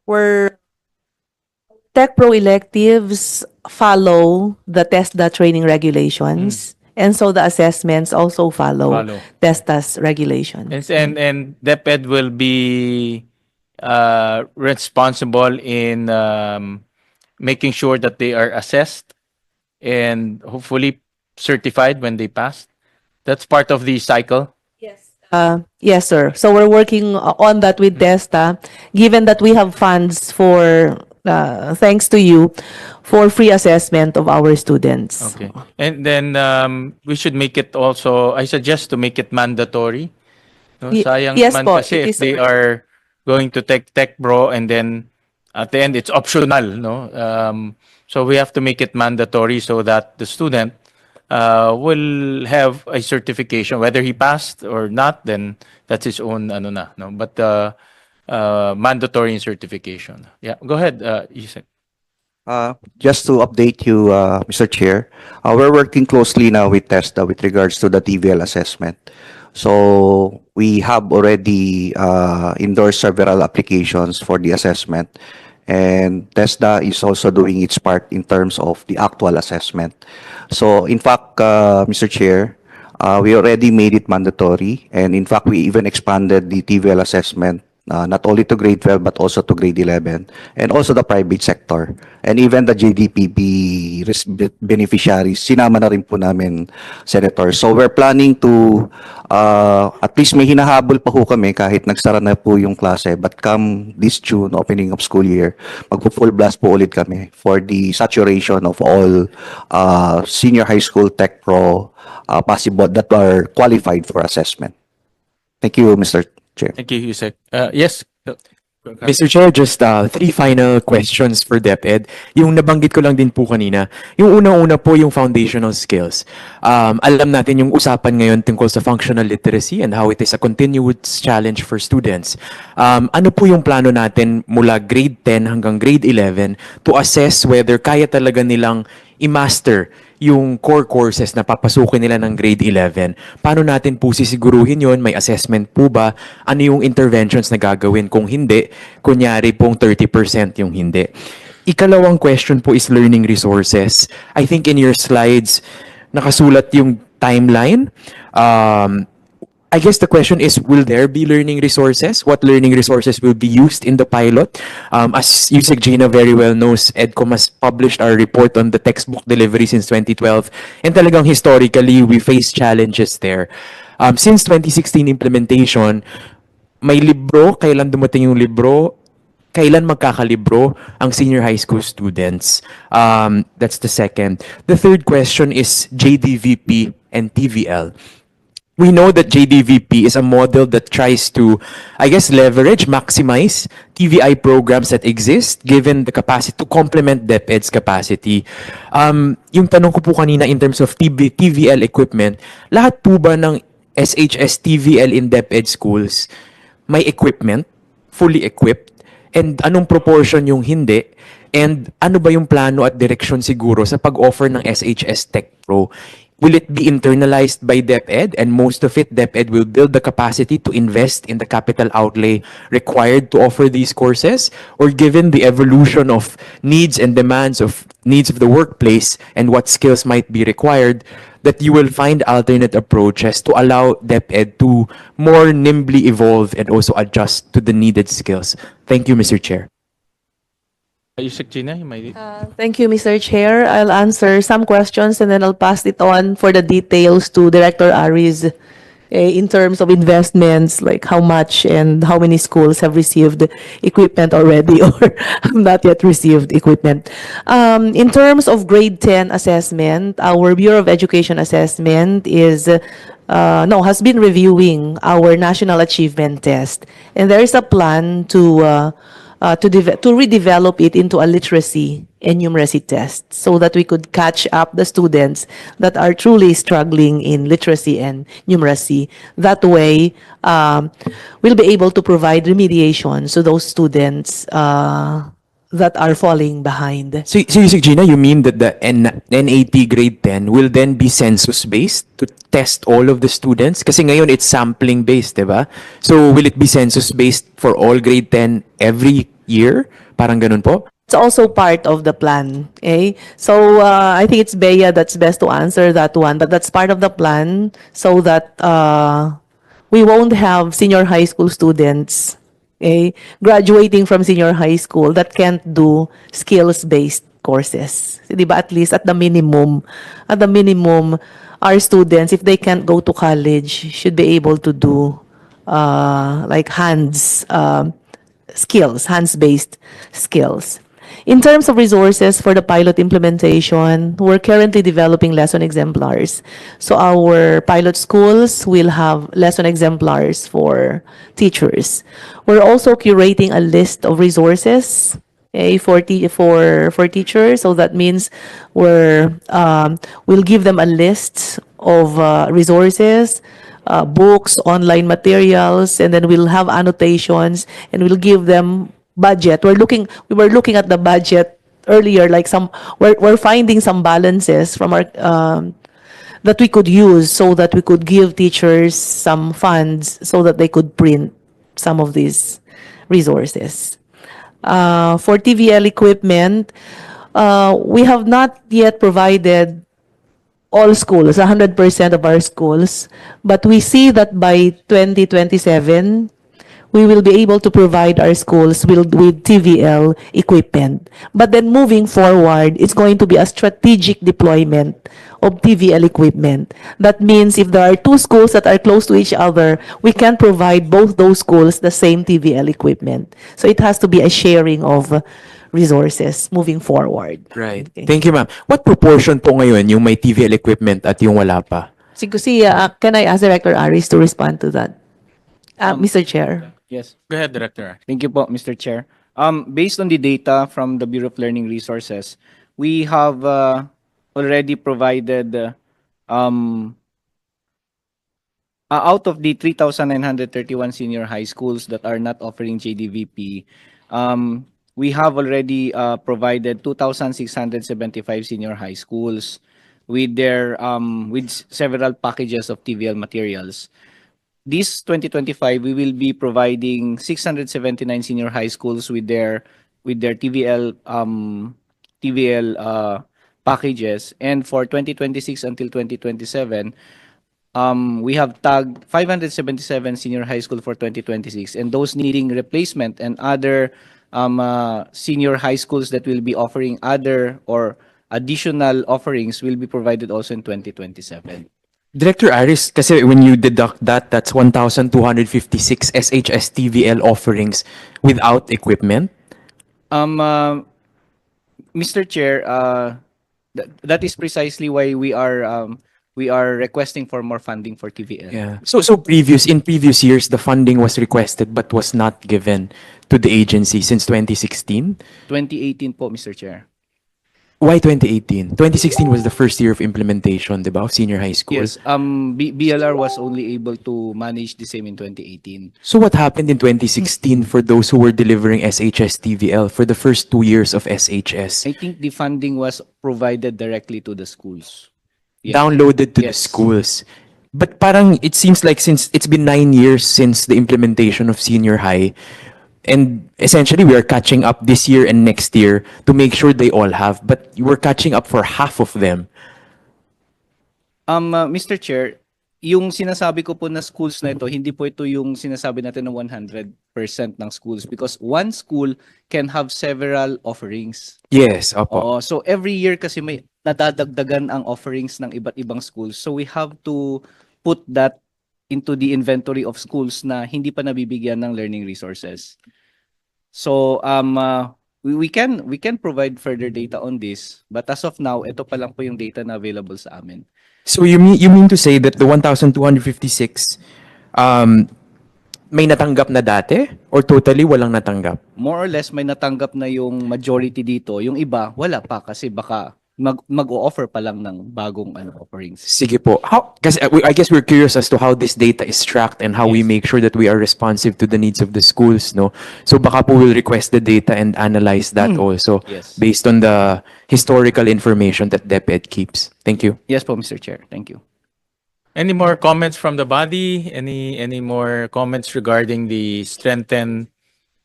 [SPEAKER 3] Tech Pro electives follow the TESDA training regulations, and so the assessments also follow TESDA's regulations.
[SPEAKER 2] And DepEd will be responsible in making sure that they are assessed and hopefully certified when they pass. That's part of the cycle.
[SPEAKER 3] Yes, sir. So we're working on that with TESDA, given that we have funds for, thanks to you, for free assessment of our students.
[SPEAKER 2] Okay. And then we should make it also, I suggest to make it mandatory. No? Sayang
[SPEAKER 3] yes
[SPEAKER 2] naman
[SPEAKER 3] po,
[SPEAKER 2] kasi
[SPEAKER 3] it
[SPEAKER 2] if
[SPEAKER 3] is
[SPEAKER 2] they are going to take Tech Pro and then at the end it's optional, no? So we have to make it mandatory so that the student will have a certification, whether he passed or not, then that's his own ano na, no? But mandatory in certification. Yeah, go ahead, Yusek.
[SPEAKER 5] Just to update you, Mr. Chair, we're working closely now with TESDA with regards to the TVL assessment. So we have already endorsed several applications for the assessment, and TESDA is also doing its part in terms of the actual assessment. So in fact, Mr. Chair, we already made it mandatory, and in fact, we even expanded the TVL assessment not only to grade 12 but also to grade 11 and also the private sector and even the JDPP beneficiaries. Sinama na rin po namin, Senator. So we're planning to at least may hinahabol pa po kami kahit nagsara na po yung klase, but come this June, opening of school year, magpo-full blast po ulit kami for the saturation of all senior high school Tech Pro possible that are qualified for assessment. Thank you, Mr. Chair.
[SPEAKER 2] Thank you, Yusek. Yes.
[SPEAKER 10] Mr. Chair, just three final questions for DepEd. Yung nabanggit ko lang din po kanina, yung unang-una po yung foundational skills. Alam natin yung usapan ngayon tungkol sa functional literacy and how it is a continuous challenge for students. Ano po yung plano natin mula grade 10 hanggang grade 11 to assess whether kaya talaga nilang i-master yung core courses na papasukin nila ng grade 11. Paano natin po sisiguruhin yon? May assessment po ba? Ano yung interventions na gagawin? Kung hindi, kunyari pong 30% yung hindi. Ikalawang question po is learning resources. I think in your slides, nakasulat yung timeline. I guess the question is, will there be learning resources? What learning resources will be used in the pilot? As Yusek Gina very well knows, EDCOM has published our report on the textbook delivery since 2012. And talagang historically, we face challenges there. Since 2016 implementation, may libro, kailan dumating yung libro, kailan magkakalibro ang senior high school students? That's the second. The third question is JDVP and TVL. We know that JDVP is a model that tries to, I guess, leverage, maximize TVI programs that exist given the capacity to complement DepEd's capacity. Yung tanong ko po kanina in terms of TVL equipment, lahat po ba ng SHS TVL in DepEd schools may equipment, fully equipped? And anong proportion yung hindi? And ano ba yung plano at direksyon siguro sa pag-offer ng SHS Tech Pro? Will it be internalized by DepEd, and most of it, DepEd will build the capacity to invest in the capital outlay required to offer these courses? Or given the evolution of needs and demands of needs of the workplace and what skills might be required, that you will find alternate approaches to allow DepEd to more nimbly evolve and also adjust to the needed skills? Thank you, Mr. Chair.
[SPEAKER 2] Yusek Gina, you might...
[SPEAKER 3] Thank you, Mr. Chair. I'll answer some questions and then I'll pass it on for the details to Director Aris in terms of investments, like how much and how many schools have received equipment already or have not yet received equipment. In terms of grade 10 assessment, our Bureau of Education assessment has been reviewing our national achievement test. And there is a plan to redevelop it into a literacy and numeracy test so that we could catch up the students that are truly struggling in literacy and numeracy. That way, we'll be able to provide remediation to those students that are falling behind.
[SPEAKER 10] So Yusek Gina, you mean that the NAT grade 10 will then be census-based to test all of the students? Kasi ngayon it's sampling-based, diba? So will it be census-based for all grade 10 every year? Parang ganun po?
[SPEAKER 3] It's also part of the plan. Okay? So I think it's Bea that's best to answer that one, but that's part of the plan so that we won't have senior high school students graduating from senior high school that can't do skills-based courses. Di ba? At least at the minimum, our students, if they can't go to college, should be able to do like hands-based skills. In terms of resources for the pilot implementation, we're currently developing lesson exemplars. So our pilot schools will have lesson exemplars for teachers. We're also curating a list of resources for teachers. So that means we'll give them a list of resources, books, online materials, and then we'll have annotations, and we'll give them budget. We were looking at the budget earlier, like we're finding some balances from our that we could use so that we could give teachers some funds so that they could print some of these resources. For TVL equipment, we have not yet provided all schools, 100% of our schools, but we see that by 2027, we will be able to provide our schools with TVL equipment. But then moving forward, it's going to be a strategic deployment of TVL equipment. That means if there are two schools that are close to each other, we can provide both those schools the same TVL equipment. So it has to be a sharing of resources moving forward.
[SPEAKER 10] Right. Okay. Thank you, ma'am. What proportion po ngayon yung may TVL equipment at yung wala pa?
[SPEAKER 3] Can I ask Director Aris to respond to that? Mr. Chair.
[SPEAKER 20] Yes.
[SPEAKER 2] Go ahead, Director.
[SPEAKER 20] Thank you po, Mr. Chair. Based on the data from the Bureau of Learning Resources, we have already provided out of the 3,931 senior high schools that are not offering JDVP, we have already provided 2,675 senior high schools with their with several packages of TVL materials. This 2025, we will be providing 679 senior high schools with their TVL packages, and for 2026 until 2027, we have tagged 577 senior high school for 2026, and those needing replacement and other senior high schools that will be offering other or additional offerings will be provided also in 2027.
[SPEAKER 10] Director Aris, kasi when you deduct that, that's 1,256 SHS TVL offerings without equipment.
[SPEAKER 20] Mr. Chair, that is precisely why we are requesting for more funding for TVL.
[SPEAKER 10] Yeah. So in previous years, the funding was requested but was not given to the agency since 2016.
[SPEAKER 20] 2018 po, Mr. Chair.
[SPEAKER 10] Why 2018? 2016 was the first year of implementation, di ba, of senior high school.
[SPEAKER 20] Yes, BLR was only able to manage the same in 2018.
[SPEAKER 10] So what happened in 2016 for those who were delivering SHS TVL for the first 2 years of SHS?
[SPEAKER 20] I think the funding was provided directly to the schools. Yes.
[SPEAKER 10] Downloaded to the
[SPEAKER 20] Yes.
[SPEAKER 10] schools. But parang it seems like since it's been 9 years since the implementation of senior high, and essentially we are catching up this year and next year to make sure they all have, but we're catching up for half of them.
[SPEAKER 20] Mr. Chair, yung sinasabi ko po na schools na ito, hindi po ito yung sinasabi natin na 100% ng schools, because one school can have several offerings.
[SPEAKER 10] Yes, opo.
[SPEAKER 20] Oo, so every year kasi may nadadagdagan ang offerings ng iba't ibang schools. So we have to put that into the inventory of schools na hindi pa nabibigyan ng learning resources. So we can provide further data on this, but as of now, ito pa lang po yung data na available sa amin.
[SPEAKER 10] So you mean to say that the 1,256 may natanggap na dati or totally walang natanggap?
[SPEAKER 20] More or less may natanggap na yung majority dito, yung iba wala pa kasi baka mag-o-offer pa lang ng bagong offerings.
[SPEAKER 10] Sige po. Kasi I guess we're curious as to how this data is tracked and how we make sure that we are responsive to the needs of the schools, no? So baka po we'll request the data and analyze that also
[SPEAKER 20] Yes.
[SPEAKER 10] based on the historical information that DepEd keeps. Thank you.
[SPEAKER 20] Yes po, Mr. Chair. Thank you.
[SPEAKER 2] Any more comments from the body? Any more comments regarding the strengthened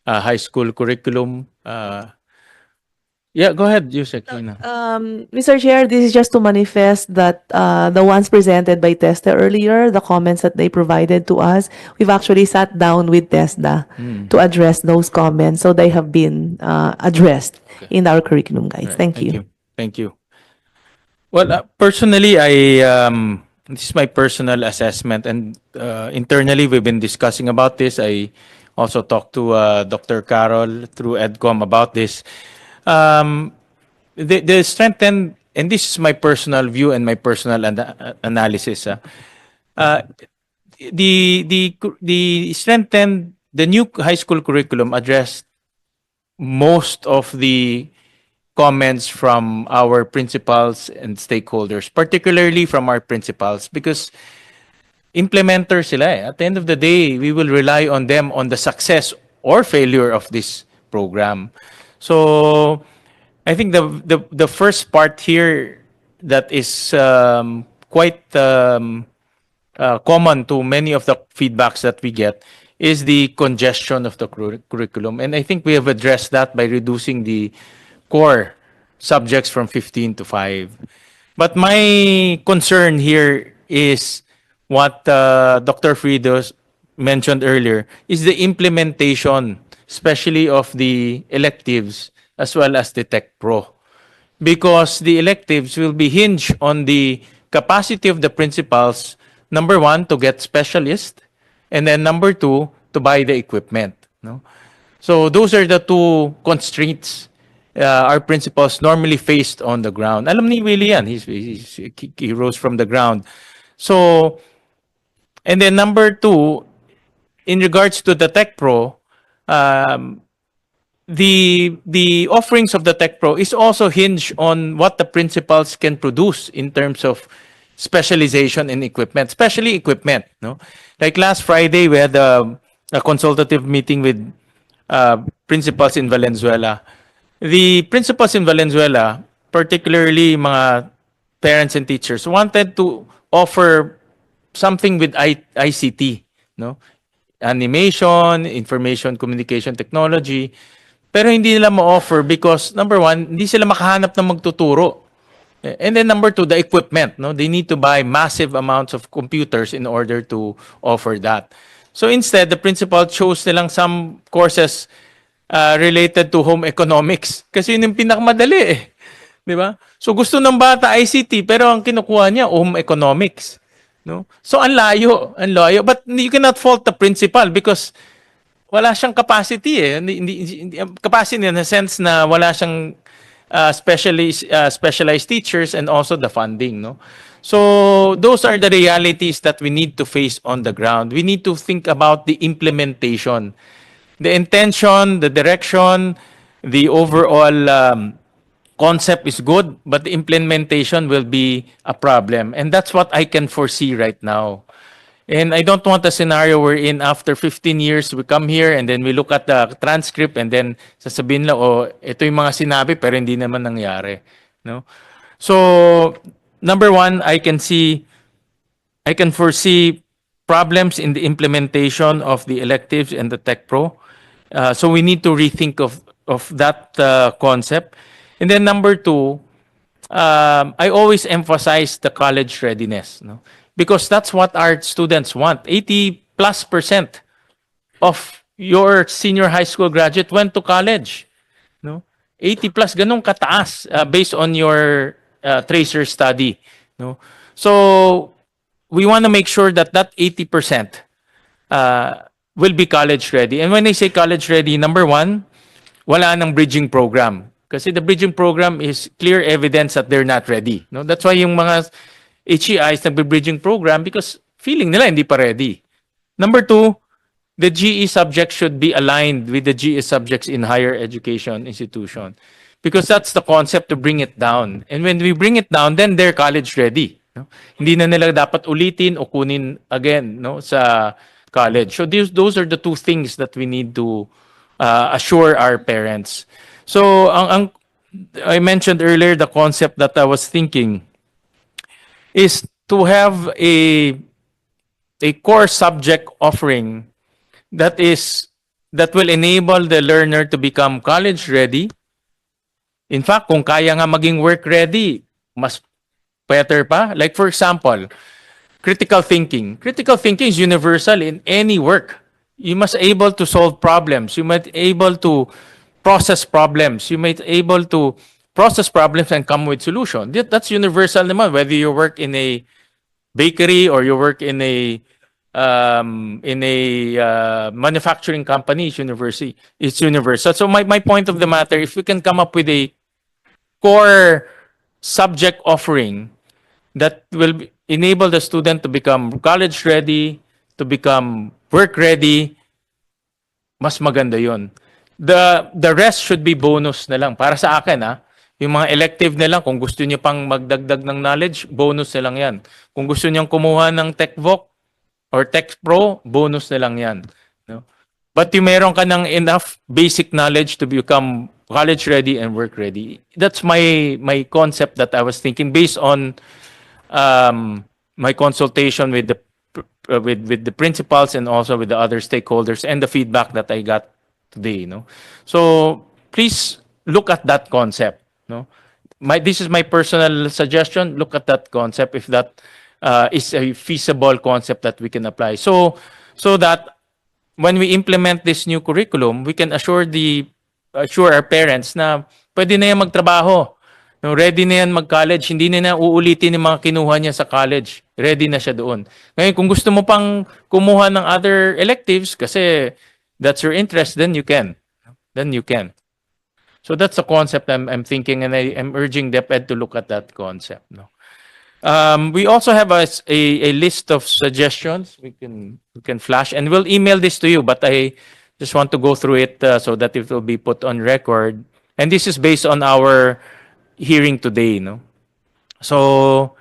[SPEAKER 2] high school curriculum? Yeah, go ahead, Yusek.
[SPEAKER 3] Mr. Chair, this is just to manifest that the ones presented by TESDA earlier, the comments that they provided to us, we've actually sat down with TESDA to address those comments. So they have been addressed in our curriculum guides. Thank you.
[SPEAKER 2] Thank you. Well, personally, this is my personal assessment, and internally we've been discussing about this. I also talked to Dr. Carol through EDCOM about this. The strengthened, and this is my personal view and my personal analysis. The strengthened, the new high school curriculum addressed most of the comments from our principals and stakeholders, particularly from our principals, because implementers sila eh. At the end of the day, we will rely on them on the success or failure of this program. So I think the first part here that is quite common to many of the feedbacks that we get is the congestion of the curriculum. And I think we have addressed that by reducing the core subjects from 15 to 5. But my concern here is what Dr. Fridos mentioned earlier, is the implementation, especially of the electives as well as the Tech Pro. Because the electives will be hinged on the capacity of the principals, number one, to get specialists, and then number two, to buy the equipment. No? So those are the two constraints our principals normally faced on the ground. Alam ni Willie yan, he rose from the ground. So, and then number two, in regards to the Tech Pro, um, the offerings of the Tech Pro is also hinged on what the principals can produce in terms of specialization in equipment, especially equipment. No, like last Friday we had a consultative meeting with principals in Valenzuela. The principals in Valenzuela, particularly mga parents and teachers, wanted to offer something with ICT, no? Animation, information communication technology. Pero hindi nila ma-offer because number one, hindi sila makahanap ng magtuturo. And then number two, the equipment, no? They need to buy massive amounts of computers in order to offer that. So instead, the principal chose nilang some courses related to home economics kasi yun yung pinakamadali eh. Di ba? So gusto ng bata ICT pero ang kinukuha niya home economics. No? So ang layo. But you cannot fault the principal because wala siyang capacity eh. Capacity in the sense na wala siyang specialized teachers and also the funding. No? So those are the realities that we need to face on the ground. We need to think about the implementation. The intention, the direction, the overall concept is good, but the implementation will be a problem. And that's what I can foresee right now. And I don't want a scenario wherein after 15 years, we come here and then we look at the transcript and then sasabihin lang, oh, ito yung mga sinabi pero hindi naman nangyari. No? So, number one, I can foresee problems in the implementation of the electives and the Tech Pro. So we need to rethink of that concept. And then number two, I always emphasize the college readiness, no? Because that's what our students want. 80+% of your senior high school graduate went to college, no? 80 plus, ganun kataas based on your tracer study, no? So we want to make sure that that 80% will be college ready. And when I say college ready, number one, wala nang bridging program. Kasi the bridging program is clear evidence that they're not ready. No? That's why yung mga HEIs nagbe-bridging program because feeling nila hindi pa ready. Number two, the GE subjects should be aligned with the GE subjects in higher education institution. Because that's the concept to bring it down. And when we bring it down, then they're college ready. No? Hindi na nila dapat ulitin o kunin again, no, sa college. So those are the two things that we need to assure our parents. So I mentioned earlier the concept that I was thinking is to have a core subject offering that will enable the learner to become college ready. In fact, kung kaya nga maging work ready, mas better pa. Like for example, critical thinking. Critical thinking is universal in any work. You must able to solve problems. You must able to process problems. You might able to process problems and come with solution. That's universal naman. Whether you work in a bakery or you work in a manufacturing company, it's universal. So my point of the matter, if we can come up with a core subject offering that will enable the student to become college ready, to become work ready, mas maganda yun. The rest should be bonus na lang. Para sa akin, yung mga elective na lang, kung gusto niyo pang magdagdag ng knowledge, bonus na lang yan. Kung gusto niyo kumuha ng TechVoc or Tech Pro, bonus na lang yan. No? But yung meron ka ng enough basic knowledge to become college ready and work ready. That's my concept that I was thinking based on my consultation with the principals and also with the other stakeholders and the feedback that I got today. No? So please look at that concept. No? This is my personal suggestion. Look at that concept if that is a feasible concept that we can apply. So that when we implement this new curriculum, we can assure our parents na pwede na yan magtrabaho. No, ready na yan mag-college. Hindi na uulitin yung mga kinuha niya sa college. Ready na siya doon. Ngayon, kung gusto mo pang kumuha ng other electives kasi that's your interest, then you can. So that's the concept I'm thinking, and I'm urging DepEd to look at that concept. No? We also have a list of suggestions we can flash, and we'll email this to you, but I just want to go through it so that it will be put on record. And this is based on our hearing today, no? So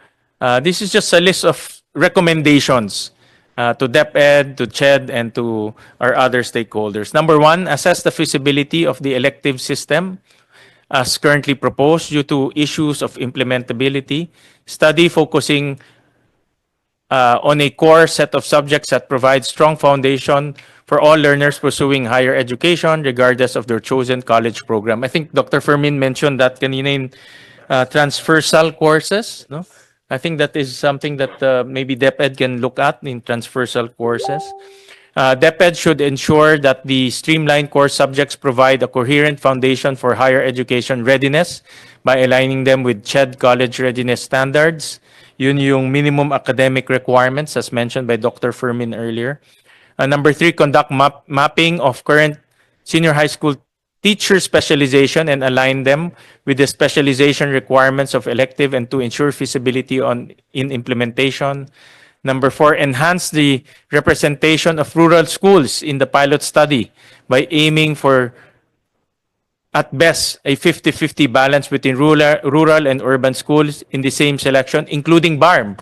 [SPEAKER 2] this is just a list of recommendations to DepEd, to CHED, and to our other stakeholders. Number one, assess the feasibility of the elective system as currently proposed due to issues of implementability. Study focusing on a core set of subjects that provide strong foundation for all learners pursuing higher education, regardless of their chosen college program. I think Dr. Fermin mentioned that kanina in transversal courses, no? I think that is something that maybe DepEd can look at in transversal courses. DepEd should ensure that the streamlined course subjects provide a coherent foundation for higher education readiness by aligning them with CHED college readiness standards. Yun yung minimum academic requirements as mentioned by Dr. Fermin earlier. Number three, conduct mapping of current senior high school teacher specialization and align them with the specialization requirements of elective and to ensure feasibility in implementation. Number four, enhance the representation of rural schools in the pilot study by aiming for, at best, a 50-50 balance between rural and urban schools in the same selection, including BARMM.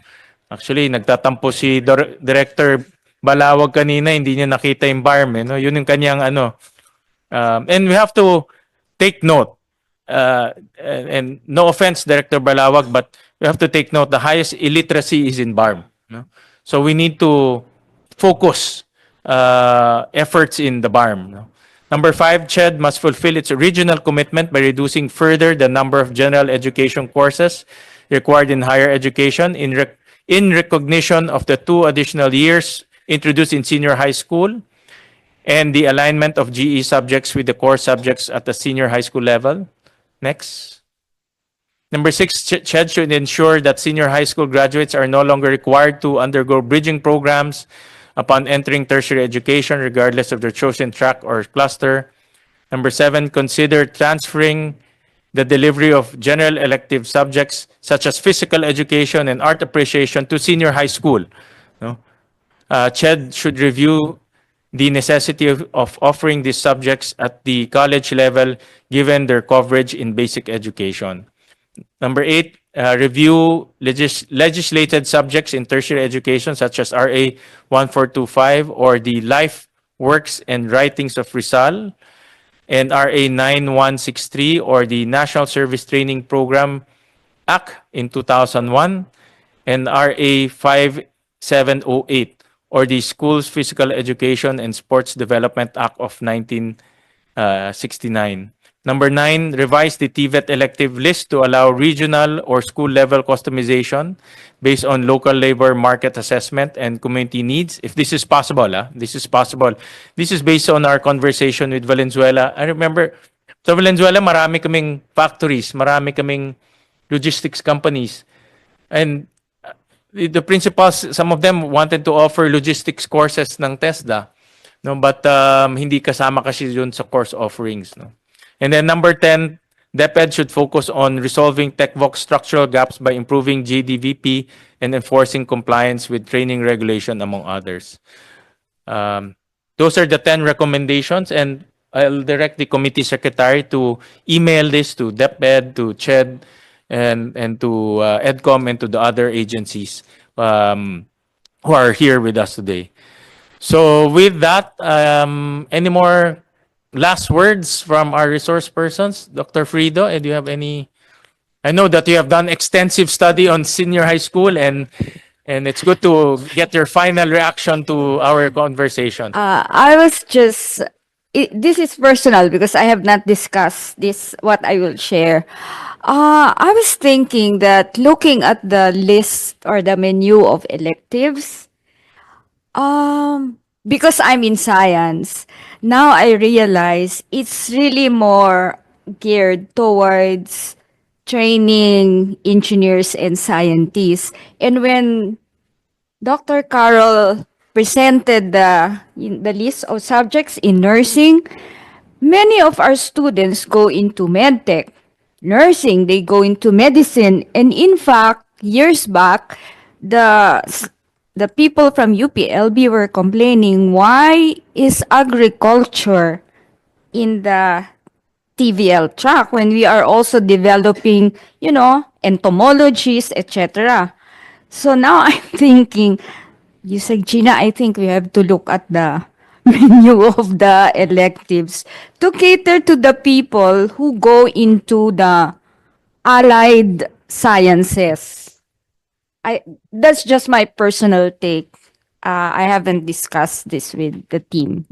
[SPEAKER 2] Actually, nagtatampo si Director Balawag kanina, hindi niya nakita yung BARMM. No? Yun yung kanyang ano. And we have to take note. And no offense, Director Balawag, but we have to take note, the highest illiteracy is in BARMM. No? So we need to focus efforts in the BARMM. No? Number five, CHED must fulfill its original commitment by reducing further the number of general education courses required in higher education in recognition of the 2 additional years introduced in senior high school and the alignment of GE subjects with the core subjects at the senior high school level. Next. Number six, CHED should ensure that senior high school graduates are no longer required to undergo bridging programs upon entering tertiary education, regardless of their chosen track or cluster. Number seven, consider transferring the delivery of general elective subjects such as physical education and art appreciation to senior high school. No? CHED should review the necessity of offering these subjects at the college level given their coverage in basic education. Number eight, review legislated subjects in tertiary education such as RA 1425 or the Life, Works, and Writings of Rizal and RA 9163 or the National Service Training Program Act in 2001 and RA 5708 or the Schools Physical Education and Sports Development Act of 1969. Number nine, revise the TVET elective list to allow regional or school-level customization based on local labor market assessment and community needs. If this is possible, this is possible. This is based on our conversation with Valenzuela. I remember, sa Valenzuela, marami kaming factories, marami kaming logistics companies. And the principals, some of them wanted to offer logistics courses ng TESDA. No? But hindi kasama kasi yun sa course offerings. No? And then number 10, DepEd should focus on resolving TechVox structural gaps by improving JDVP and enforcing compliance with training regulation, among others. Those are the 10 recommendations, and I'll direct the committee secretary to email this to DepEd, to CHED, and to EDCOM, and to the other agencies who are here with us today. So with that, any more last words from our resource persons? Dr. Frido, do you have any? I know that you have done extensive study on senior high school, and it's good to get your final reaction to our conversation.
[SPEAKER 11] I was just, this is personal because I have not discussed this, what I will share. I was thinking that looking at the list or the menu of electives, because I'm in science, now I realize it's really more geared towards training engineers and scientists. And when Dr. Carol presented the list of subjects in nursing, many of our students go into medtech. Nursing, they go into medicine. And in fact, years back, the the people from UPLB were complaining, why is agriculture in the TVL track when we are also developing, entomologies, etc. So now I'm thinking, you said, Gina, I think we have to look at the menu of the electives to cater to the people who go into the allied sciences. That's just my personal take. I haven't discussed this with the team.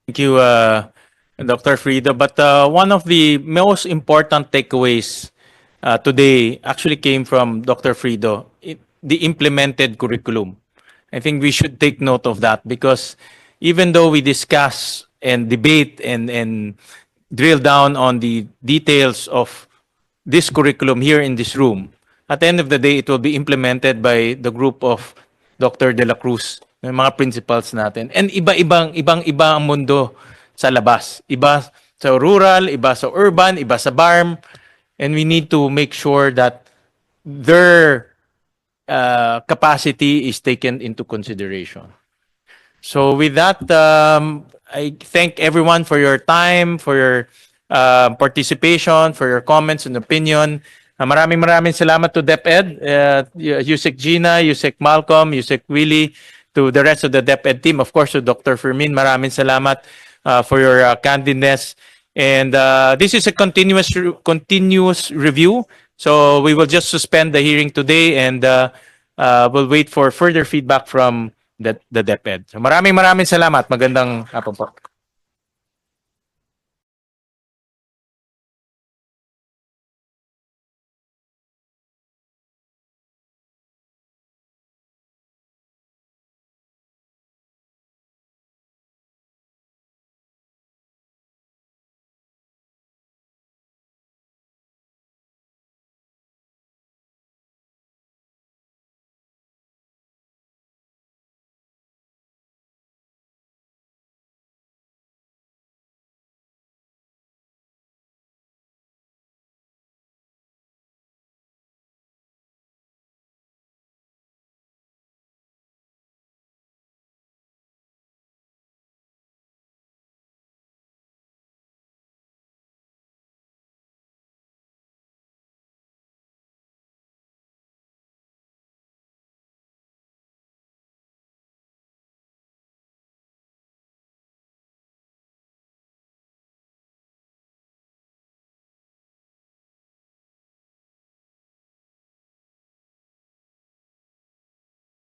[SPEAKER 2] Thank you, Dr. Frida. But one of the most important takeaways today actually came from Dr. Frido, the implemented curriculum. I think we should take note of that because even though we discuss and debate and drill down on the details of this curriculum here in this room, at the end of the day, it will be implemented by the group of Dr. De La Cruz, yung mga principals natin. And ibang-iba ang mundo sa labas. Iba sa rural, iba sa urban, iba sa BARMM. And we need to make sure that their capacity is taken into consideration. So with that, I thank everyone for your time, for your participation, for your comments and opinion. Maraming salamat to DepEd, Yusek Gina, Yusek Malcolm, Yusek Willie, to the rest of the DepEd team. Of course, to Dr. Fermin, maraming salamat for your candidness. And this is a continuous review. So we will just suspend the hearing today and we'll wait for further feedback from the DepEd. So maraming salamat. Magandang hapon po.